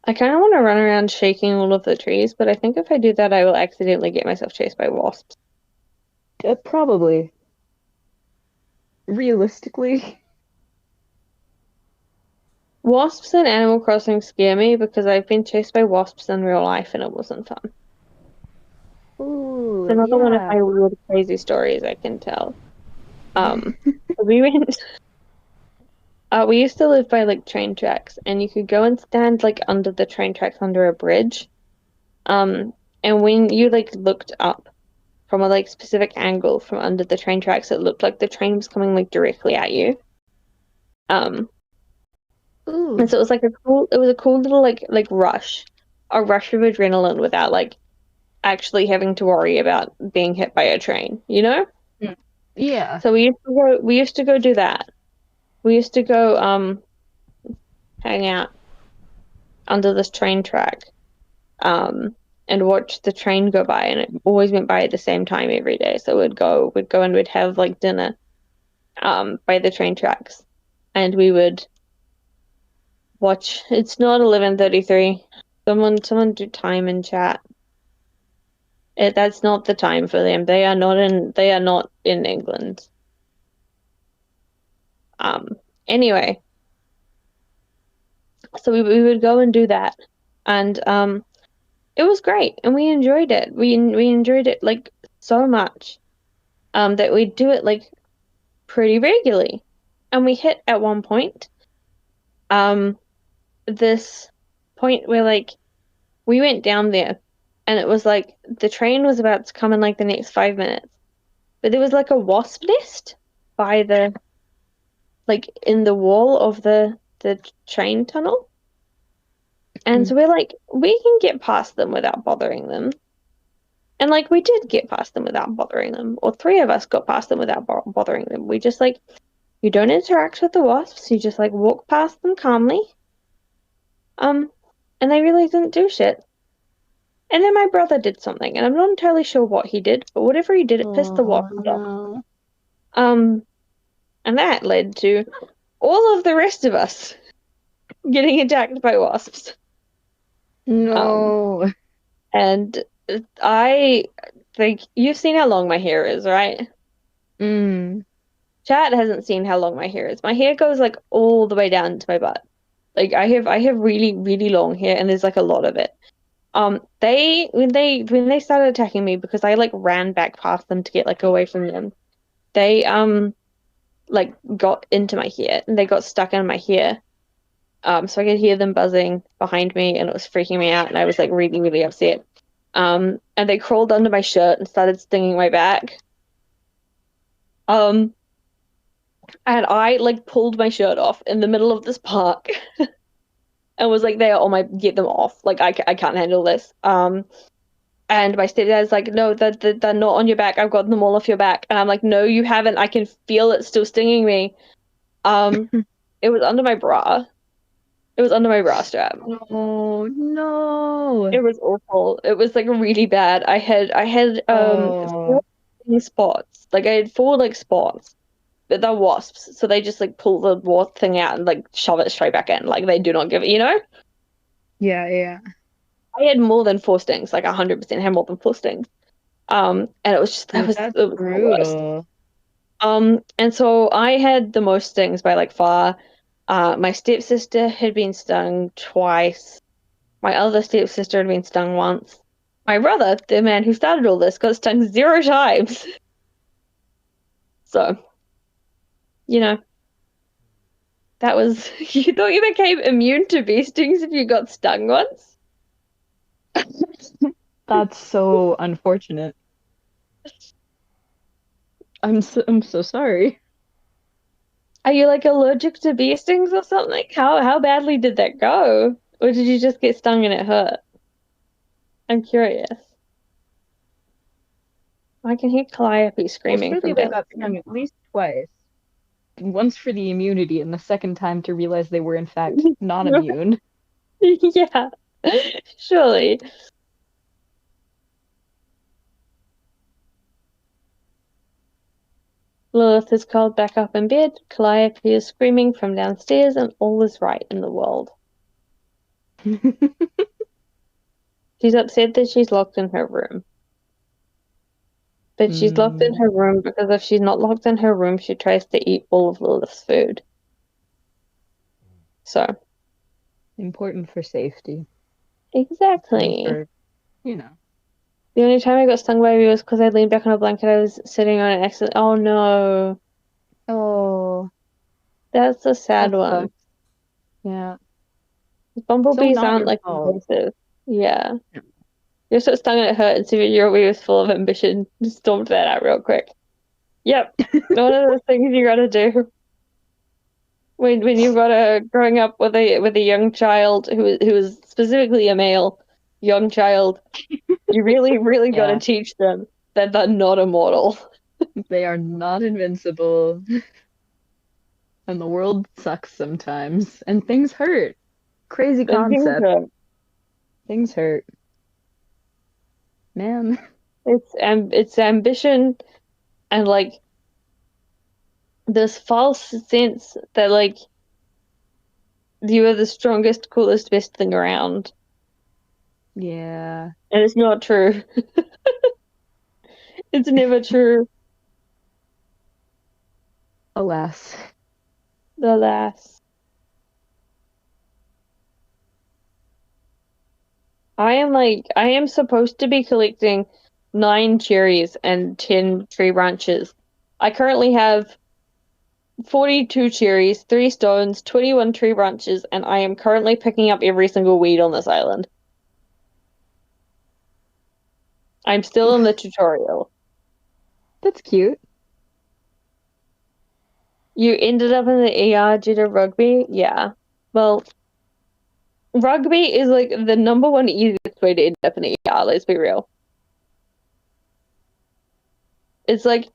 I kind of want to run around shaking all of the trees, but I think if I do that, I will accidentally get myself chased by wasps. Probably. Realistically. Wasps in Animal Crossing scare me because I've been chased by wasps in real life and it wasn't fun. Ooh, It's another one of yeah. my weird, crazy stories I can tell. We went. We used to live by like train tracks, and you could go and stand like under the train tracks under a bridge. And when you like looked up from a like specific angle from under the train tracks, it looked like the train was coming like directly at you. Ooh. And so it was like it was a cool little like rush, a rush of adrenaline without like actually having to worry about being hit by a train, you know? Yeah. So we used to go do that. We used to go hang out under this train track and watch the train go by, and it always went by at the same time every day. So we'd go and we'd have like dinner by the train tracks, and we would watch. It's not 11:33. Someone do time in chat. That's not the time for them. They are not in England. Anyway, so we would go and do that, and it was great, and we enjoyed it. We enjoyed it like so much, that we'd do it like pretty regularly, and we hit at one point, this point where like we went down there, and it was like the train was about to come in like the next 5 minutes, but there was like a wasp nest by the in the wall of the train tunnel. And so we're like, we can get past them without bothering them. And like we did get past them without bothering them, or three of us got past them without bothering them. We just like, you don't interact with the wasps, you just like walk past them calmly. And they really didn't do shit. And then my brother did something, and I'm not entirely sure what he did, but whatever he did, it pissed the wasps off. And that led to all of the rest of us getting attacked by wasps. No. And I think you've seen how long my hair is, right? Chat hasn't seen how long my hair is. My hair goes like all the way down to my butt. Like I have really, really long hair, and there's like a lot of it. When they started attacking me, because I like ran back past them to get like away from them, they like got into my hair and they got stuck in my hair. So I could hear them buzzing behind me, and it was freaking me out, and I was like really, really upset. And they crawled under my shirt and started stinging my back. And I like pulled my shirt off in the middle of this park and was like, "They are on my, get them off. Like I can't handle this." And my stepdad's like, "No, they're not on your back. I've got them all off your back." And I'm like, "No, you haven't. I can feel it still stinging me." It was under my bra. It was under my bra strap. Oh no. It was awful. It was like really bad. I had 4 spots. Like I had 4 like spots. But they're wasps, so they just like pull the wasp thing out and like shove it straight back in. Like they do not give it, you know? Yeah. I had more than 4 stings, like 100% had more than 4 stings. And it was just That's it was brutal. And so I had the most stings by like far. My stepsister had been stung twice. My other stepsister had been stung once. My brother, the man who started all this, got stung 0 times. So, you know, that was, you thought you became immune to bee stings if you got stung once? That's so unfortunate. I'm so sorry. Are you like allergic to bee stings or something? How badly did that go? Or did you just get stung and it hurt? I'm curious. I can hear Calliope screaming Most from people got downstairs. stung at least twice. Once for the immunity, and the second time to realize they were in fact not immune. Yeah, surely. Lilith is curled back up in bed. Calliope is screaming from downstairs, and all is right in the world. She's upset that she's locked in her room. But she's locked in her room because if she's not locked in her room, she tries to eat all of Lilith's food. So. Important for safety. Exactly. For, you know. The only time I got stung by a bee was because I leaned back on a blanket. I was sitting on an accident. Oh no. Oh. That's a sad That one. sucks. Yeah. Bumblebees So not aren't your like fault. invasive. Yeah. You're so stung and it hurt, and so your wee was full of ambition. Just stormed that out real quick. Yep. One of those things you gotta do. When you've got growing up with a young child who is specifically a male young child, you really, really gotta teach them that they're not immortal. They are not invincible. And the world sucks sometimes. And things hurt. Crazy concept. Things hurt. Man. It's ambition and like this false sense that like you are the strongest, coolest, best thing around. Yeah. And it's not true. It's never true. Alas. Alas. I am supposed to be collecting 9 cherries and 10 tree branches. I currently have 42 cherries, 3 stones, 21 tree branches, and I am currently picking up every single weed on this island. I'm still in the tutorial. That's cute. You ended up in the ER due to rugby? Yeah. Well, rugby is like the number one easiest way to end up in the ER, let's be real. It's like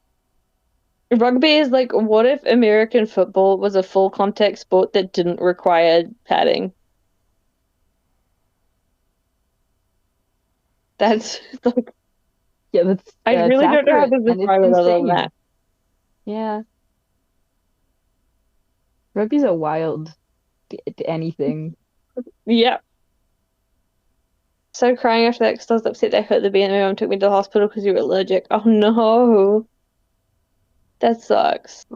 rugby is like, what if American football was a full contact sport that didn't require padding? That's like, Yeah, that's I really don't know how accurate, to and it's describe it other than insane. that. Yeah. Rugby's a wild anything. Yeah. So crying after that because I was upset they hurt the bee and my mom took me to the hospital because you were allergic. Oh no. That sucks.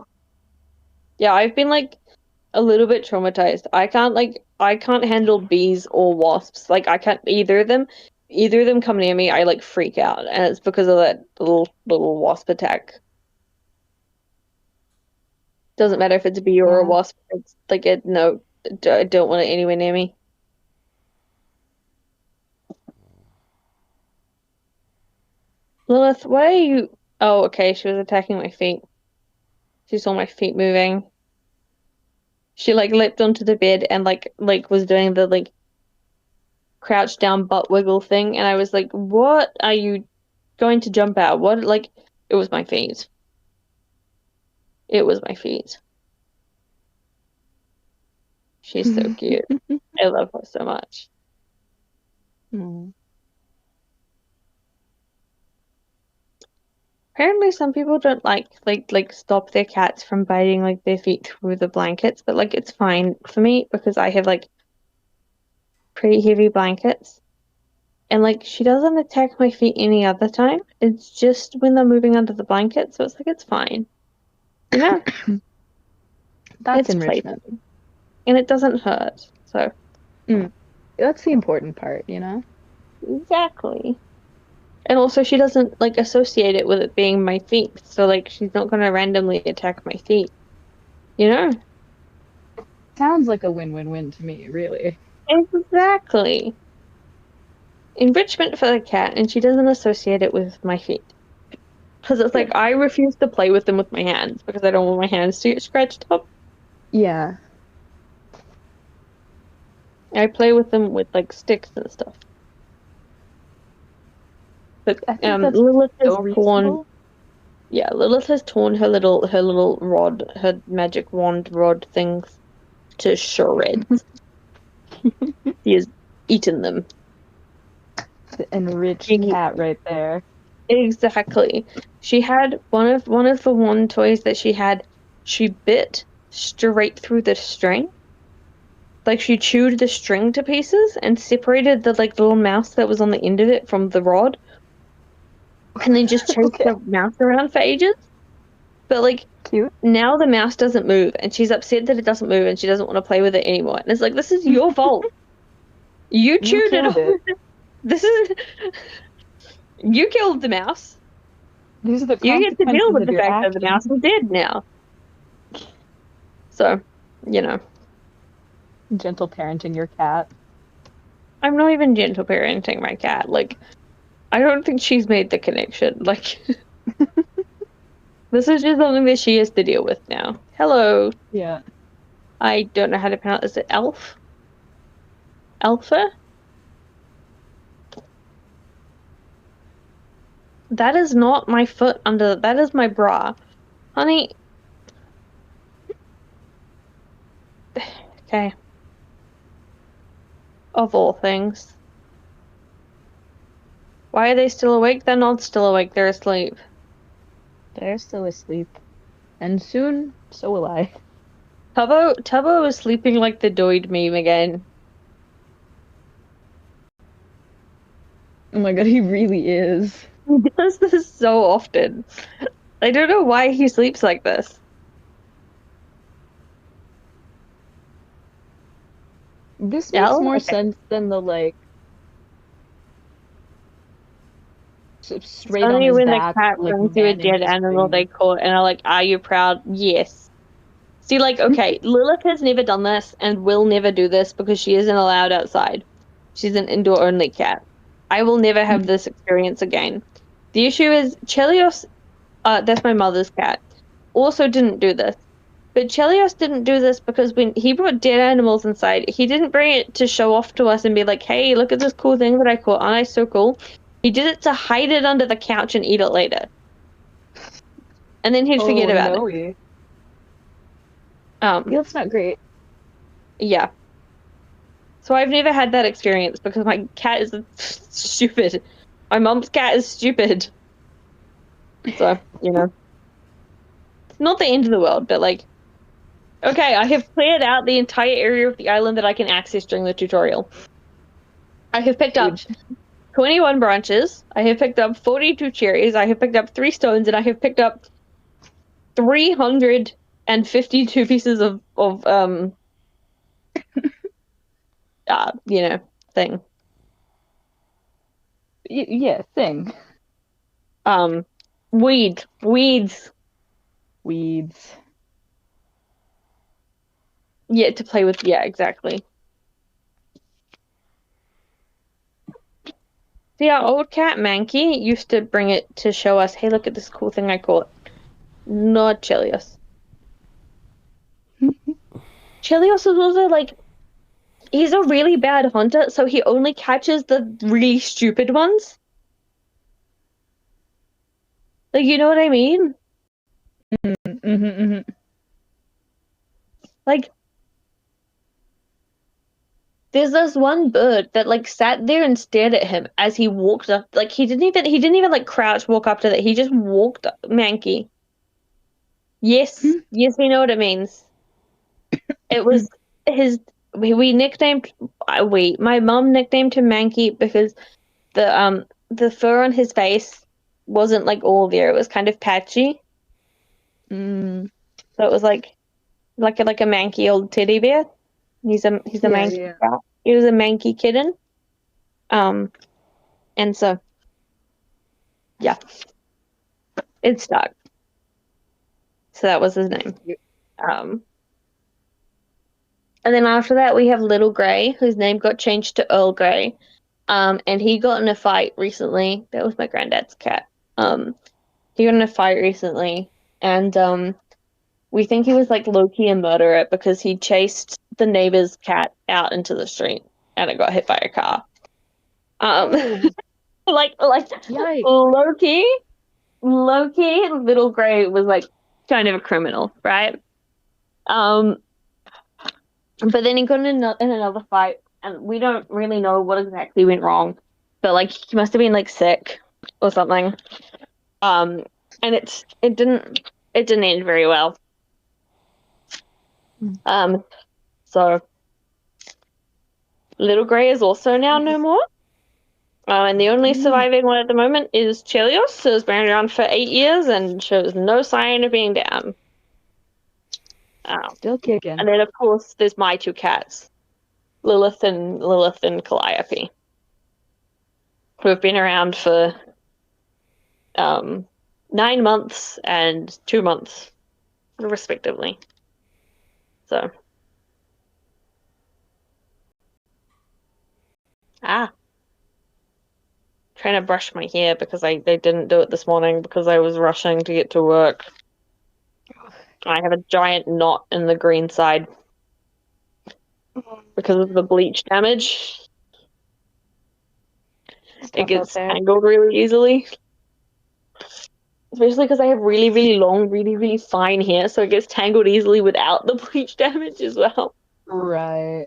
Yeah, I've been like a little bit traumatized. I can't handle bees or wasps. Like I can't either of them. Either of them come near me, I like freak out, and it's because of that little wasp attack. Doesn't matter if it's a bee or a Yeah. wasp. It's like no, I don't want it anywhere near me. Lilith, why are you? Oh, okay. She was attacking my feet. She saw my feet moving. She like leapt onto the bed and like was doing the like crouch down butt wiggle thing, and I was like, "What are you going to jump out? What?" Like, it was my feet. It was my feet. She's so cute. I love her so much. Mm. Apparently, some people don't like stop their cats from biting like their feet through the blankets, but like it's fine for me because I have like pretty heavy blankets. And like she doesn't attack my feet any other time. It's just when they're moving under the blanket, so it's like it's fine. You know? That's It's enrichment. playful. And it doesn't hurt. So That's the important part, you know? exactly. And also she doesn't like associate it with it being my feet. So like she's not gonna randomly attack my feet. You know? Sounds like a win-win-win to me, really. Exactly. Enrichment for the cat, and she doesn't associate it with my feet. Because it's like I refuse to play with them with my hands because I don't want my hands to get scratched up. Yeah. I play with them with like sticks and stuff. But I think that's Lilith has so torn. reasonable. Yeah, Lilith has torn her little rod, her magic wand rod things to shreds. She has eaten them. The enriched She- cat right there. Exactly. She had one of the wand toys that she had. She bit straight through the string. Like she chewed the string to pieces and separated the like little mouse that was on the end of it from the rod, and then just chased Okay. the mouse around for ages. But like Cute. now the mouse doesn't move, and she's upset that it doesn't move, and she doesn't want to play with it anymore. And it's like, this is your fault. You chewed it. killed it. This is you killed the mouse. These are the You get to deal consequences with of the your fact that the mouse actions. is dead now. So, you know, Gentle parenting your cat. I'm not even gentle parenting my cat. Like, I don't think she's made the connection. Like, this is just something that she has to deal with now. Hello. Yeah. I don't know how to pronounce. Is it elf? Alpha? That is not my foot under. That is my bra. Honey. Okay. Of all things. Why are they still awake? They're not still awake. They're asleep. They're still asleep. And soon, so will I. Tubbo is sleeping like the Doid meme again. Oh my god, he really is. He does this so often. I don't know why he sleeps like this. This Yeah, makes more okay. sense than the like straight on Only his when back, the cat like brings you a manning dead his animal they wings. caught and are like, are you proud? Yes. See, like, okay, Lilith has never done this and will never do this because she isn't allowed outside. She's an indoor-only cat. I will never have this experience again. The issue is Chelios that's my mother's cat, also didn't do this. But Chelios didn't do this because when he brought dead animals inside, he didn't bring it to show off to us and be like, hey, look at this cool thing that I caught. Aren't I so cool? He did it to hide it under the couch and eat it later. And then he'd forget about it. Yeah, that's not great. Yeah. So I've never had that experience because my cat is stupid. My mom's cat is stupid. So, you know. It's not the end of the world, but like, okay, I have cleared out the entire area of the island that I can access during the tutorial. I have picked up 21 branches. I have picked up 42 cherries. I have picked up 3 stones, and I have picked up 352 pieces of thing. Yeah, thing. Weeds. Yeah, to play with. Yeah, exactly. See, our old cat Mankey used to bring it to show us, hey, look at this cool thing I caught. Not Chelios. Chelios is also like, he's a really bad hunter, so he only catches the really stupid ones. Like, you know what I mean? Like, there's this one bird that like sat there and stared at him as he walked up. Like he didn't even like crouch walk up to that. He just walked up, Mankey. Yes, we know what it means. It was his. My mum nicknamed him Mankey because the fur on his face wasn't like all there. It was kind of patchy. So it was like a manky old teddy bear. He's a manky cat. He was a manky kitten. And so yeah. It stuck. So that was his name. And then after that we have Little Grey, whose name got changed to Earl Grey. And he got in a fight recently. That was my granddad's cat. He got in a fight recently, and we think he was like low-key a murderer because he chased the neighbor's cat out into the street and it got hit by a car. like low-key, Little Grey was like kind of a criminal, right? But then he got in another fight, and we don't really know what exactly went wrong, but like he must have been like sick or something. And it didn't end very well. So Little Grey is also now no more. And the only surviving one at the moment is Chelios, who's been around for 8 years and shows no sign of being down. Still kicking. And then of course there's my 2 cats, Lilith and Calliope, who have been around for 9 months and 2 months, respectively. So, trying to brush my hair because I didn't do it this morning because I was rushing to get to work. I have a giant knot in the green side because of the bleach damage. It gets tangled really easily. Especially because I have really, really long, really, really fine hair, so it gets tangled easily without the bleach damage as well. Right.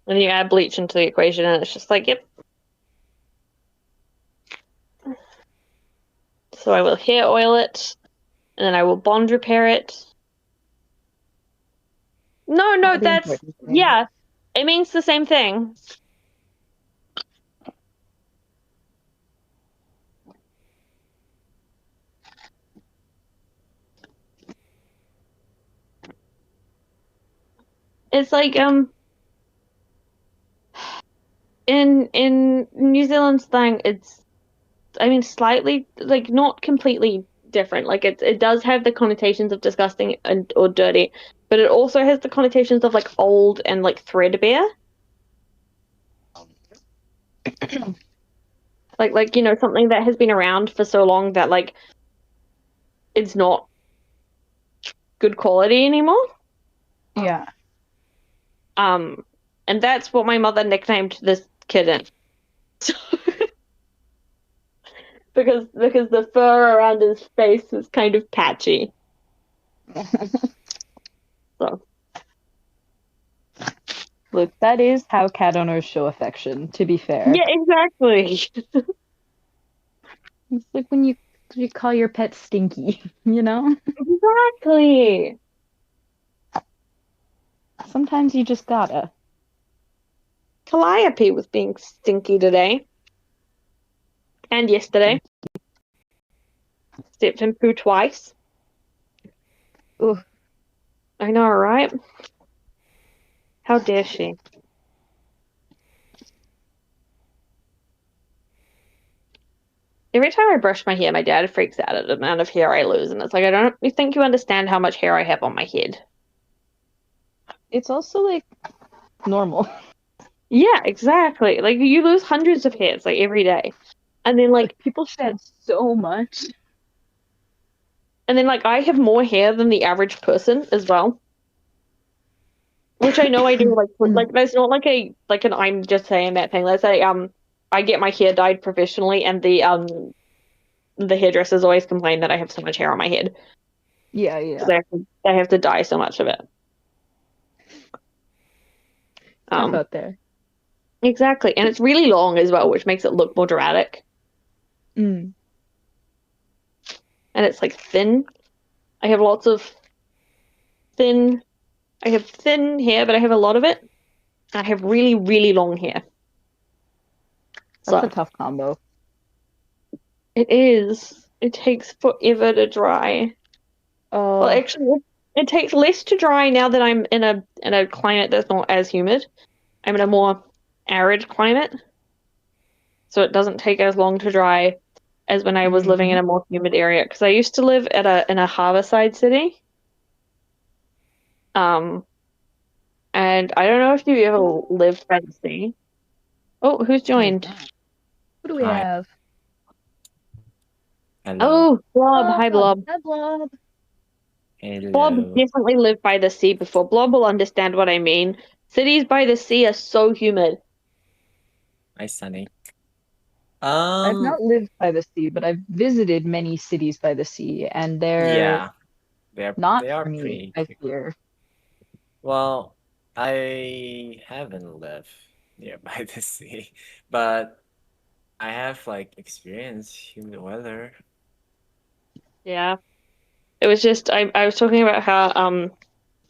And you add bleach into the equation, and it's just like, yep. So I will hair oil it, and then I will bond repair it. No, that's... Yeah, it means the same thing. It's like, in New Zealand's thing, it's, I mean, slightly, like, not completely different. Like, it does have the connotations of disgusting or dirty, but it also has the connotations of, like, old and, like, threadbare. Like you know, something that has been around for so long that like it's not good quality anymore. Yeah. And that's what my mother nicknamed this kitten. because the fur around his face was kind of patchy. So Look, that is how cat owners show affection, to be fair. yeah, exactly. It's like when you call your pet Stinky, you know? Exactly. Sometimes you just gotta. Calliope was being stinky today. And yesterday. Stepped in poo twice. Ugh. I know, right? How dare she? Every time I brush my hair, my dad freaks out at the amount of hair I lose, and it's like, I don't think you understand how much hair I have on my head. It's also like normal. Yeah, exactly. Like you lose hundreds of hairs like every day. And then Like people shed so much. like I have more hair than the average person as well. Which I know I do like there's not like an I'm just saying that thing. Let's say I get my hair dyed professionally and the hairdressers always complain that I have so much hair on my head. Yeah, yeah. They have to dye so much of it. Tough out there. Exactly. And it's really long as well, which makes it look more dramatic. Mm. And it's like thin. I have lots of thin hair, but I have a lot of it. I have really, really long hair. That's So a tough combo. it is. It takes forever to dry. Well, Oh, actually, it takes less to dry now that I'm in a climate that's not as humid. I'm in a more arid climate, so it doesn't take as long to dry as when I was living in a more humid area. Because I used to live in a harborside city. And I don't know if you ever lived by the sea. Oh, who's joined? what do we Hi. have? Hello. Oh, Blob. Hi, Blob. Hi, Blob. Blob Hello. definitely lived by the sea before. Blob will understand what I mean. Cities by the sea are so humid. Hi, Sunny. I've not lived by the sea, but I've visited many cities by the sea, and they're Yeah, not they are for me, pretty. I fear. Well, I haven't lived nearby the sea, but I have like experienced humid weather. Yeah. It was just I was talking about how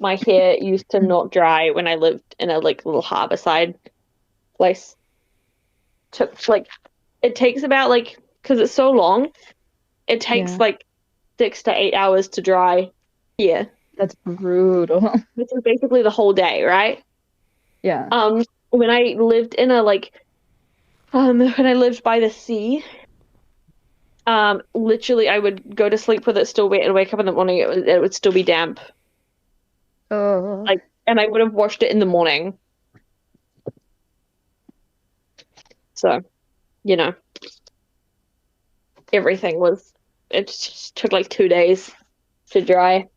my hair used to not dry when I lived in a like little harborside place. Took like it takes about like because it's so long, it takes Yeah. like 6 to 8 hours to dry here. That's brutal. Which is basically the whole day, right? Yeah. When I lived in a like when I lived by the sea, literally I would go to sleep with it still wet and wake up in the morning it would still be damp. Oh. Like and I would have washed it in the morning. So, you know, everything was it just took like 2 days to dry.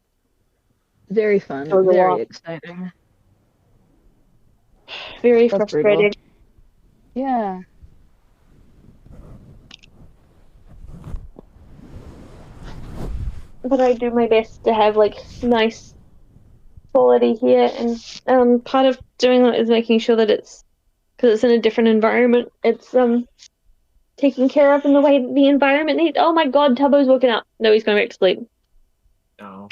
Very fun. It was a Very lot. exciting. Very That's brutal. frustrating. Yeah. But I do my best to have like nice quality here, and part of doing that is making sure that it's because it's in a different environment. It's taken care of in the way that the environment needs. Oh my God, Tubbo's woken up. No, he's going back to sleep. No,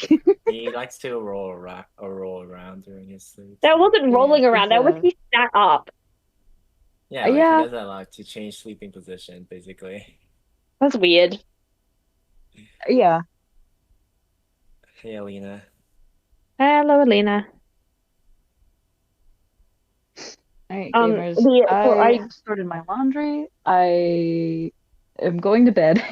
he likes to roll around during his sleep. That wasn't rolling around. That was it's, he sat up. Yeah, like yeah. he does that a lot to change sleeping position, basically. That's weird. Yeah. Hey, Alina. Hello, Alina. All right, Um, gamers. the- so I I- started my laundry. I am going to bed.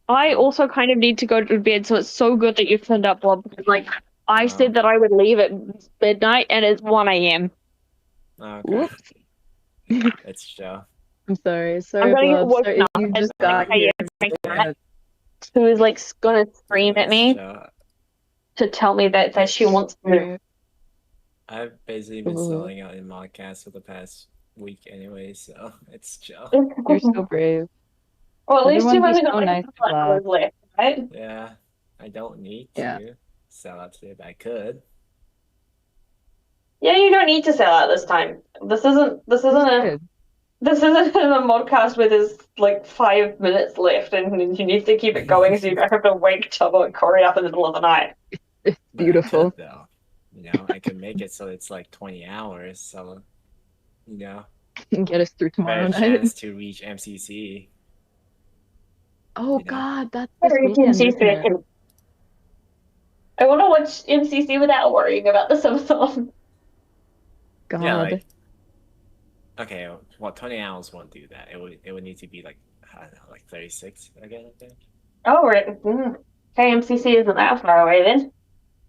I also kind of need to go to bed, so it's so good that you turned up, Bob. Because, like, I said that I would leave at midnight, and it's 1 a.m. Okay. Whoops. It's Joe. I'm sorry. I'm Sorry, gonna get Blob. woken Sorry, up you and just then got I here. get my Yeah, cat, who is like gonna scream at nice me shot. to tell me that she wants to move. I've basically been Ooh. selling out in modcast for the past week anyway, so it's chill. You're so brave. Well, at least Everyone you've be only got so like nice a to couple hours Blob. left, right? Yeah, I don't need Yeah. to sell out today, but I could. Yeah, you don't need to sell out this time. This isn't That's a good. this isn't a modcast where there's like 5 minutes left and you need to keep it going so you don't have to wake Tubbo and Couri up in the middle of the night. It's But I beautiful. could though. You know, I could make it so it's like 20 hours, so you know, Get us through tomorrow better night. chance to reach MCC. Oh You know? God, that's this Very weekend, isn't it? MCC. I want to watch MCC without worrying about the subathon. God. Yeah, like okay, well 20 hours won't do that. It would need to be like I don't know, like 36 again, I think. Oh, right. Okay, MCC isn't that far away then.